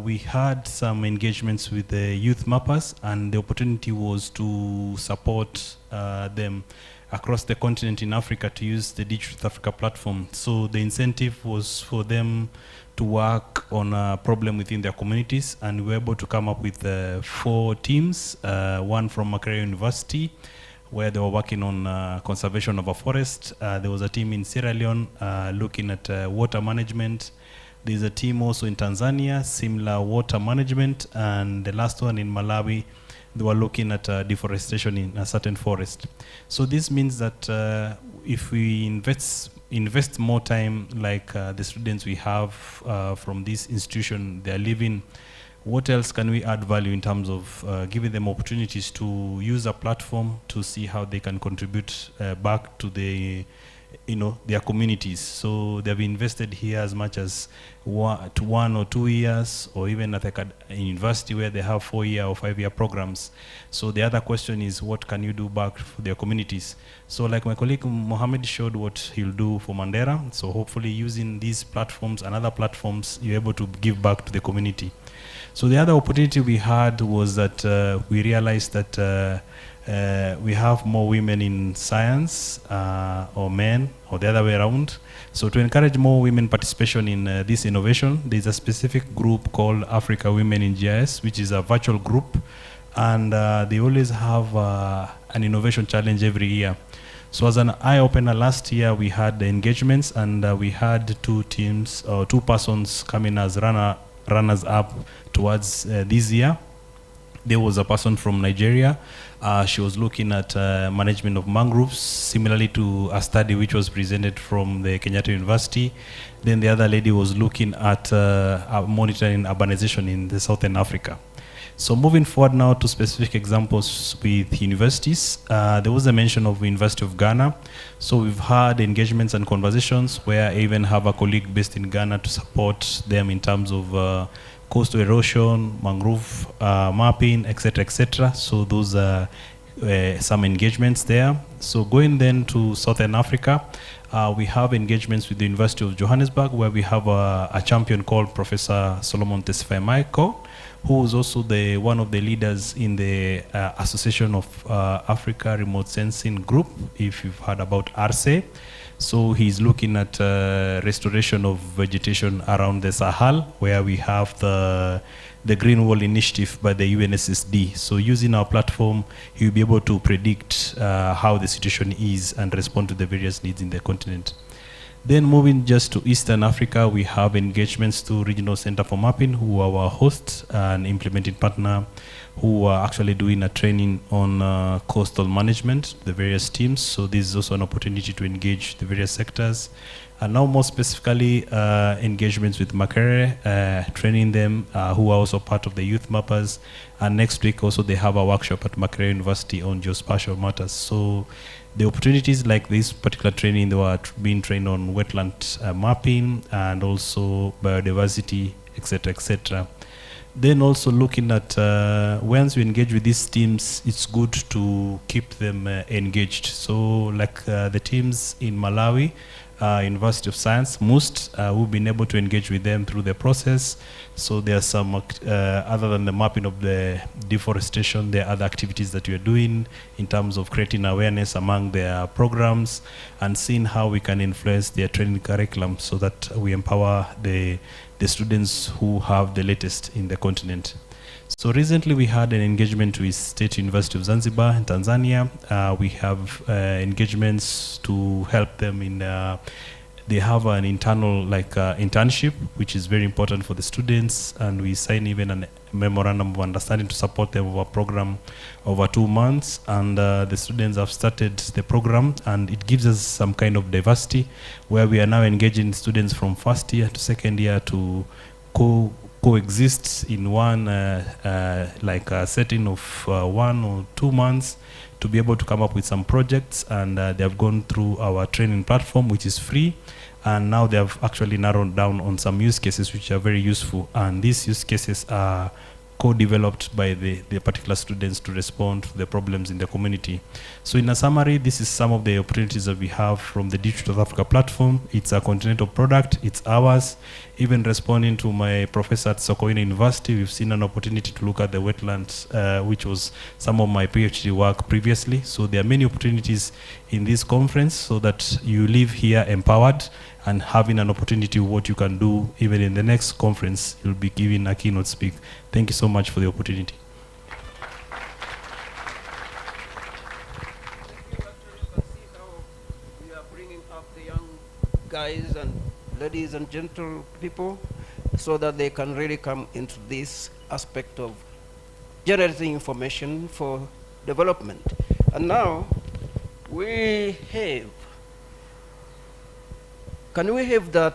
we had some engagements with the youth mappers, and the opportunity was to support them across the continent in Africa to use the Digital Africa platform. So the incentive was for them to work on a problem within their communities, and we were able to come up with 4 teams, one from Makerere University, where they were working on conservation of a forest. There was a team in Sierra Leone looking at water management. There's a team also in Tanzania, similar water management. And the last one in Malawi, they were looking at deforestation in a certain forest. So this means that if we invest more time, like the students we have from this institution, they are living, what else can we add value in terms of giving them opportunities to use a platform to see how they can contribute back to the, their communities? So they've invested here as much as 1 or 2 years, or even at a university where they have 4-year or 5-year programs. So the other question is, what can you do back for their communities? So like my colleague Mohammed showed what he'll do for Mandera. So hopefully using these platforms and other platforms, you're able to give back to the community. So the other opportunity we had was that we realized that we have more women in science or men or the other way around. So to encourage more women participation in this innovation, there's a specific group called Africa Women in GIS, which is a virtual group, and they always have an innovation challenge every year. So as an eye-opener, last year we had the engagements, and we had two teams, or two persons coming as runners-up towards this year. There was a person from Nigeria. She was looking at management of mangroves, similarly to a study which was presented from the Kenyatta University. Then the other lady was looking at monitoring urbanization in the Southern Africa. So moving forward now to specific examples with universities, there was a mention of the University of Ghana. So we've had engagements and conversations where I even have a colleague based in Ghana to support them in terms of coastal erosion, mangrove mapping, etc., etc. So those are some engagements there. So going then to Southern Africa, we have engagements with the University of Johannesburg, where we have a champion called Professor Solomon Tesfaye-Michael, who is also one of the leaders in the Association of Africa Remote Sensing Group, if you've heard about RCE. So he's looking at restoration of vegetation around the Sahel, where we have the Green Wall Initiative by the UNSSD. So using our platform, he'll be able to predict how the situation is and respond to the various needs in the continent. Then moving just to Eastern Africa, we have engagements to Regional Center for Mapping, who are our host and implementing partner, who are actually doing a training on coastal management, the various teams. So this is also an opportunity to engage the various sectors. And now more specifically, engagements with Makerere, training them, who are also part of the youth mappers. And next week also they have a workshop at Makerere University on geospatial matters. So the opportunities like this particular training, they were being trained on wetland mapping and also biodiversity, etc., etc. Then also looking at once we engage with these teams, it's good to keep them engaged. So like the teams in Malawi, University of Science, MUST, we've been able to engage with them through the process. So there are some, other than the mapping of the deforestation, there are other activities that we are doing in terms of creating awareness among their programs and seeing how we can influence their training curriculum so that we empower the students who have the latest in the continent. So recently we had an engagement with State University of Zanzibar in Tanzania. We have engagements to help them in, they have an internal internship, which is very important for the students, and we sign even a memorandum of understanding to support them over a program over 2 months, and the students have started the program, and it gives us some kind of diversity where we are now engaging students from first year to second year to coexist in one setting of 1 or 2 months to be able to come up with some projects, and they have gone through our training platform, which is free, and now they have actually narrowed down on some use cases which are very useful, and these use cases are co-developed by the particular students to respond to the problems in the community. So in a summary, this is some of the opportunities that we have from the Digital South Africa platform. It's a continental product, it's ours. Even responding to my professor at Sokoine University, we've seen an opportunity to look at the wetlands, which was some of my PhD work previously. So there are many opportunities in this conference so that you leave here empowered and having an opportunity of what you can do. Even in the next conference, you'll be giving a keynote speak. Thank you so much for the opportunity. We are bringing up the young guys and ladies and gentle people so that they can really come into this aspect of generating information for development. And now we have, can we have that,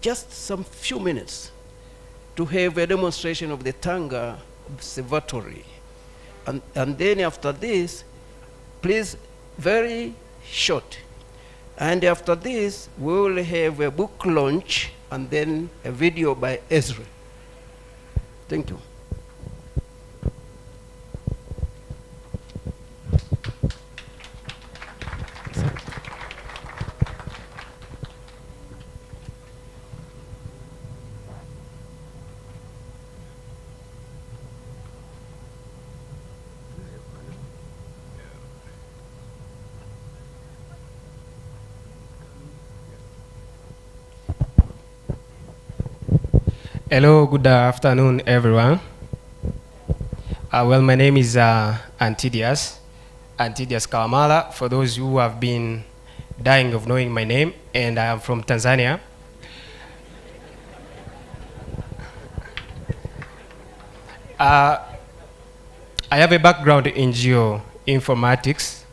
just some few minutes to have a demonstration of the Tanga Observatory. And then after this, please, very short. And after this, we will have a book launch and then a video by Ezra. Thank you. Hello, good afternoon, everyone. Well, my name is Antidias Kawamala, for those who have been dying of knowing my name, and I am from Tanzania. I have a background in geoinformatics.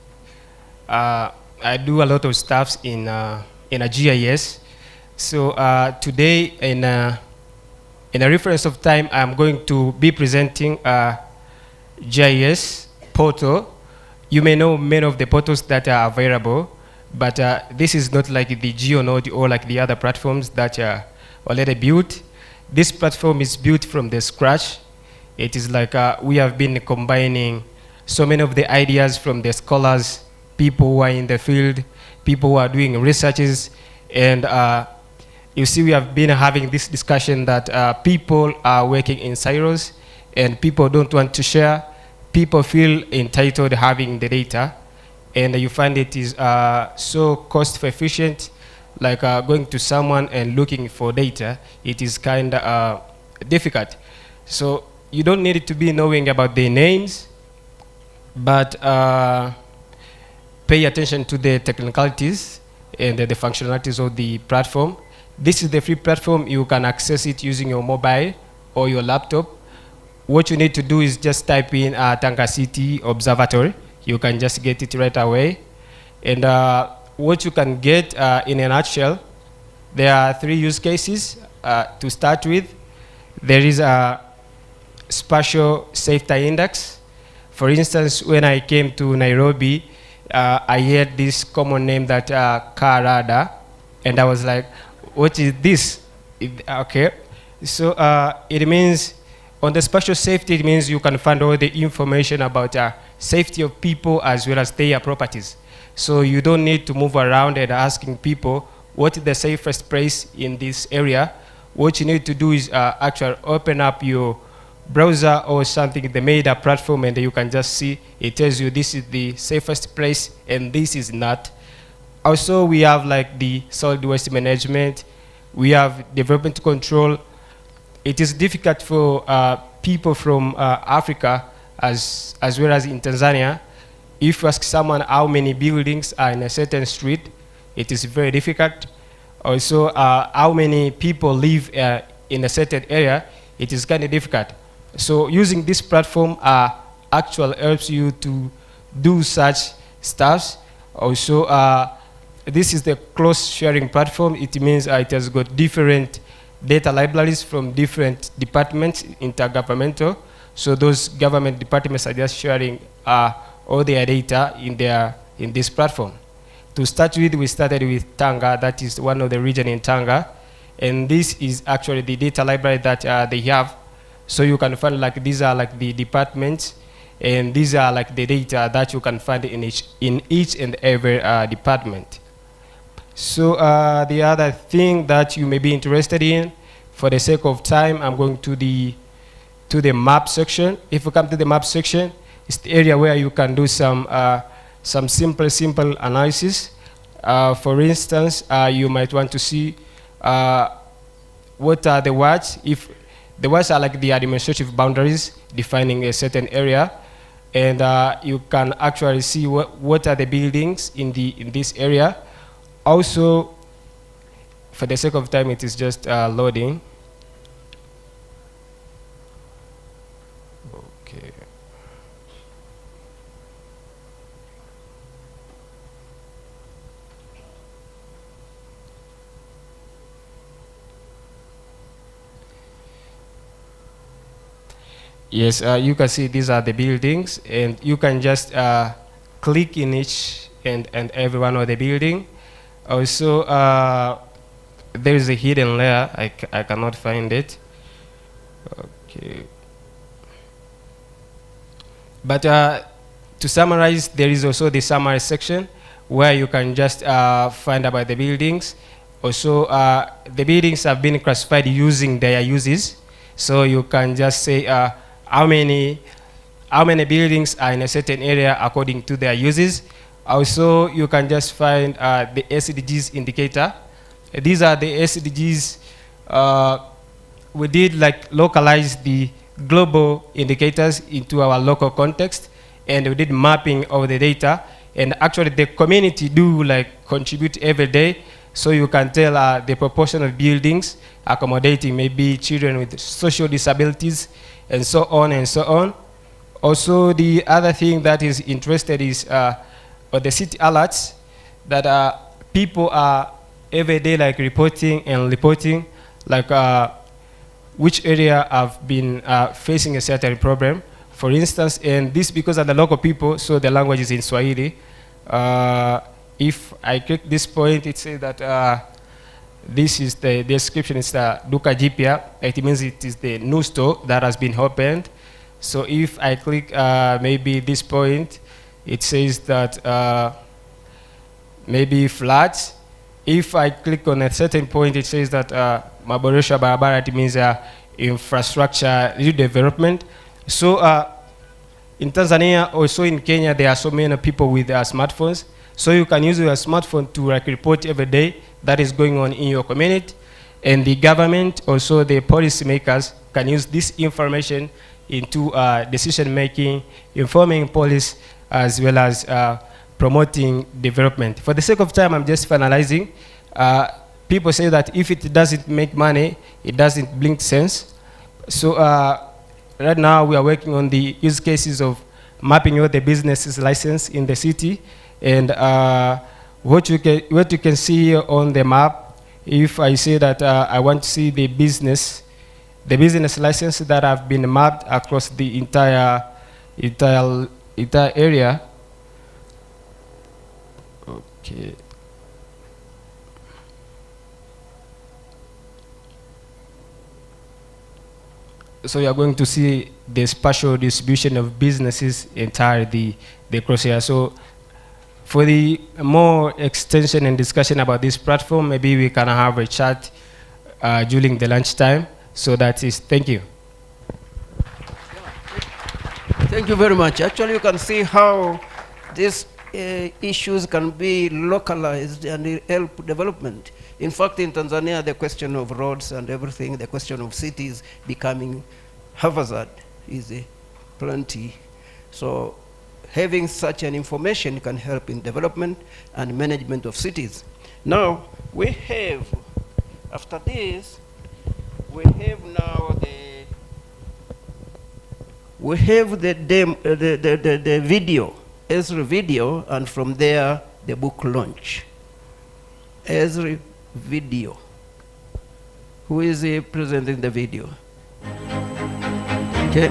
I do a lot of stuff in a GIS. So today, in a reference of time, I'm going to be presenting a GIS portal. You may know many of the portals that are available, but this is not like the GeoNode or like the other platforms that are already built. This platform is built from the scratch. It is like we have been combining so many of the ideas from the scholars, people who are in the field, people who are doing researches, and you see we have been having this discussion that people are working in silos and people don't want to share. People feel entitled having the data, and you find it is so cost efficient, like going to someone and looking for data, it is kind of difficult. So you don't need to be knowing about the names, but pay attention to the technicalities and the functionalities of the platform. This is the free platform. You can access it using your mobile or your laptop. What you need to do is just type in Tanga City Observatory. You can just get it right away. And what you can get in a nutshell, there are 3 use cases to start with. There is a spatial safety index. For instance, when I came to Nairobi, I heard this common name that Karada, and I was like, what is this? Okay, so it means on the spatial safety, it means you can find all the information about safety of people as well as their properties. So you don't need to move around and asking people what is the safest place in this area. What you need to do is actually open up your browser or something, the made-up platform, and you can just see, it tells you this is the safest place and this is not. Also, we have like the solid waste management. We have development control. It is difficult for people from Africa as well as in Tanzania. If you ask someone how many buildings are in a certain street, it is very difficult. Also, how many people live in a certain area, it is kind of difficult. So using this platform actually helps you to do such stuff. Also, this is the close sharing platform. It means it has got different data libraries from different departments, intergovernmental. So those government departments are just sharing all their data in this platform. To start with, we started with Tanga. That is one of the regions in Tanga. And this is actually the data library that they have. So you can find like these are like the departments, and these are like the data that you can find in each and every department. So the other thing that you may be interested in, for the sake of time, I'm going to the map section. If you come to the map section, it's the area where you can do some simple analysis. For instance, you might want to see what are the words. If the words are like the administrative boundaries defining a certain area, and you can actually see what are the buildings in this area. Also, for the sake of time, it is just loading. Okay. Yes, you can see these are the buildings, and you can just click in each and every one of the building. Also, there is a hidden layer. I cannot find it. Okay. But to summarize, there is also the summary section where you can just find about the buildings. Also, the buildings have been classified using their uses. So you can just say how many buildings are in a certain area according to their uses. Also, you can just find the SDGs indicator. These are the SDGs we did like localize the global indicators into our local context, and we did mapping of the data. And actually the community do like contribute every day, so you can tell the proportion of buildings accommodating maybe children with social disabilities and so on and so on. Also, the other thing that is interested is the city alerts that people are every day like reporting like which area have been facing a certain problem. For instance, and this because of the local people, so the language is in Swahili. If I click this point, it says that this is the description, it's the Duka Jipya. It means it is the new store that has been opened. So if I click maybe this point, it says that maybe flats. If I click on a certain point, it says that Maboresha Barabara, it means infrastructure development. So in Tanzania, also in Kenya, there are so many people with smartphones. So you can use your smartphone to like report every day that is going on in your community. And the government, also the policymakers, can use this information into decision making, informing police, as well as promoting development. For the sake of time, I'm just finalizing. People say that if it doesn't make money, it doesn't bring sense. So right now we are working on the use cases of mapping out the businesses license in the city. And what you can see here on the map, if I say that I want to see the business license that have been mapped across the entire area. Okay. So you are going to see the spatial distribution of businesses entire the cross area. So for the more extension and discussion about this platform, maybe we can have a chat during the lunchtime. So that is, thank you. Thank you very much. Actually, you can see how these issues can be localized and help development. In fact, in Tanzania, the question of roads and everything, the question of cities becoming haphazard is plenty. So having such an information can help in development and management of cities. Now, we have, after this, we have now the video, Esri video, and from there, the book launch. Esri video. Who is presenting the video? Okay.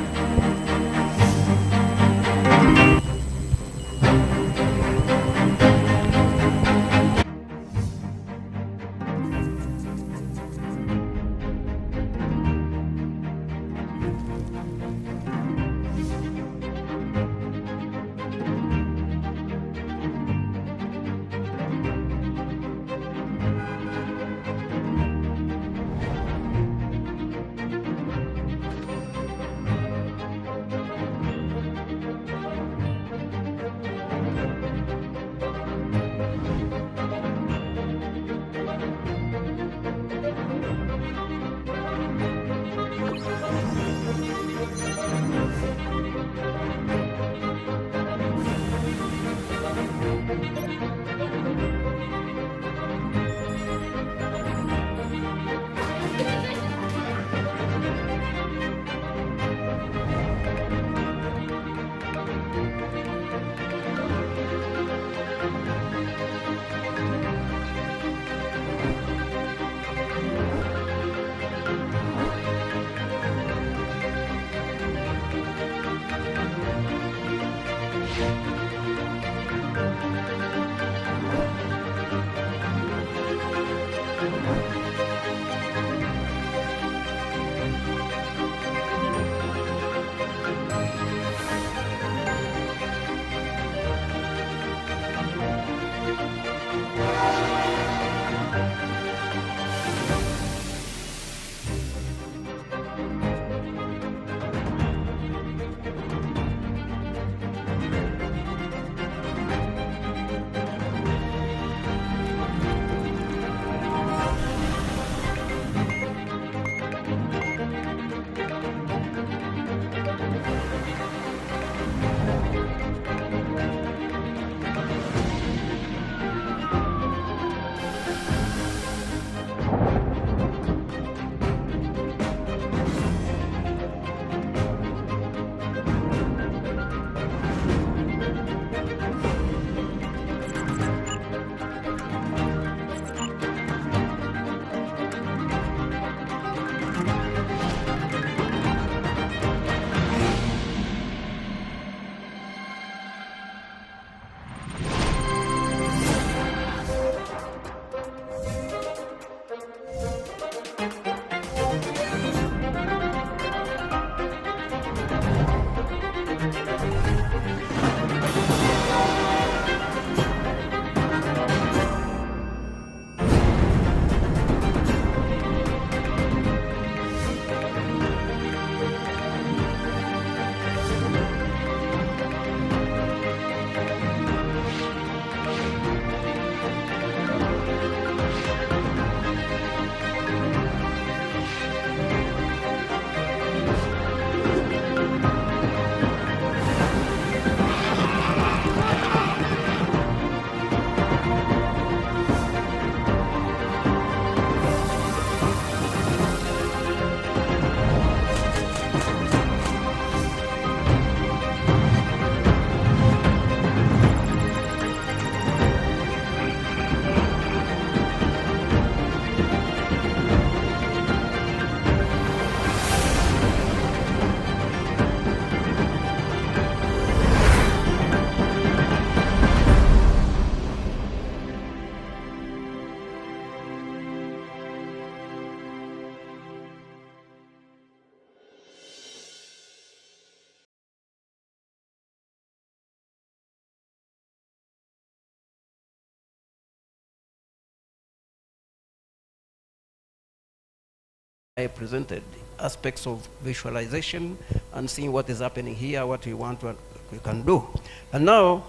I presented aspects of visualization and seeing what is happening here, what we want, what we can do. And now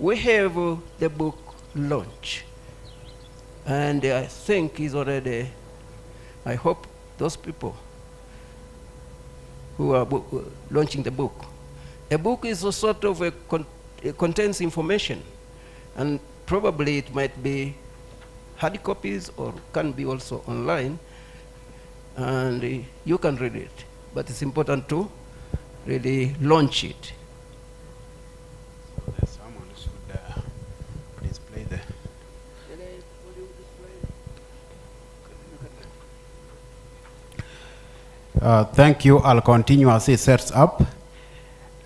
we have the book launch. And I think is already, I hope those people who are launching the book. A book is a sort of it contains information, and probably it might be hard copies or can be also online, and you can read it. But it's important to really launch it. So someone should display the. Thank you. I'll continue as it sets up.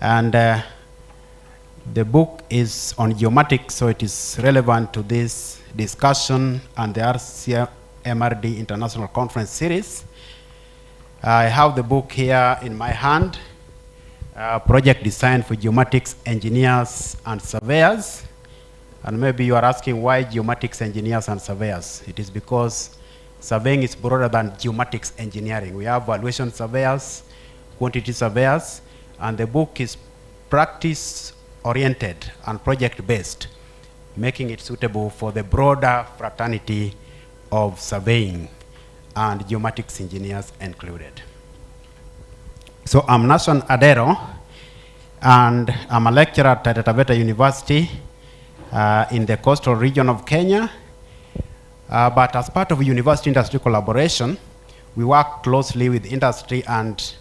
And the book is on geomatics, so it is relevant to this discussion and the Rcmrd International Conference Series. I have the book here in my hand, Project Design for Geomatics Engineers and Surveyors. And maybe you are asking why geomatics engineers and surveyors. It is because surveying is broader than geomatics engineering. We have valuation surveyors, quantity surveyors, and the book is practice-oriented and project-based, making it suitable for the broader fraternity of surveying and geomatics engineers included. So I'm Yashon Adero, and I'm a lecturer at Taita Taveta University in the coastal region of Kenya. But as part of university-industry collaboration, we work closely with industry, and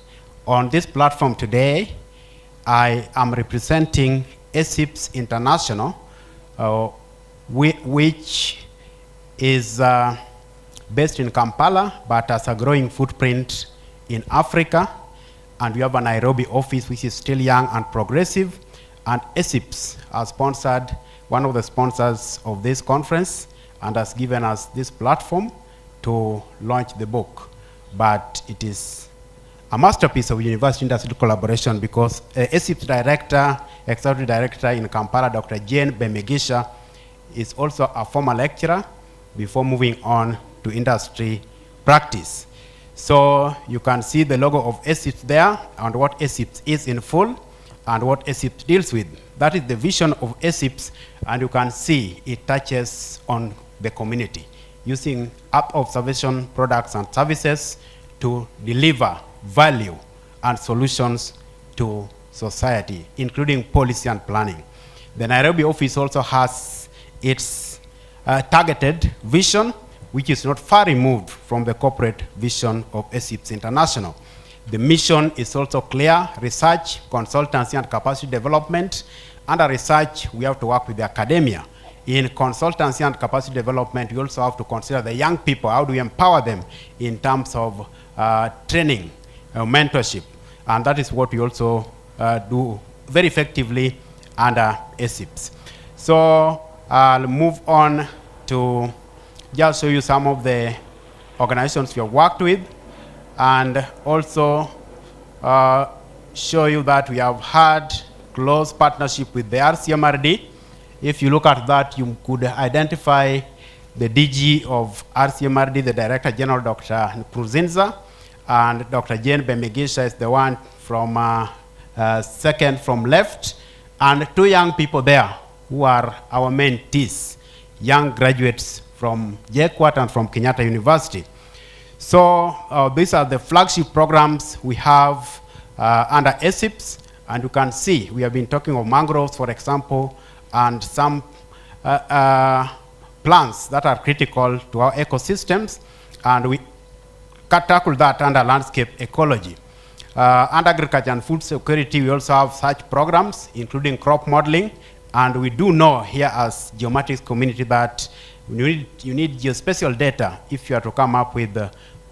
on this platform today, I am representing ESIPS International, which is based in Kampala, but has a growing footprint in Africa. And we have a Nairobi office, which is still young and progressive. And ESIPS has sponsored, one of the sponsors of this conference, and has given us this platform to launch the book. But it is a masterpiece of university-industry collaboration because ESIP's director, executive director in Kampala, Dr. Jane Bemegisha, is also a former lecturer before moving on to industry practice. So you can see the logo of ESIPS there and what ESIPS is in full and what ESIPS deals with. That is the vision of ESIPS, and you can see it touches on the community using Earth observation products and services to deliver value and solutions to society, including policy and planning. The Nairobi office also has its targeted vision, which is not far removed from the corporate vision of ESIPS International. The mission is also clear: research, consultancy, and capacity development. Under research, we have to work with the academia. In consultancy and capacity development, we also have to consider the young people. How do we empower them in terms of training, mentorship? And that is what we also do very effectively under ESIPS. So I'll move on to just show you some of the organizations we have worked with, and also show you that we have had close partnership with the Rcmrd. If you look at that, you could identify the DG of Rcmrd, the Director General, Dr. Nkurunziza, and Dr. Jane Bemegisha is the one from second from left, and two young people there who are our mentees, young graduates from JKUAT and from Kenyatta University. So these are the flagship programs we have under ESIPS, and you can see we have been talking of mangroves, for example, and some plants that are critical to our ecosystems, and we tackle that under landscape ecology. Under agriculture and food security, we also have such programs, including crop modeling, and we do know here as geomatics community that you need geospatial data if you are to come up with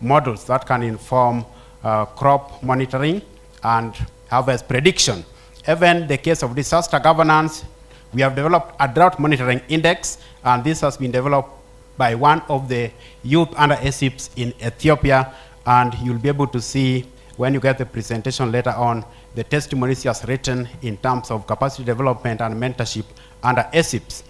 models that can inform crop monitoring and harvest prediction. Even the case of disaster governance, we have developed a drought monitoring index, and this has been developed by one of the youth under ESIPS in Ethiopia, and you'll be able to see when you get the presentation later on the testimonies he has written in terms of capacity development and mentorship under ESIPS.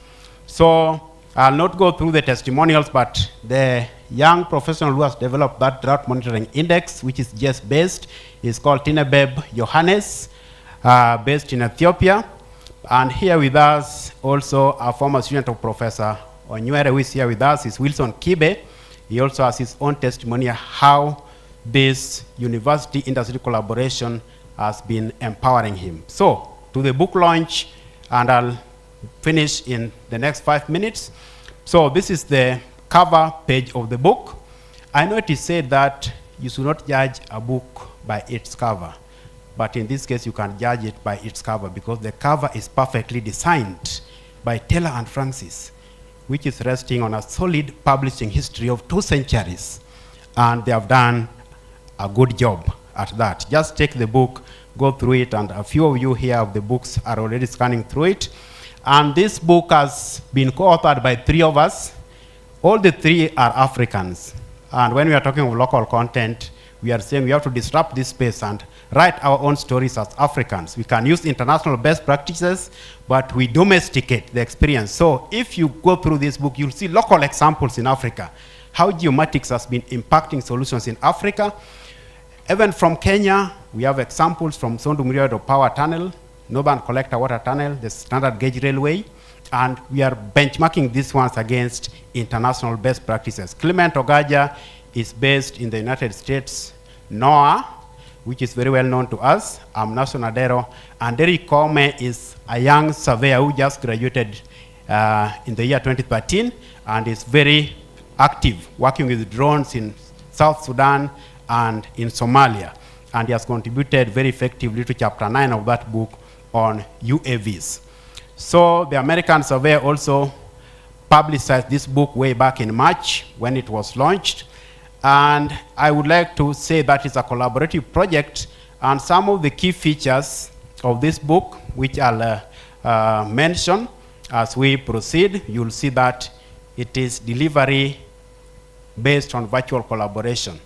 So I'll not go through the testimonials, but the young professional who has developed that drought monitoring index, which is GS-based, is called Tinebeb Johannes, based in Ethiopia. And here with us, also a former student of Professor Onyere, who is here with us, is Wilson Kibe. He also has his own testimony how this university-industry collaboration has been empowering him. So, to the book launch, and I'll finish in the next 5 minutes. So this is the cover page of the book. I know it is said that you should not judge a book by its cover, but in this case you can judge it by its cover because the cover is perfectly designed by Taylor and Francis, which is resting on a solid publishing history of 2 centuries. And they have done a good job at that. Just take the book, go through it, and a few of you here of the books are already scanning through it. And this book has been co-authored by 3 of us. All the 3 are Africans. And when we are talking of local content, we are saying we have to disrupt this space and write our own stories as Africans. We can use international best practices, but we domesticate the experience. So if you go through this book, you'll see local examples in Africa, how geomatics has been impacting solutions in Africa. Even from Kenya, we have examples from Sondu Muriado Power Tunnel, Northern Collector Water Tunnel, the standard gauge railway, and we are benchmarking these ones against international best practices. Clement Ogaja is based in the United States, NOAA, which is very well known to us. I'm Naso Nadero, and Derek Kome is a young surveyor who just graduated in the year 2013, and is very active, working with drones in South Sudan and in Somalia. And he has contributed very effectively to chapter 9 of that book on UAVs. So the American surveyor also publicized this book way back in March when it was launched. And I would like to say that it's a collaborative project, and some of the key features of this book, which I'll mention as we proceed, you'll see that it is delivery based on virtual collaboration.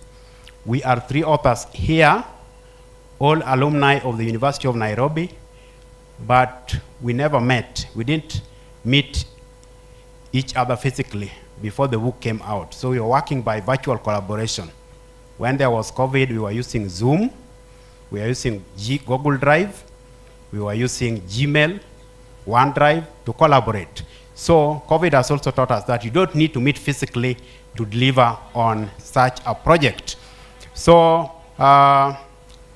We are 3 authors here, all alumni of the University of Nairobi, but we never met. We didn't meet each other physically before the book came out. So we were working by virtual collaboration. When there was COVID, we were using Zoom, we were using Google Drive, we were using Gmail, OneDrive to collaborate. So COVID has also taught us that you don't need to meet physically to deliver on such a project. So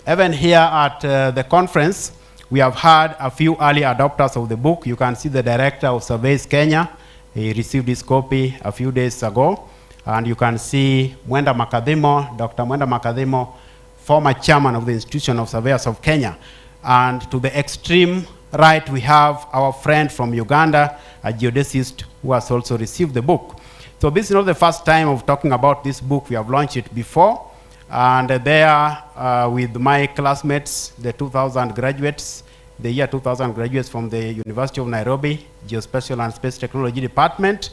even here at the conference, we have had a few early adopters of the book. You can see the director of Surveys Kenya. He received his copy a few days ago. And you can see Mwenda Makadhimo, Dr. Mwenda Makadhimo, former chairman of the Institution of Surveyors of Kenya. And to the extreme right, we have our friend from Uganda, a geodesist, who has also received the book. So this is not the first time of talking about this book. We have launched it before. And there, with my classmates, the 2000 graduates, the year 2000 graduates from the University of Nairobi, Geospatial and Space Technology Department.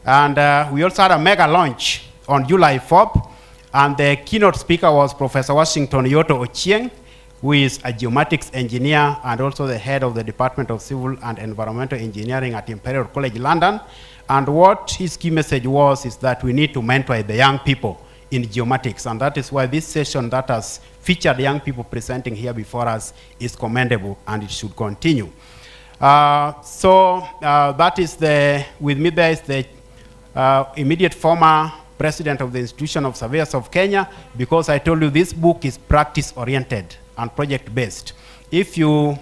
And we also had a mega launch on July 4th. And the keynote speaker was Professor Washington Yoto Ochieng, who is a geomatics engineer and also the head of the Department of Civil and Environmental Engineering at Imperial College London. And what his key message was is that we need to mentor the young people in geomatics, and that is why this session that has featured young people presenting here before us is commendable, and it should continue. That is with me there is the immediate former president of the Institution of Surveyors of Kenya, because I told you this book is practice-oriented and project-based. If you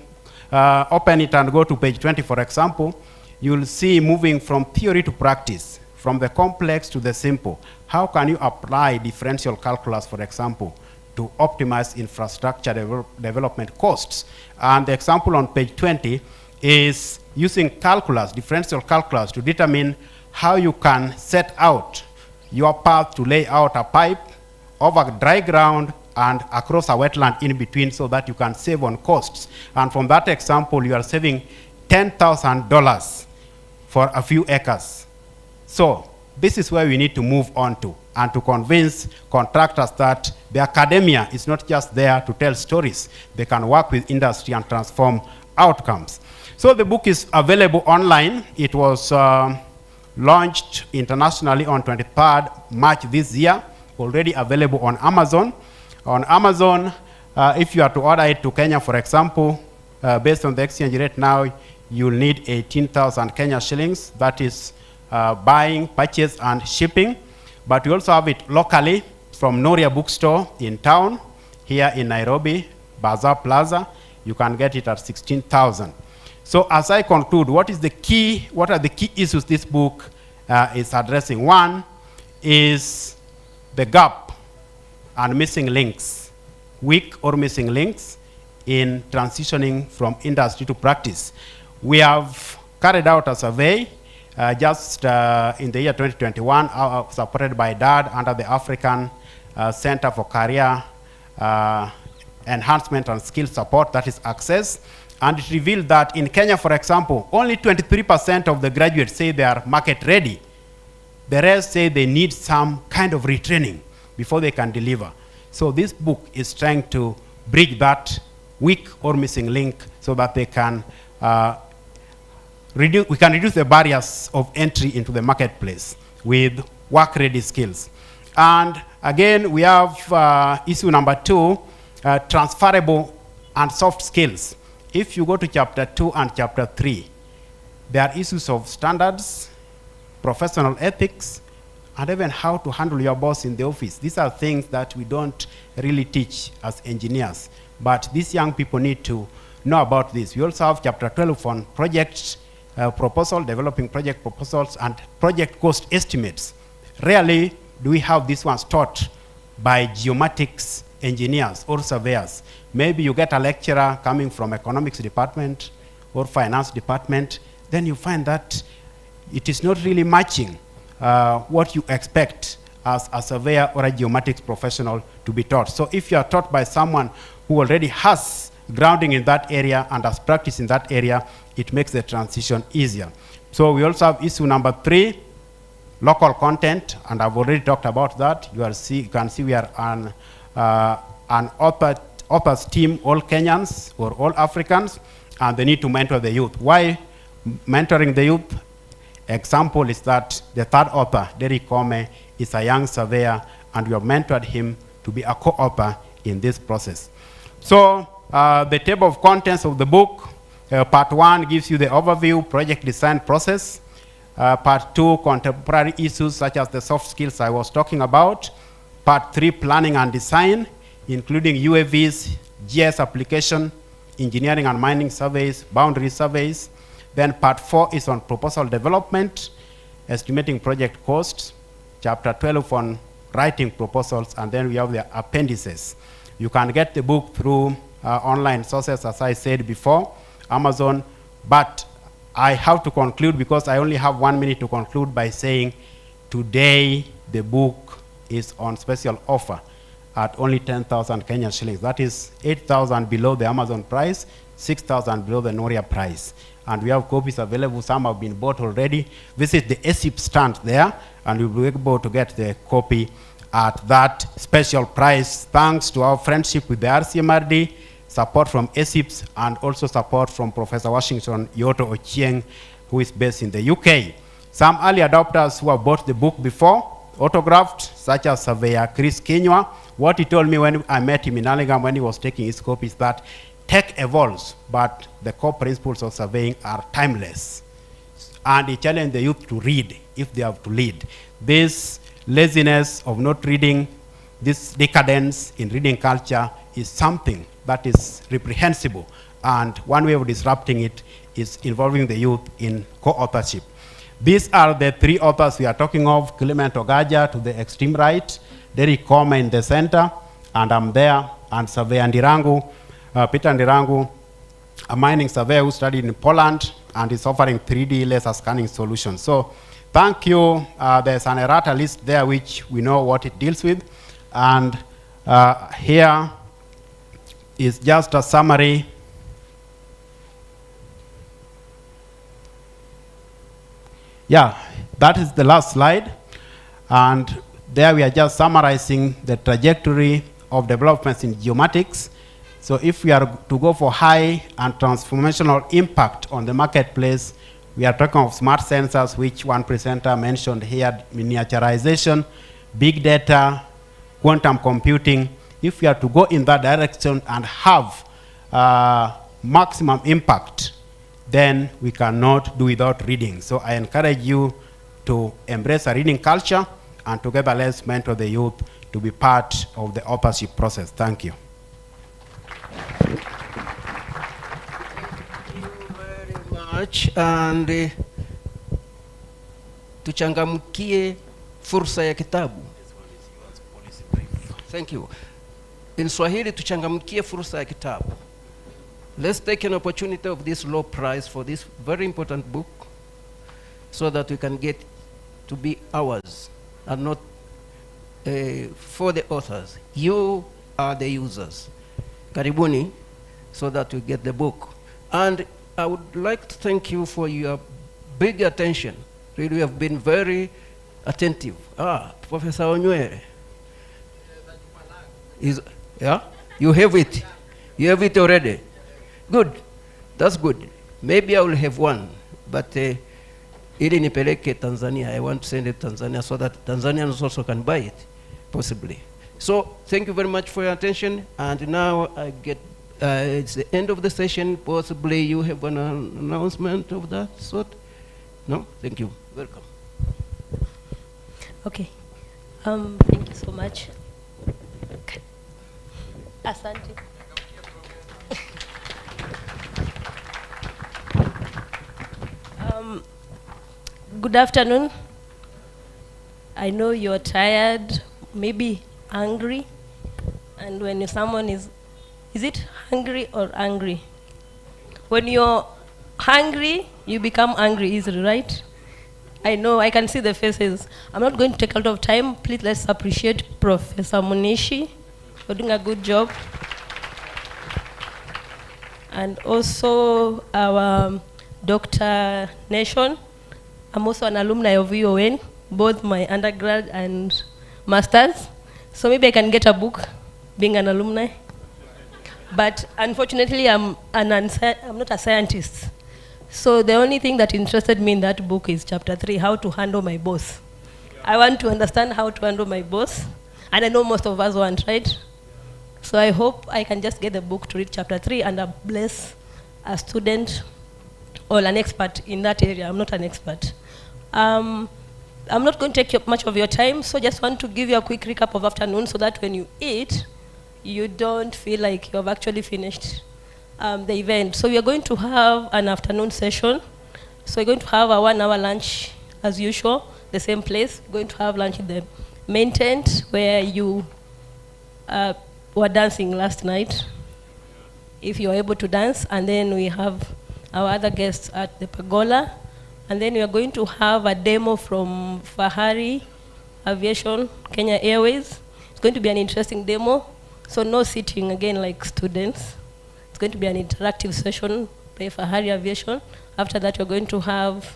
open it and go to page 20, for example, you'll see moving from theory to practice, from the complex to the simple. How can you apply differential calculus, for example, to optimize infrastructure development costs? And the example on page 20 is using calculus, differential calculus, to determine how you can set out your path to lay out a pipe over dry ground and across a wetland in between, so that you can save on costs. And from that example, you are saving $10,000 for a few acres. So this is where we need to move on to, and to convince contractors that the academia is not just there to tell stories. They can work with industry and transform outcomes. So the book is available online. It was launched internationally on 23rd March this year, already available on Amazon. On Amazon, if you are to order it to Kenya, for example, based on the exchange rate now, you'll need 18,000 Kenya shillings. That is buying, purchase, and shipping. But we also have it locally from Noria Bookstore in town, here in Nairobi, Bazaar Plaza. You can get it at 16,000. So as I conclude, what are the key issues this book is addressing? One is the gap and missing links, weak or missing links in transitioning from industry to practice. We have carried out a survey just in the year 2021, supported by DAD under the African Center for Career Enhancement and Skill Support, that is Access. And it revealed that in Kenya, for example, only 23% of the graduates say they are market ready. The rest say they need some kind of retraining before they can deliver. So this book is trying to bridge that weak or missing link so that they can we can reduce the barriers of entry into the marketplace with work-ready skills. And again, we have issue number 2, transferable and soft skills. If you go to chapter 2 and chapter 3, there are issues of standards, professional ethics, and even how to handle your boss in the office. These are things that we don't really teach as engineers, but these young people need to know about this. We also have chapter 12 on project proposal, developing project proposals, and project cost estimates. Rarely do we have these ones taught by geomatics engineers or surveyors. Maybe you get a lecturer coming from economics department or finance department, then you find that it is not really matching what you expect as a surveyor or a geomatics professional to be taught. So if you are taught by someone who already has grounding in that area and has practice in that area, it makes the transition easier. So we also have issue number 3, local content, and I've already talked about that. You can see we are an authors team, all Kenyans or all Africans, and they need to mentor the youth. Why mentoring the youth? Example is that the third author, Derek Kome, is a young surveyor, and we have mentored him to be a co-author in this process. So the table of contents of the book, part 1 gives you the overview, project design process. Part 2, contemporary issues such as the soft skills I was talking about. Part 3, planning and design, including UAVs, GIS application, engineering and mining surveys, boundary surveys. Then part 4 is on proposal development, estimating project costs. Chapter 12 on writing proposals, and then we have the appendices. You can get the book through online sources, as I said before, Amazon, but I have to conclude because I only have 1 minute to conclude by saying today the book is on special offer at only 10,000 Kenyan shillings. That is 8,000 below the Amazon price, 6,000 below the Noria price. And we have copies available. Some have been bought already. Visit the ESIP stand there, and you'll be able to get the copy at that special price, thanks to our friendship with the Rcmrd, support from ESIPs, and also support from Professor Washington Yoto Ochieng, who is based in the UK. Some early adopters who have bought the book before, autographed, such as surveyor Chris Kinywa. What he told me when I met him in Allingham when he was taking his copy is that tech evolves, but the core principles of surveying are timeless. And he challenged the youth to read if they have to lead. This laziness of not reading, this decadence in reading culture is something that is reprehensible. And one way of disrupting it is involving the youth in co-authorship. These are the 3 authors we are talking of: Clement Ogaja to the extreme right, Derek Kome in the center, and I'm there, and Surveyor Ndirangu, Peter Ndirangu, a mining surveyor who studied in Poland and is offering 3D laser scanning solutions. So thank you. There's an errata list there which we know what it deals with. And here is just a summary. Yeah, that is the last slide. And there we are just summarizing the trajectory of developments in geomatics. So if we are to go for high and transformational impact on the marketplace, We are talking of smart sensors, which one presenter mentioned here, miniaturization, big data, quantum computing. If we are to go in that direction and have maximum impact, then we cannot do without reading. So I encourage you to embrace a reading culture, and together let's mentor the youth to be part of the authorship process. Thank you. Much, and tuchangamkie fursa ya kitabu. Thank you. In Swahili, tuchangamkie fursa ya kitabu. Let's take an opportunity of this low price for this very important book so that we can get to be ours and not for the authors. You are the users. Karibuni, so that we get the book. And I would like to thank you for your big attention. Really, you have been very attentive. Professor Onyere. Yeah? You have it. You have it already. Good. That's good. Maybe I will have one, but ili nipeleke Tanzania. I want to send it to Tanzania so that Tanzanians also can buy it, possibly. So thank you very much for your attention. And now I get, it's the end of the session. Possibly you have an announcement of that sort? No? Thank you. Welcome. Okay. Thank you so much. Asante. Good afternoon. I know you're tired, maybe hungry, and when someone is it hungry or angry? When you're hungry, you become angry easily, right? I know, I can see the faces. I'm not going to take a lot of time. Please let's appreciate Professor Munishi for doing a good job. And also our Dr. Nation. I'm also an alumni of UON, both my undergrad and master's. So maybe I can get a book being an alumni. But unfortunately, I'm not a scientist. So the only thing that interested me in that book is chapter 3, how to handle my boss. I want to understand how to handle my boss. And I know most of us want, right? So I hope I can just get the book to read chapter 3 and bless a student or an expert in that area. I'm not an expert. I'm not going to take much of your time, so just want to give you a quick recap of afternoon so that when you eat, you don't feel like you have actually finished the event. So we are going to have an afternoon session. So we're going to have a 1-hour lunch as usual, the same place. We're going to have lunch in the main tent where you were dancing last night, if you're able to dance. And then we have our other guests at the Pergola. And then we are going to have a demo from Fahari Aviation, Kenya Airways. It's going to be an interesting demo. So no sitting again like students. It's going to be an interactive session by Fahari Aviation. After that, we're going to have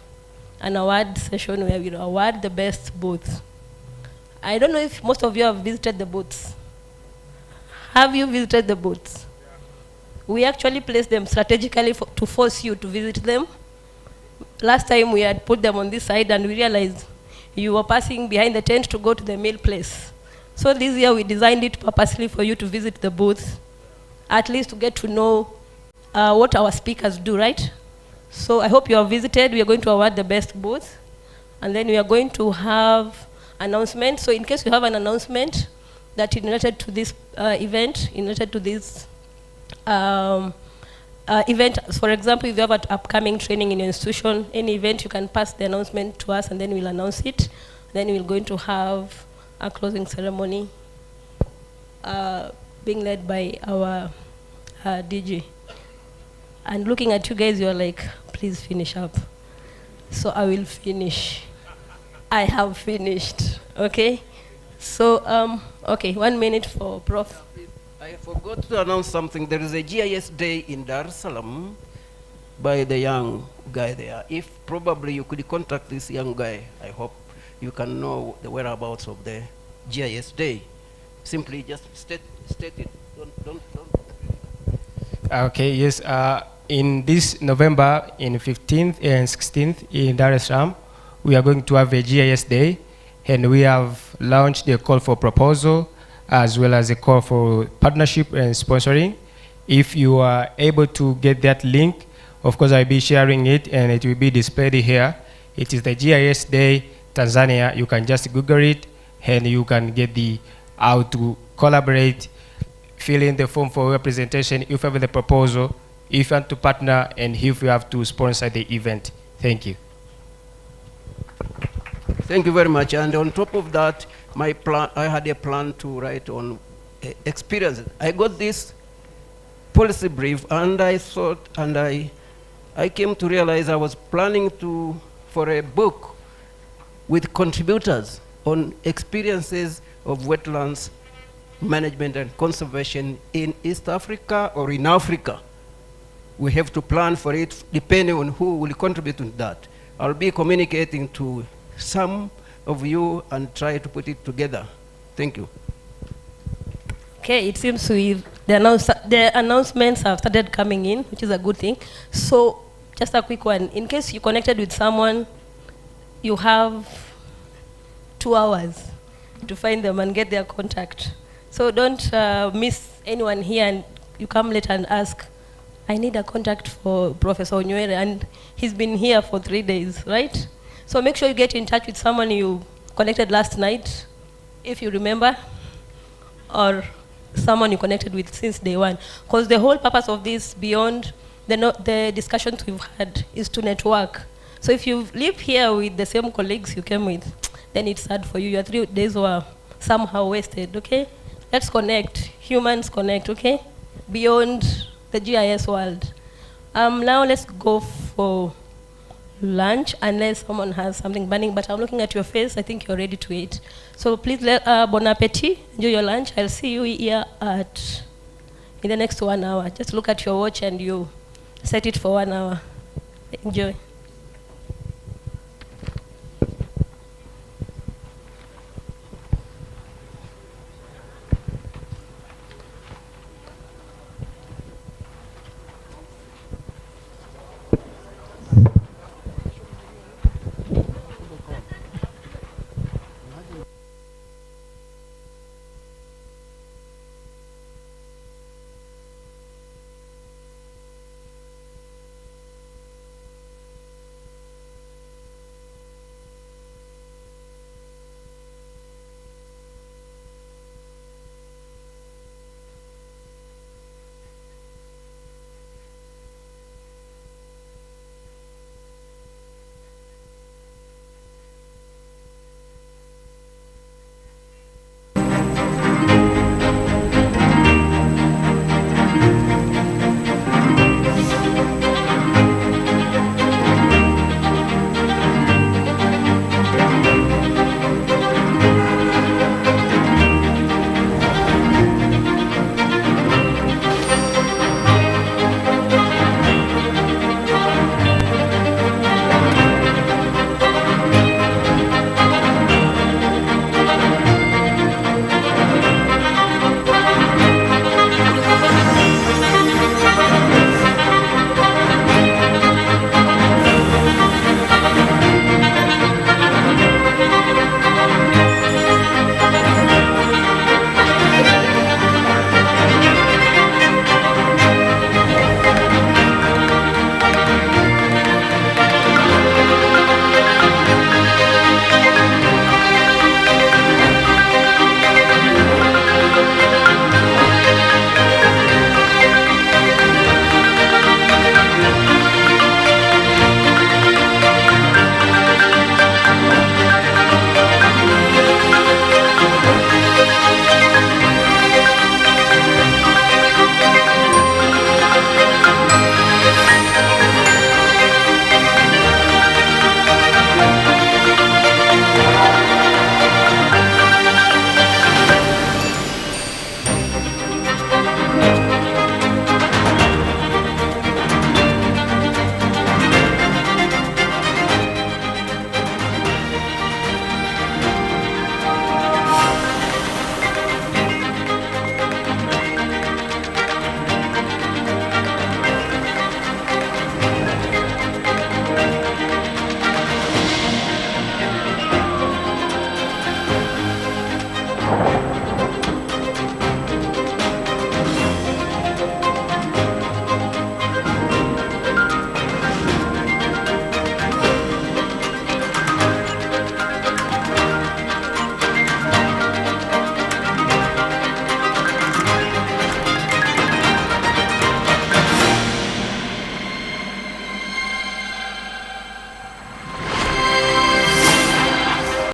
an award session where we award the best booths. I don't know if most of you have visited the booths. Have you visited the booths? We actually placed them strategically to force you to visit them. Last time we had put them on this side and we realized you were passing behind the tent to go to the meal place. So this year we designed it purposely for you to visit the booths, at least to get to know what our speakers do, right? So I hope you have visited. We are going to award the best booth. And then we are going to have announcements. So in case you have an announcement that is related to this event, related to this event, for example, if you have an upcoming training in your institution, any event, you can pass the announcement to us and then we'll announce it. Then we're going to have a closing ceremony being led by our DJ. And looking at you guys, you're like, please finish up. So I will finish. I have finished, okay? So, okay, 1 minute for Prof. I forgot to announce something. There is a GIS day in Dar es Salaam by the young guy there. If probably you could contact this young guy, I hope you can know the whereabouts of the GIS day. Simply just state it. Don't. Okay, yes. in this November, in 15th and 16th in Dar es Salaam, we are going to have a GIS day, and we have launched a call for proposal as well as a call for partnership and sponsoring. If you are able to get that link, of course I'll be sharing it and it will be displayed here. It is the GIS Day Tanzania. You can just Google it and you can get the how to collaborate, fill in the form for representation if you have the proposal, if you want to partner, and if you have to sponsor the event. Thank you. Thank you very much. And on top of that, my plan, I had a plan to write on experiences. I got this policy brief, and I thought, and I came to realize I was planning for a book with contributors on experiences of wetlands management and conservation in East Africa or in Africa. We have to plan for it depending on who will contribute to that. I'll be communicating to some of you and try to put it together. Thank you. Okay, it seems the announcements have started coming in, which is a good thing. So just a quick one. In case you connected with someone, you have 2 hours to find them and get their contact. So don't miss anyone here and you come later and ask, I need a contact for Professor Onyere, and he's been here for 3 days, right? So make sure you get in touch with someone you connected last night, if you remember, or someone you connected with since day one. Because the whole purpose of this, beyond the discussions we've had, is to network. So if you live here with the same colleagues you came with, then it's sad for you. Your 3 days were somehow wasted, okay? Let's connect. Humans connect, okay? Beyond the GIS world. Now let's go for lunch, unless someone has something burning, but I'm looking at your face. I think you're ready to eat. So please, bon appetit. Enjoy your lunch. I'll see you here in the next 1 hour. Just look at your watch and you set it for 1 hour. Enjoy.